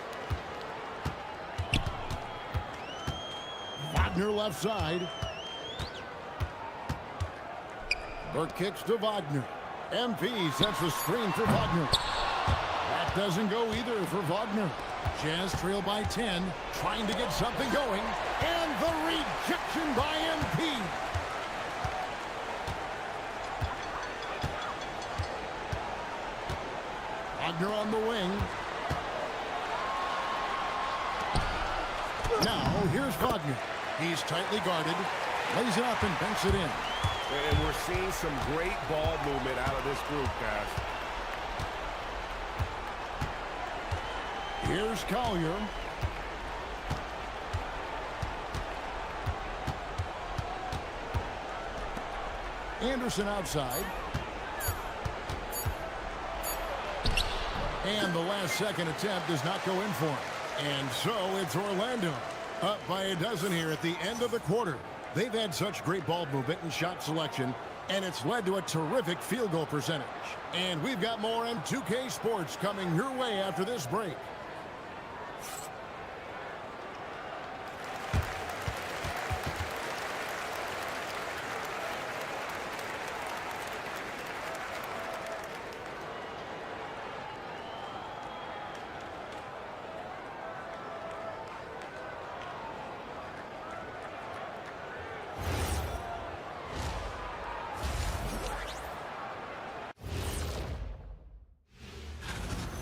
Wagner left side. Burke kicks to Wagner. MP sets a screen for Wagner. That doesn't go either for Wagner. Jazz trail by 10, trying to get something going. And the rejection by MP. Wagner on the wing. Now, here's Wagner. He's tightly guarded. Lays it up and banks it in. And we're seeing some great ball movement out of this group, guys. Here's Collier. Anderson outside. And the last second attempt does not go in for him. And so it's Orlando up by a dozen here at the end of the quarter. They've had such great ball movement and shot selection, and it's led to a terrific field goal percentage. And we've got more on 2K Sports coming your way after this break.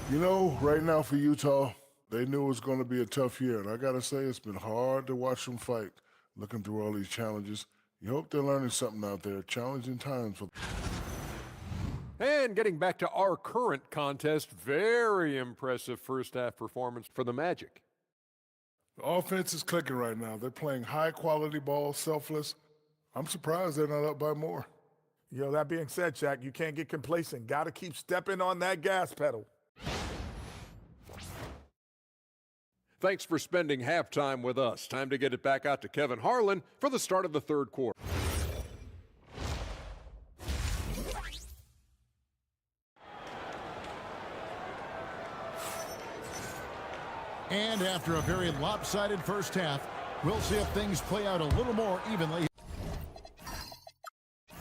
You know, right now for Utah, they knew it was going to be a tough year. And I got to say, it's been hard to watch them fight, looking through all these challenges. You hope they're learning something out there. Challenging times for. And getting back to our current contest, very impressive first half performance for the Magic. The offense is clicking right now. They're playing high-quality ball, selfless. I'm surprised they're not up by more. That being said, Shaq, you can't get complacent. Got to keep stepping on that gas pedal. Thanks for spending halftime with us. Time to get it back out to Kevin Harlan for the start of the third quarter. And after a very lopsided first half, we'll see if things play out a little more evenly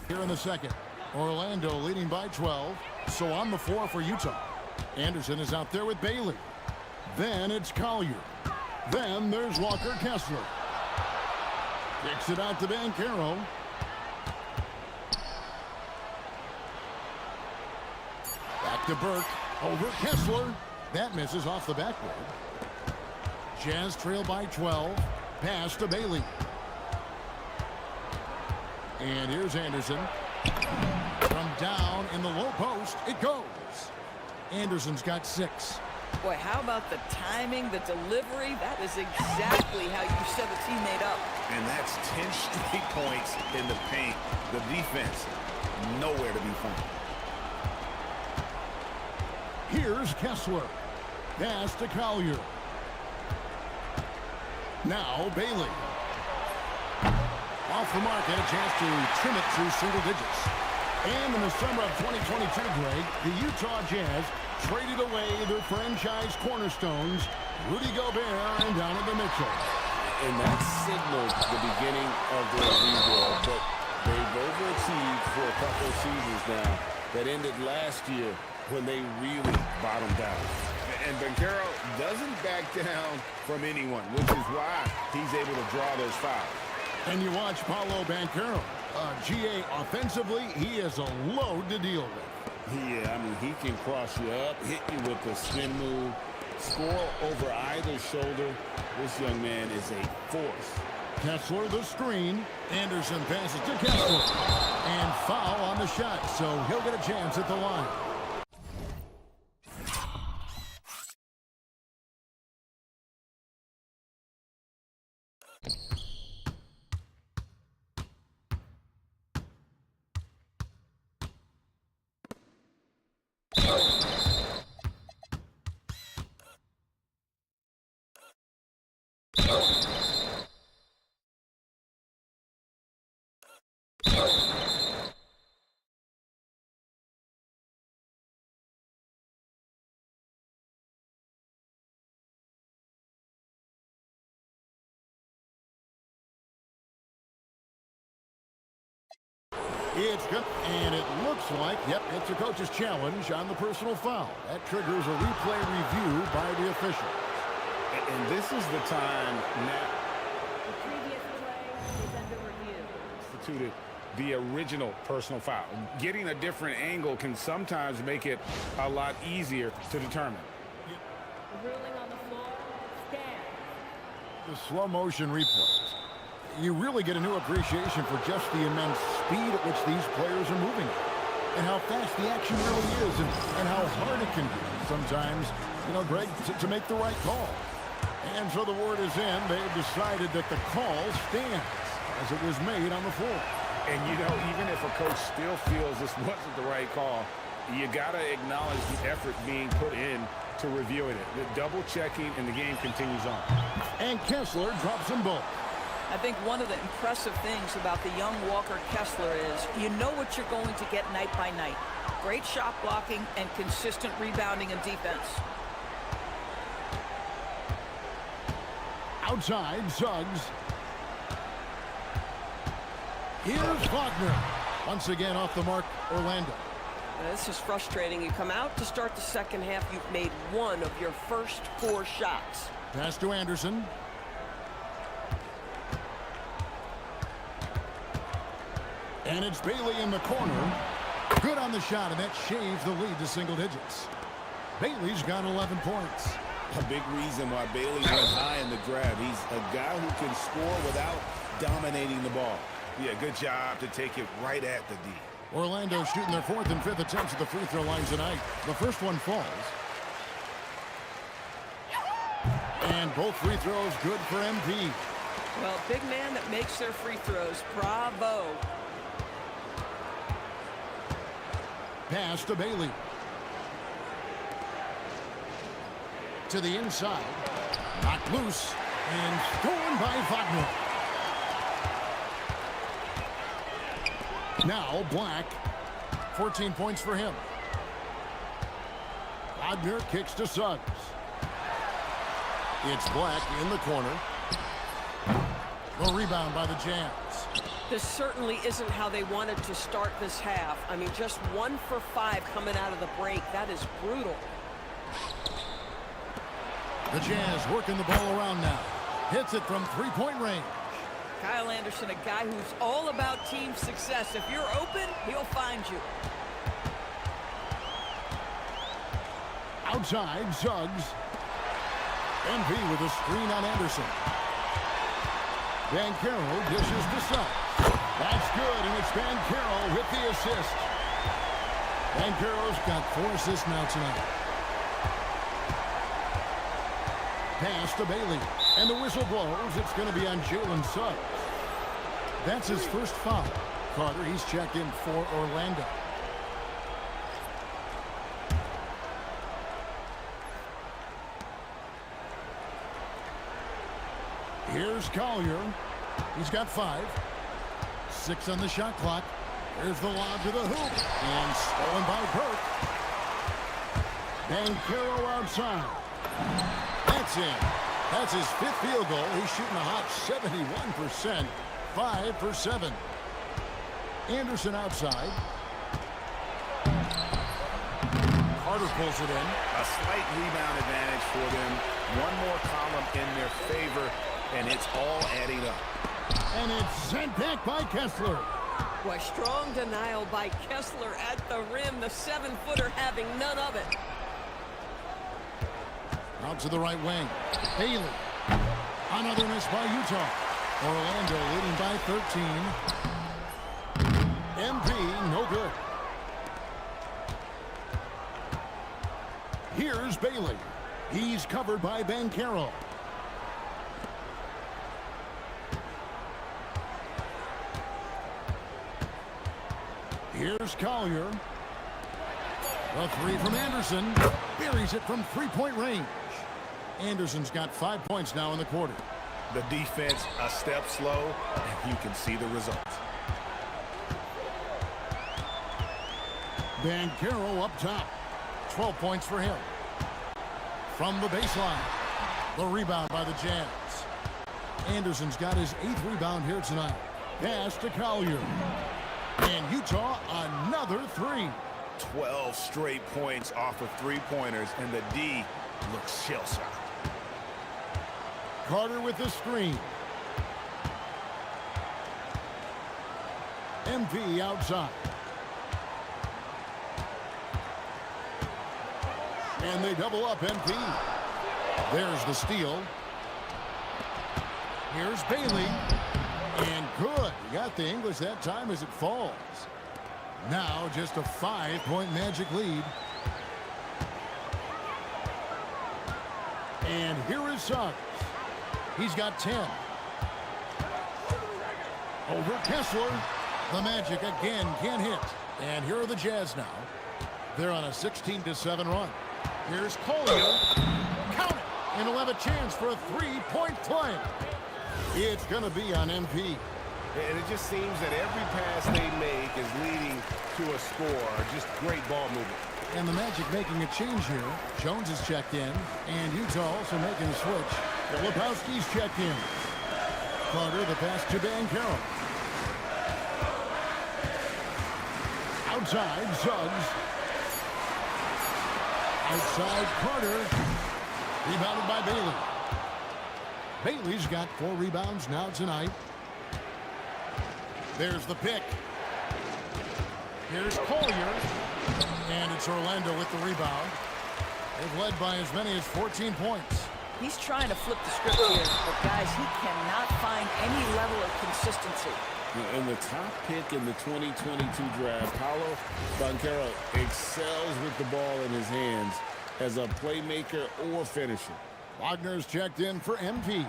here in the second. Orlando leading by 12, so on the floor for Utah. Anderson is out there with Bailey. Then it's Collier. Then there's Walker Kessler. Kicks it out to Bankero. Back to Burke. Over Kessler. That misses off the backboard. Jazz trail by 12. Pass to Bailey. And here's Anderson. From down in the low post, it goes. Anderson's got 6. Boy, how about the timing, the delivery? That is exactly how you set a teammate up. And that's 10 straight points in the paint. The defense, nowhere to be found. Here's Kessler. Pass to Collier. Now Bailey. Off the mark and a chance to trim it through single digits. And in the summer of 2022, Greg, the Utah Jazz traded away their franchise cornerstones, Rudy Gobert and Donovan Mitchell. And that signaled the beginning of their rebuild, but they've overachieved for a couple of seasons now that ended last year when they really bottomed out. And Bankero doesn't back down from anyone, which is why he's able to draw those fouls. And you watch Paolo Bankero. GA, offensively, he is a load to deal with. Yeah, I mean, he can cross you up, hit you with a spin move, score over either shoulder. This young man is a force. Kessler the screen. Anderson passes to Kessler. And foul on the shot, so he'll get a chance at the line. It's good, and it looks like, yep, it's a coach's challenge on the personal foul. That triggers a replay review by the official. And this is the time now. The previous play is under review. Instituted the original personal foul. Getting a different angle can sometimes make it a lot easier to determine. Ruling on the floor, stand. The slow motion replays. You really get a new appreciation for just the immense speed at which these players are moving and how fast the action really is and how hard it can be sometimes, you know, Greg, to make the right call. And so the word is in. They've decided that the call stands as it was made on the floor. And, you know, even if a coach still feels this wasn't the right call, you got to acknowledge the effort being put in to reviewing it. The double checking and the game continues on. And Kessler drops them both. I think one of the impressive things about the young Walker Kessler is you know what you're going to get night by night. Great shot blocking and consistent rebounding and defense. Outside, Suggs. Here's Wagner. Once again off the mark, Orlando. This is frustrating. You come out to start the second half, you've made one of your first 4 shots. Pass to Anderson. And it's Bailey in the corner. Good on the shot, and that shaves the lead to single digits. Bailey's got 11 points. A big reason why Bailey went high in the grab. He's a guy who can score without dominating the ball. Yeah, good job to take it right at the D. Orlando shooting their 4th and 5th attempts at the free throw line tonight. The first one falls. And both free throws good for MP. Well, big man that makes their free throws. Bravo. Pass to Bailey. To the inside. Knocked loose and stolen by Wagner. Now Black. 14 points for him. Wagner kicks to Suggs. It's Black in the corner. The rebound by the Jazz. This certainly isn't how they wanted to start this half. I mean, just 1 for 5 coming out of the break. That is brutal. The Jazz working the ball around now. Hits it from three-point range. Kyle Anderson, a guy who's all about team success. If you're open, he'll find you. Outside, Suggs. MP with a screen on Anderson. Bankero dishes to Suggs. That's good, and it's Bankero with the assist. Bankero's got 4 assists now tonight. Pass to Bailey, and the whistle blows. It's going to be on Jalen Suggs. That's his first foul. Carter, he's checked in for Orlando. Here's Collier. He's got 5. 6 on the shot clock. There's the lob to the hoop. And stolen by Burke. Bankero outside. That's in. That's his 5th field goal. He's shooting a hot 71%. 5 for 7. Anderson outside. Carter pulls it in. A slight rebound advantage for them. One more column in their favor, and it's all adding up. And it's sent back by Kessler. Boy, strong denial by Kessler at the rim. The 7-footer having none of it. Out to the right wing. Bailey. Another miss by Utah. Orlando leading by 13. MP, no good. Here's Bailey. He's covered by Bankero. Here's Collier. A 3 from Anderson. Buries it from three-point range. Anderson's got 5 points now in the quarter. The defense a step slow, and you can see the results. Bankero up top. 12 points for him. From the baseline. The rebound by the Jazz. Anderson's got his 8th rebound here tonight. Pass to Collier. And Utah, another 3. 12 straight points off of 3-pointers, and the D looks shell-shocked. Carter with the screen. MP outside. And they double up MP. There's the steal. Here's Bailey. And good. He got the English that time as it falls. Now just a 5-point Magic lead. And here is Suggs. He's got 10. Over Kessler. The Magic again can't hit. And here are the Jazz now. They're on a 16-7 run. Here's Collier. Count it. And he'll have a chance for a 3-point play. It's going to be on MP. And it just seems that every pass they make is leading to a score. Just great ball movement. And the Magic making a change here. Jones is checked in. And Utah also making a switch. Filipowski's checked in. Carter, the pass to Bankero. Outside, Suggs. Outside, Carter. Rebounded by Bailey. Bailey's got 4 rebounds now tonight. There's the pick. Here's Collier. And it's Orlando with the rebound. They've led by as many as 14 points. He's trying to flip the script here, but guys, he cannot find any level of consistency. And the top pick in the 2022 draft, Paolo Banchero excels with the ball in his hands as a playmaker or finisher. Wagner's checked in for MP.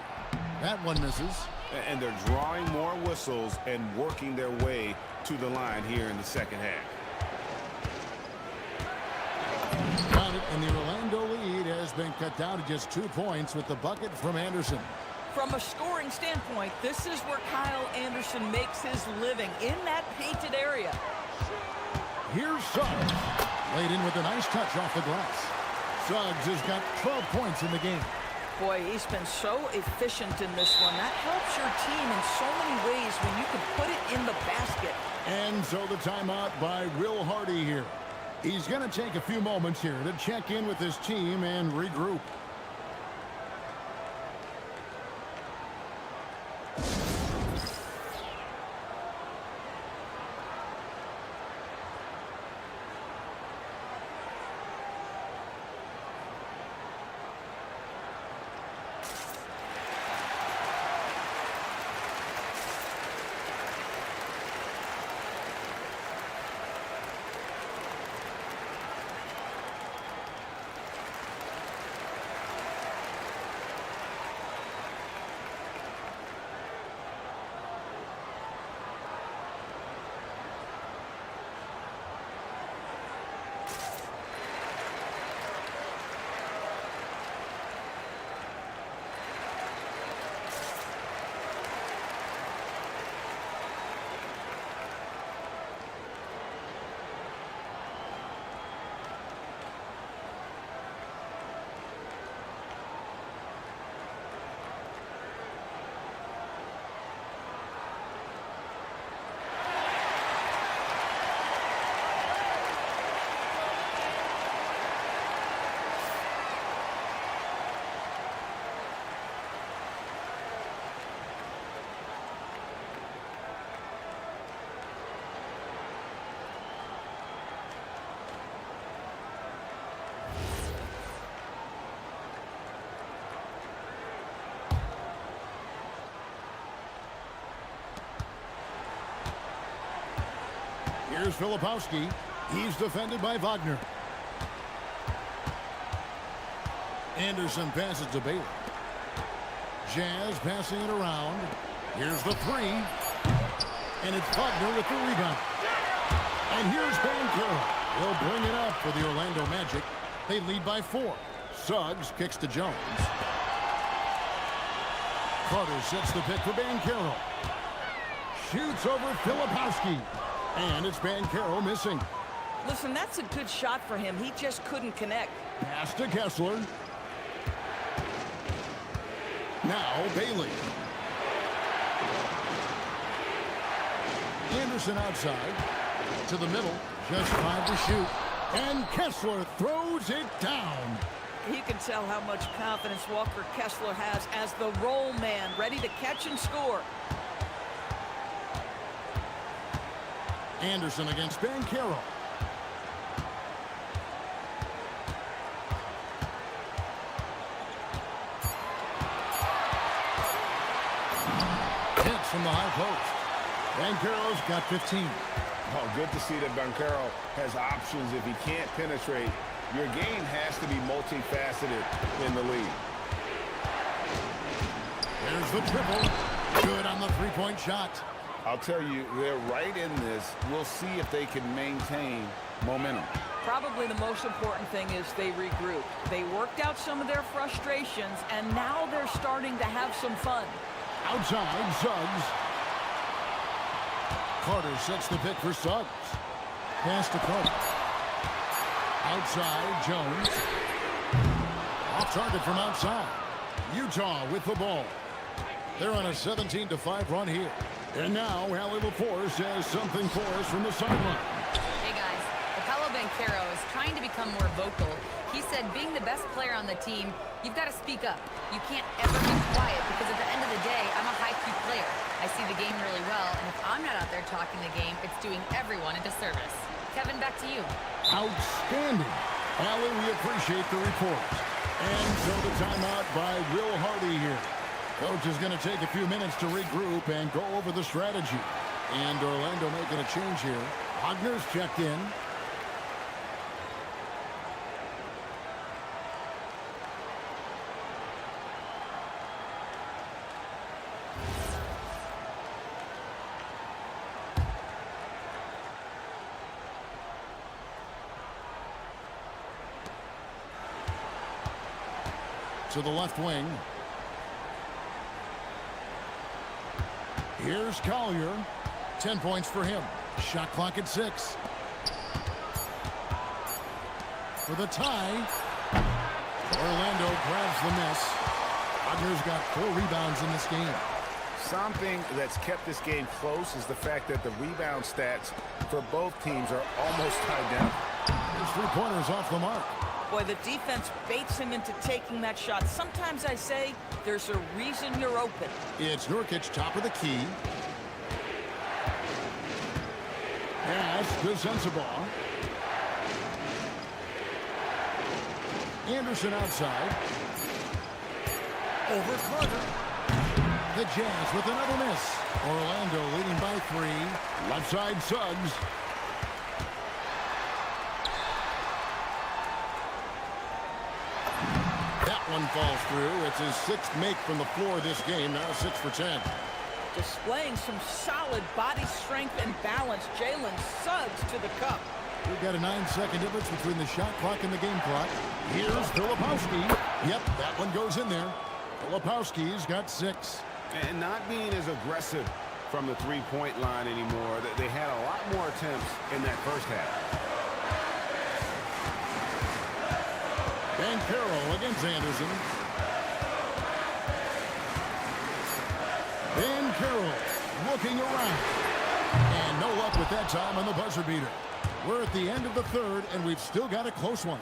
That one misses. And they're drawing more whistles and working their way to the line here in the second half. Got it, and the Orlando lead has has been cut down to just 2 points with the bucket from Anderson. From a scoring standpoint, this is where Kyle Anderson makes his living, in that painted area. Here's Suggs. Laid in with a nice touch off the glass. Suggs has got 12 points in the game. Boy, he's been so efficient in this one. That helps your team in so many ways when you can put it in the basket. And so the timeout by Will Hardy here. He's going to take a few moments here to check in with his team and regroup. Here's Filipowski. He's defended by Wagner. Anderson passes to Bailey. Jazz passing it around. Here's the three. And it's Wagner with the rebound. And here's Bankero. He'll bring it up for the Orlando Magic. They lead by 4. Suggs kicks to Jones. Carter sets the pick for Bankero. Shoots over Filipowski. And it's Bankero missing. Listen, that's a good shot for him. He just couldn't connect. Pass to Kessler. Now Bailey. Anderson outside. To the middle. Just 5 to shoot. And Kessler throws it down. You can tell how much confidence Walker Kessler has as the roll man, ready to catch and score. Anderson against Bankero. Hits from the high post. Bankero's got 15. Oh, good to see that Bankero has options if he can't penetrate. Your game has to be multifaceted in the league. There's the triple. Good on the three-point shot. I'll tell you, they're right in this. We'll see if they can maintain momentum. Probably the most important thing is they regroup. They worked out some of their frustrations, and now they're starting to have some fun. Outside, Suggs. Carter sets the pick for Suggs. Pass to Carter. Outside, Jones. Off target from outside. Utah with the ball. They're on a 17-5 run here. And now, Allie LaForce has something for us from the sideline. Hey, guys. Paolo Bankero is trying to become more vocal. He said being the best player on the team, you've got to speak up. You can't ever be quiet because at the end of the day, I'm a high-Q player. I see the game really well, and if I'm not out there talking the game, it's doing everyone a disservice. Kevin, back to you. Outstanding. Allie, we appreciate the report. And so the timeout by Will Hardy here. Coach is going to take a few minutes to regroup and go over the strategy. And Orlando making a change here. Wagner's checked in. to the left wing. Here's Collier. 10 points for him. Shot clock at 6. For the tie. Orlando grabs the miss. Wagner's got 4 rebounds in this game. Something that's kept this game close is the fact that the rebound stats for both teams are almost tied down. His 3-pointers off the mark. Boy, the defense baits him into taking that shot. Sometimes I say there's a reason you're open. It's Nurkic, top of the key. Pass to Sensabaugh. Anderson outside. Over Carter. The Jazz with another miss. Orlando leading by 3. Left side Suggs. That one falls through. It's his 6th make from the floor this game. Now 6 for 10. Displaying some solid body strength and balance. Jalen Suggs to the cup. We've got a 9-second difference between the shot clock and the game clock. Here's Filipowski. Yep, that one goes in there. Filipowski's got 6. And not being as aggressive from the three-point line anymore. They had a lot more attempts in that first half. Mycareer against Anderson. Mycareer looking around. And no luck with that time on the buzzer beater. We're at the end of the 3rd, and we've still got a close one.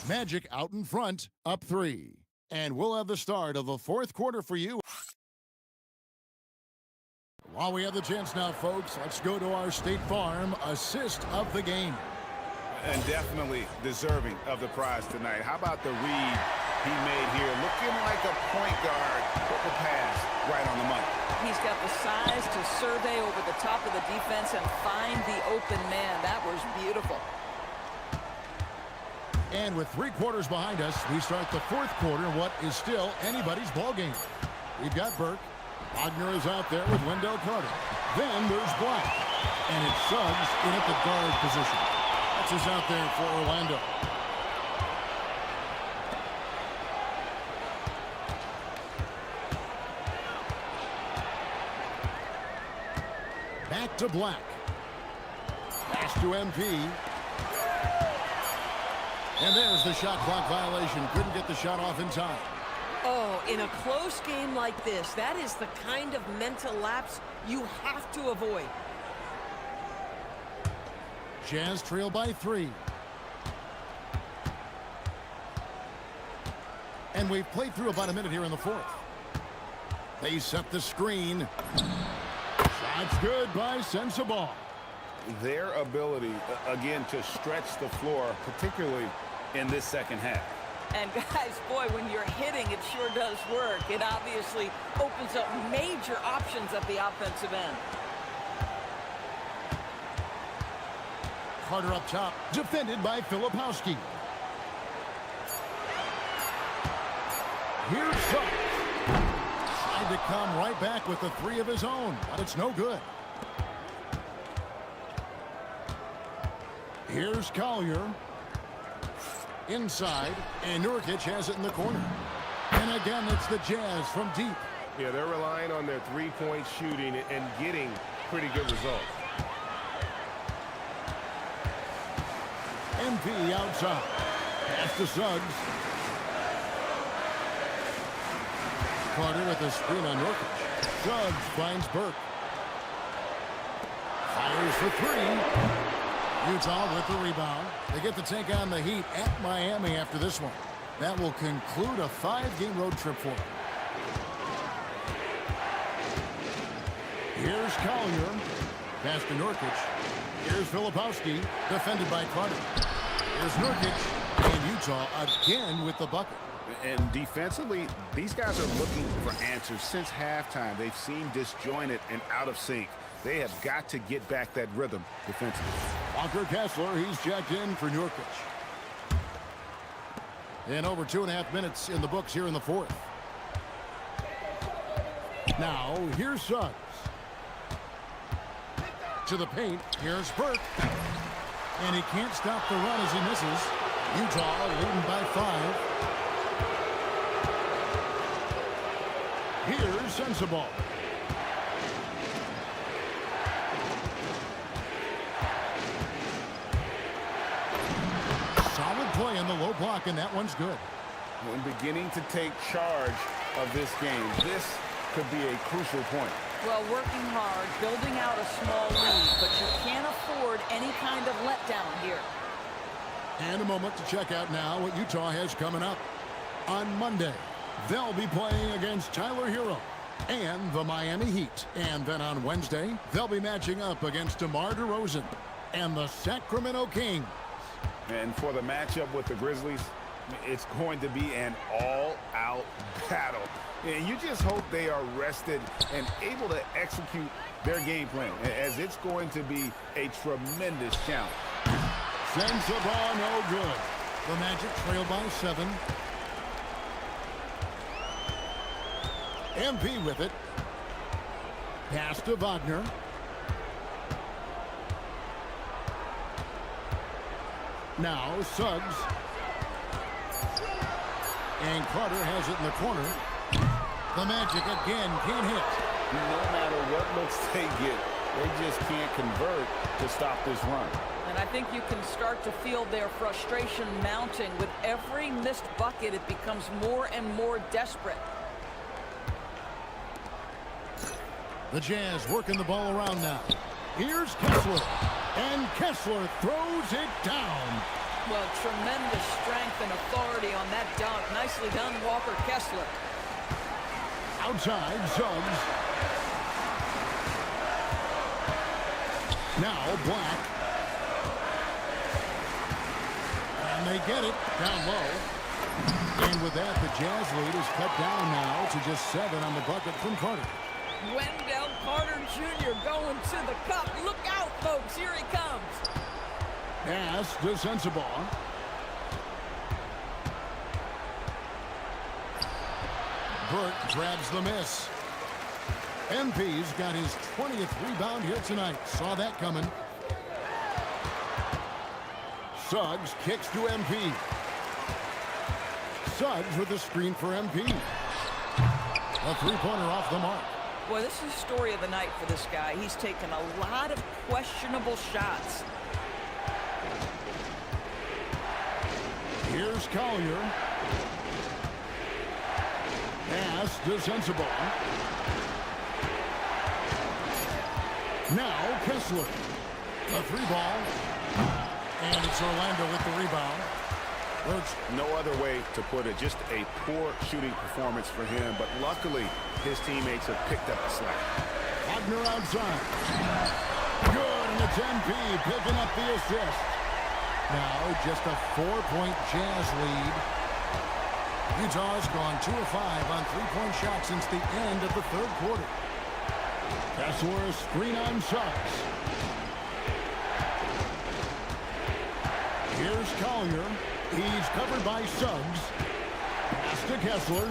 Magic out in front, up 3. And we'll have the start of the 4th quarter for you. While we have the chance now, folks, let's go to our State Farm assist of the game. And definitely deserving of the prize tonight. How about the read he made here? Looking like a point guard. Put the pass right on the money. He's got the size to survey over the top of the defense and find the open man. That was beautiful. And with 3 quarters behind us, we start the 4th quarter in what is still anybody's ball game. We've got Burke. Wagner is out there with Wendell Carter. Then there's Black. And it's Suggs in at the guard position. That's us out there for Orlando. Back to Black. Pass to MP. And there's the shot clock violation. Couldn't get the shot off in time. Oh, in a close game like this, that is the kind of mental lapse you have to avoid. Jazz trail by 3. And we've played through about a minute here in the 4th. They set the screen. Shot's good by Sensabaugh. Their ability, again, to stretch the floor, particularly in this second half. And guys, boy, when you're hitting, it sure does work. It obviously opens up major options at the offensive end. Carter up top, defended by Filipowski. Here's Suggs. Tried to come right back with the 3 of his own, but it's no good. Here's Collier. Inside, and Nurkic has it in the corner. And again, it's the Jazz from deep. Yeah, they're relying on their three-point shooting and getting pretty good results. MP outside. Pass to Suggs. Carter with a screen on Nurkic. Suggs finds Burke. Fires for 3. Utah with the rebound. They get to take on the Heat at Miami after this one. That will conclude a 5-game road trip for them. Here's Collier. Pass to Nurkic. Here's Filipowski, defended by Carter. Here's Nurkic, and Utah again with the bucket. And defensively, these guys are looking for answers since halftime. They've seemed disjointed and out of sync. They have got to get back that rhythm defensively. Walker Kessler, he's checked in for Nurkic. And over 2.5 minutes in the books here in the 4th. Now, here's Suggs. To the paint, here's Burke. And he can't stop the run as he misses. Utah leading by 5. Here's Sensible. Solid play in the low block, and that one's good. When beginning to take charge of this game, this could be a crucial point. Well, working hard, building out a small lead, but you can't afford any kind of letdown here. And a moment to check out now what Utah has coming up. On Monday, they'll be playing against Tyler Hero and the Miami Heat. And then on Wednesday, they'll be matching up against DeMar DeRozan and the Sacramento Kings. And for the matchup with the Grizzlies, it's going to be an all-out battle. And you just hope they are rested and able to execute their game plan, as it's going to be a tremendous challenge. Sends the ball, no good. The Magic trail by 7. MP with it. Pass to Wagner. Now Suggs. And Carter has it in the corner. The Magic again can't hit. No matter what looks they get, they just can't convert to stop this run. And I think you can start to feel their frustration mounting. With every missed bucket, it becomes more and more desperate. The Jazz working the ball around now. Here's Kessler. And Kessler throws it down. Well, tremendous strength and authority on that dunk. Nicely done, Walker Kessler. Outside, Suggs. Now Black. And they get it down low. And with that, the Jazz lead is cut down now to just 7 on the bucket from Carter. Wendell Carter Jr. going to the cup. Look out, folks. Here he comes. Pass to Sensible. Burke grabs the miss. MP's got his 20th rebound here tonight. Saw that coming. Suggs kicks to MP. Suggs with the screen for MP. A three-pointer off the mark. Boy, this is the story of the night for this guy. He's taken a lot of questionable shots. Here's Collier. Pass to Sensible. Now Kessler. A 3-ball. And it's Orlando with the rebound. No other way to put it. Just a poor shooting performance for him. But luckily, his teammates have picked up the slack. Wagner outside. Good, and it's MP picking up the assist. Now just a 4-point Jazz lead. Utah's gone 2 of 5 on 3-point shots since the end of the third quarter. Kessler screen on Suggs. Here's Collier. He's covered by Suggs. Pass to Kessler.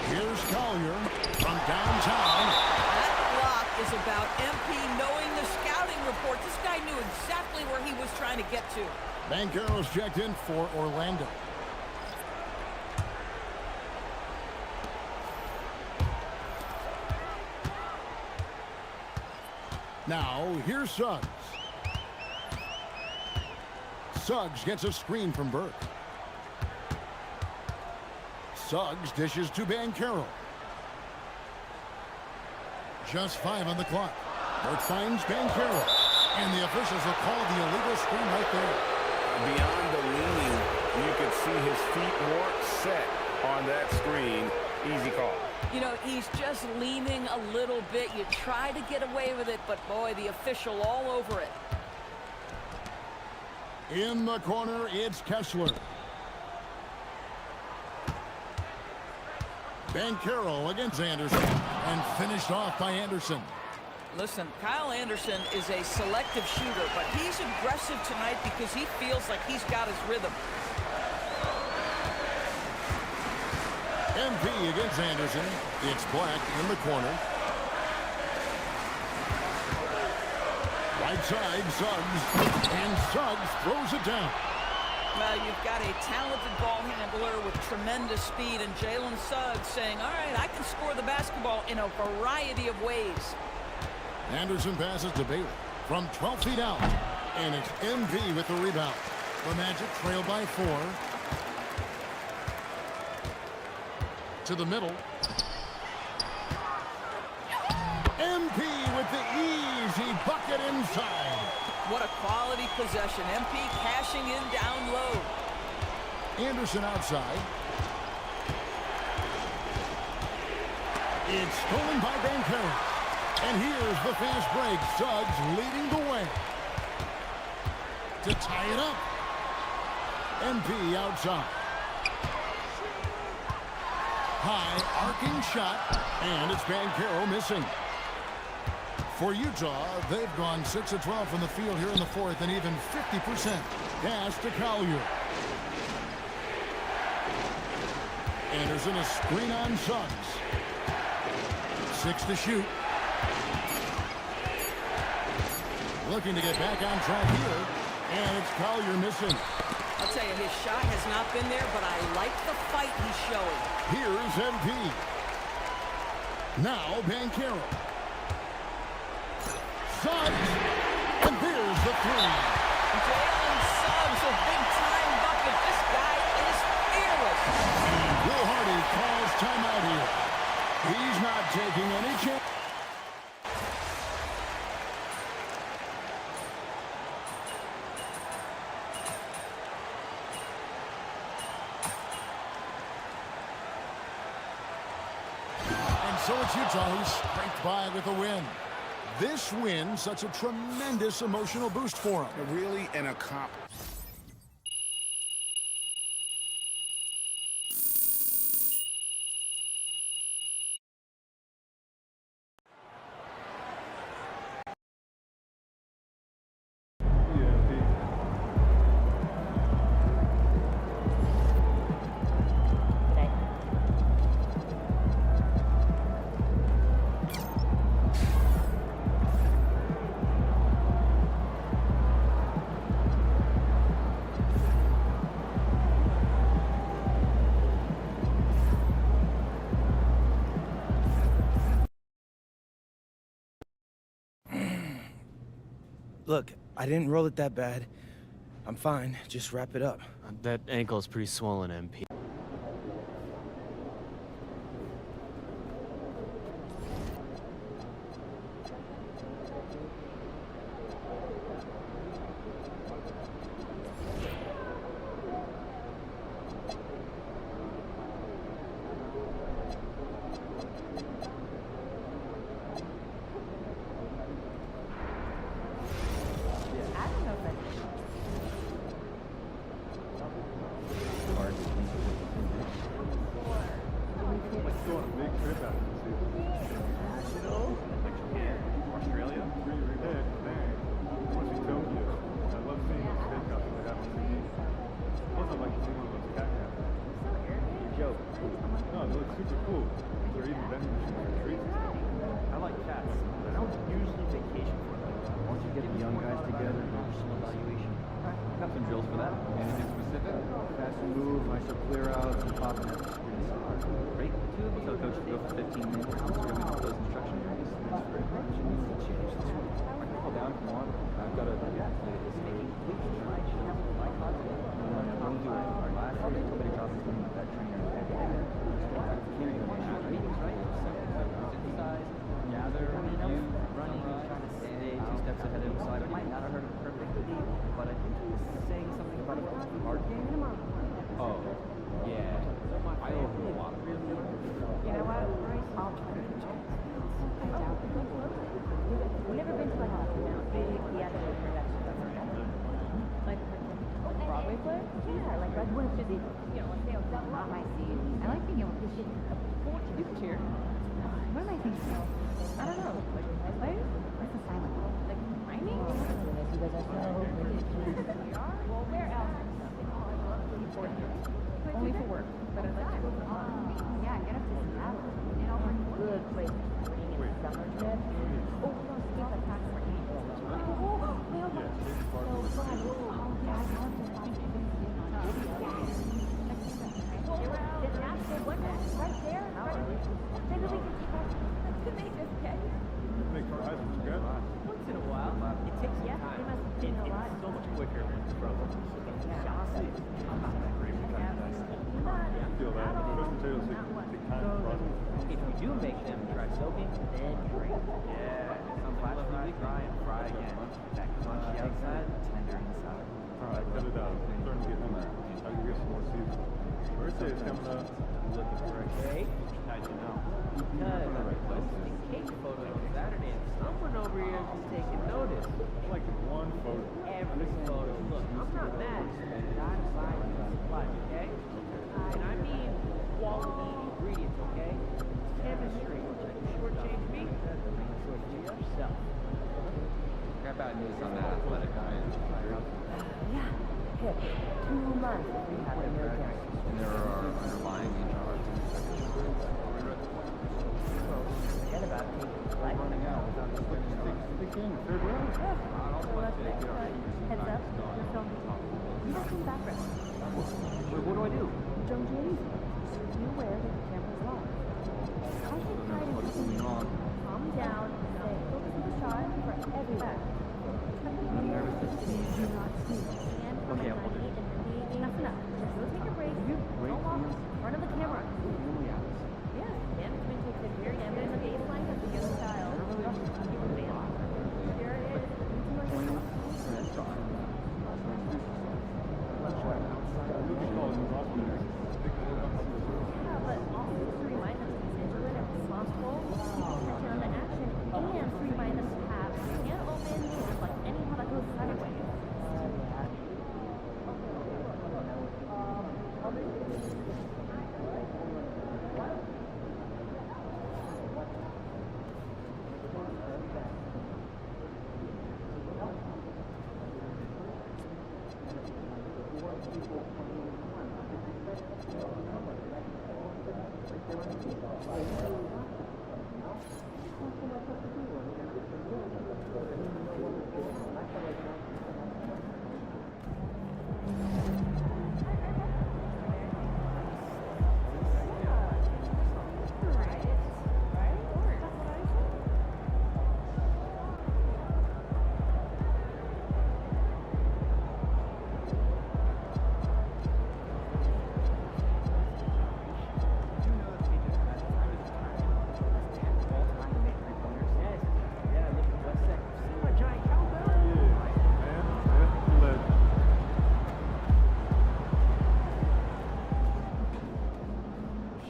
Here's Collier from downtown. That block is about MP knowing the scouting report. This guy knew exactly where he was trying to get to. Banchero's checked in for Orlando. Now, here's Suggs. Suggs gets a screen from Burke. Suggs dishes to Banchero. Just 5 on the clock. Burke finds Banchero. And the officials will call the illegal screen right there. Beyond the leaning, you could see his feet more set on that screen. Easy call. You know, he's just leaning a little bit. You try to get away with it, but boy, the official all over it. In the corner, it's Kessler. Banchero against Anderson. And finished off by Anderson. Listen, Kyle Anderson is a selective shooter, but he's aggressive tonight because he feels like he's got his rhythm. MP against Anderson. It's Black in the corner. Right side, Suggs. And Suggs throws it down. Well, you've got a talented ball handler with tremendous speed, and Jalen Suggs saying, all right, I can score the basketball in a variety of ways. Anderson passes to Bailey from 12 feet out, and it's MP with the rebound. The Magic trail by 4. To the middle. MP with the easy bucket inside. What a quality possession. MP cashing in down low. Anderson outside. It's stolen by Mycareer. And here's the fast break. Suggs leading the way. To tie it up. MP outside. High arcing shot. And it's Mycareer missing. For Utah, they've gone 6 of 12 from the field here in the 4th and even 50%. Pass to Collier. Anderson a screen on Suggs. 6 to shoot. Looking to get back on track here. And it's Collier missing. I'll tell you, his shot has not been there, but I like the fight he's showing. Here's MP. Now Mycareer. Suggs, and there's the 3. Jalen Suggs, a big-time bucket. This guy is fearless. Will Hardy calls timeout here. He's not taking any chance. And so it's Utah who's scraped by with a win. This win, such a tremendous emotional boost for him. Really an accomplishment. Look, I didn't roll it that bad. I'm fine. Just wrap it up. That ankle is pretty swollen, MP. do make them try soaking, then drain. Yeah, some flash fry, dry, and fry again. That crunchy outside, tender inside. All right, cut it out. I'm starting to get hungry. I can get some more seafood. Birthday is coming up. Looking for a cake? How'd you know? Because I was posting cake photos on Saturday and someone over here is just taking notice. Like one photo. Every photo. Look, I'm not mad. God buys you supplies, okay? And I mean quality ingredients, okay? Chemistry. You shortchange me, shortchange yourself. Got bad news on that athletic guy. Yeah, hip. 2 months if we have a no guarantee. And there are underlying HR. Forget about taking life. Running out without the stick in, third round. So let's make it. Heads up, you're filming. You have some background. What do I do? Don't do anything. You aware that the camera's live. I can hide in What's going on? calm down, say, focus on the shot for every back. I'm nervous to see. Do not sneeze. Stand for Okay, my I'll do money and breathe. Enough, enough. Just go take a break. Don't walk in front of the camera. Yeah, management takes a very evident baseline of the young style. Keep advanced. There it is. Yeah, but also to remind them to be vigilant and responsible, attention on the action, and to remind them to have can open and like anyhow that goes sideways.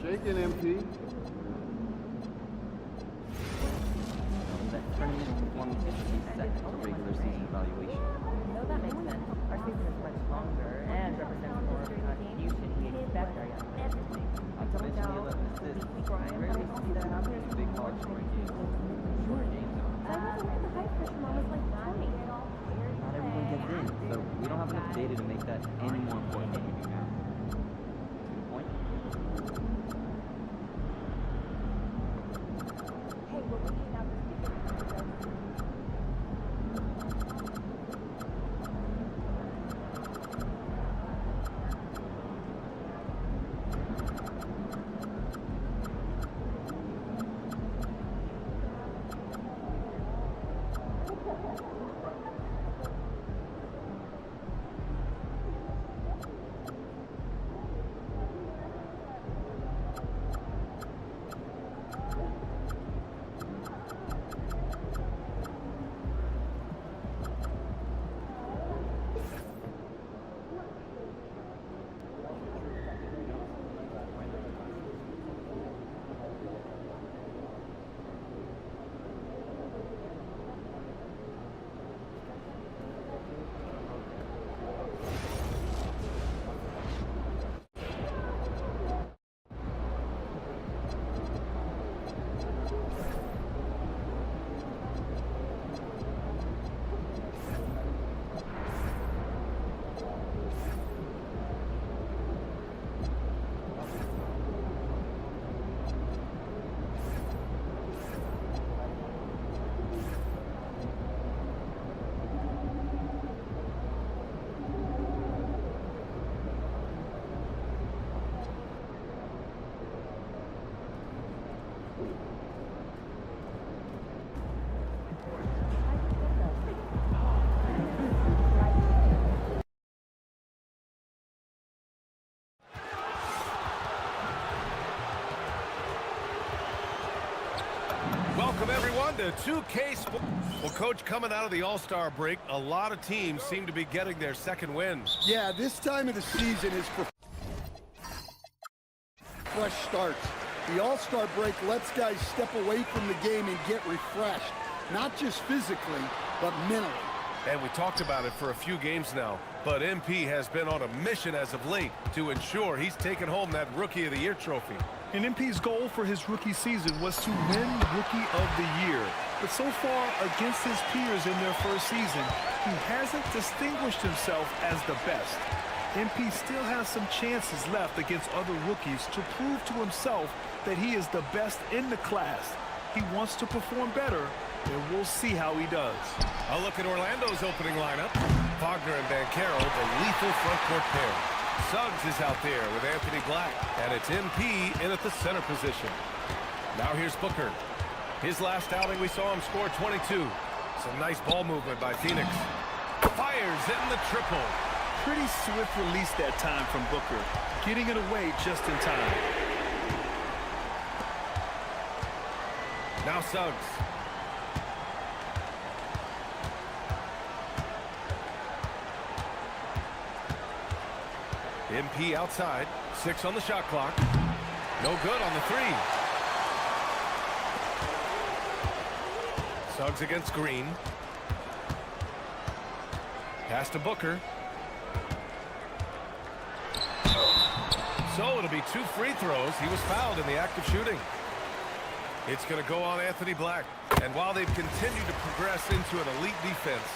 Shaking MP. That tournament performance is set for regular season evaluation. No, that makes sense. Our season is much longer and represents more contribution he expects everything. Not to mention the 11 assists. Rarely see that happen in big college scoring games. Shorter games though. I wasn't at the high pressure mom was like 20. Not everyone gets in, so we don't have enough data to make that any more important than we do now. Point? Hey, we're looking out this weekend. Welcome, everyone, to 2K Sports. Well, Coach, coming out of the All-Star break, a lot of teams seem to be getting their second win. Yeah, this time of the season is for fresh starts. The All-Star break lets guys step away from the game and get refreshed, not just physically, but mentally. And we talked about it for a few games now, but MP has been on a mission as of late to ensure he's taken home that Rookie of the Year trophy. And MP's goal for his rookie season was to win Rookie of the Year. But so far, against his peers in their first season, he hasn't distinguished himself as the best. MP still has some chances left against other rookies to prove to himself that he is the best in the class. He wants to perform better, and we'll see how he does. A look at Orlando's opening lineup. Wagner and Bankero, the lethal front court pair. Suggs is out there with Anthony Black, and it's MP in at the center position. Now here's Booker. His last outing, we saw him score 22. Some nice ball movement by Phoenix. Fires in the triple. Pretty swift release that time from Booker, getting it away just in time. Now Suggs. MP outside, 6 on the shot clock. No good on the 3. Suggs against Green. Pass to Booker. So it'll be 2 free throws. He was fouled in the act of shooting. It's going to go on Anthony Black. And while they've continued to progress into an elite defense,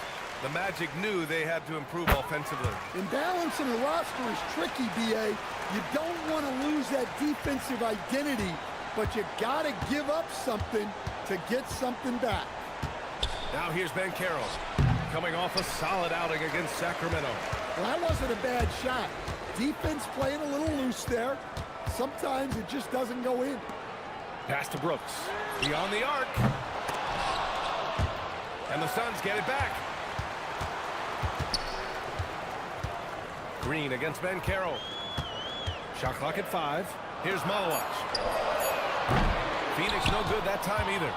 the Magic knew they had to improve offensively. And balancing a roster is tricky, B.A. You don't want to lose that defensive identity, but you got to give up something to get something back. Now here's Bankero, coming off a solid outing against Sacramento. Well, that wasn't a bad shot. Defense playing a little loose there. Sometimes it just doesn't go in. Pass to Brooks. Beyond the arc. And the Suns get it back. Green against Bankero. Shot clock at 5. Here's Malawach. Phoenix no good that time either.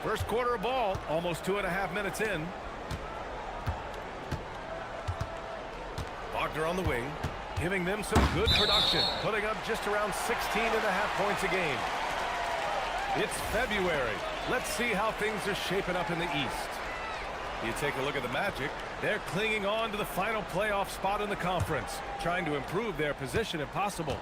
First quarter of ball, almost 2.5 minutes in. Wagner on the wing, giving them some good production, putting up just around 16.5 points a game. It's February. Let's see how things are shaping up in the East. You take a look at the Magic. They're clinging on to the final playoff spot in the conference, trying to improve their position if possible.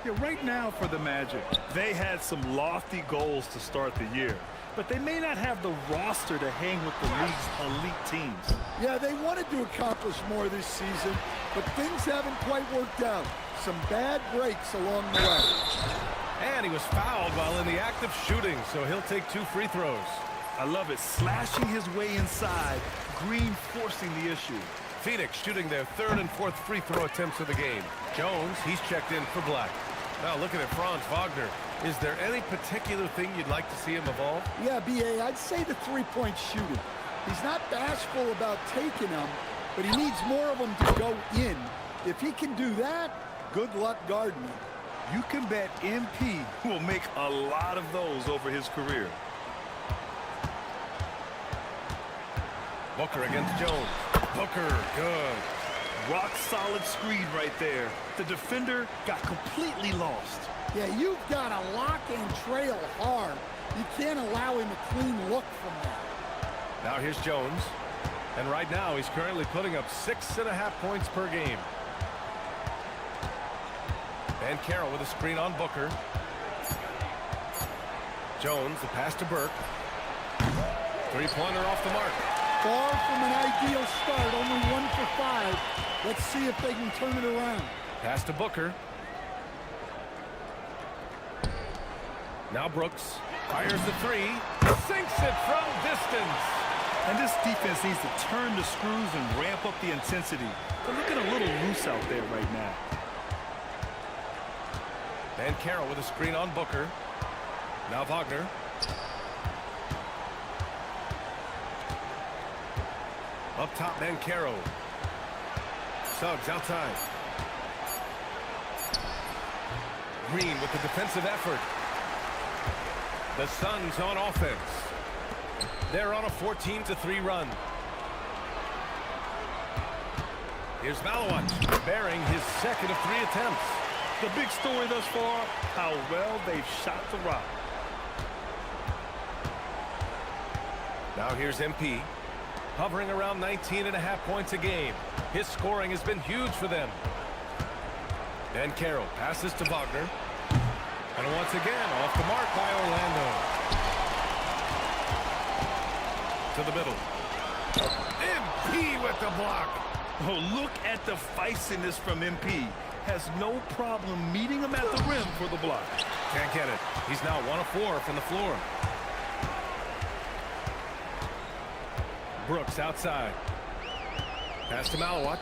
Yeah, right now for the Magic, they had some lofty goals to start the year, but they may not have the roster to hang with the league's elite teams. Yeah, they wanted to accomplish more this season, but things haven't quite worked out. Some bad breaks along the way. And he was fouled while in the act of shooting, so he'll take 2 free throws. I love it. Slashing his way inside. Green forcing the issue. Phoenix shooting their 3rd and 4th free throw attempts of the game. Jones, he's checked in for Black. Now looking at Franz Wagner. Is there any particular thing you'd like to see him evolve? Yeah, B.A., I'd say the three-point shooting. He's not bashful about taking them, but he needs more of them to go in. If he can do that, good luck guarding him. You can bet MP will make a lot of those over his career. Booker against Jones. Booker, good. Rock solid screen right there. The defender got completely lost. Yeah, you've got to lock and trail hard. You can't allow him a clean look from that. Now here's Jones. And right now he's currently putting up 6.5 points per game. Bankero with a screen on Booker. Jones, the pass to Burke. 3-pointer off the mark. Far from an ideal start, only 1 for 5. Let's see if they can turn it around. Pass to Booker. Now Brooks fires the 3, sinks it from distance. And this defense needs to turn the screws and ramp up the intensity. They're looking a little loose out there right now. Bankero with a screen on Booker. Now Wagner. Up top, Bankero. Suggs outside. Green with the defensive effort. The Suns on offense. They're on a 14-3 run. Here's Malawat bearing his second of 3 attempts. The big story thus far, how well they've shot the rock. Now here's MP, hovering around 19.5 points a game. His scoring has been huge for them. And Carroll passes to Wagner. And once again, off the mark by Orlando. To the middle. MP with the block. Oh, look at the feistiness from MP. Has no problem meeting him at the rim for the block. Can't get it. He's now 1 of 4 from the floor. Brooks outside. Pass to Malawat.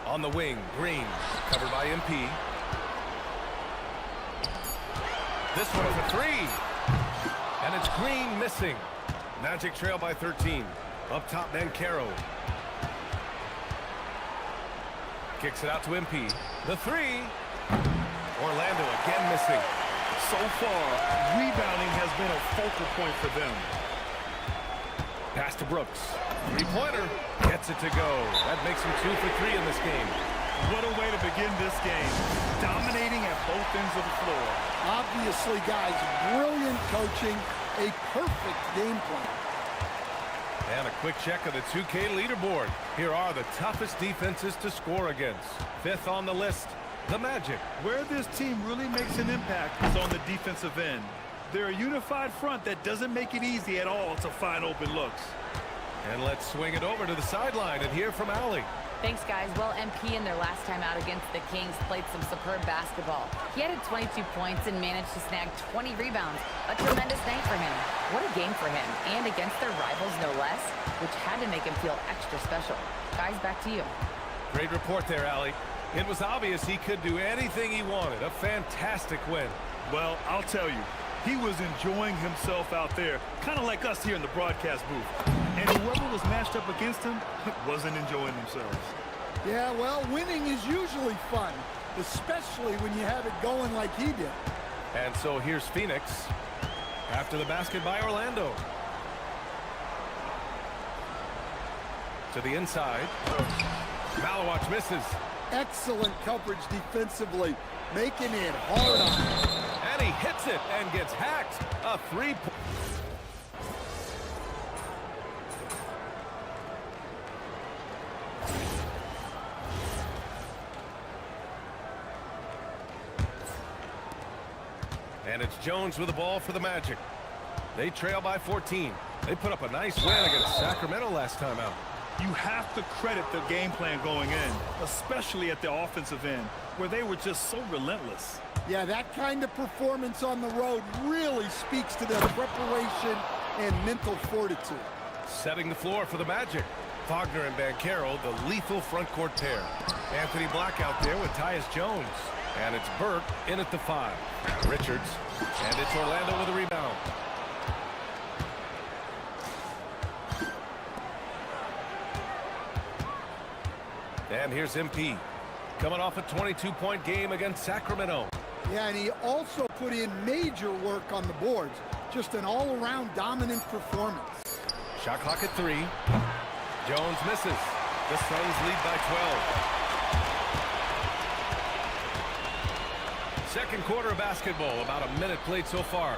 On the wing, Green, covered by MP. This one is a 3. And it's Green missing. Magic trail by 13. Up top, Mycareer. Kicks it out to MP. The 3. Orlando again missing. So far, rebounding has been a focal point for them. Pass to Brooks. 3-pointer. Gets it to go. That makes him 2 for 3 in this game. What a way to begin this game. Dominating at both ends of the floor. Obviously, guys, brilliant coaching. A perfect game plan. And a quick check of the 2K leaderboard. Here are the toughest defenses to score against. 5th on the list, the Magic. Where this team really makes an impact is on the defensive end. They're a unified front that doesn't make it easy at all to find open looks. And let's swing it over to the sideline and hear from Allie. Thanks, guys. Well, MP in their last time out against the Kings played some superb basketball. He added 22 points and managed to snag 20 rebounds. A tremendous night for him. What a game for him. And against their rivals, no less, which had to make him feel extra special. Guys, back to you. Great report there, Allie. It was obvious he could do anything he wanted. A fantastic win. Well, I'll tell you, he was enjoying himself out there, kind of like us here in the broadcast booth. And whoever was matched up against him wasn't enjoying themselves. Yeah, well, winning is usually fun, especially when you have it going like he did. And so here's Phoenix after the basket by Orlando. To the inside. Malawat misses. Excellent coverage defensively, making it hard on him. And he hits it and gets hacked. A 3-point. And it's Jones with the ball for the Magic. They trail by 14. They put up a nice win against Sacramento last time out. You have to credit the game plan going in, especially at the offensive end, where they were just so relentless. Yeah, that kind of performance on the road really speaks to their preparation and mental fortitude. Setting the floor for the Magic. Wagner and Mycareer, the lethal front court pair. Anthony Black out there with Tyus Jones. And it's Burke in at the 5. Richards. And it's Orlando with a rebound. And here's MP. Coming off a 22-point game against Sacramento. Yeah, and he also put in major work on the boards. Just an all-around dominant performance. Shot clock at 3. Jones misses. The Suns lead by 12. Second quarter of basketball, about a minute played so far.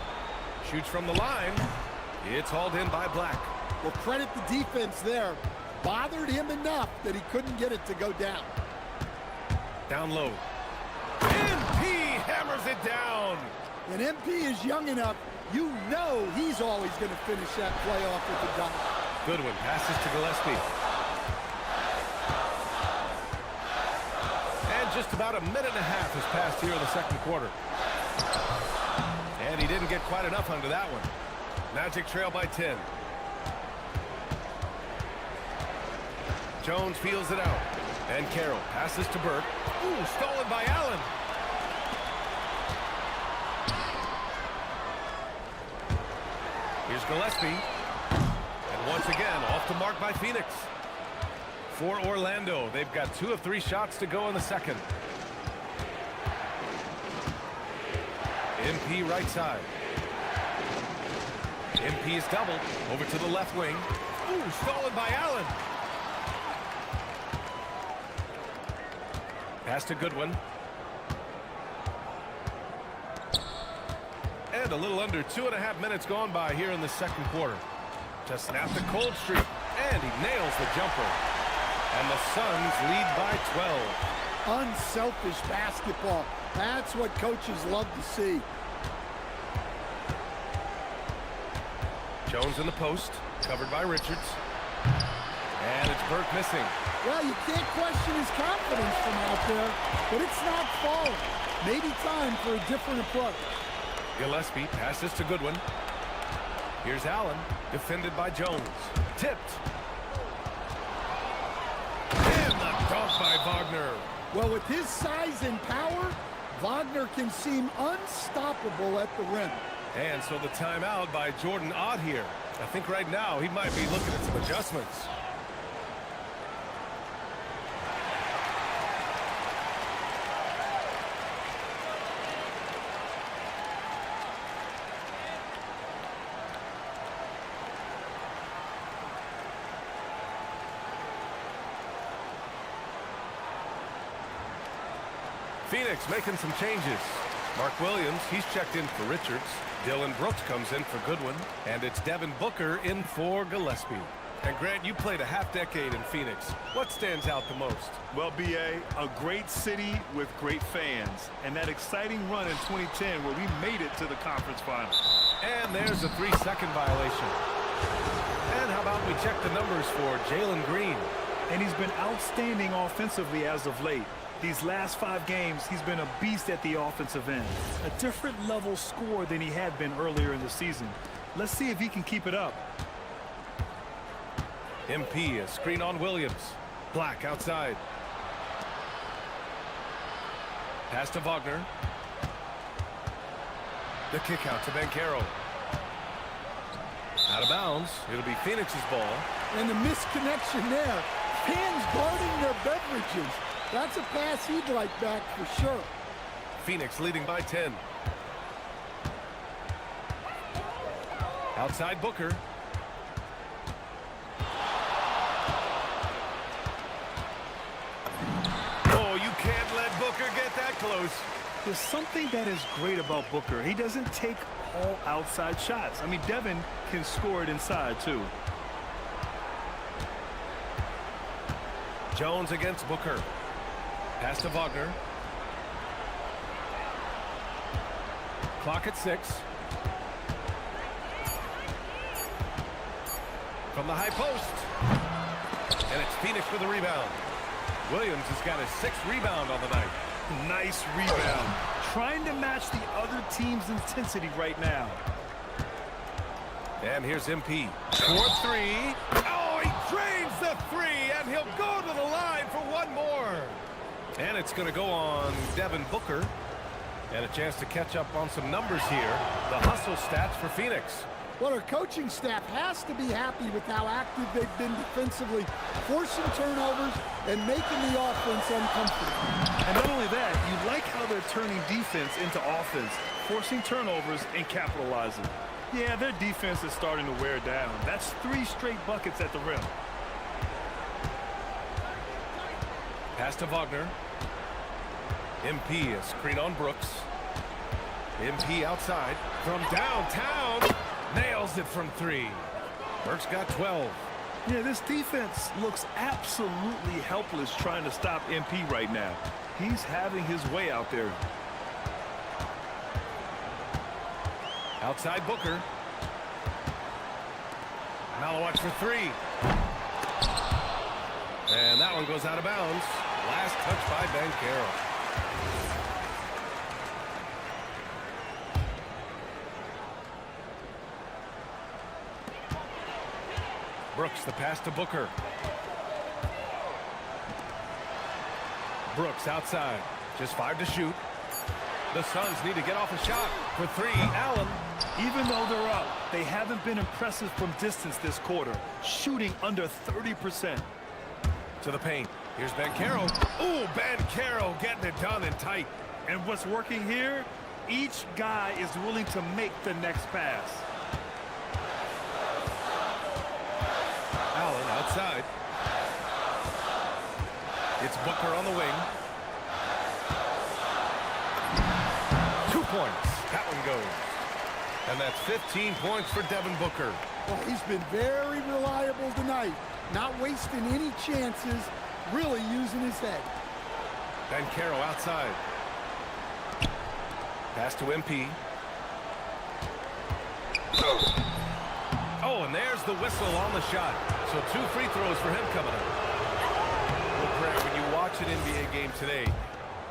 Shoots from the line. It's hauled in by Black. Well, credit the defense there. Bothered him enough that he couldn't get it to go down. Down low. MP hammers it down. And MP is young enough, you know he's always going to finish that play off with a dunk. Good one. Passes to Gillespie. And just about a minute and a half has passed here in the second quarter. And he didn't get quite enough under that one. Magic trail by 10. Jones feels it out. And Carroll passes to Burke. Ooh, stolen by Allen. Here's Gillespie. And once again, off the mark by Phoenix. For Orlando, they've got 2 of 3 shots to go in the second. MP right side. MP is doubled. Over to the left wing. Ooh, stolen by Allen. Pass to Goodwin. And a little under 2.5 minutes gone by here in the second quarter. To snap the cold streak. And he nails the jumper. And the Suns lead by 12. Unselfish basketball. That's what coaches love to see. Jones in the post, covered by Richards. And it's Burke missing. Well, you can't question his confidence from out there, but it's not falling. Maybe time for a different approach. Gillespie passes to Goodwin. Here's Allen, defended by Jones. Tipped. And knocked off by Wagner. Well, with his size and power, Wagner can seem unstoppable at the rim. And so the timeout by Jordan Ott here. I think right now he might be looking at some adjustments. Phoenix making some changes. Mark Williams, he's checked in for Richards. Dylan Brooks comes in for Goodwin. And it's Devin Booker in for Gillespie. And Grant, you played a half-decade in Phoenix. What stands out the most? Well, B.A., a great city with great fans. And that exciting run in 2010 where we made it to the conference finals. And there's a 3-second violation. And how about we check the numbers for Jalen Green? And he's been outstanding offensively as of late. These last 5 games, he's been a beast at the offensive end. A different level scorer than he had been earlier in the season. Let's see if he can keep it up. MP, a screen on Williams. Black outside. Pass to Wagner. The kick out to Bankero. Out of bounds. It'll be Phoenix's ball. And the misconnection there. Fans guarding their beverages. That's a pass he'd like back for sure. Phoenix leading by 10. Outside Booker. Oh, you can't let Booker get that close. There's something that is great about Booker. He doesn't take all outside shots. I mean, Devin can score it inside, too. Jones against Booker. Pass to Wagner. Clock at 6. From the high post. And it's Phoenix with the rebound. Williams has got his 6th rebound on the night. Nice rebound. Trying to match the other team's intensity right now. And here's MP. For 3. Oh, he drains the 3, and he'll go to the line for one more. And it's going to go on Devin Booker. And a chance to catch up on some numbers here. The hustle stats for Phoenix. Well, our coaching staff has to be happy with how active they've been defensively, forcing turnovers and making the offense uncomfortable. And not only that, you like how they're turning defense into offense, forcing turnovers and capitalizing. Yeah, their defense is starting to wear down. That's 3 straight buckets at the rim. Pass to Wagner. MP, a screen on Brooks. MP outside from downtown. Nails it from 3. Burke's got 12. Yeah, this defense looks absolutely helpless trying to stop MP right now. He's having his way out there. Outside Booker. Malawatch for 3. And that one goes out of bounds. Last touch by Bankero. Brooks, the pass to Booker. Brooks outside. Just 5 to shoot. The Suns need to get off a shot. For 3, Allen. Even though they're up, they haven't been impressive from distance this quarter, shooting under 30%. To the paint. Here's Bankero. Ooh, Bankero getting it done and tight. And what's working here, each guy is willing to make the next pass. Allen outside. It's Booker on the wing. 2 points. That one goes. And that's 15 points for Devin Booker. Well, he's been very reliable tonight. Not wasting any chances, really using his head. Bankero outside. Pass to MP. Oh, and there's the whistle on the shot. So 2 free throws for him coming up. Well, Grant, when you watch an NBA game today,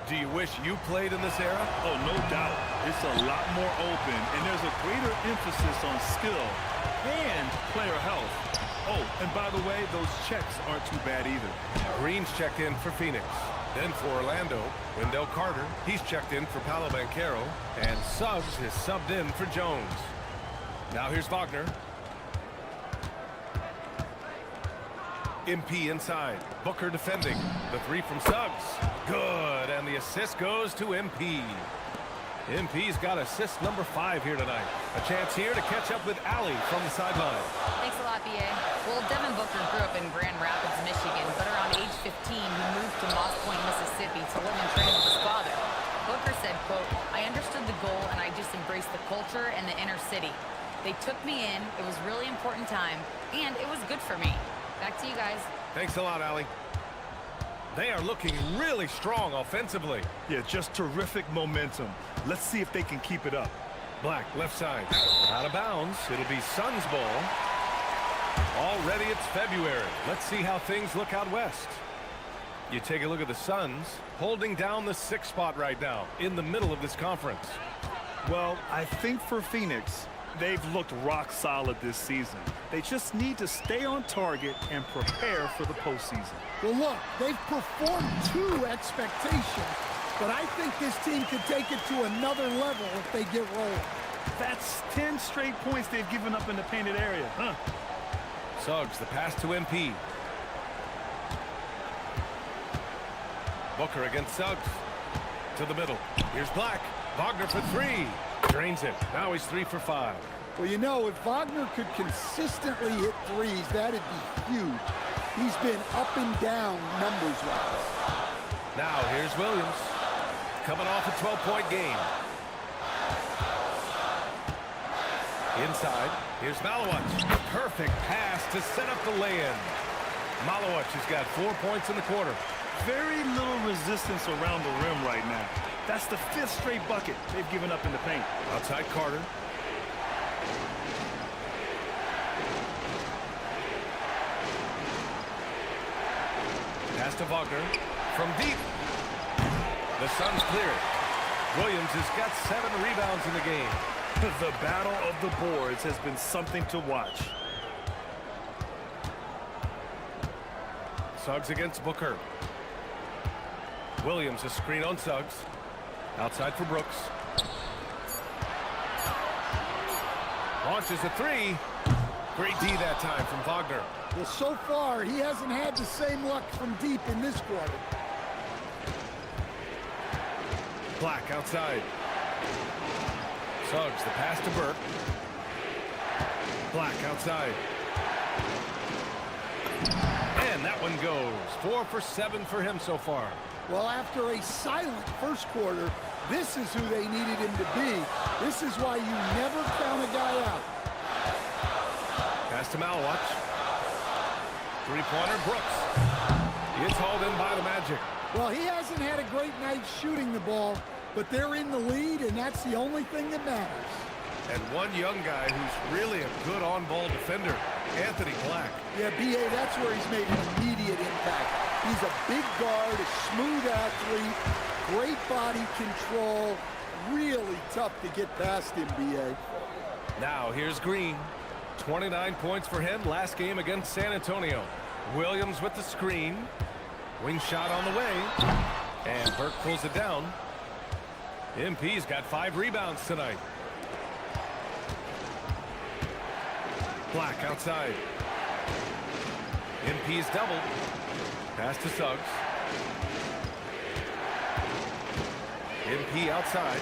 do you wish you played in this era? Oh, no doubt. It's a lot more open, and there's a greater emphasis on skill and player health. Oh, and by the way, those checks aren't too bad either. Green's checked in for Phoenix. Then for Orlando, Wendell Carter. He's checked in for Paolo Banchero. And Suggs is subbed in for Jones. Now here's Wagner. MP inside. Booker defending. The 3 from Suggs. Good. And the assist goes to MP. MP's got assist number 5 here tonight. A chance here to catch up with Allie from the sideline. Thanks a lot, B.A. Well, Devin Booker grew up in Grand Rapids, Michigan, but around age 15, he moved to Moss Point, Mississippi to live and train with his father. Booker said, quote, "I understood the goal and I just embraced the culture and the inner city. They took me in, it was a really important time, and it was good for me." Back to you guys. Thanks a lot, Allie. They are looking really strong offensively. Yeah, just terrific momentum. Let's see if they can keep it up. Black, left side. Out of bounds. It'll be Suns ball. Already it's February. Let's see how things look out west. You take a look at the Suns holding down the 6th spot right now in the middle of this conference. Well, I think for Phoenix, they've looked rock solid this season. They just need to stay on target and prepare for the postseason. Well, look, they've performed to expectations, but I think this team could take it to another level if they get rolling. That's 10 straight points they've given up in the painted area, huh? Suggs, the pass to MP. Booker against Suggs. To the middle. Here's Black. Wagner for 3. Drains it. Now he's 3 for 5. Well, you know, if Wagner could consistently hit threes, that'd be huge. He's been up and down numbers-wise. Now here's Williams. Coming off a 12-point game. Inside. Here's Malowicz. Perfect pass to set up the lay-in. Malowicz has got 4 points in the quarter. Very little resistance around the rim right now. That's the 5th straight bucket they've given up in the paint. Outside Carter. Pass to Wagner. From deep. The Suns clear it. Williams has got 7 rebounds in the game. The battle of the boards has been something to watch. Suggs against Booker. Williams a screen on Suggs. Outside for Brooks. Launches a 3. Great D that time from Wagner. Well, so far, he hasn't had the same luck from deep in this quarter. Black outside. Suggs, the pass to Burke. Black outside. And that one goes. 4 for 7 for him so far. Well, after a silent first quarter, this is who they needed him to be. This is why you never count a guy out. Pass to Malowicz. 3-pointer, Brooks. It's hauled in by the Magic. Well, he hasn't had a great night shooting the ball, but they're in the lead, and that's the only thing that matters. And one young guy who's really a good on-ball defender, Anthony Black. Yeah, B.A., that's where he's made an immediate impact. He's a big guard, a smooth athlete, great body control, really tough to get past him, B.A. Now here's Green. 29 points for him last game against San Antonio. Williams with the screen. Wing shot on the way. And Burke pulls it down. MP's got 5 rebounds tonight. Black outside. MP's doubled. Pass to Suggs. MP outside.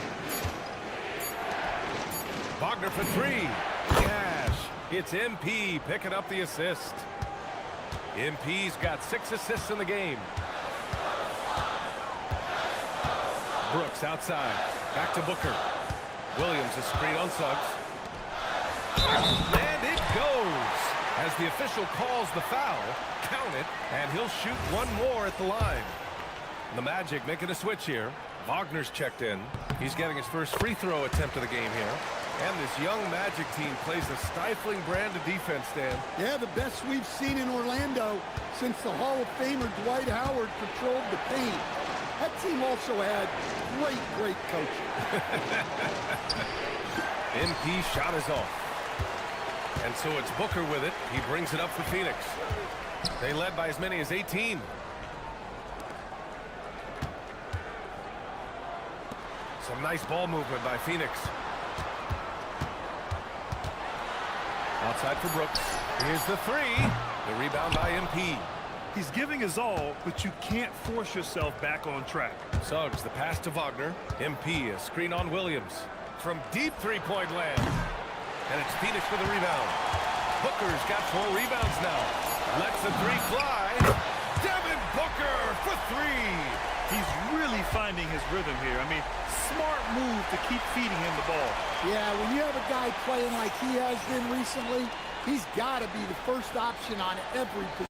Wagner for three. Cash. It's MP picking up the assist. MP's got 6 assists in the game. Brooks outside. Back to Booker. Williams is screen on Suggs. And it goes. As the official calls the foul, count it, and he'll shoot one more at the line. The Magic making a switch here. Wagner's checked in. He's getting his first free throw attempt of the game here. And this young Magic team plays a stifling brand of defense, Dan. Yeah, the best we've seen in Orlando since the Hall of Famer Dwight Howard patrolled the paint. That team also had great coaching. MP shot is off. And so it's Booker with it. He brings it up for Phoenix. They led by as many as 18. Some nice ball movement by Phoenix. Outside for Brooks. Here's the three. The rebound by MP. He's giving his all, but you can't force yourself back on track. Suggs, the pass to Wagner. MP, a screen on Williams. From deep three-point land. And it's Phoenix for the rebound. Booker's got 4 rebounds now. Lets the three fly. Devin Booker for 3. He's really finding his rhythm here. I mean, smart move to keep feeding him the ball. Yeah, when you have a guy playing like he has been recently, he's got to be the first option on every position.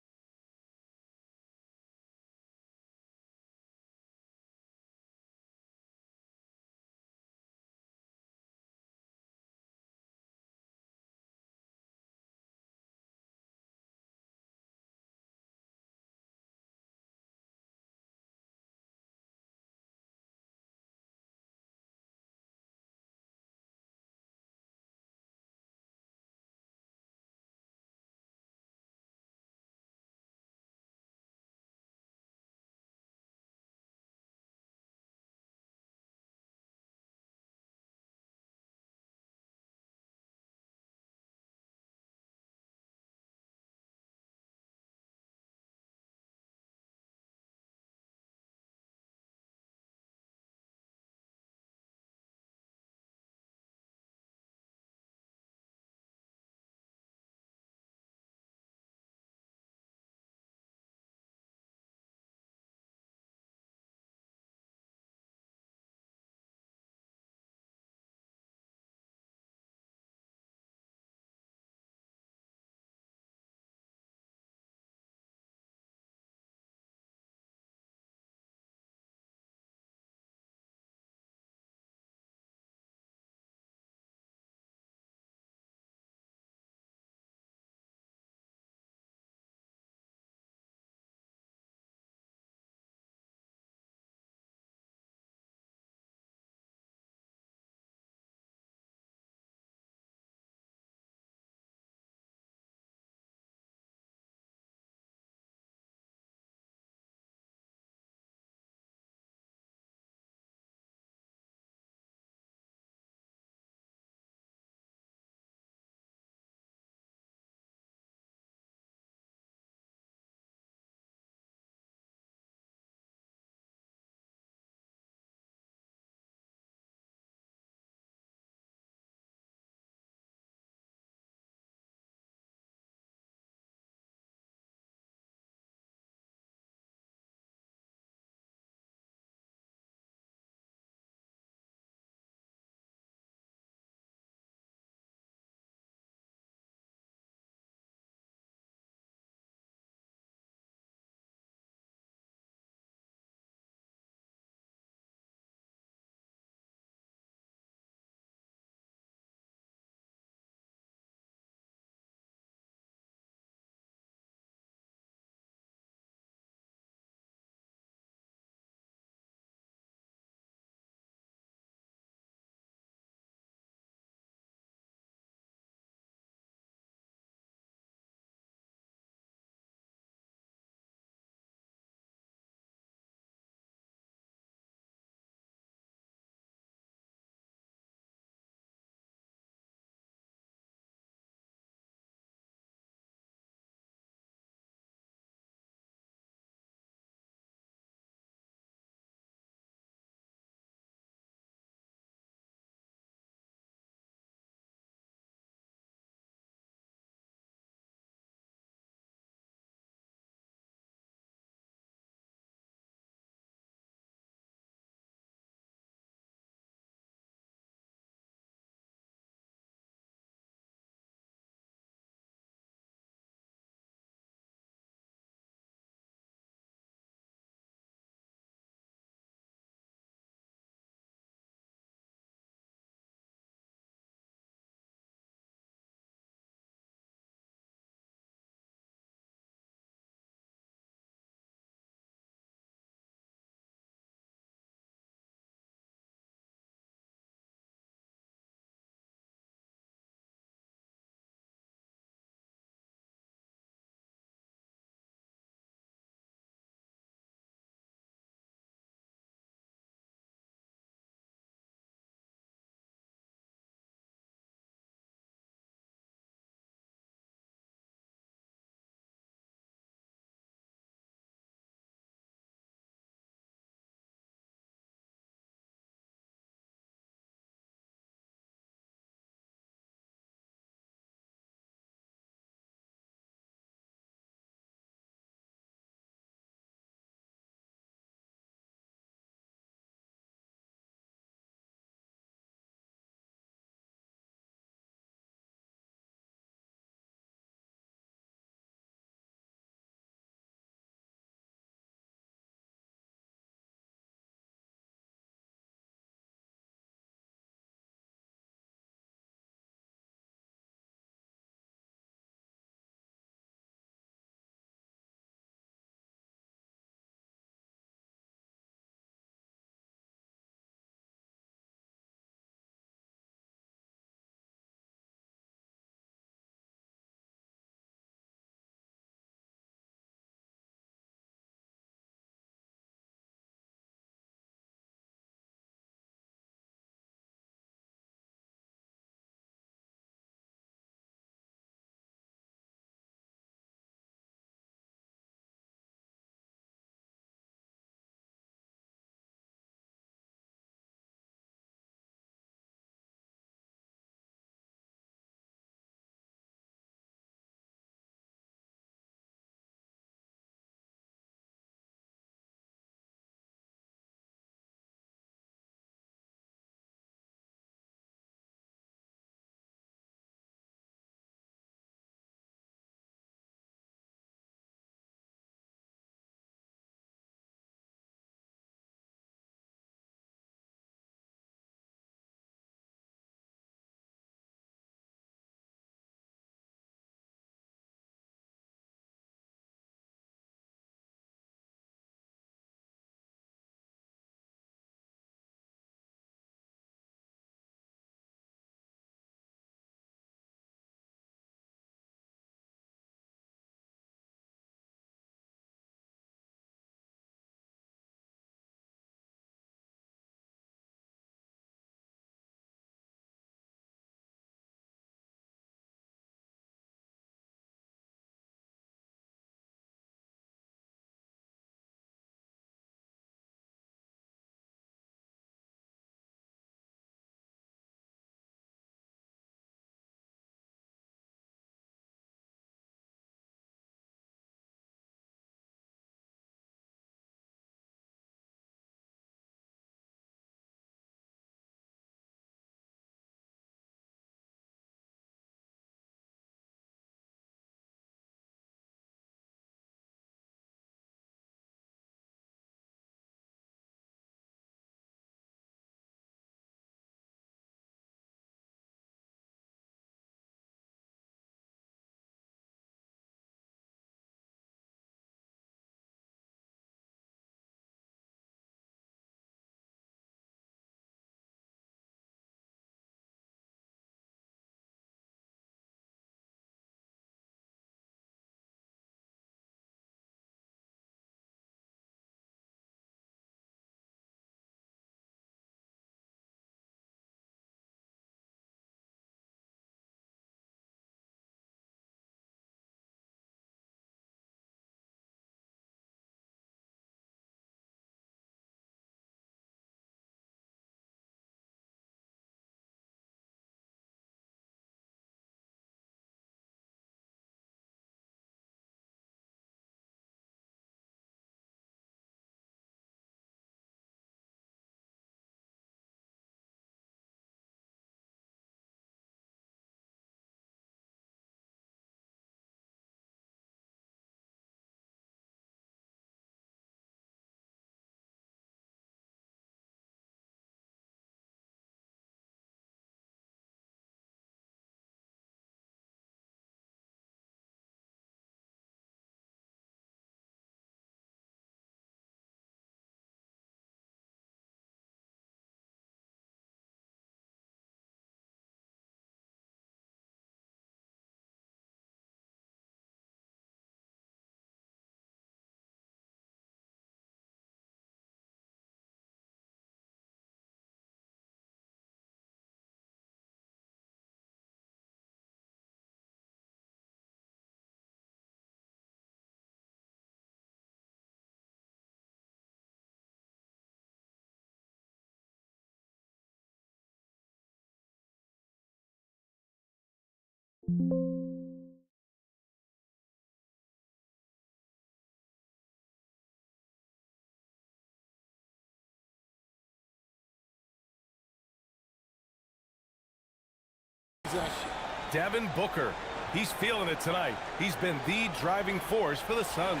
Devin Booker. He's feeling it tonight. He's been the driving force for the Suns.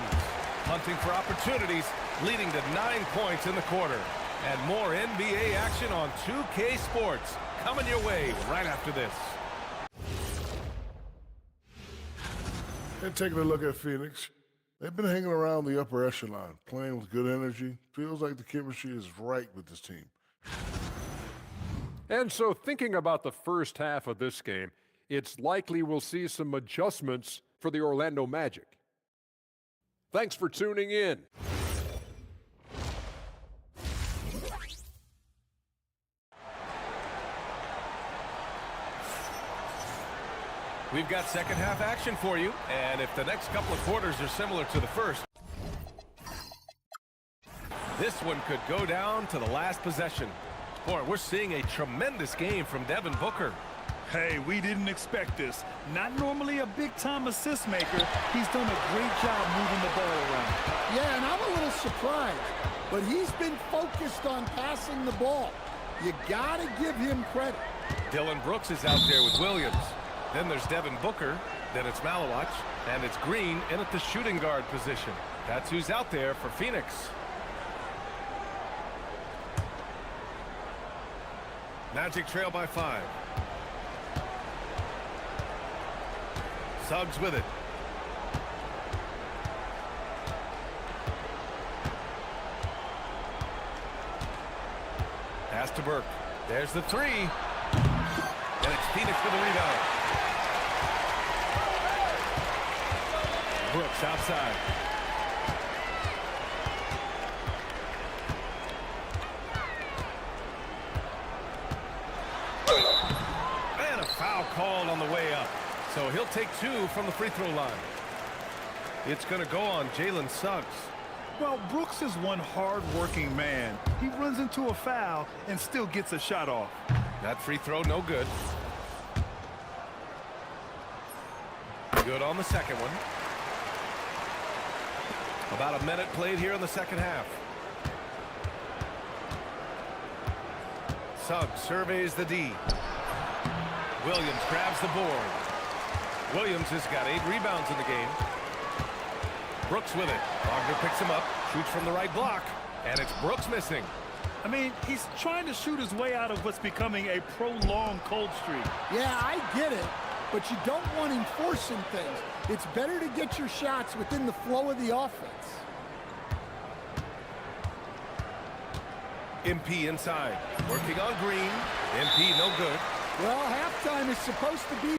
Hunting for opportunities, leading to 9 points in the quarter. And more NBA action on 2K Sports coming your way right after this. And taking a look at Phoenix, they've been hanging around the upper echelon, playing with good energy. Feels like the chemistry is right with this team. And so thinking about the first half of this game, it's likely we'll see some adjustments for the Orlando Magic. Thanks for tuning in. We've got second half action for you, and if the next couple of quarters are similar to the first, this one could go down to the last possession. Boy, we're seeing a tremendous game from Devin Booker. Hey, we didn't expect this. Not normally a big-time assist maker. He's done a great job moving the ball around. Yeah, and I'm a little surprised, but he's been focused on passing the ball. You gotta give him credit. Dylan Brooks is out there with Williams. Then there's Devin Booker. Then it's Malawach. And it's Green in at the shooting guard position. That's who's out there for Phoenix. Magic trail by 5. Suggs with it. Pass to Burke. There's the 3. And it's Phoenix for the rebound. Brooks outside. And a foul called on the way up. So he'll take 2 from the free throw line. It's going to go on Jalen Suggs. Well, Brooks is one hard-working man. He runs into a foul and still gets a shot off. That free throw, no good. Good on the second one. About a minute played here in the second half. Suggs surveys the D. Williams grabs the board. Williams has got 8 rebounds in the game. Brooks with it. Wagner picks him up, shoots from the right block, and it's Brooks missing. I mean, he's trying to shoot his way out of what's becoming a prolonged cold streak. Yeah, I get it, but you don't want him forcing things. It's better to get your shots within the flow of the offense. MP inside, working on Green. MP no good. Well, halftime is supposed to be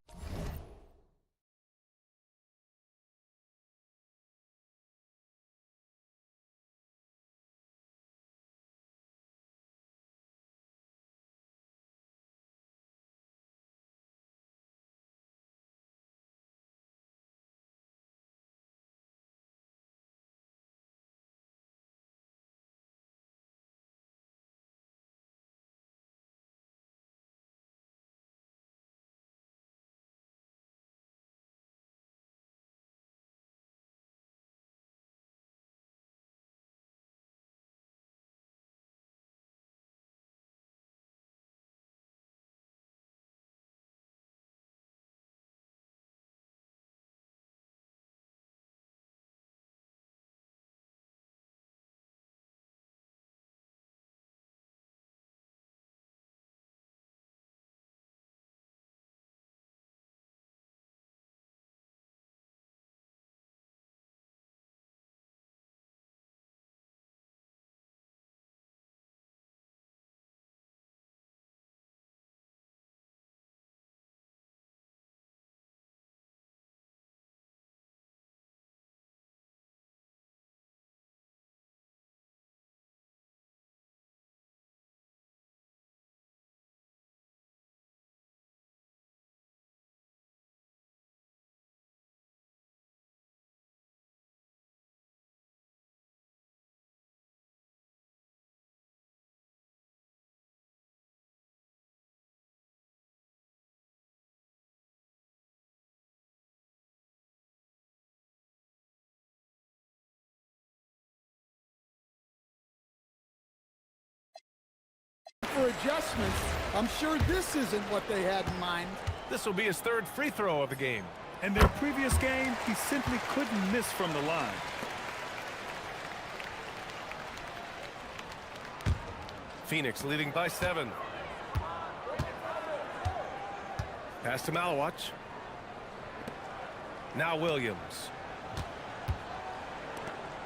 for adjustments. I'm sure this isn't what they had in mind. This will be his third free throw of the game. In their previous game, he simply couldn't miss from the line. Phoenix leading by 7. Pass to Malawach. Now Williams.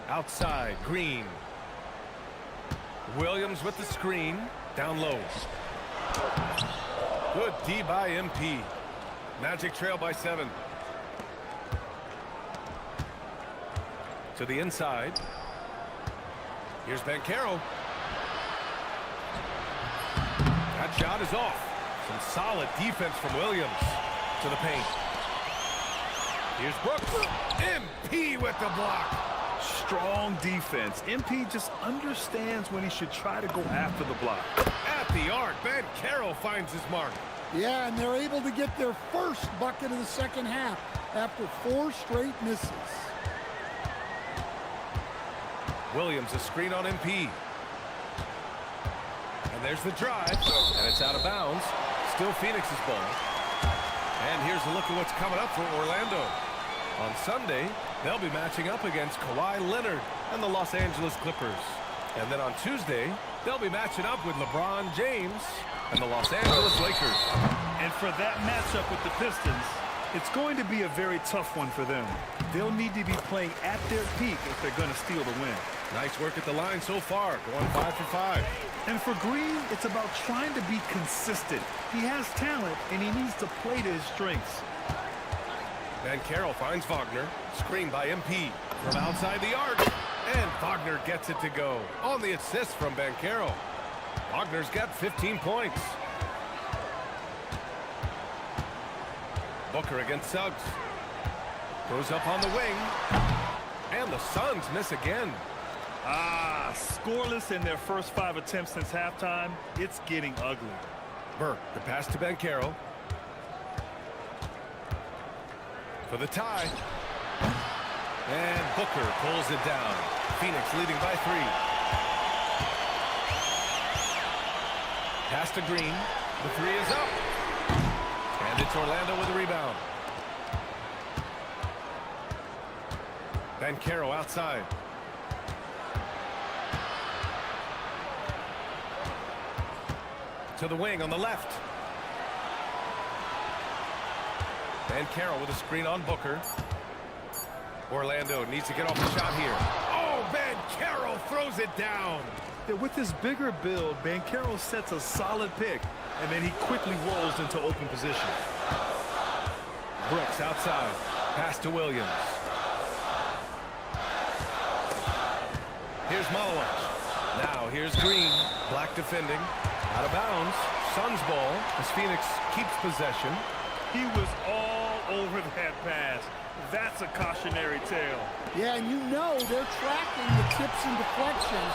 Outside, Green. Williams with the screen. Down low. Good D by MP. Magic trail by 7. To the inside. Here's Bankero. That shot is off. Some solid defense from Williams. To the paint. Here's Brooks. MP with the block. Strong defense. MP just understands when he should try to go after the block. At the arc, Bankero finds his mark. Yeah, and they're able to get their first bucket of the second half after 4 straight misses. Williams, a screen on MP. And there's the drive, and it's out of bounds. Still Phoenix's ball. And here's a look at what's coming up for Orlando. On Sunday, they'll be matching up against Kawhi Leonard and the Los Angeles Clippers. And then on Tuesday, they'll be matching up with LeBron James and the Los Angeles Lakers. And for that matchup with the Pistons, it's going to be a very tough one for them. They'll need to be playing at their peak if they're going to steal the win. Nice work at the line so far, going 5 for 5. And for Green, it's about trying to be consistent. He has talent, and he needs to play to his strengths. Bankero finds Wagner, screened by MP from outside the arc, and Wagner gets it to go on the assist from Bankero. Wagner's got 15 points. Booker against Suggs. Goes up on the wing, and the Suns miss again. Scoreless in their first 5 attempts since halftime. It's getting ugly. Burke, the pass to Bankero. For the tie. And Booker pulls it down. Phoenix leading by 3. Pass to Green. The 3 is up. And it's Orlando with a rebound. Bankero outside. To the wing on the left. Bankero with a screen on Booker. Orlando needs to get off the shot here. Oh, Bankero throws it down. Yeah, with his bigger build, Bankero sets a solid pick, and then he quickly rolls into open position. Brooks outside. Pass to Williams. Here's Malawach. Now here's Green. Black defending. Out of bounds. Suns ball as Phoenix keeps possession. He was all over that pass. That's a cautionary tale. Yeah, and you know they're tracking the tips and deflections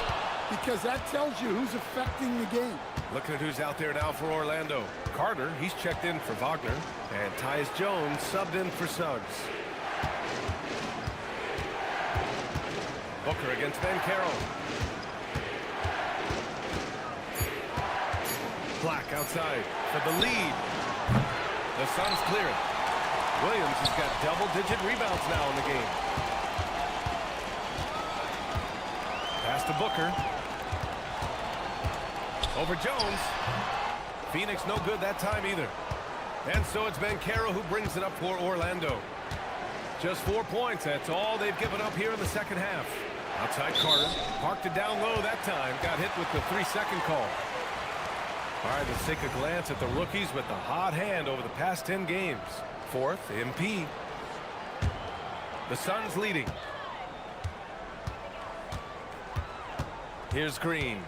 because that tells you who's affecting the game. Looking at who's out there now for Orlando. Carter, he's checked in for Wagner. And Tyus Jones subbed in for Suggs. Booker against Bankero. Black outside for the lead. The Suns clear it. Williams has got double-digit rebounds now in the game. Pass to Booker. Over Jones. Phoenix no good that time either. And so it's Bankero who brings it up for Orlando. Just 4 points. That's all they've given up here in the second half. Outside Carter. Parked it down low that time. Got hit with the 3-second call. All right, let's take a glance at the rookies with the hot hand over the past 10 games. Fourth, MP. The Suns leading. Here's Green.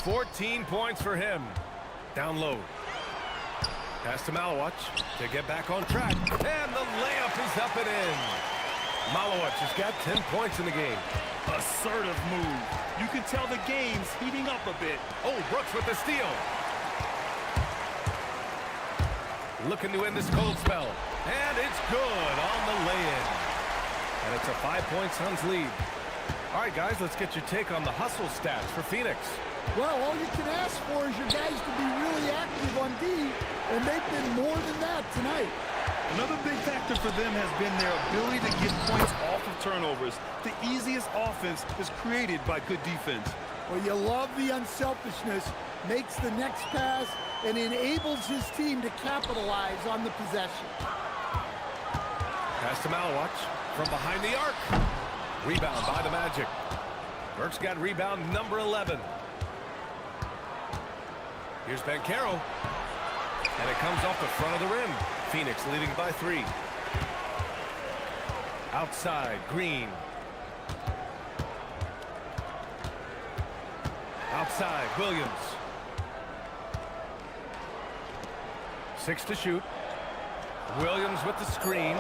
14 points for him. Down low. Pass to Malawach to get back on track. And the layup is up and in. Malawach has got 10 points in the game. Assertive move. You can tell the game's heating up a bit. Oh, Brooks with the steal. Looking to end this cold spell. And it's good on the lay-in. And it's a 5-point Suns lead. All right, guys, let's get your take on the hustle stats for Phoenix. Well, all you can ask for is your guys to be really active on D, and they've been more than that tonight. Another big factor for them has been their ability to get points off of turnovers. The easiest offense is created by good defense. Well, you love the unselfishness, makes the next pass, and enables his team to capitalize on the possession. Pass to Malawach from behind the arc. Rebound by the Magic. Burke's got rebound number 11. Here's Bankero. And it comes off the front of the rim. Phoenix leading by 3. Outside, Green. Outside, Williams. 6 to shoot. Williams with the screen.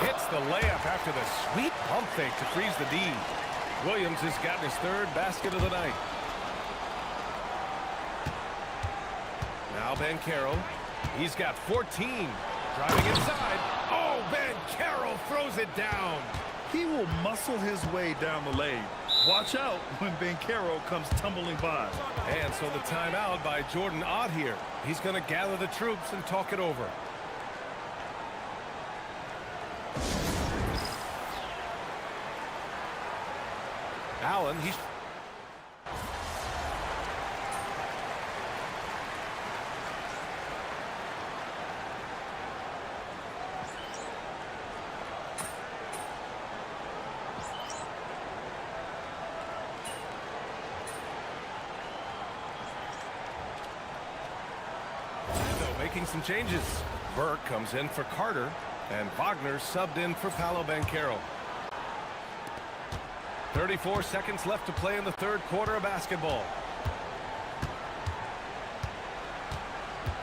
Hits the layup after the sweet pump fake to freeze the D. Williams has gotten his 3rd basket of the night. Now Bankero. He's got 14. Driving inside. Oh, Bankero throws it down. He will muscle his way down the lane. Watch out when Bankero comes tumbling by. And so the timeout by Jordan Ott here. He's going to gather the troops and talk it over. Allen, he's... making some changes. Burke comes in for Carter, and Wagner subbed in for Paolo Bankero. 34 seconds left to play in the 3rd quarter of basketball.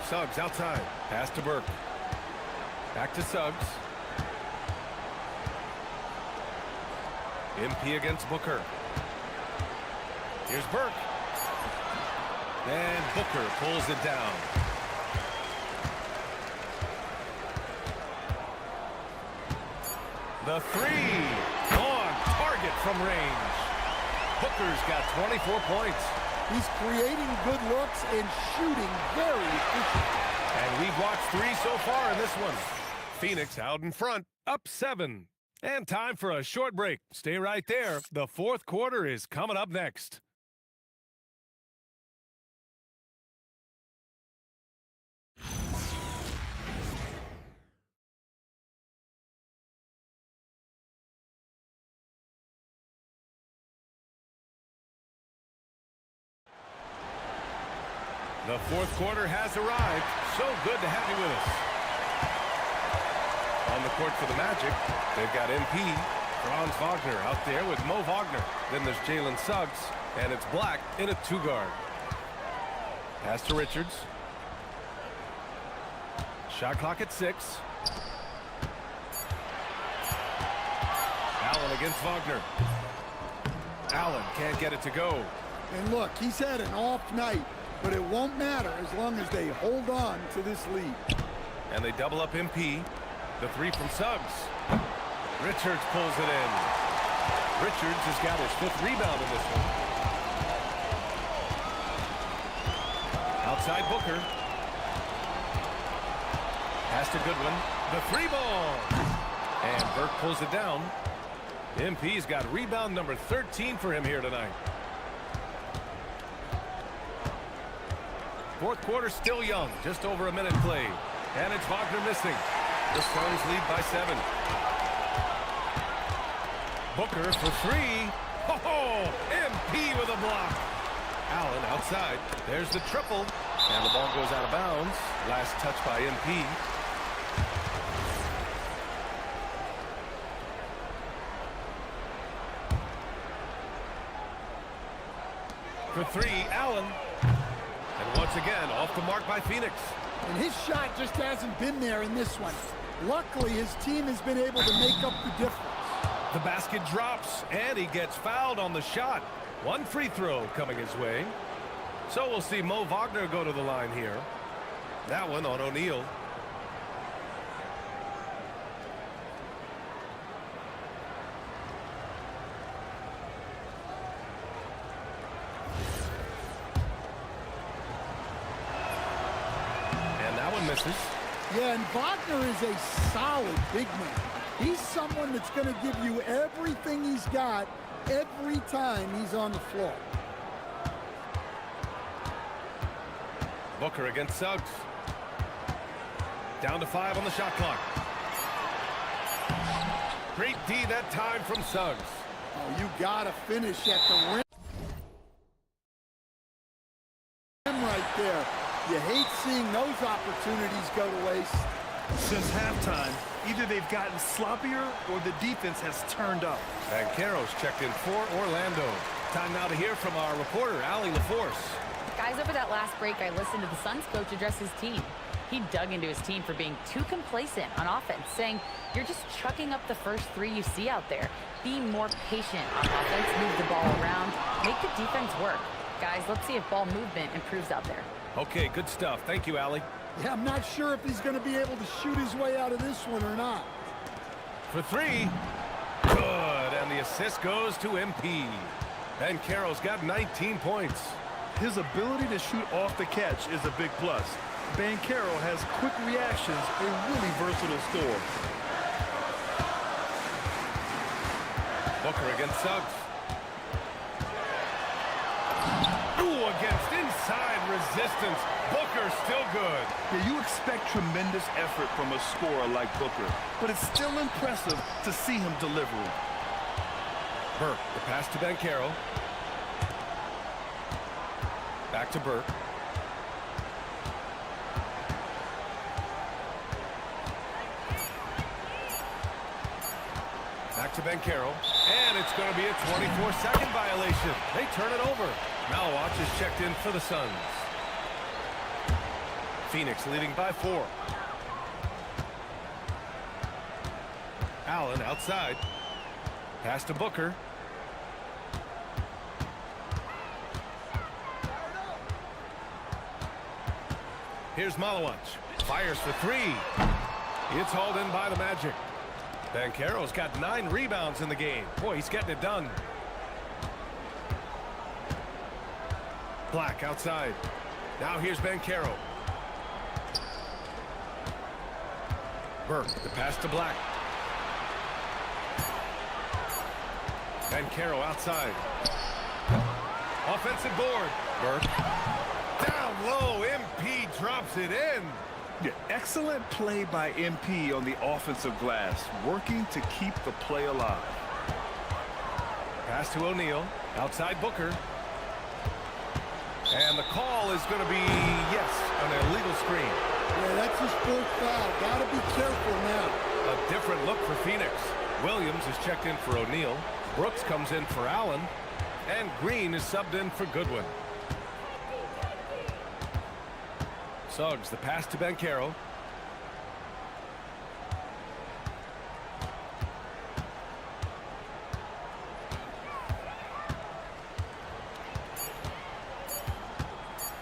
Suggs outside. Pass to Burke. Back to Suggs. MP against Booker. Here's Burke. And Booker pulls it down. The 3 on target from range. Booker's got 24 points. He's creating good looks and shooting very efficient. And we've watched 3 so far in this one. Phoenix out in front, up 7. And time for a short break. Stay right there. The 4th quarter is coming up next. The 4th quarter has arrived. So good to have you with us. On the court for the Magic, they've got MP, Franz Wagner out there with Mo Wagner. Then there's Jalen Suggs, and it's Black in a 2-guard. Pass to Richards. Shot clock at 6. Allen against Wagner. Allen can't get it to go. And look, he's had an off night, but it won't matter as long as they hold on to this lead. And they double up MP. The 3 from Suggs. Richards pulls it in. Richards has got his 5th rebound in this one. Outside Booker. Pass to Goodwin. The 3 ball. And Burke pulls it down. MP's got rebound number 13 for him here tonight. 4th quarter still young. Just over a minute played. And it's Wagner missing. The Suns lead by 7. Booker for 3. Oh, MP with a block. Allen outside. There's the triple. And the ball goes out of bounds. Last touch by MP. For 3, Allen. And once again, off the mark by Phoenix. And his shot just hasn't been there in this one. Luckily, his team has been able to make up the difference. The basket drops, and he gets fouled on the shot. 1 free throw coming his way. So we'll see Mo Wagner go to the line here. That one on O'Neal. misses. Yeah, and Wagner is a solid big man. He's someone that's going to give you everything he's got every time he's on the floor. Booker against Suggs. Down to 5 on the shot clock. Great D that time from Suggs. Oh, you got to finish at the rim right there. You hate seeing those opportunities go to waste. Since halftime, either they've gotten sloppier or the defense has turned up. Banchero's checked in for Orlando. Time now to hear from our reporter, Allie LaForce. Guys, over that last break, I listened to the Suns coach address his team. He dug into his team for being too complacent on offense, saying, you're just chucking up the first 3 you see out there. Be more patient on offense, move the ball around, make the defense work. Guys, let's see if ball movement improves out there. Okay, good stuff. Thank you, Allie. Yeah, I'm not sure if he's going to be able to shoot his way out of this one or not. For 3. Good, and the assist goes to MP. Banchero's got 19 points. His ability to shoot off the catch is a big plus. Banchero has quick reactions, a really versatile scorer. Booker against Suggs. Ooh, against inside resistance. Booker still good. Yeah, you expect tremendous effort from a scorer like Booker, but it's still impressive to see him delivering. Burke, the pass to Banchero. Back to Burke. Back to Banchero. And it's going to be a 24-second violation. They turn it over. Malawatch is checked in for the Suns. Phoenix leading by 4. Allen outside. Pass to Booker. Here's Malawatch. Fires for 3. It's hauled in by the Magic. Banchero's got 9 rebounds in the game. Boy, he's getting it done. Black outside. Now here's Banchero. Burke, the pass to Black. Banchero outside. Offensive board. Burke. Down low, MP drops it in. Yeah, excellent play by MP on the offensive glass, working to keep the play alive. Pass to O'Neal. Outside Booker. And the call is going to be, yes, an illegal screen. Yeah, that's his 4th foul. Got to be careful now. A different look for Phoenix. Williams is checked in for O'Neal. Brooks comes in for Allen. And Green is subbed in for Goodwin. Suggs, the pass to Banchero.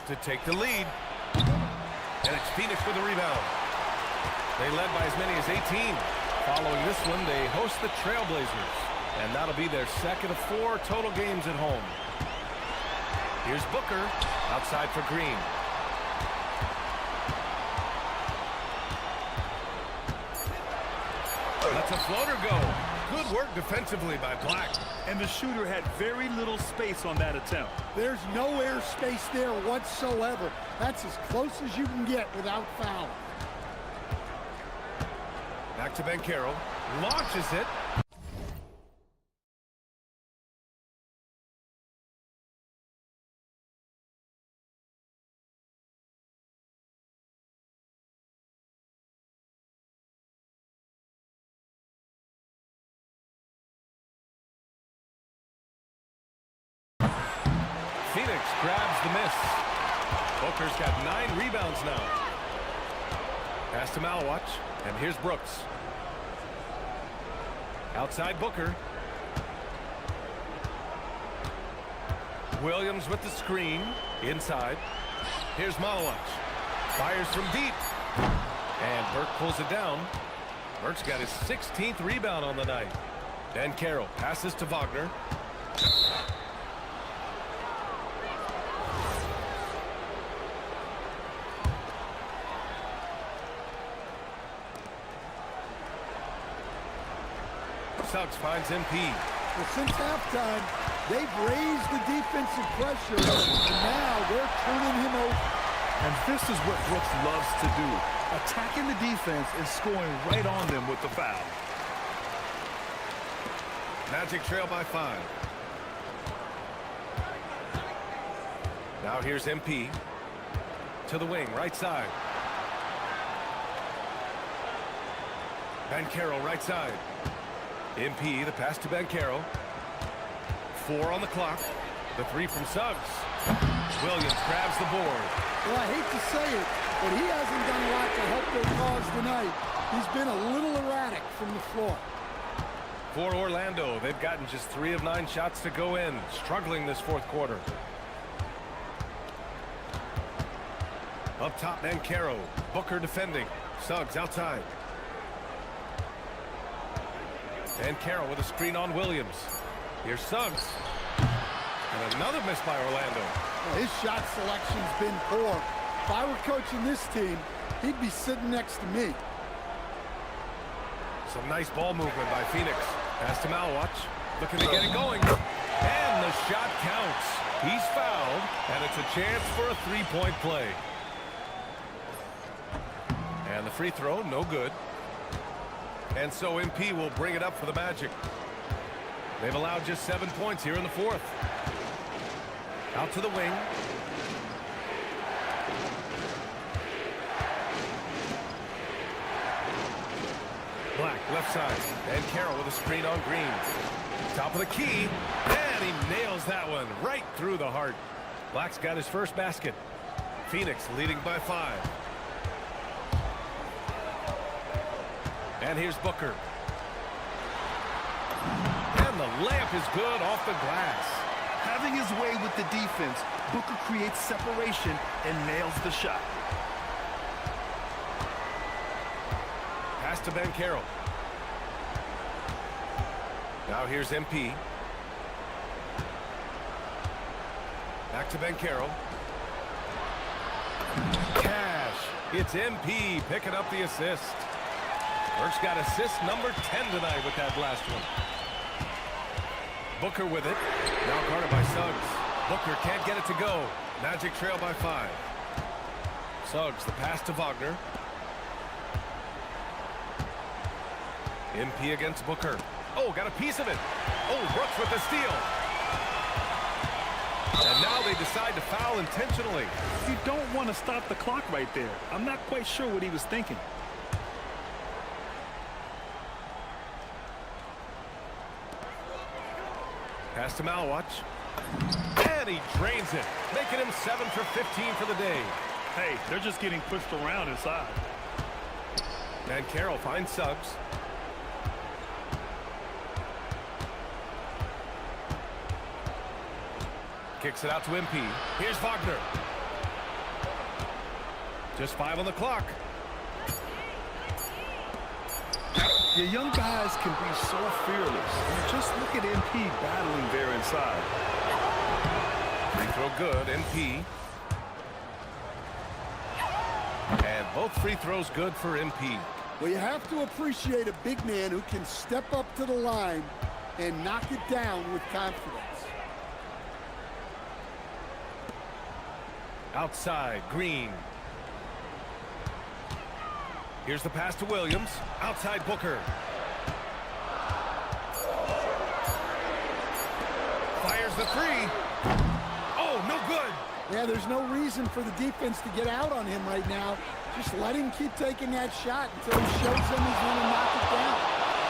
To take the lead. And it's Phoenix with the rebound. They led by as many as 18. Following this one, they host the Trailblazers. And that'll be their 2nd of 4 total games at home. Here's Booker outside for Green. That's a floater go. Good work defensively by Black. And the shooter had very little space on that attempt. There's no air space there whatsoever. That's as close as you can get without fouling. Back to Banchero. Launches it. Phoenix grabs the miss. Booker's got 9 rebounds now. Pass to Malawatch, and here's Brooks. Outside Booker. Williams with the screen. Inside. Here's Malawatch. Fires from deep. And Burke pulls it down. Burke's got his 16th rebound on the night. Banchero passes to Wagner. Suggs finds MP. Well, since halftime, they've raised the defensive pressure, and now they're turning him over. And this is what Brooks loves to do, attacking the defense and scoring right on them with the foul. Magic trail by 5. Now here's MP. To the wing, right side. Bankero, right side. MP, the pass to Bankero. 4 on the clock. The 3 from Suggs. Williams grabs the board. Well, I hate to say it, but he hasn't done a lot to help their cause tonight. He's been a little erratic from the floor. For Orlando, they've gotten just 3 of 9 shots to go in, struggling this fourth quarter. Up top, Bankero. Booker defending. Suggs outside. Bankero with a screen on Williams. Here's Suggs. And another miss by Orlando. Well, his shot selection's been poor. If I were coaching this team, he'd be sitting next to me. Some nice ball movement by Phoenix. Pass to Malwatch. Looking to get it going. And the shot counts. He's fouled, and it's a chance for a 3-point play. And the free throw, no good. And so MP will bring it up for the Magic. They've allowed just 7 points here in the fourth. Out to the wing. Black, left side. And Carroll with a screen on Green. Top of the key. And he nails that one right through the heart. Black's got his first basket. Phoenix leading by 5. And here's Booker. And the layup is good off the glass. Having his way with the defense, Booker creates separation and nails the shot. Pass to Bankero. Now here's MP. Back to Bankero. Cash. It's MP picking up the assist. Burke's got assist number 10 tonight with that last one. Booker with it. Now guarded by Suggs. Booker can't get it to go. Magic trail by 5. Suggs, the pass to Wagner. MP against Booker. Oh, got a piece of it. Oh, Brooks with the steal. And now they decide to foul intentionally. You don't want to stop the clock right there. I'm not quite sure what he was thinking. Pass to Malwatch. And he drains it, making him 7 for 15 for the day. Hey, they're just getting pushed around inside. And Carroll finds Suggs. Kicks it out to MP. Here's Wagner. Just 5 on the clock. Your young guys can be so fearless. And just look at MP battling there inside. Free throw good, MP. And both free throws good for MP. Well, you have to appreciate a big man who can step up to the line and knock it down with confidence. Outside, Green. Here's the pass to Williams. Outside, Booker. Fires the 3. Oh, no good. Yeah, there's no reason for the defense to get out on him right now. Just let him keep taking that shot until he shows them he's going to knock it down.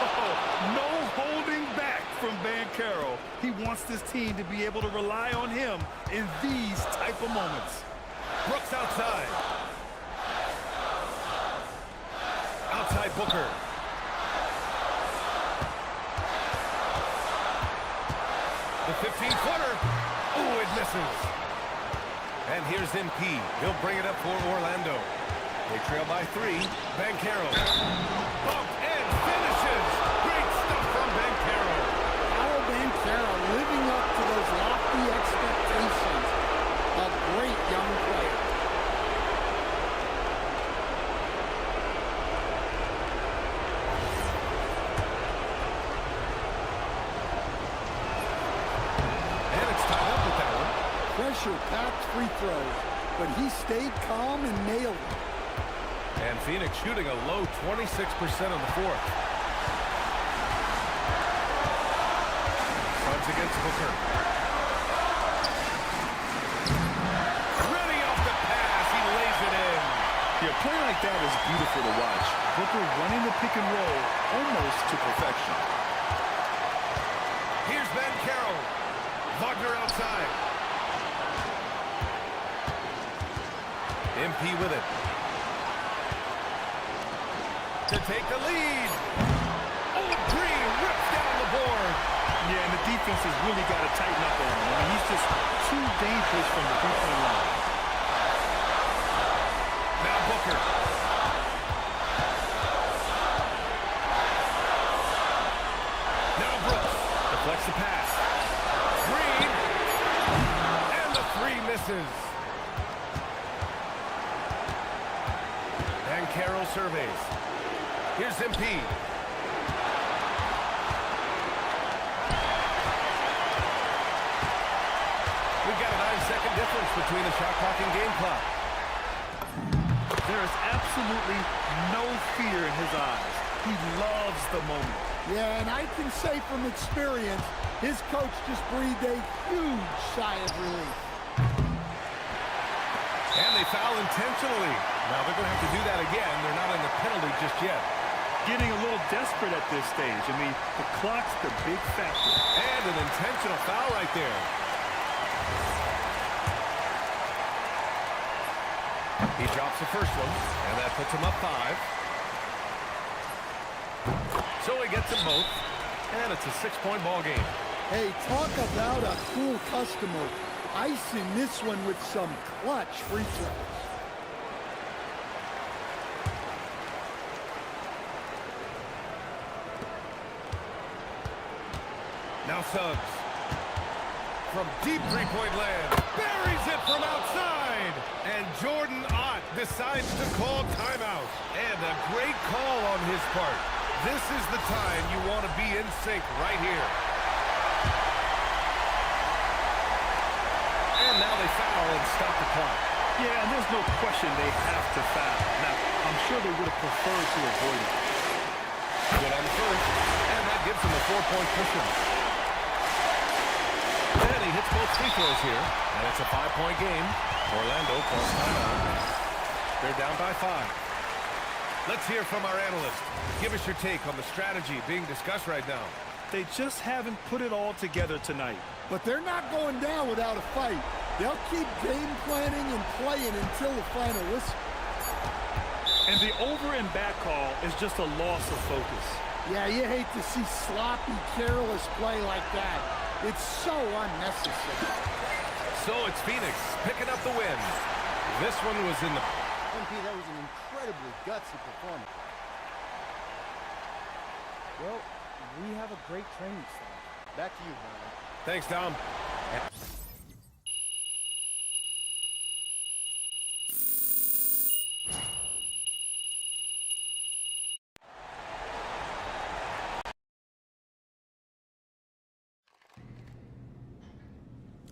Oh, no holding back from Bankero. He wants this team to be able to rely on him in these type of moments. Brooks outside. Outside Booker. The 15-footer. Oh, it misses. And here's MP. He'll bring it up for Orlando. They trail by 3. Bankero. Bump and finishes. Great stuff from Bankero. How Bankero living up to those lofty expectations. A great young player. pressure-packed free throws, but he stayed calm and nailed it. And Phoenix shooting a low 26% in the fourth. Suggs against Booker. Ready off the pass. He lays it in. Yeah, a play like that is beautiful to watch. Booker running the pick and roll almost to perfection. Here's Mycareer. Wagner outside. MP with it. To take the lead. Oh, Green rips down the board. Yeah, and the defense has really got to tighten up on him. I mean, he's just too dangerous from the three-point line. Now Booker. Now Brooks. Deflects the pass. Green. And the three misses. And Carroll surveys. Here's MP. We've got a 9-second difference between the shot clock and game clock. There is absolutely no fear in his eyes. He loves the moment. Yeah, and I can say from experience, his coach just breathed a huge sigh of relief. And they foul intentionally. Now they're going to have to do that again. They're not in the penalty just yet. Getting a little desperate at this stage. I mean, the clock's the big factor. And an intentional foul right there. He drops the first one, and that puts him up 5. So he gets them both, and it's a 6-point ball game. Hey, talk about a cool customer. Icing this one with some clutch free throws. Now Suggs. From deep three-point land. Buries it from outside. And Jordan Ott decides to call timeout. And a great call on his part. This is the time you want to be in sync right here. And now they foul and stop the clock. Yeah, and there's no question they have to foul. Now, I'm sure they would have preferred to avoid it. Good on the first. And that gives them a 4-point cushion. And he hits both free throws here. And it's a 5-point game. Orlando calls timeout. They're down by 5. Let's hear from our analyst. Give us your take on the strategy being discussed right now. They just haven't put it all together tonight. But they're not going down without a fight. They'll keep game planning and playing until the final whistle. And the over and back call is just a loss of focus. Yeah, you hate to see sloppy, careless play like that. It's so unnecessary. So it's Phoenix picking up the win. This one was in the... MP, that was an incredibly gutsy performance. Well, we have a great training staff. Back to you, Brandon. Thanks, Dom.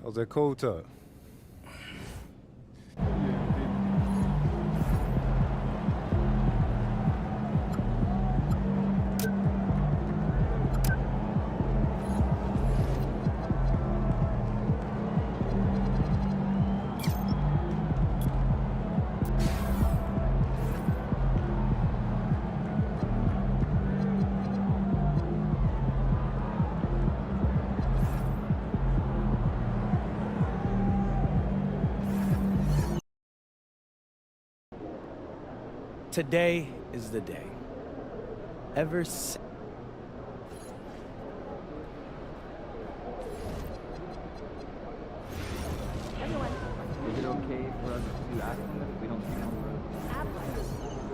How's that cold tub? Today is the day. Ever since. Is it okay for us to ask them if we don't see them? Absolutely.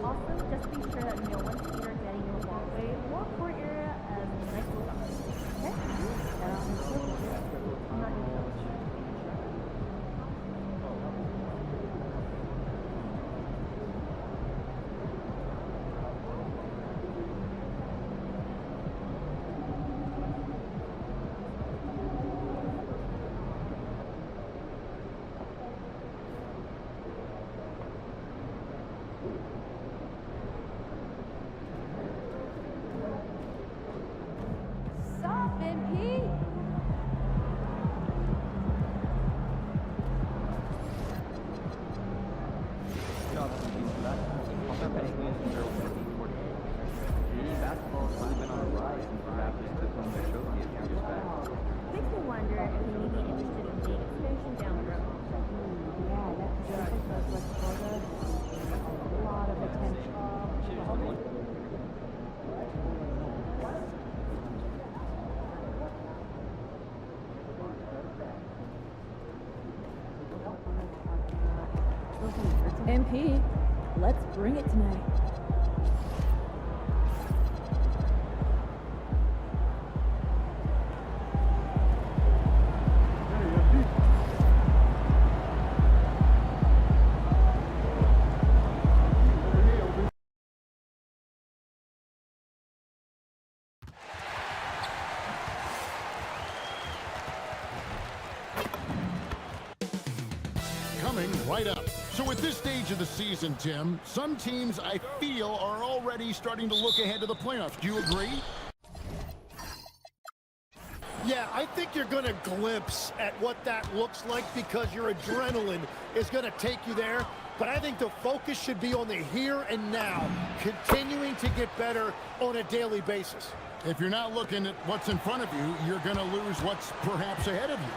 Also, just be sure that no one's feet are getting in the walkway or court area as the night goes on. Okay? And I'm not going to MP, let's bring it tonight. Coming right up. So at this stage of the season, Tim, some teams I feel are already starting to look ahead to the playoffs. Do you agree? Yeah, I think you're going to glimpse at what that looks like because your adrenaline is going to take you there. But I think the focus should be on the here and now, continuing to get better on a daily basis. If you're not looking at what's in front of you, you're going to lose what's perhaps ahead of you.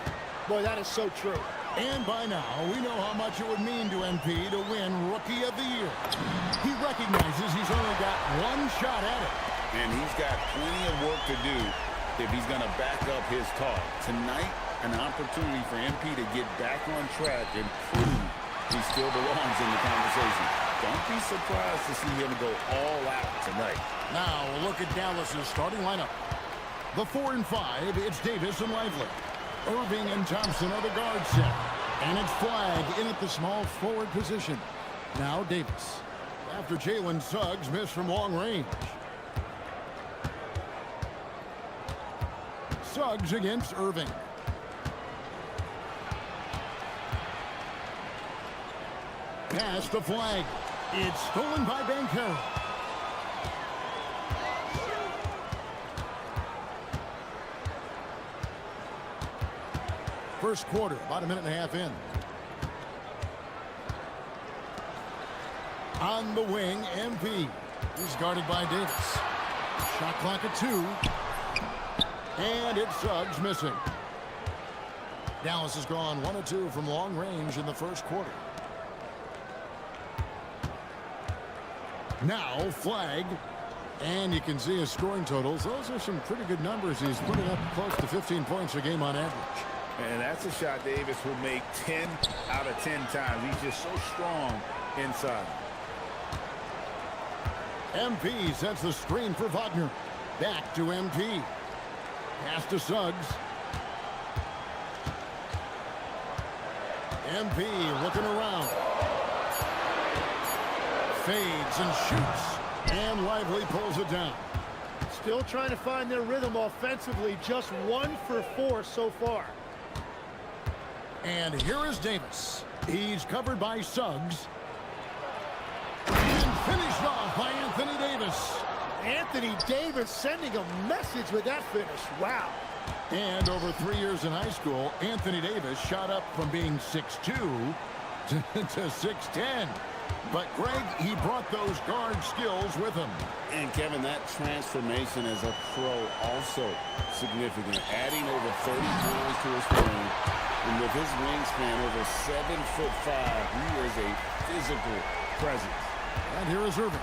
Boy, that is so true. And by now, we know how much it would mean to MP to win Rookie of the Year. He recognizes he's only got one shot at it. And he's got plenty of work to do if he's going to back up his talk. Tonight, an opportunity for MP to get back on track and prove he still belongs in the conversation. Don't be surprised to see him go all out tonight. Now, we'll look at Dallas's starting lineup. The 4 and 5, it's Davis and Lively. Irving and Thompson are the guard set. And it's Flagg in at the small forward position. Now Davis. After Jalen Suggs missed from long range. Suggs against Irving. Pass to Flagg. It's stolen by Mycareer. First quarter, about a minute and a half in. On the wing, MP. He's guarded by Davis. Shot clock at 2. And it's Suggs missing. Dallas has gone 1 of 2 from long range in the first quarter. Now Flagg. And you can see his scoring totals. Those are some pretty good numbers. He's putting up close to 15 points a game on average. And that's a shot Davis will make 10 out of 10 times. He's just so strong inside. MP sets the screen for Wagner. Back to MP. Pass to Suggs. MP looking around. Fades and shoots. And Lively pulls it down. Still trying to find their rhythm offensively. Just 1 for 4 so far. And here is Davis. He's covered by Suggs. And finished off by Anthony Davis. Anthony Davis sending a message with that finish. Wow. And over 3 years in high school, Anthony Davis shot up from being 6'2" to 6'10". But Greg, he brought those guard skills with him. And Kevin, that transformation as a pro also significant. Adding over 30 pounds to his frame. And with his wingspan over 7'5", he is a physical presence. And here is Irving.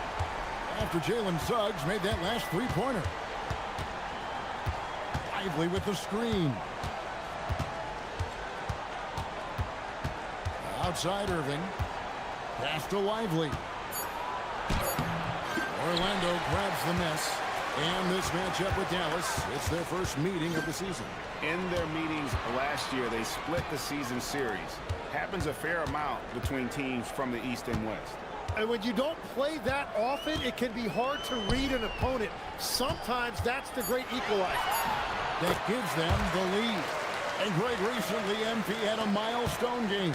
After Jalen Suggs made that last three-pointer. Lively with the screen. Outside Irving. Pass to Lively. Orlando grabs the miss. And this matchup with Dallas, it's their first meeting of the season. In their meetings last year, they split the season series. Happens a fair amount between teams from the East and West. And when you don't play that often, it can be hard to read an opponent. Sometimes that's the great equalizer. That gives them the lead. And Greg, recently MP had a milestone game,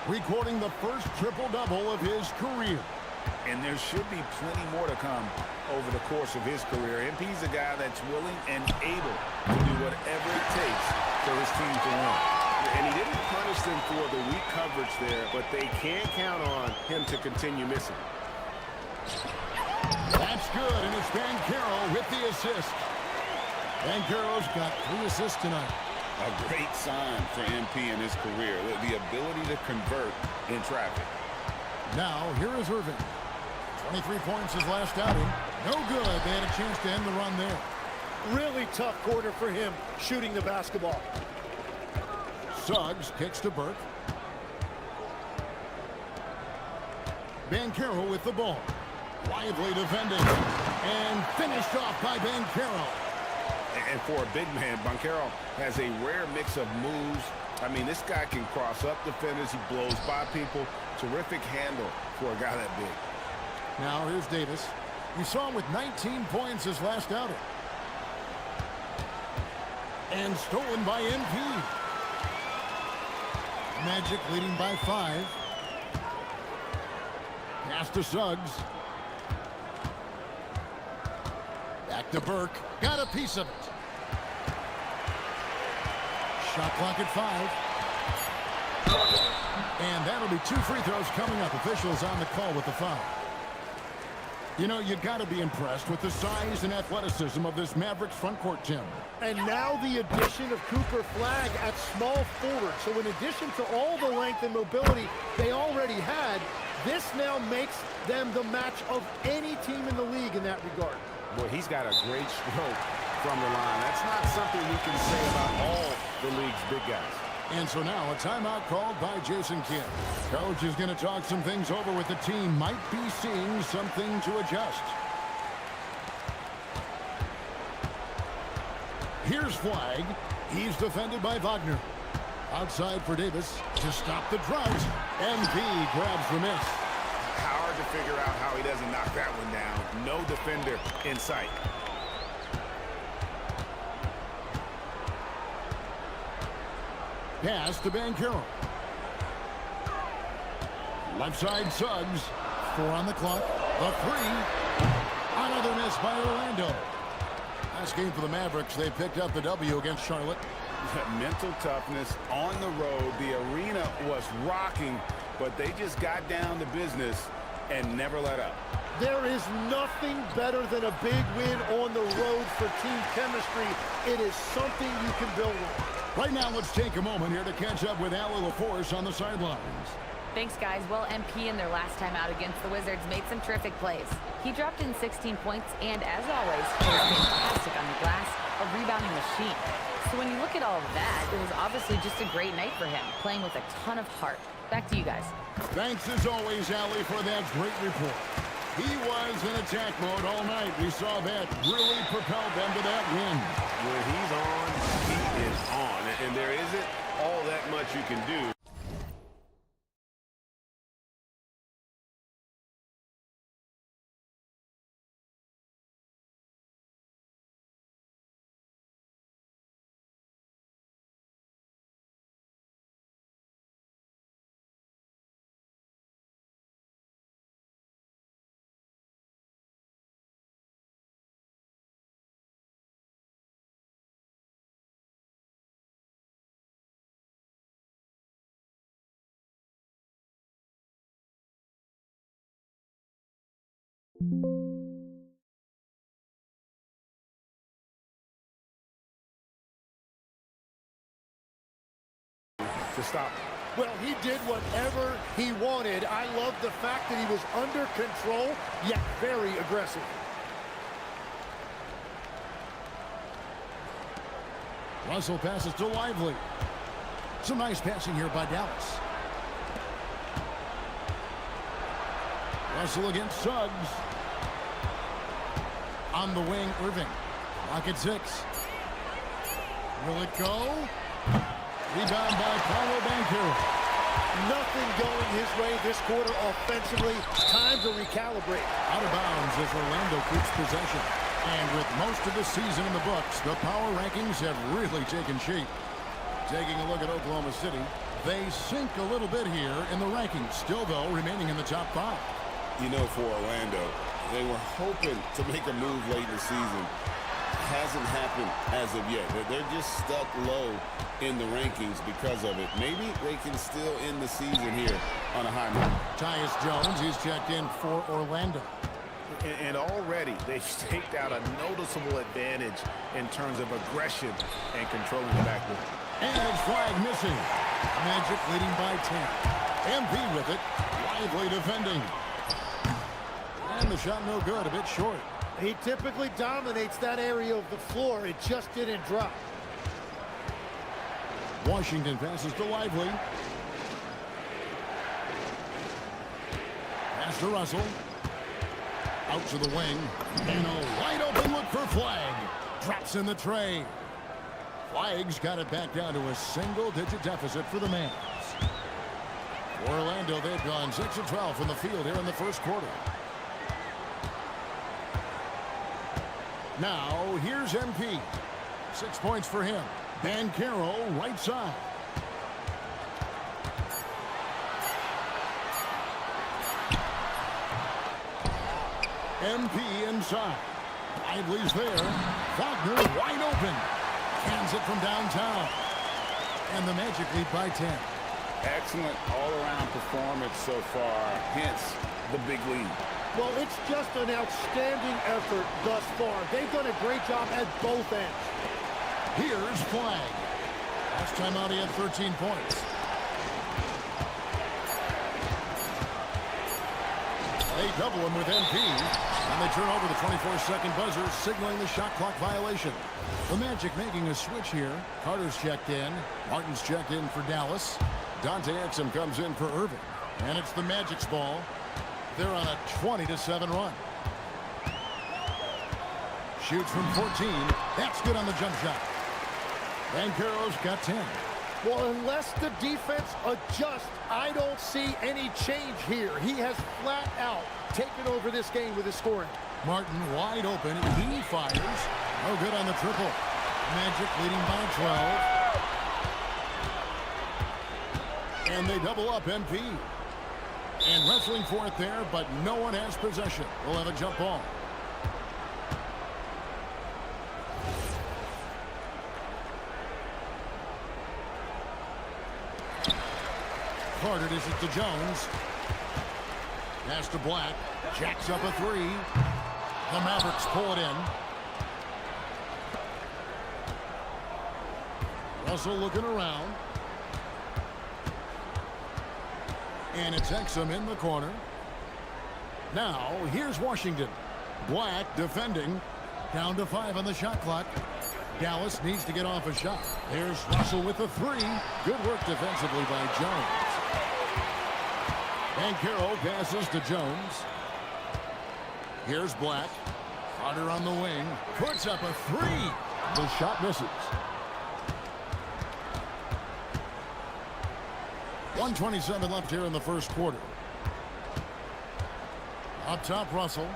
recording the first triple-double of his career. And there should be plenty more to come over the course of his career. MP's a guy that's willing and able to do whatever it takes for his team to win. And he didn't punish them for the weak coverage there, but they can't count on him to continue missing. That's good, and it's Mycareer with the assist. Mycareer's got 3 assists tonight. A great sign for MP in his career, the ability to convert in traffic. Now, here is Irving. 23 points his last outing. No good. They had a chance to end the run there. Really tough quarter for him shooting the basketball. Suggs kicks to Burke. Banchero with the ball. Lively defending. And finished off by Banchero. And for a big man, Banchero has a rare mix of moves. I mean, this guy can cross up defenders. He blows by people. Terrific handle for a guy that big. Now here's Davis. You saw him with 19 points his last outing. And stolen by MP. Magic leading by 5. Pass to Suggs. Back to Burke. Got a piece of it. Shot clock at 5. And that'll be 2 free throws coming up. Officials on the call with the foul. You know, you got to be impressed with the size and athleticism of this Mavericks front court, Tim. And now the addition of Cooper Flagg at small forward. So in addition to all the length and mobility they already had, this now makes them the match of any team in the league in that regard. Boy, he's got a great stroke from the line. That's not something we can say about all the league's big guys. And so now a timeout called by Jason Kidd. Coach is going to talk some things over with the team. Might be seeing something to adjust. Here's Flagg. He's defended by Wagner. Outside for Davis to stop the drought. MP grabs the miss. Hard to figure out how he doesn't knock that one down. No defender in sight. Pass to Banchero. Left side Suggs. 4 on the clock. The 3. Another miss by Orlando. Last game for the Mavericks. They picked up the W against Charlotte. Mental toughness on the road. The arena was rocking, but they just got down to business and never let up. There is nothing better than a big win on the road for team chemistry. It is something you can build on. Right now, let's take a moment here to catch up with Allie LaForce on the sidelines. Thanks, guys. Well, MP in their last time out against the Wizards made some terrific plays. He dropped in 16 points, and as always, he was fantastic on the glass, a rebounding machine. So when you look at all of that, it was obviously just a great night for him, playing with a ton of heart. Back to you guys. Thanks as always, Allie, for that great report. He was in attack mode all night. We saw that really propelled them to that win. When he's on, he is on. And there isn't all that much you can do. To stop. Well, he did whatever he wanted. I love the fact that he was under control, yet very aggressive. Russell passes to Lively. Some nice passing here by Dallas. Russell against Suggs. On the wing, Irving. Clock at 6. Will it go? Rebound by Paolo Banchero. Nothing going his way this quarter offensively. Time to recalibrate. Out of bounds as Orlando keeps possession. And with most of the season in the books, the power rankings have really taken shape. Taking a look at Oklahoma City, they sink a little bit here in the rankings. Still, though, remaining in the top 5. You know, for Orlando, they were hoping to make a move late in the season. Hasn't happened as of yet. They're just stuck low in the rankings because of it. Maybe they can still end the season here on a high note. Tyus Jones, he's checked in for Orlando. And already they've staked out a noticeable advantage in terms of aggression and controlling the backboard. And it's Flagg missing. Magic leading by 10. MP with it. Lively defending. And the shot no good, a bit short. He typically dominates that area of the floor. It just didn't drop. Washington passes to Lively. Pass to Russell. Out to the wing. And a wide open look for Flagg. Drops in the tray. Flagg's got it back down to a single-digit deficit for the Mavs. For Orlando, they've gone 6 of 12 from the field here in the first quarter. Now, here's MP. 6 points for him. Mycareer, right side. MP inside. Lively's there. Wagner wide open. Cans it from downtown. And the Magic lead by 10. Excellent all-around performance so far, hence the big lead. Well, it's just an outstanding effort thus far. They've done a great job at both ends. Here's Flagg. Last time out he had 13 points. They double him with MP. And they turn over the 24-second buzzer, signaling the shot clock violation. The Magic making a switch here. Carter's checked in. Martin's checked in for Dallas. Dante Exum comes in for Irving. And it's the Magic's ball. They're on a 20-7 run. Shoots from 14. That's good on the jump shot. Mycareer's got 10. Well, unless the defense adjusts, I don't see any change here. He has flat out taken over this game with his scoring. Martin wide open. He fires. No good on the triple. Magic leading by 12. And they double up MP. And wrestling for it there, but no one has possession. We'll have a jump ball. Carter dishes it to Jones. Pass to Black. Jacks up a three. The Mavericks pull it in. Russell looking around. And it's Exum in the corner. Now, here's Washington. Black defending. Down to 5 on the shot clock. Dallas needs to get off a shot. There's Russell with the three. Good work defensively by Jones. Mycareer passes to Jones. Here's Black. Carter on the wing. Puts up a three. The shot misses. 1:27 left here in the first quarter. Up top, Russell.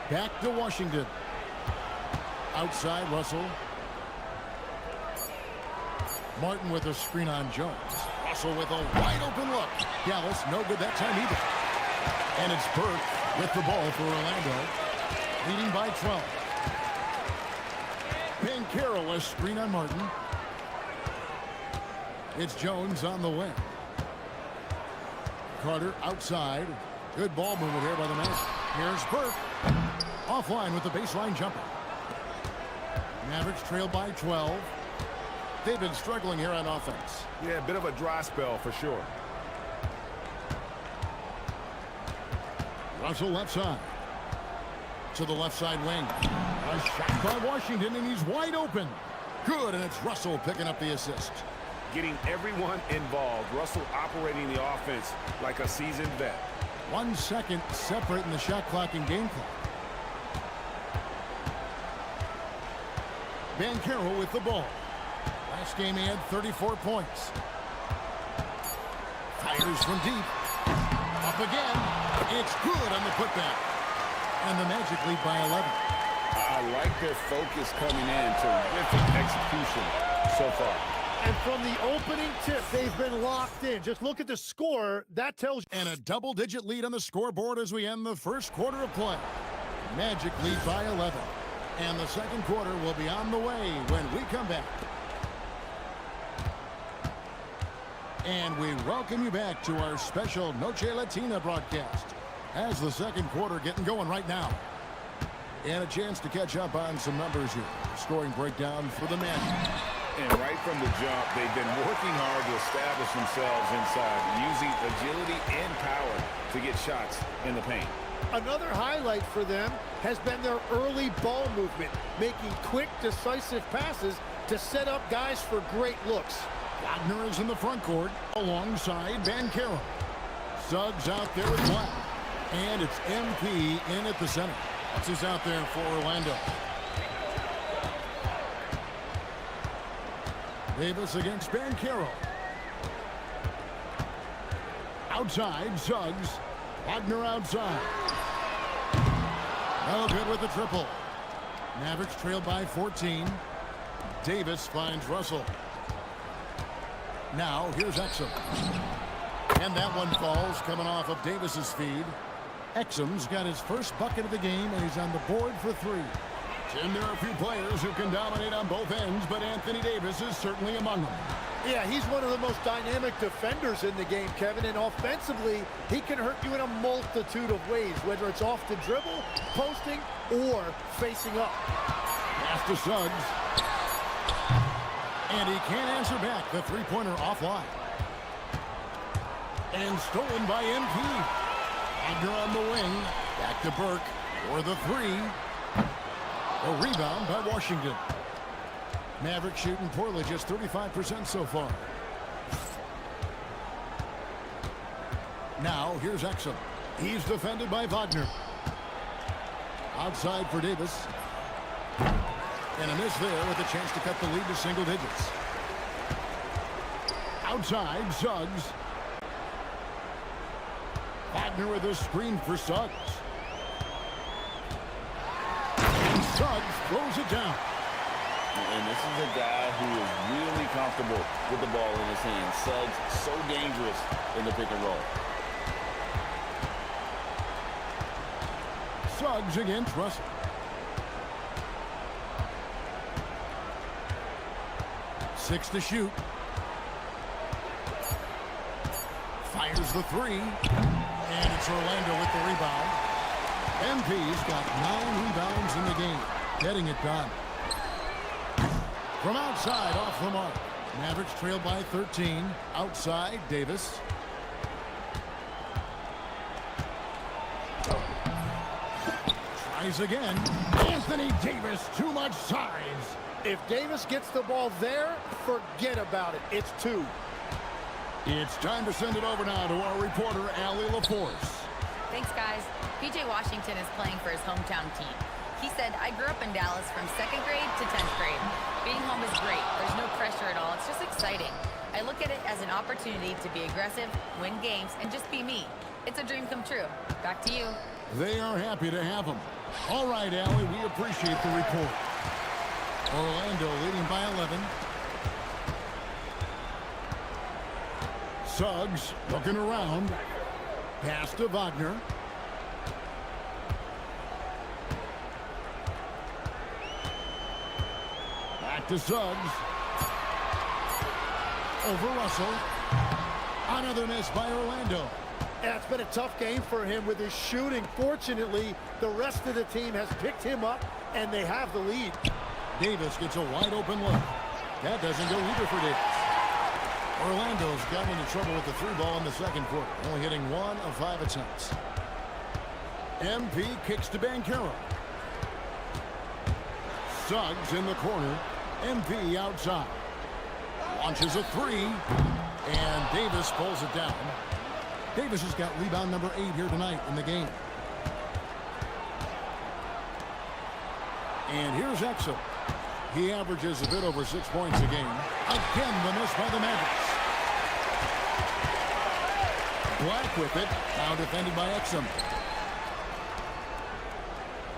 Back to Washington. Outside, Russell. Martin with a screen on Jones. Russell with a wide open look. Dallas, no good that time either. And it's Burke with the ball for Orlando. Leading by 12. Mycareer, a screen on Martin. It's Jones on the wing. Carter outside. Good ball movement here by the Magic. Here's Burke. Offline with the baseline jumper. Mavericks trail by 12. They've been struggling here on offense. Yeah, a bit of a dry spell for sure. Russell left side. To the left side wing. A shot by Washington, and he's wide open. Good, and it's Russell picking up the assist. Getting everyone involved. Russell operating the offense like a seasoned vet. 1 second separating the shot clock and game clock. Mycareer with the ball. Last game he had 34 points. Fires from deep. Up again. It's good on the putback. And the Magic lead by 11. I like their focus coming in. Terrific execution so far. And from the opening tip, they've been locked in. Just look at the score. That tells you. And a double-digit lead on the scoreboard as we end the first quarter of play. Magic lead by 11. And the second quarter will be on the way when we come back. And we welcome you back to our special Noche Latina broadcast as the second quarter getting going right now. And a chance to catch up on some numbers here. Scoring breakdown for the Magic. And right from the jump, they've been working hard to establish themselves inside, using agility and power to get shots in the paint. Another highlight for them has been their early ball movement, making quick, decisive passes to set up guys for great looks. Wagner is in the front court alongside Mycareer. Suggs out there with Black. And it's MP in at the center. That's who's out there for Orlando. Davis against Bankero. Outside, Suggs. Wagner outside. No good with the triple. Mavericks trailed by 14. Davis finds Russell. Now, here's Exum. And that one falls coming off of Davis's feed. Exum's got his first bucket of the game, and he's on the board for 3. Jim, there are a few players who can dominate on both ends, but Anthony Davis is certainly among them. Yeah, he's one of the most dynamic defenders in the game, Kevin, and offensively, he can hurt you in a multitude of ways, whether it's off the dribble, posting, or facing up. Pass to Suggs. And he can't answer back. The three-pointer offline. And stolen by MP. Wagner on the wing. Back to Burke for the 3. A rebound by Washington. Maverick shooting poorly, just 35% so far. Now, here's Exum. He's defended by Wagner. Outside for Davis. And a miss there with a chance to cut the lead to single digits. Outside, Suggs. Wagner with a screen for Suggs. And Suggs throws it down. And this is a guy who is really comfortable with the ball in his hands. Suggs, so dangerous in the pick and roll. Suggs against Russell. Six to shoot. Fires the 3. And it's Orlando with the rebound. MP's got 9 rebounds in the game. Getting it done. From outside, off the mark. Mavericks trailed by 13. Outside, Davis. Tries again. Anthony Davis, too much size. If Davis gets the ball there, forget about it. It's 2. It's time to send it over now to our reporter, Allie LaForce. Thanks, guys. PJ Washington is playing for his hometown team. He said, I grew up in Dallas from 2nd grade to 10th grade. Being home is great. There's no pressure at all. It's just exciting. I look at it as an opportunity to be aggressive, win games, and just be me. It's a dream come true. Back to you. They are happy to have him. All right, Allie, we appreciate the report. Orlando leading by 11. Suggs looking around. Pass to Wagner. Back to Suggs. Over Russell. Another miss by Orlando. Yeah, it's been a tough game for him with his shooting. Fortunately, the rest of the team has picked him up, and they have the lead. Davis gets a wide open look. That doesn't go either for Davis. Orlando's got into trouble with the 3 ball in the second quarter, only hitting 1 of 5 attempts. MP kicks to Bankero. Suggs in the corner. MP outside. Launches a 3, and Davis pulls it down. Davis has got rebound number 8 here tonight in the game. And here's Exum. He averages a bit over 6 points a game. Again, the miss by the Mavericks. Black with it. Now defended by Exum.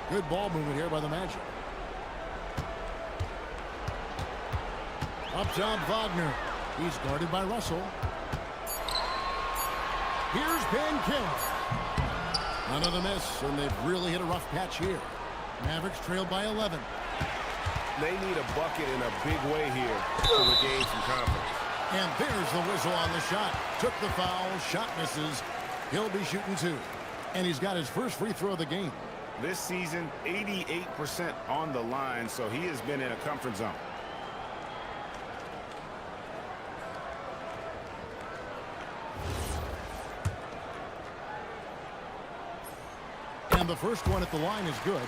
Good ball movement here by the Magic. Up top, Wagner. He's guarded by Russell. Here's Bankero. Another miss, and they've really hit a rough patch here. Mavericks trailed by 11. They need a bucket in a big way here to regain some confidence. And there's the whistle on the shot. Took the foul, shot misses. He'll be shooting 2. And he's got his first free throw of the game. This season, 88% on the line, so he has been in a comfort zone. And the first one at the line is good.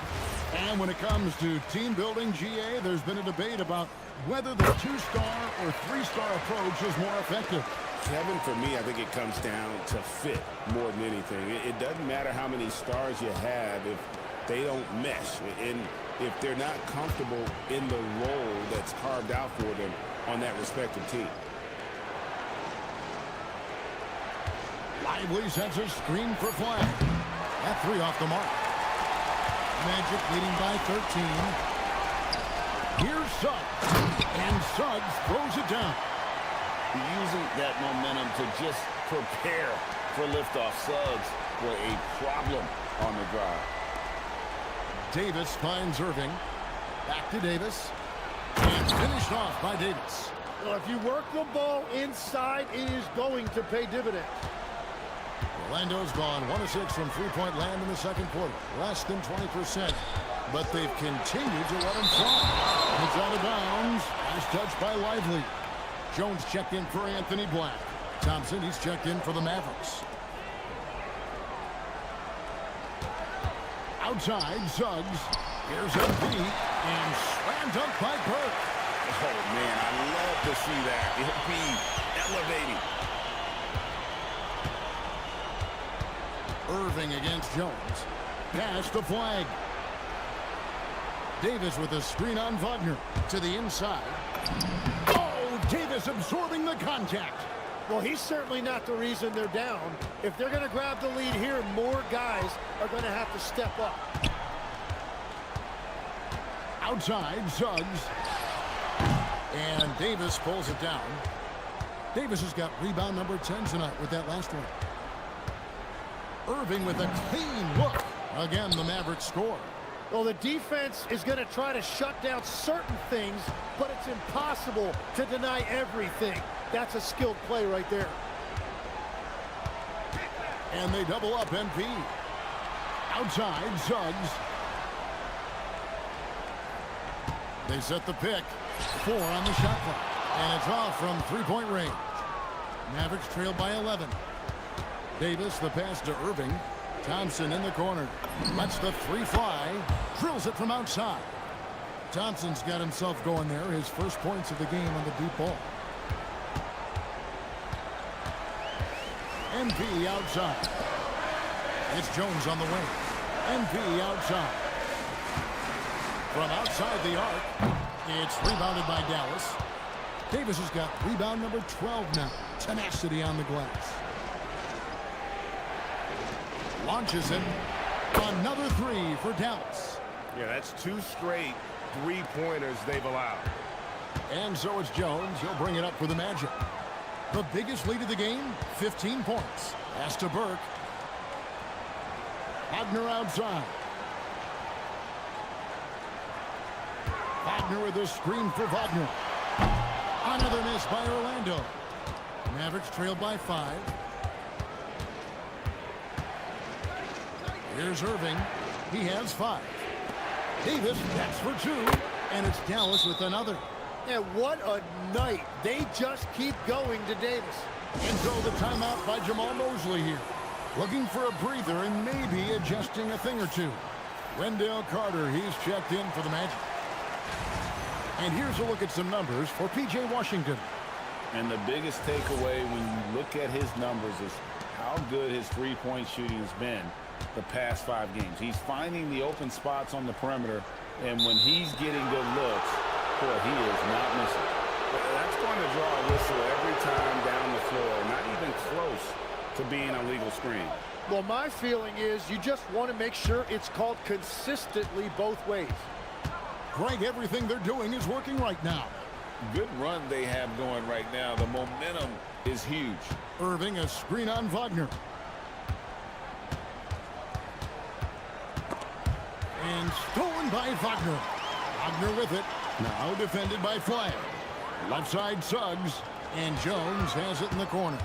And when it comes to team building, GA, there's been a debate about whether the 2-star or 3-star approach is more effective. Kevin, for me, I think it comes down to fit more than anything. It doesn't matter how many stars you have if they don't mesh, and if they're not comfortable in the role that's carved out for them on that respective team. Lively sets a screen for flag. That 3 off the mark. Magic leading by 13. Here's Suggs. And Suggs throws it down. Using that momentum to just prepare for liftoff. Suggs were a problem on the drive. Davis finds Irving. Back to Davis. And finished off by Davis. Well, if you work the ball inside, it is going to pay dividends. Orlando's gone 1 of 6 from three-point land in the second quarter. Less than 20%. But they've continued to let him fly. It's out of bounds. He's touched by Lively. Jones checked in for Anthony Black. Thompson, he's checked in for the Mavericks. Outside, Suggs. Here's MP. And slam dunk by Burke. Oh, man, I love to see that. MP elevating. Irving against Jones. Pass to Flag. Davis with a screen on Wagner. To the inside. Oh, Davis absorbing the contact. Well, he's certainly not the reason they're down. If they're going to grab the lead here, more guys are going to have to step up. Outside, Suggs. And Davis pulls it down. Davis has got rebound number 10 tonight with that last one. Irving with a clean look. Again, the Mavericks score. Well, the defense is going to try to shut down certain things, but it's impossible to deny everything. That's a skilled play right there. And they double up MP. Outside, Suggs. They set the pick. 4 on the shot clock. And it's off from three-point range. Mavericks trail by 11. Davis, the pass to Irving. Thompson in the corner. Lets the 3 fly. Drills it from outside. Thompson's got himself going there. His first points of the game on the deep ball. MP outside. It's Jones on the wing. MP outside. From outside the arc. It's rebounded by Dallas. Davis has got rebound number 12 now. Tenacity on the glass. Launches it. Another 3 for Dallas. Yeah, that's 2 straight three-pointers they've allowed. And so it's Jones. He'll bring it up for the Magic. The biggest lead of the game, 15 points. Pass to Burke. Wagner outside. Wagner with a screen for Wagner. Another miss by Orlando. Mavericks trail by 5. Here's Irving. He has 5. Davis, that's for 2. And it's Dallas with another. And what a night. They just keep going to Davis. And so the timeout by Jamal Mosley here. Looking for a breather and maybe adjusting a thing or two. Wendell Carter, he's checked in for the Magic. And here's a look at some numbers for P.J. Washington. And the biggest takeaway when you look at his numbers is how good his three-point shooting has been the past 5 games. He's finding the open spots on the perimeter, and when he's getting good looks, boy, he is not missing. That's going to draw a whistle every time down the floor, not even close to being a legal screen. Well, my feeling is you just want to make sure it's called consistently both ways. Greg, everything they're doing is working right now. Good run they have going right now. The momentum is huge. Irving, a screen on Wagner. And stolen by Wagner. Wagner with it. Now defended by Flag. Left side Suggs. And Jones has it in the corner.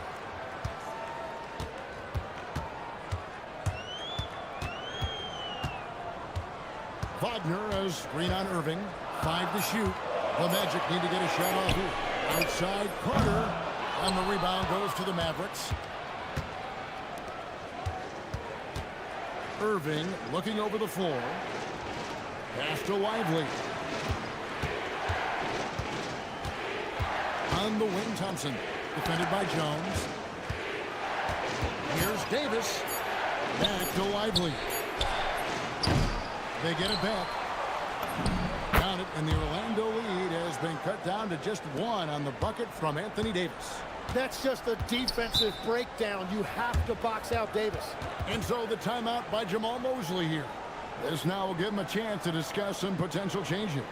Wagner, a screen on Irving. 5 to shoot. The Magic need to get a shot off here. Outside Carter. And the rebound goes to the Mavericks. Irving looking over the floor. Pass to Lively. On the wing, Thompson. Defended by Jones. Here's Davis. Back to Lively. They get it back. Count it, and the Orlando lead has been cut down to just 1 on the bucket from Anthony Davis. That's just a defensive breakdown. You have to box out Davis. And so the timeout by Jamal Mosley here. This now will give him a chance to discuss some potential changes.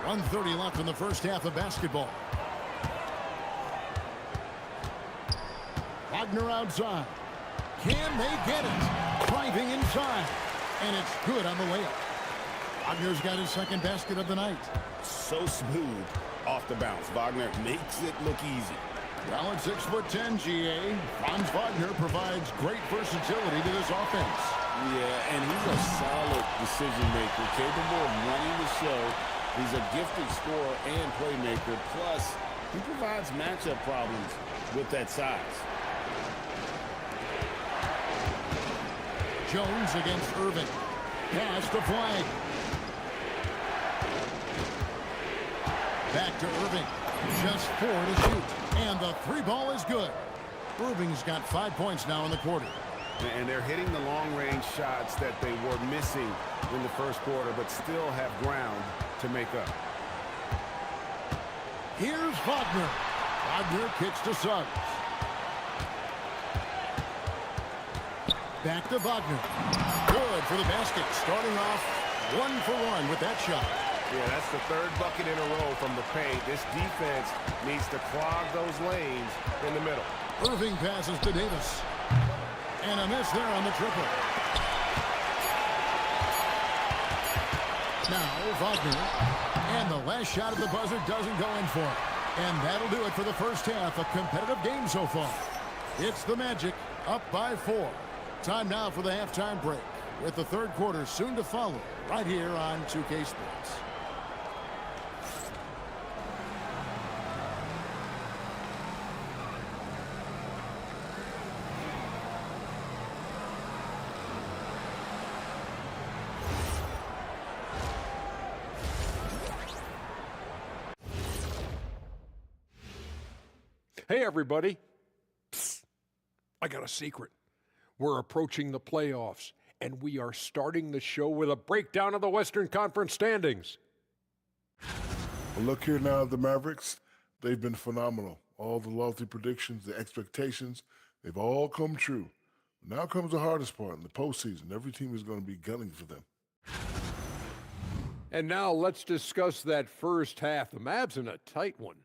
.130 left in the first half of basketball. Wagner outside. Can they get it? Driving inside. And it's good on the layup. Wagner's got his second basket of the night. So smooth off the bounce. Wagner makes it look easy. Well, at 6'10", GA, Franz Wagner provides great versatility to this offense. Yeah, and he's a solid decision maker, capable of running the show. He's a gifted scorer and playmaker. Plus, he provides matchup problems with that size. Jones against Irving. Pass the flag. Back to Irving. Just 4 to shoot. And the 3 ball is good. Irving's got 5 points now in the quarter. And they're hitting the long-range shots that they were missing in the first quarter, but still have ground to make up. Here's Wagner. Wagner kicks to Suggs. Back to Wagner. Good for the basket. Starting off 1 for 1 with that shot. Yeah, that's the 3rd bucket in a row from the paint. This defense needs to clog those lanes in the middle. Irving passes to Davis. And a miss there on the triple. Now Wagner. And the last shot of the buzzer doesn't go in for it. And that'll do it for the first half. A competitive game so far. It's the Magic up by 4. Time now for the halftime break, with the third quarter soon to follow right here on 2K Sports. Hey, everybody. Psst. I got a secret. We're approaching the playoffs, and we are starting the show with a breakdown of the Western Conference standings. Well, look here now at the Mavericks. They've been phenomenal. All the lofty predictions, the expectations, they've all come true. Now comes the hardest part in the postseason. Every team is going to be gunning for them. And now let's discuss that first half. The Mavs in a tight one.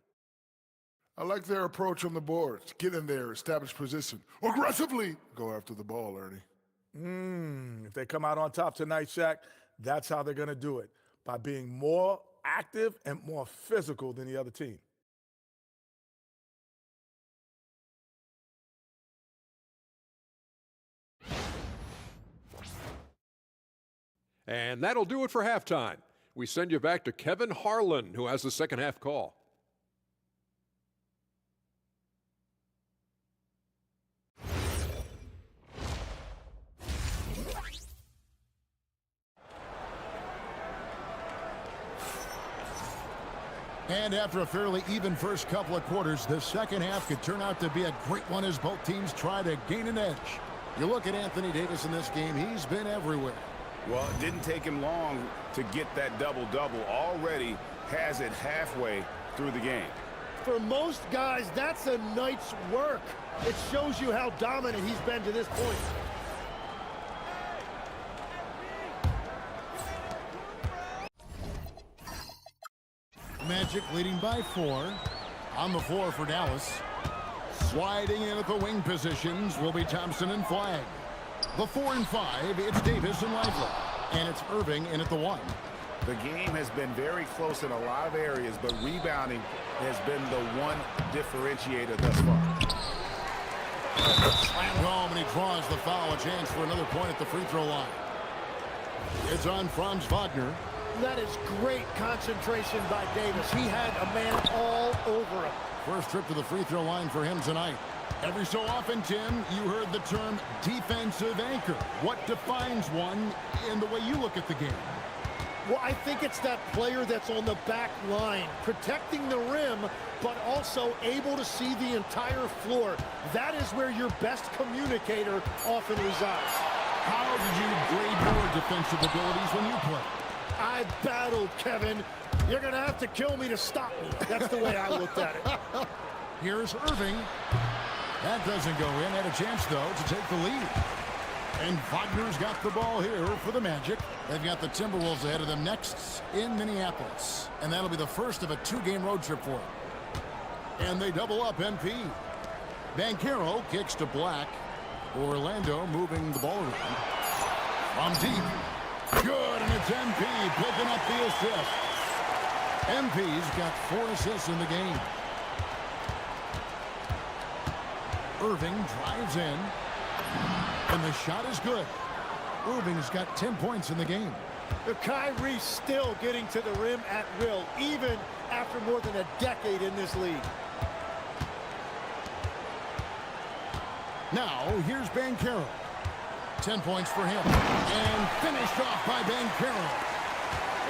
I like their approach on the boards. Get in there, establish position. Aggressively go after the ball, Ernie. If they come out on top tonight, Shaq, that's how they're going to do it, by being more active and more physical than the other team. And that'll do it for halftime. We send you back to Kevin Harlan, who has the second half call. And after a fairly even first couple of quarters, the second half could turn out to be a great one as both teams try to gain an edge. You look at Anthony Davis in this game, he's been everywhere. Well, it didn't take him long to get that double-double. Already has it halfway through the game. For most guys, that's a night's work. It shows you how dominant he's been to this point. Magic leading by 4. On the floor for Dallas. Sliding in at the wing positions will be Thompson and Flagg. The 4 and 5, it's Davis and Lively. And it's Irving in at the 1. The game has been very close in a lot of areas, but rebounding has been the one differentiator thus far. Slam home, and he draws the foul. A chance for another point at the free throw line. It's on Franz Wagner. That is great concentration by Davis. He had a man all over him. First trip to the free throw line for him tonight. Every so often, Tim, you heard the term defensive anchor. What defines one in the way you look at the game? Well, I think it's that player that's on the back line, protecting the rim, but also able to see the entire floor. That is where your best communicator often resides. How did you grade your defensive abilities when you play? I battled, Kevin. You're going to have to kill me to stop me. That's the way I looked at it. Here's Irving. That doesn't go in. Had a chance, though, to take the lead. And Wagner's got the ball here for the Magic. They've got the Timberwolves ahead of them next in Minneapolis. And that'll be the first of a 2-game road trip for them. And they double up MP. Banchero kicks to Black. Orlando moving the ball around. From deep. Good, and it's MP picking up the assist. MP's got 4 assists in the game. Irving drives in, and the shot is good. Irving's got 10 points in the game. Kyrie still getting to the rim at will, even after more than a decade in this league. Now, here's Banchero. 10 points for him. And finished off by Banchero.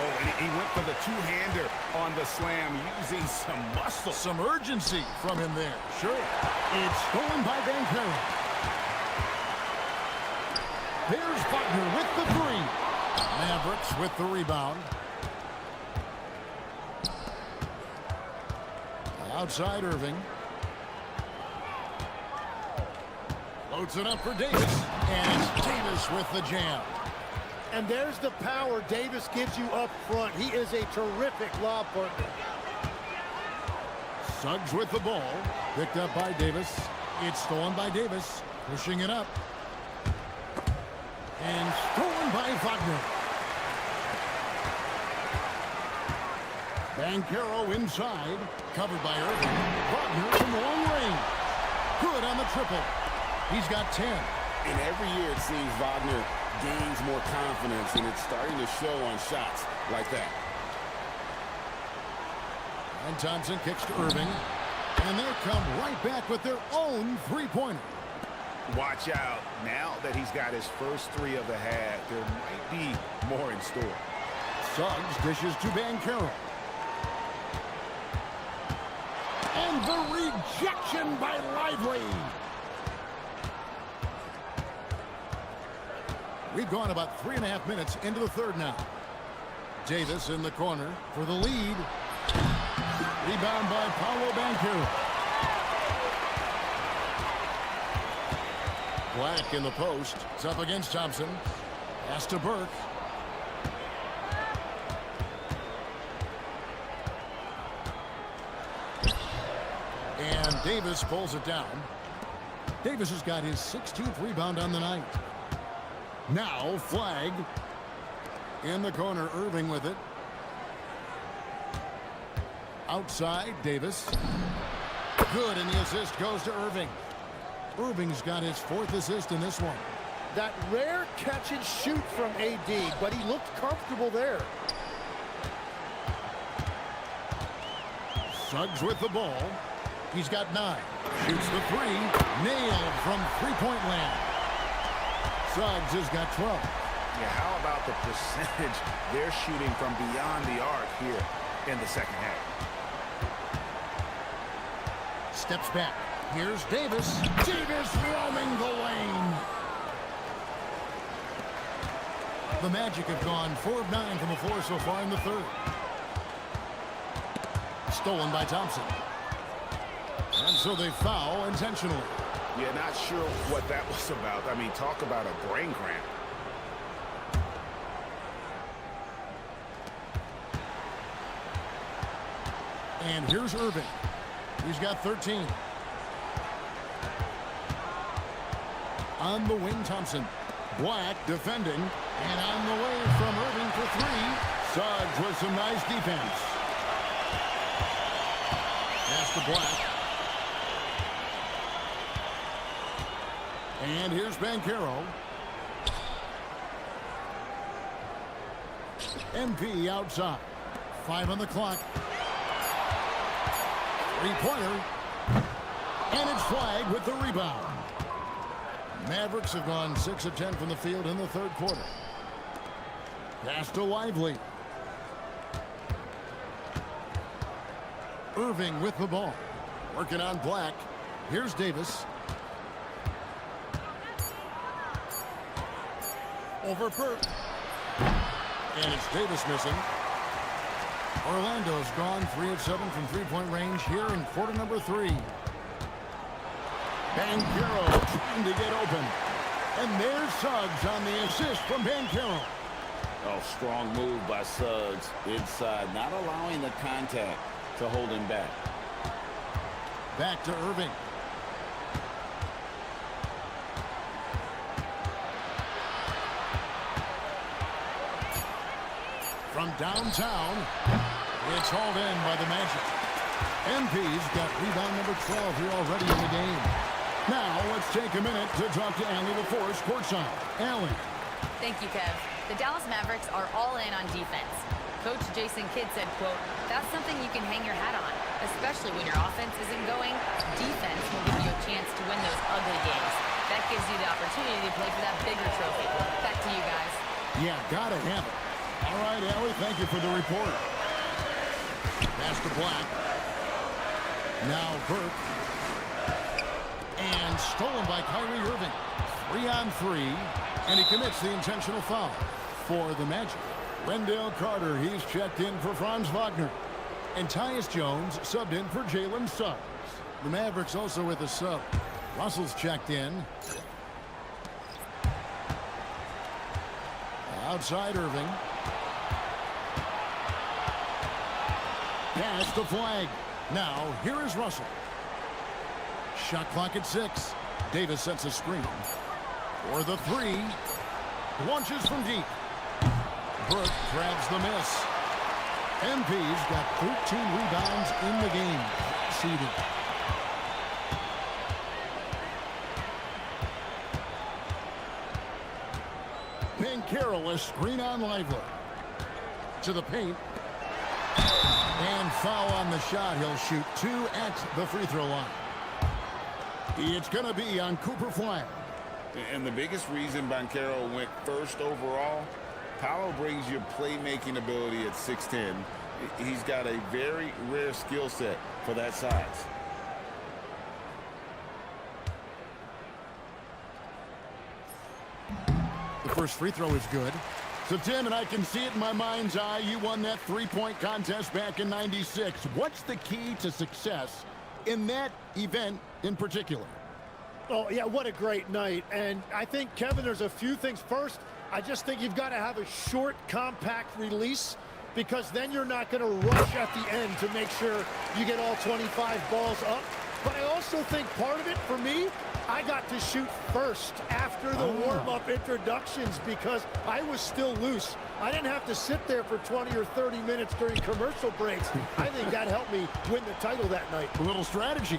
Oh, and he went for the two-hander on the slam, using some muscle. Some urgency from him there. Sure. It's stolen by Banchero. There's Wagner with the 3. Mavericks with the rebound. Outside Irving. Loads it up for Davis. And it's Davis with the jam. And there's the power Davis gives you up front. He is a terrific lob partner. Suggs with the ball. Picked up by Davis. It's stolen by Davis. Pushing it up. And stolen by Wagner. Banchero inside. Covered by Irving. Wagner from long range. Good on the triple. He's got 10. And every year it seems Wagner gains more confidence, and it's starting to show on shots like that. And Thompson kicks to Irving. And they come right back with their own three-pointer. Watch out. Now that he's got his first 3 of the half, there might be more in store. Suggs dishes to Banchero. And the rejection by Lively. We've gone about 3.5 minutes into the third now. Davis in the corner for the lead. Rebound by Paolo Banchero. Black in the post. It's up against Thompson. Pass to Burke. And Davis pulls it down. Davis has got his 16th rebound on the night. Now Flagg in the corner. Irving with it. Outside Davis. Good, and the assist goes to Irving. Irving's got his 4th assist in this one. That rare catch and shoot from AD, but he looked comfortable there. Suggs with the ball. He's got 9. Shoots the 3. Nailed from three-point land. Suggs has got 12. Yeah, how about the percentage they're shooting from beyond the arc here in the second half? Steps back. Here's Davis. Davis roaming the lane. The Magic have gone 4 of 9 from the floor so far in the third. Stolen by Thompson. And so they foul intentionally. Yeah, not sure what that was about. I mean, talk about a brain cramp. And here's Irving. He's got 13. On the wing, Thompson. Black defending. And on the way from Irving for 3. Suggs with some nice defense. Pass to Black. And here's Mycareer. MP outside. 5 on the clock. Three-pointer. And it's flagged with the rebound. Mavericks have gone 6 of 10 from the field in the third quarter. Pass to Lively. Irving with the ball. Working on Black. Here's Davis. Over Burke. And it's Davis missing. Orlando's gone 3 of 7 from three-point range here in quarter number 3. Mycareer trying to get open. And there's Suggs on the assist from Mycareer. Oh, strong move by Suggs inside, not allowing the contact to hold him back. Back to Irving. From downtown, it's hauled in by the Magic. MP's got rebound number 12 here already in the game. Now, let's take a minute to talk to Allie LaForce courtside. Allie. Thank you, Kev. The Dallas Mavericks are all in on defense. Coach Jason Kidd said, quote, "That's something you can hang your hat on, especially when your offense isn't going. Defense will give you a chance to win those ugly games. That gives you the opportunity to play for that bigger trophy." Back to you guys. Yeah, gotta have it. All right, Allie, thank you for the report. Pass to Black. Now Burke. And stolen by Kyrie Irving. 3 on 3. And he commits the intentional foul for the Magic. Wendell Carter, he's checked in for Franz Wagner. And Tyus Jones subbed in for Jalen Suggs. The Mavericks also with a sub. Russell's checked in. Outside Irving. Pass the flag. Now, here is Russell. Shot clock at 6. Davis sets a screen. For the 3. Launches from deep. Burke grabs the miss. MP's got 13 rebounds in the game. Seeded. Mycareer, a screen on Lively. To the paint. And foul on the shot. He'll shoot 2 at the free throw line. It's going to be on Cooper Flag. And the biggest reason Mycareer went first overall, Paolo brings you playmaking ability at 6'10". He's got a very rare skill set for that size. The first free throw is good. So, Tim, and I can see it in my mind's eye, you won that three-point contest back in '96. What's the key to success in that event in particular? Oh, yeah, what a great night. And I think, Kevin, there's a few things. First, I just think you've got to have a short, compact release, because then you're not going to rush at the end to make sure you get all 25 balls up. But I also think part of it, for me, I got to shoot first after the warm-up introductions because I was still loose. I didn't have to sit there for 20 or 30 minutes during commercial breaks. I think that helped me win the title that night. A little strategy.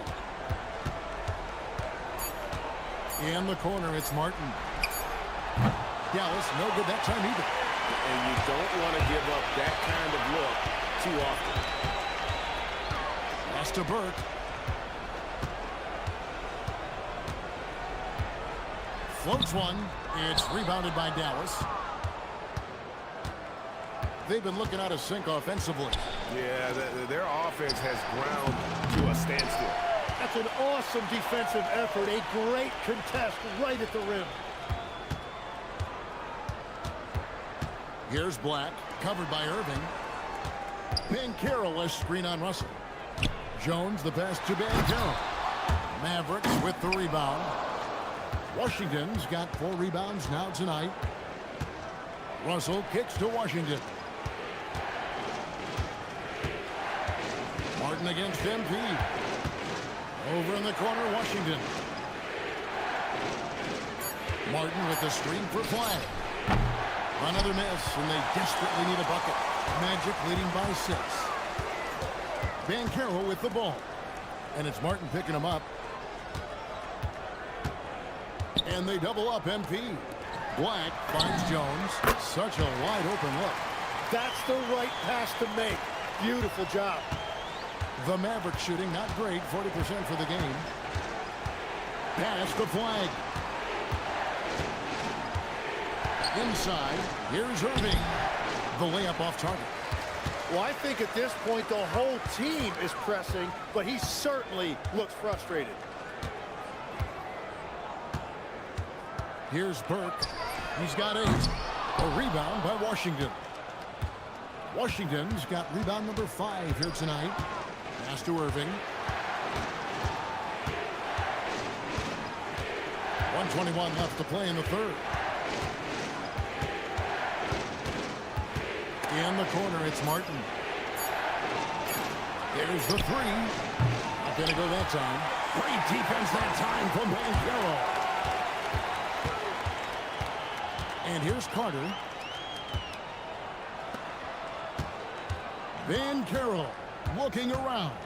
In the corner, it's Martin. Dallas, no good that time either. And you don't want to give up that kind of look too often. Pass to Burke. Floats one. It's rebounded by Dallas. They've been looking out of sync offensively. Yeah, their offense has ground to a standstill. That's an awesome defensive effort. A great contest right at the rim. Here's Black, covered by Irving. Mycareer a screen on Russell. Jones the pass to Mycareer. Mavericks with the rebound. Washington's got 4 rebounds now tonight. Russell kicks to Washington. Martin against MP. Over in the corner, Washington. Martin with the screen for Flag. Another miss, and they desperately need a bucket. Magic leading by 6. Mycareer with the ball. And it's Martin picking him up. And they double up MP. Black finds Jones. Such a wide open look. That's the right pass to make. Beautiful job. The Mavericks shooting not great, 40% for the game. Pass to Flag. Inside, here's Irving. The layup off target. Well, I think at this point the whole team is pressing, but he certainly looks frustrated. Here's Burke. He's got 8. A rebound by Washington. Washington's got rebound number 5 here tonight. Pass to Irving. 1:21 left to play in the third. In the corner, it's Martin. There's the 3. Not going to go that time. Great defense that time from Mycareer. And here's Carter. Mycareer looking around.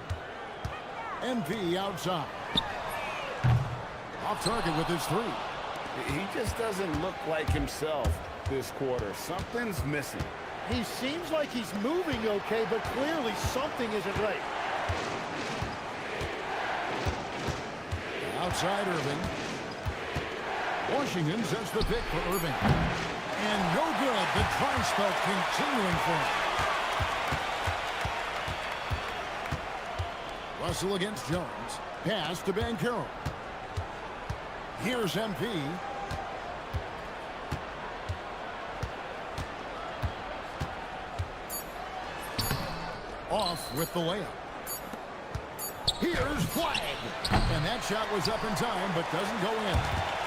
MP outside. Off target with his 3. He just doesn't look like himself this quarter. Something's missing. He seems like he's moving okay, but clearly something isn't right. Outside Irving. Washington sets the pick for Irving. And no good. The tri-spell continuing for him. Russell against Jones. Pass to Mycareer. Here's MP. Off with the layup. Here's Flag. And that shot was up in time, but doesn't go in.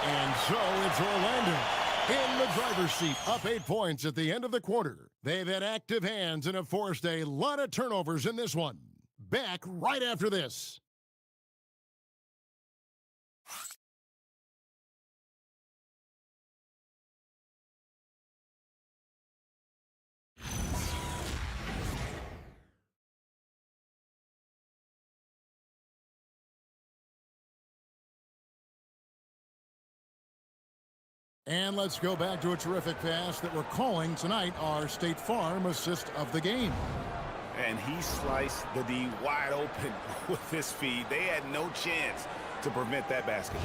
And so it's Orlando in the driver's seat, up 8 points at the end of the quarter. They've had active hands and have forced a lot of turnovers in this one. Back right after this. And let's go back to a terrific pass that we're calling tonight our State Farm assist of the game. And he sliced the D wide open with his feed. They had no chance to prevent that basket.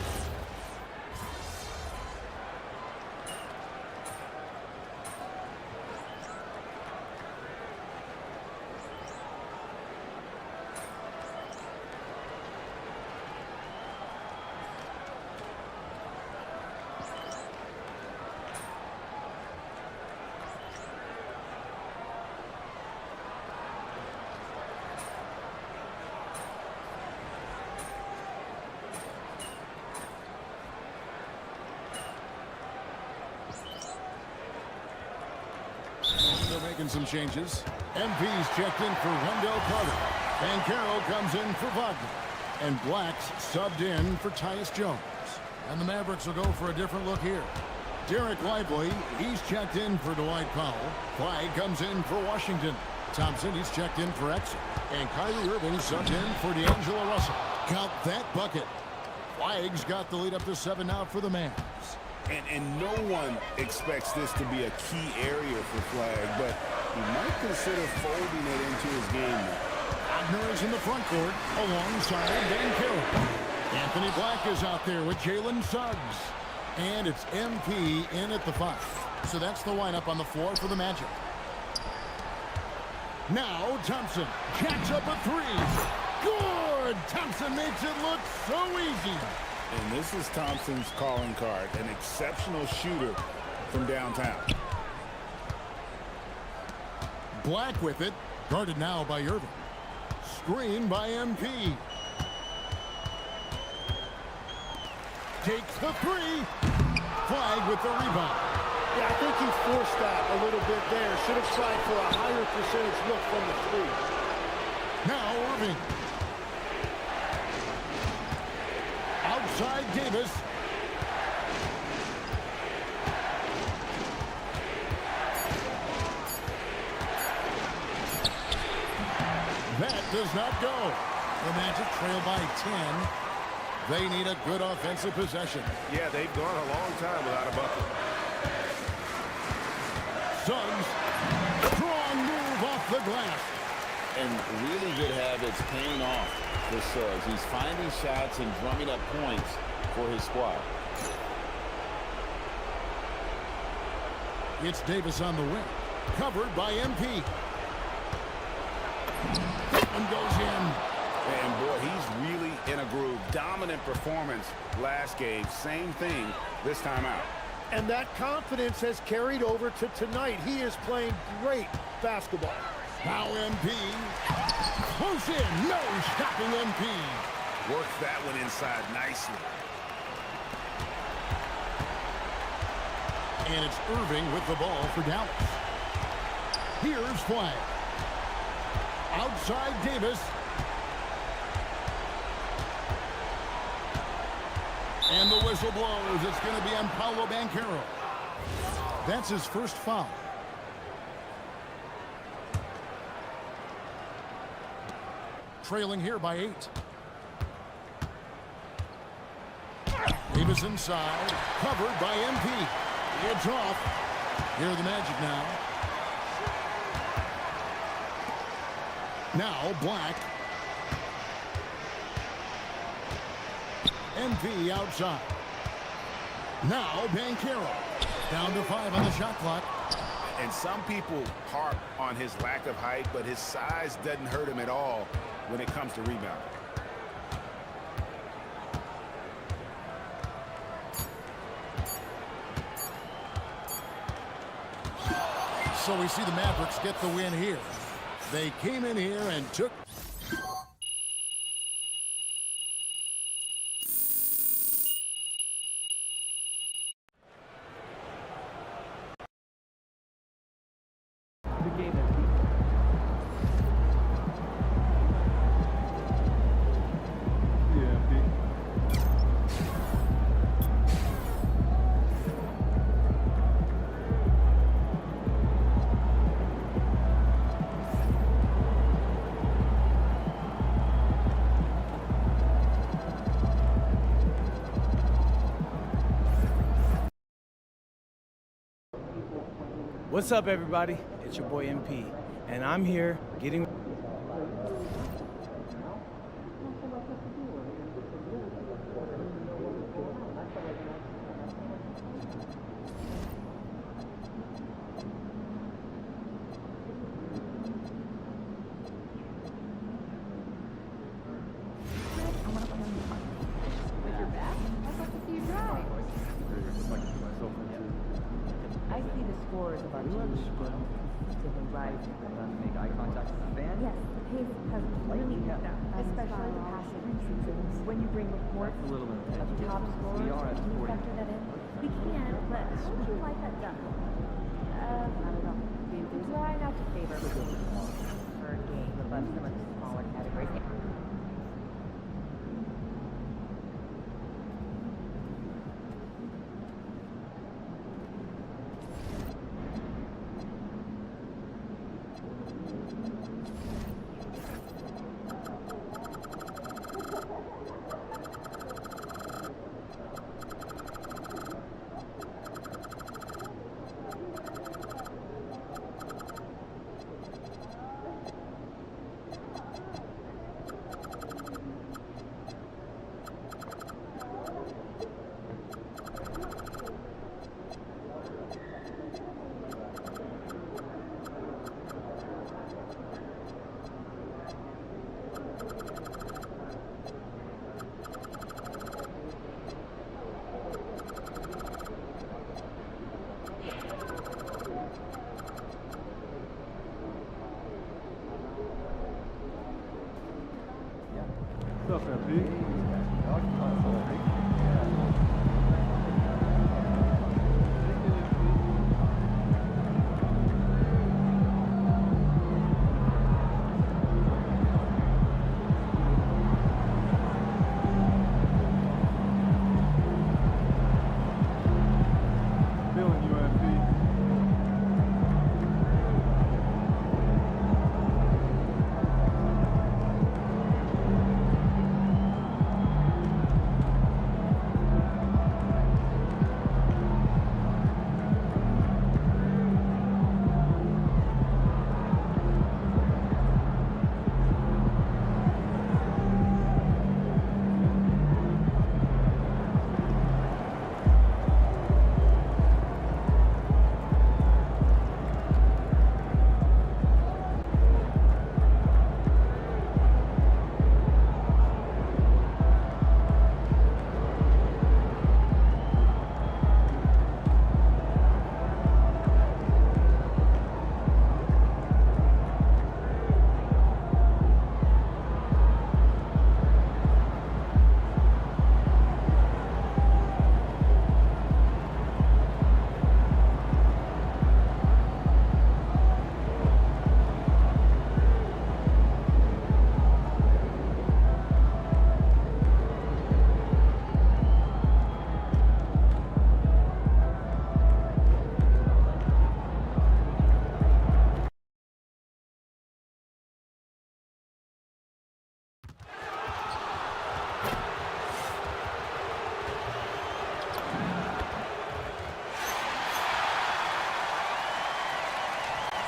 Making some changes. MP's checked in for Wendell Carter. Mycareer comes in for Wagner. And Black's subbed in for Tyus Jones. And the Mavericks will go for a different look here. Derek Lively, he's checked in for Dwight Powell. Flag comes in for Washington. Thompson, he's checked in for Exum. And Kyrie Irving subbed in for D'Angelo Russell. Count that bucket. Flag's got the lead up to 7 now for the Mavs. And no one expects this to be a key area for Flag, but he might consider folding it into his game now. Wagner is in the front court alongside Bankero. Anthony Black is out there with Jalen Suggs. And it's MP in at the 5. So that's the lineup on the floor for the Magic. Now Thompson jacks up a 3. Good! Thompson makes it look so easy. And this is Thompson's calling card, an exceptional shooter from downtown. Black with it, guarded now by Irving. Screen by MP. Takes the 3. Flag with the rebound. Yeah, I think he forced that a little bit there. Should have tried for a higher percentage look from the 3. Now Irving. Outside Davis. That does not go. The Magic trail by 10. They need a good offensive possession. Yeah, they've gone a long time without a bucket. Suggs. Strong move off the glass. And really good habits paying off for Suggs. He's finding shots and drumming up points for his squad. It's Davis on the wing. Covered by MP. One goes in. And boy, he's really in a groove. Dominant performance last game. Same thing this time out. And that confidence has carried over to tonight. He is playing great basketball. Now MP. Close in. No stopping MP. Works that one inside nicely. And it's Irving with the ball for Dallas. Here's Flag. Outside Davis. And the whistle blows. It's going to be on Paolo Banchero. That's his first foul. Trailing here by 8. Davis inside. Covered by MP. It's off. Here are the Magic now. Now Black. MP outside. Now Banchero. Down to 5 on the shot clock. And some people harp on his lack of height, but his size doesn't hurt him at all when it comes to rebounding. So we see the Mavericks get the win here. They came in here and took... What's up, everybody? It's your boy MP, and I'm here getting... I see the scores of our team consistently rising. Make eye contact with the fan? Yes, the pace has really picked up, especially the past 3 seasons. When you bring reports A little bit of top scorers, We are at can you 40. factor that in? We can, but how would you like that done? I don't know. Try not to favor per game above some of the smaller categories. up, MP?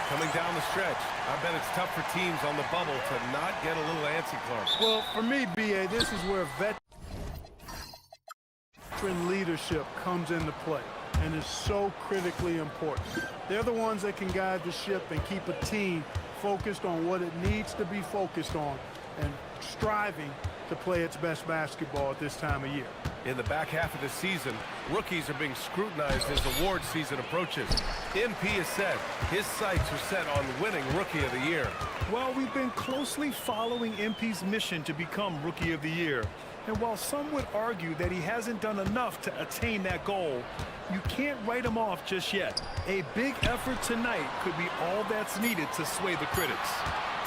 Coming down the stretch, I bet it's tough for teams on the bubble to not get a little antsy, Clark. Well, for me, B.A., this is where veteran leadership comes into play and is so critically important. They're the ones that can guide the ship and keep a team focused on what it needs to be focused on and striving to play its best basketball at this time of year. In the back half of the season, rookies are being scrutinized as award season approaches. MP has said his sights are set on winning Rookie of the Year. Well, we've been closely following MP's mission to become Rookie of the Year. And while some would argue that he hasn't done enough to attain that goal, you can't write him off just yet. A big effort tonight could be all that's needed to sway the critics.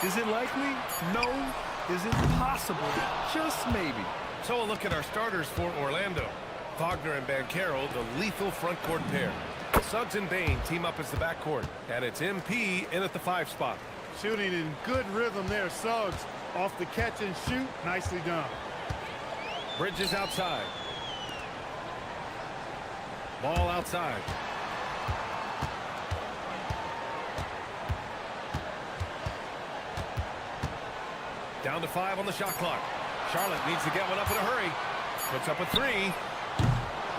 Is it likely? No. Is it possible? Just maybe. So a look at our starters for Orlando. Wagner and Bankero, the lethal front court pair. Suggs and Bain team up as the backcourt. And it's MP in at the 5 spot. Shooting in good rhythm there. Suggs off the catch and shoot. Nicely done. Bridges outside. Ball outside. Down to 5 on the shot clock. Charlotte needs to get one up in a hurry. Puts up a 3.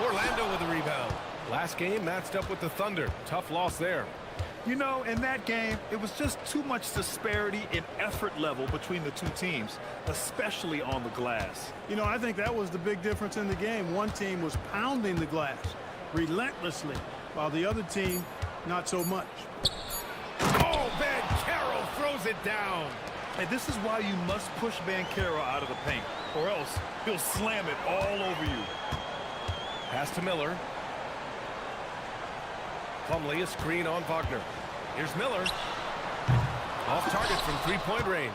Orlando with the rebound. Last game matched up with the Thunder. Tough loss there. You know, in that game, it was just too much disparity in effort level between the two teams, especially on the glass. You know, I think that was the big difference in the game. One team was pounding the glass relentlessly, while the other team, not so much. Oh, Bankero throws it down. And this is why you must push Bankero out of the paint, or else he'll slam it all over you. Pass to Miller. Plumlee, a screen on Wagner. Here's Miller. Off target from three-point range.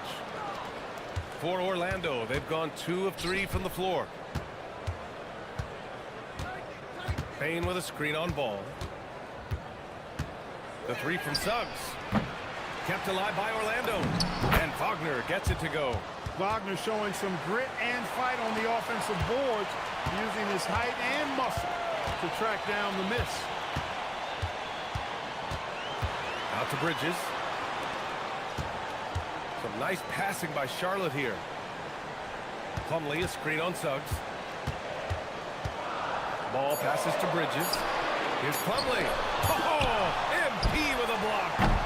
For Orlando, they've gone 2 of 3 from the floor. Bain with a screen on Ball. The 3 from Suggs. Kept alive by Orlando. And Wagner gets it to go. Wagner showing some grit and fight on the offensive boards, using his height and muscle to track down the miss. Out to Bridges. Some nice passing by Charlotte here. Plumlee, a screen on Suggs. Ball passes to Bridges. Here's Plumlee. Oh, MP with a block.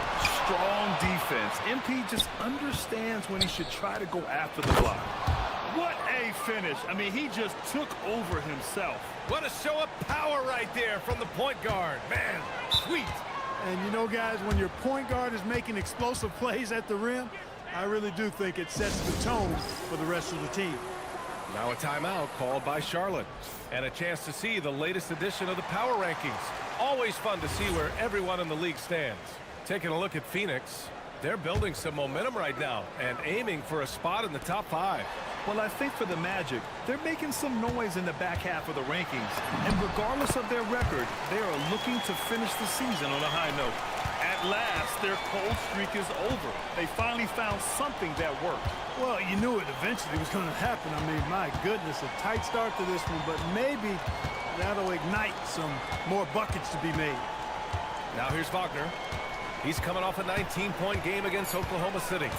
Strong defense. MP just understands when he should try to go after the block. What a finish. I mean, he just took over himself. What a show of power right there from the point guard. Man, sweet. And you know, guys, when your point guard is making explosive plays at the rim, I really do think it sets the tone for the rest of the team. Now a timeout called by Charlotte. And a chance to see the latest edition of the power rankings. Always fun to see where everyone in the league stands. Taking a look at Phoenix, they're building some momentum right now and aiming for a spot in the top 5. Well, I think for the Magic, they're making some noise in the back half of the rankings. And regardless of their record, they are looking to finish the season on a high note. At last, their cold streak is over. They finally found something that worked. Well, you knew it eventually was going to happen. I mean, my goodness, a tight start to this one, but maybe that'll ignite some more buckets to be made. Now here's Wagner. He's coming off a 19-point game against Oklahoma City.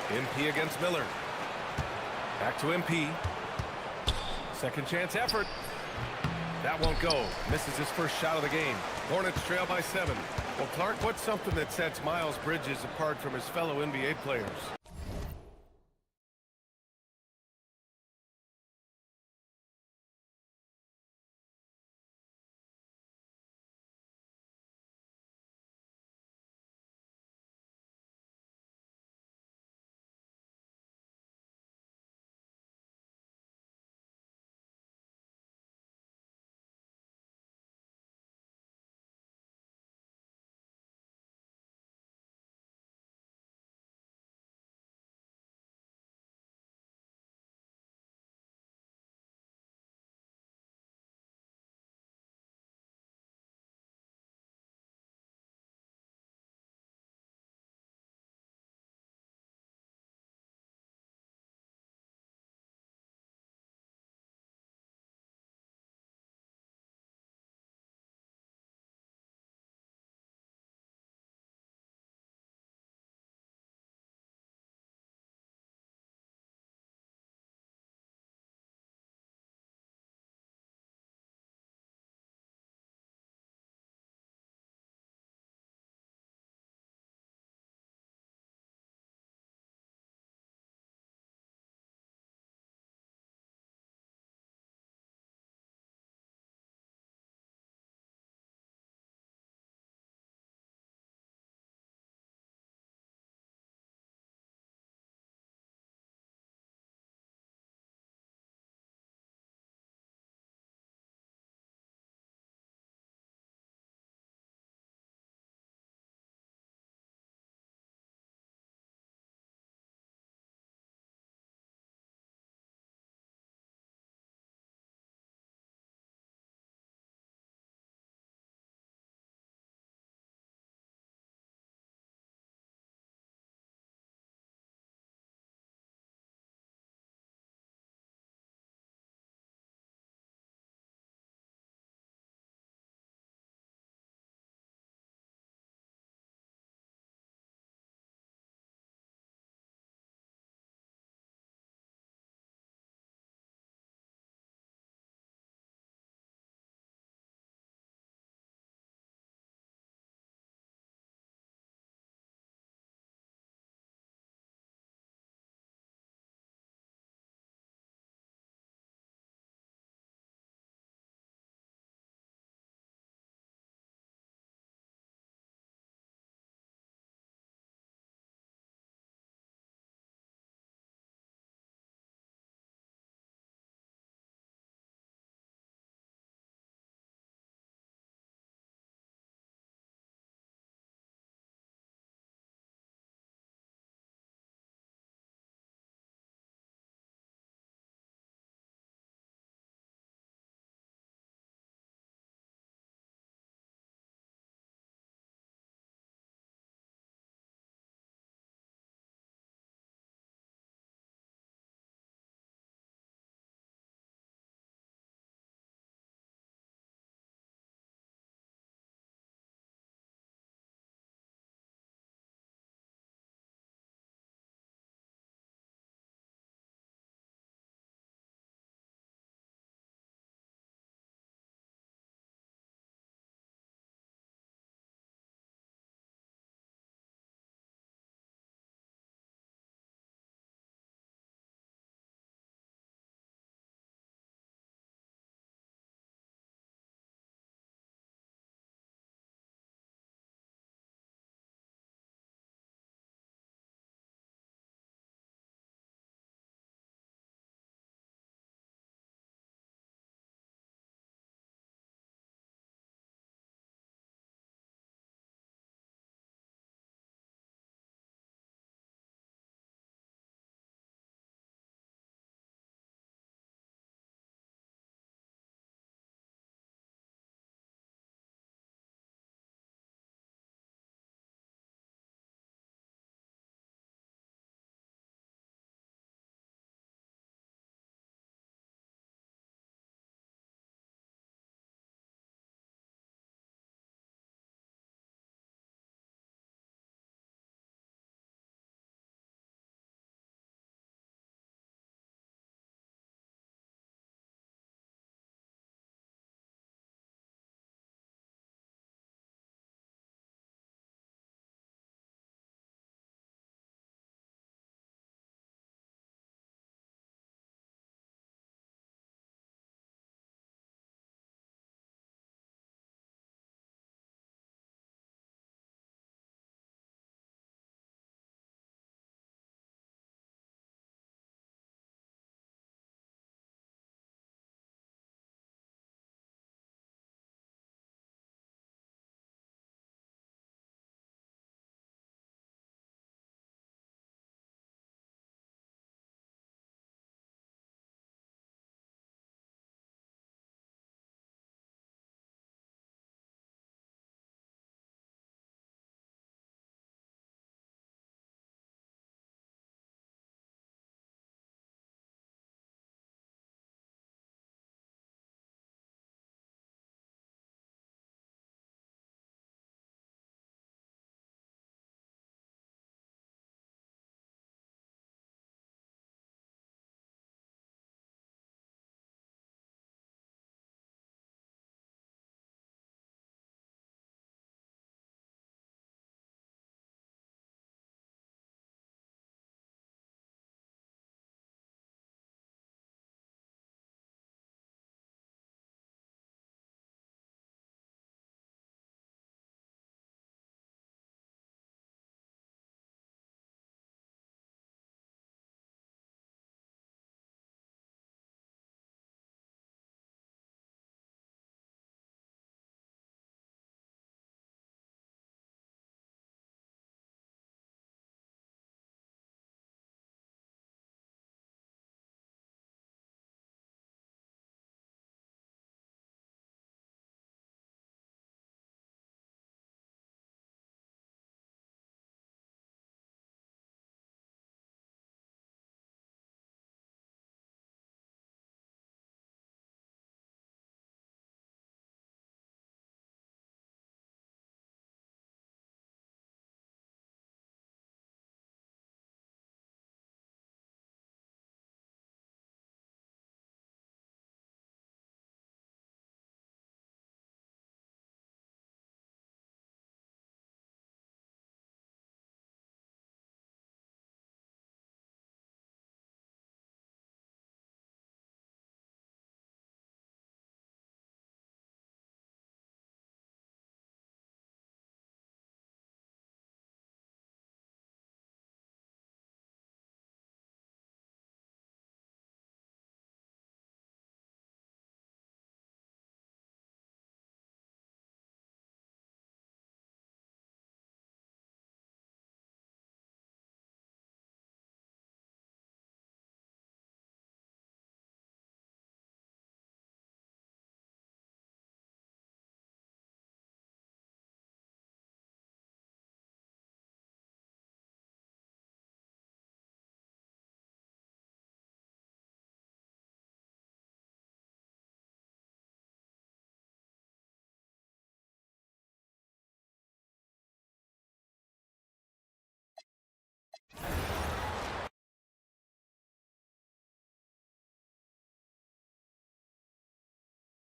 MP against Miller. Back to MP. Second chance effort. That won't go. Misses his first shot of the game. Hornets trail by 7. Well, Clark, what's something that sets Miles Bridges apart from his fellow NBA players?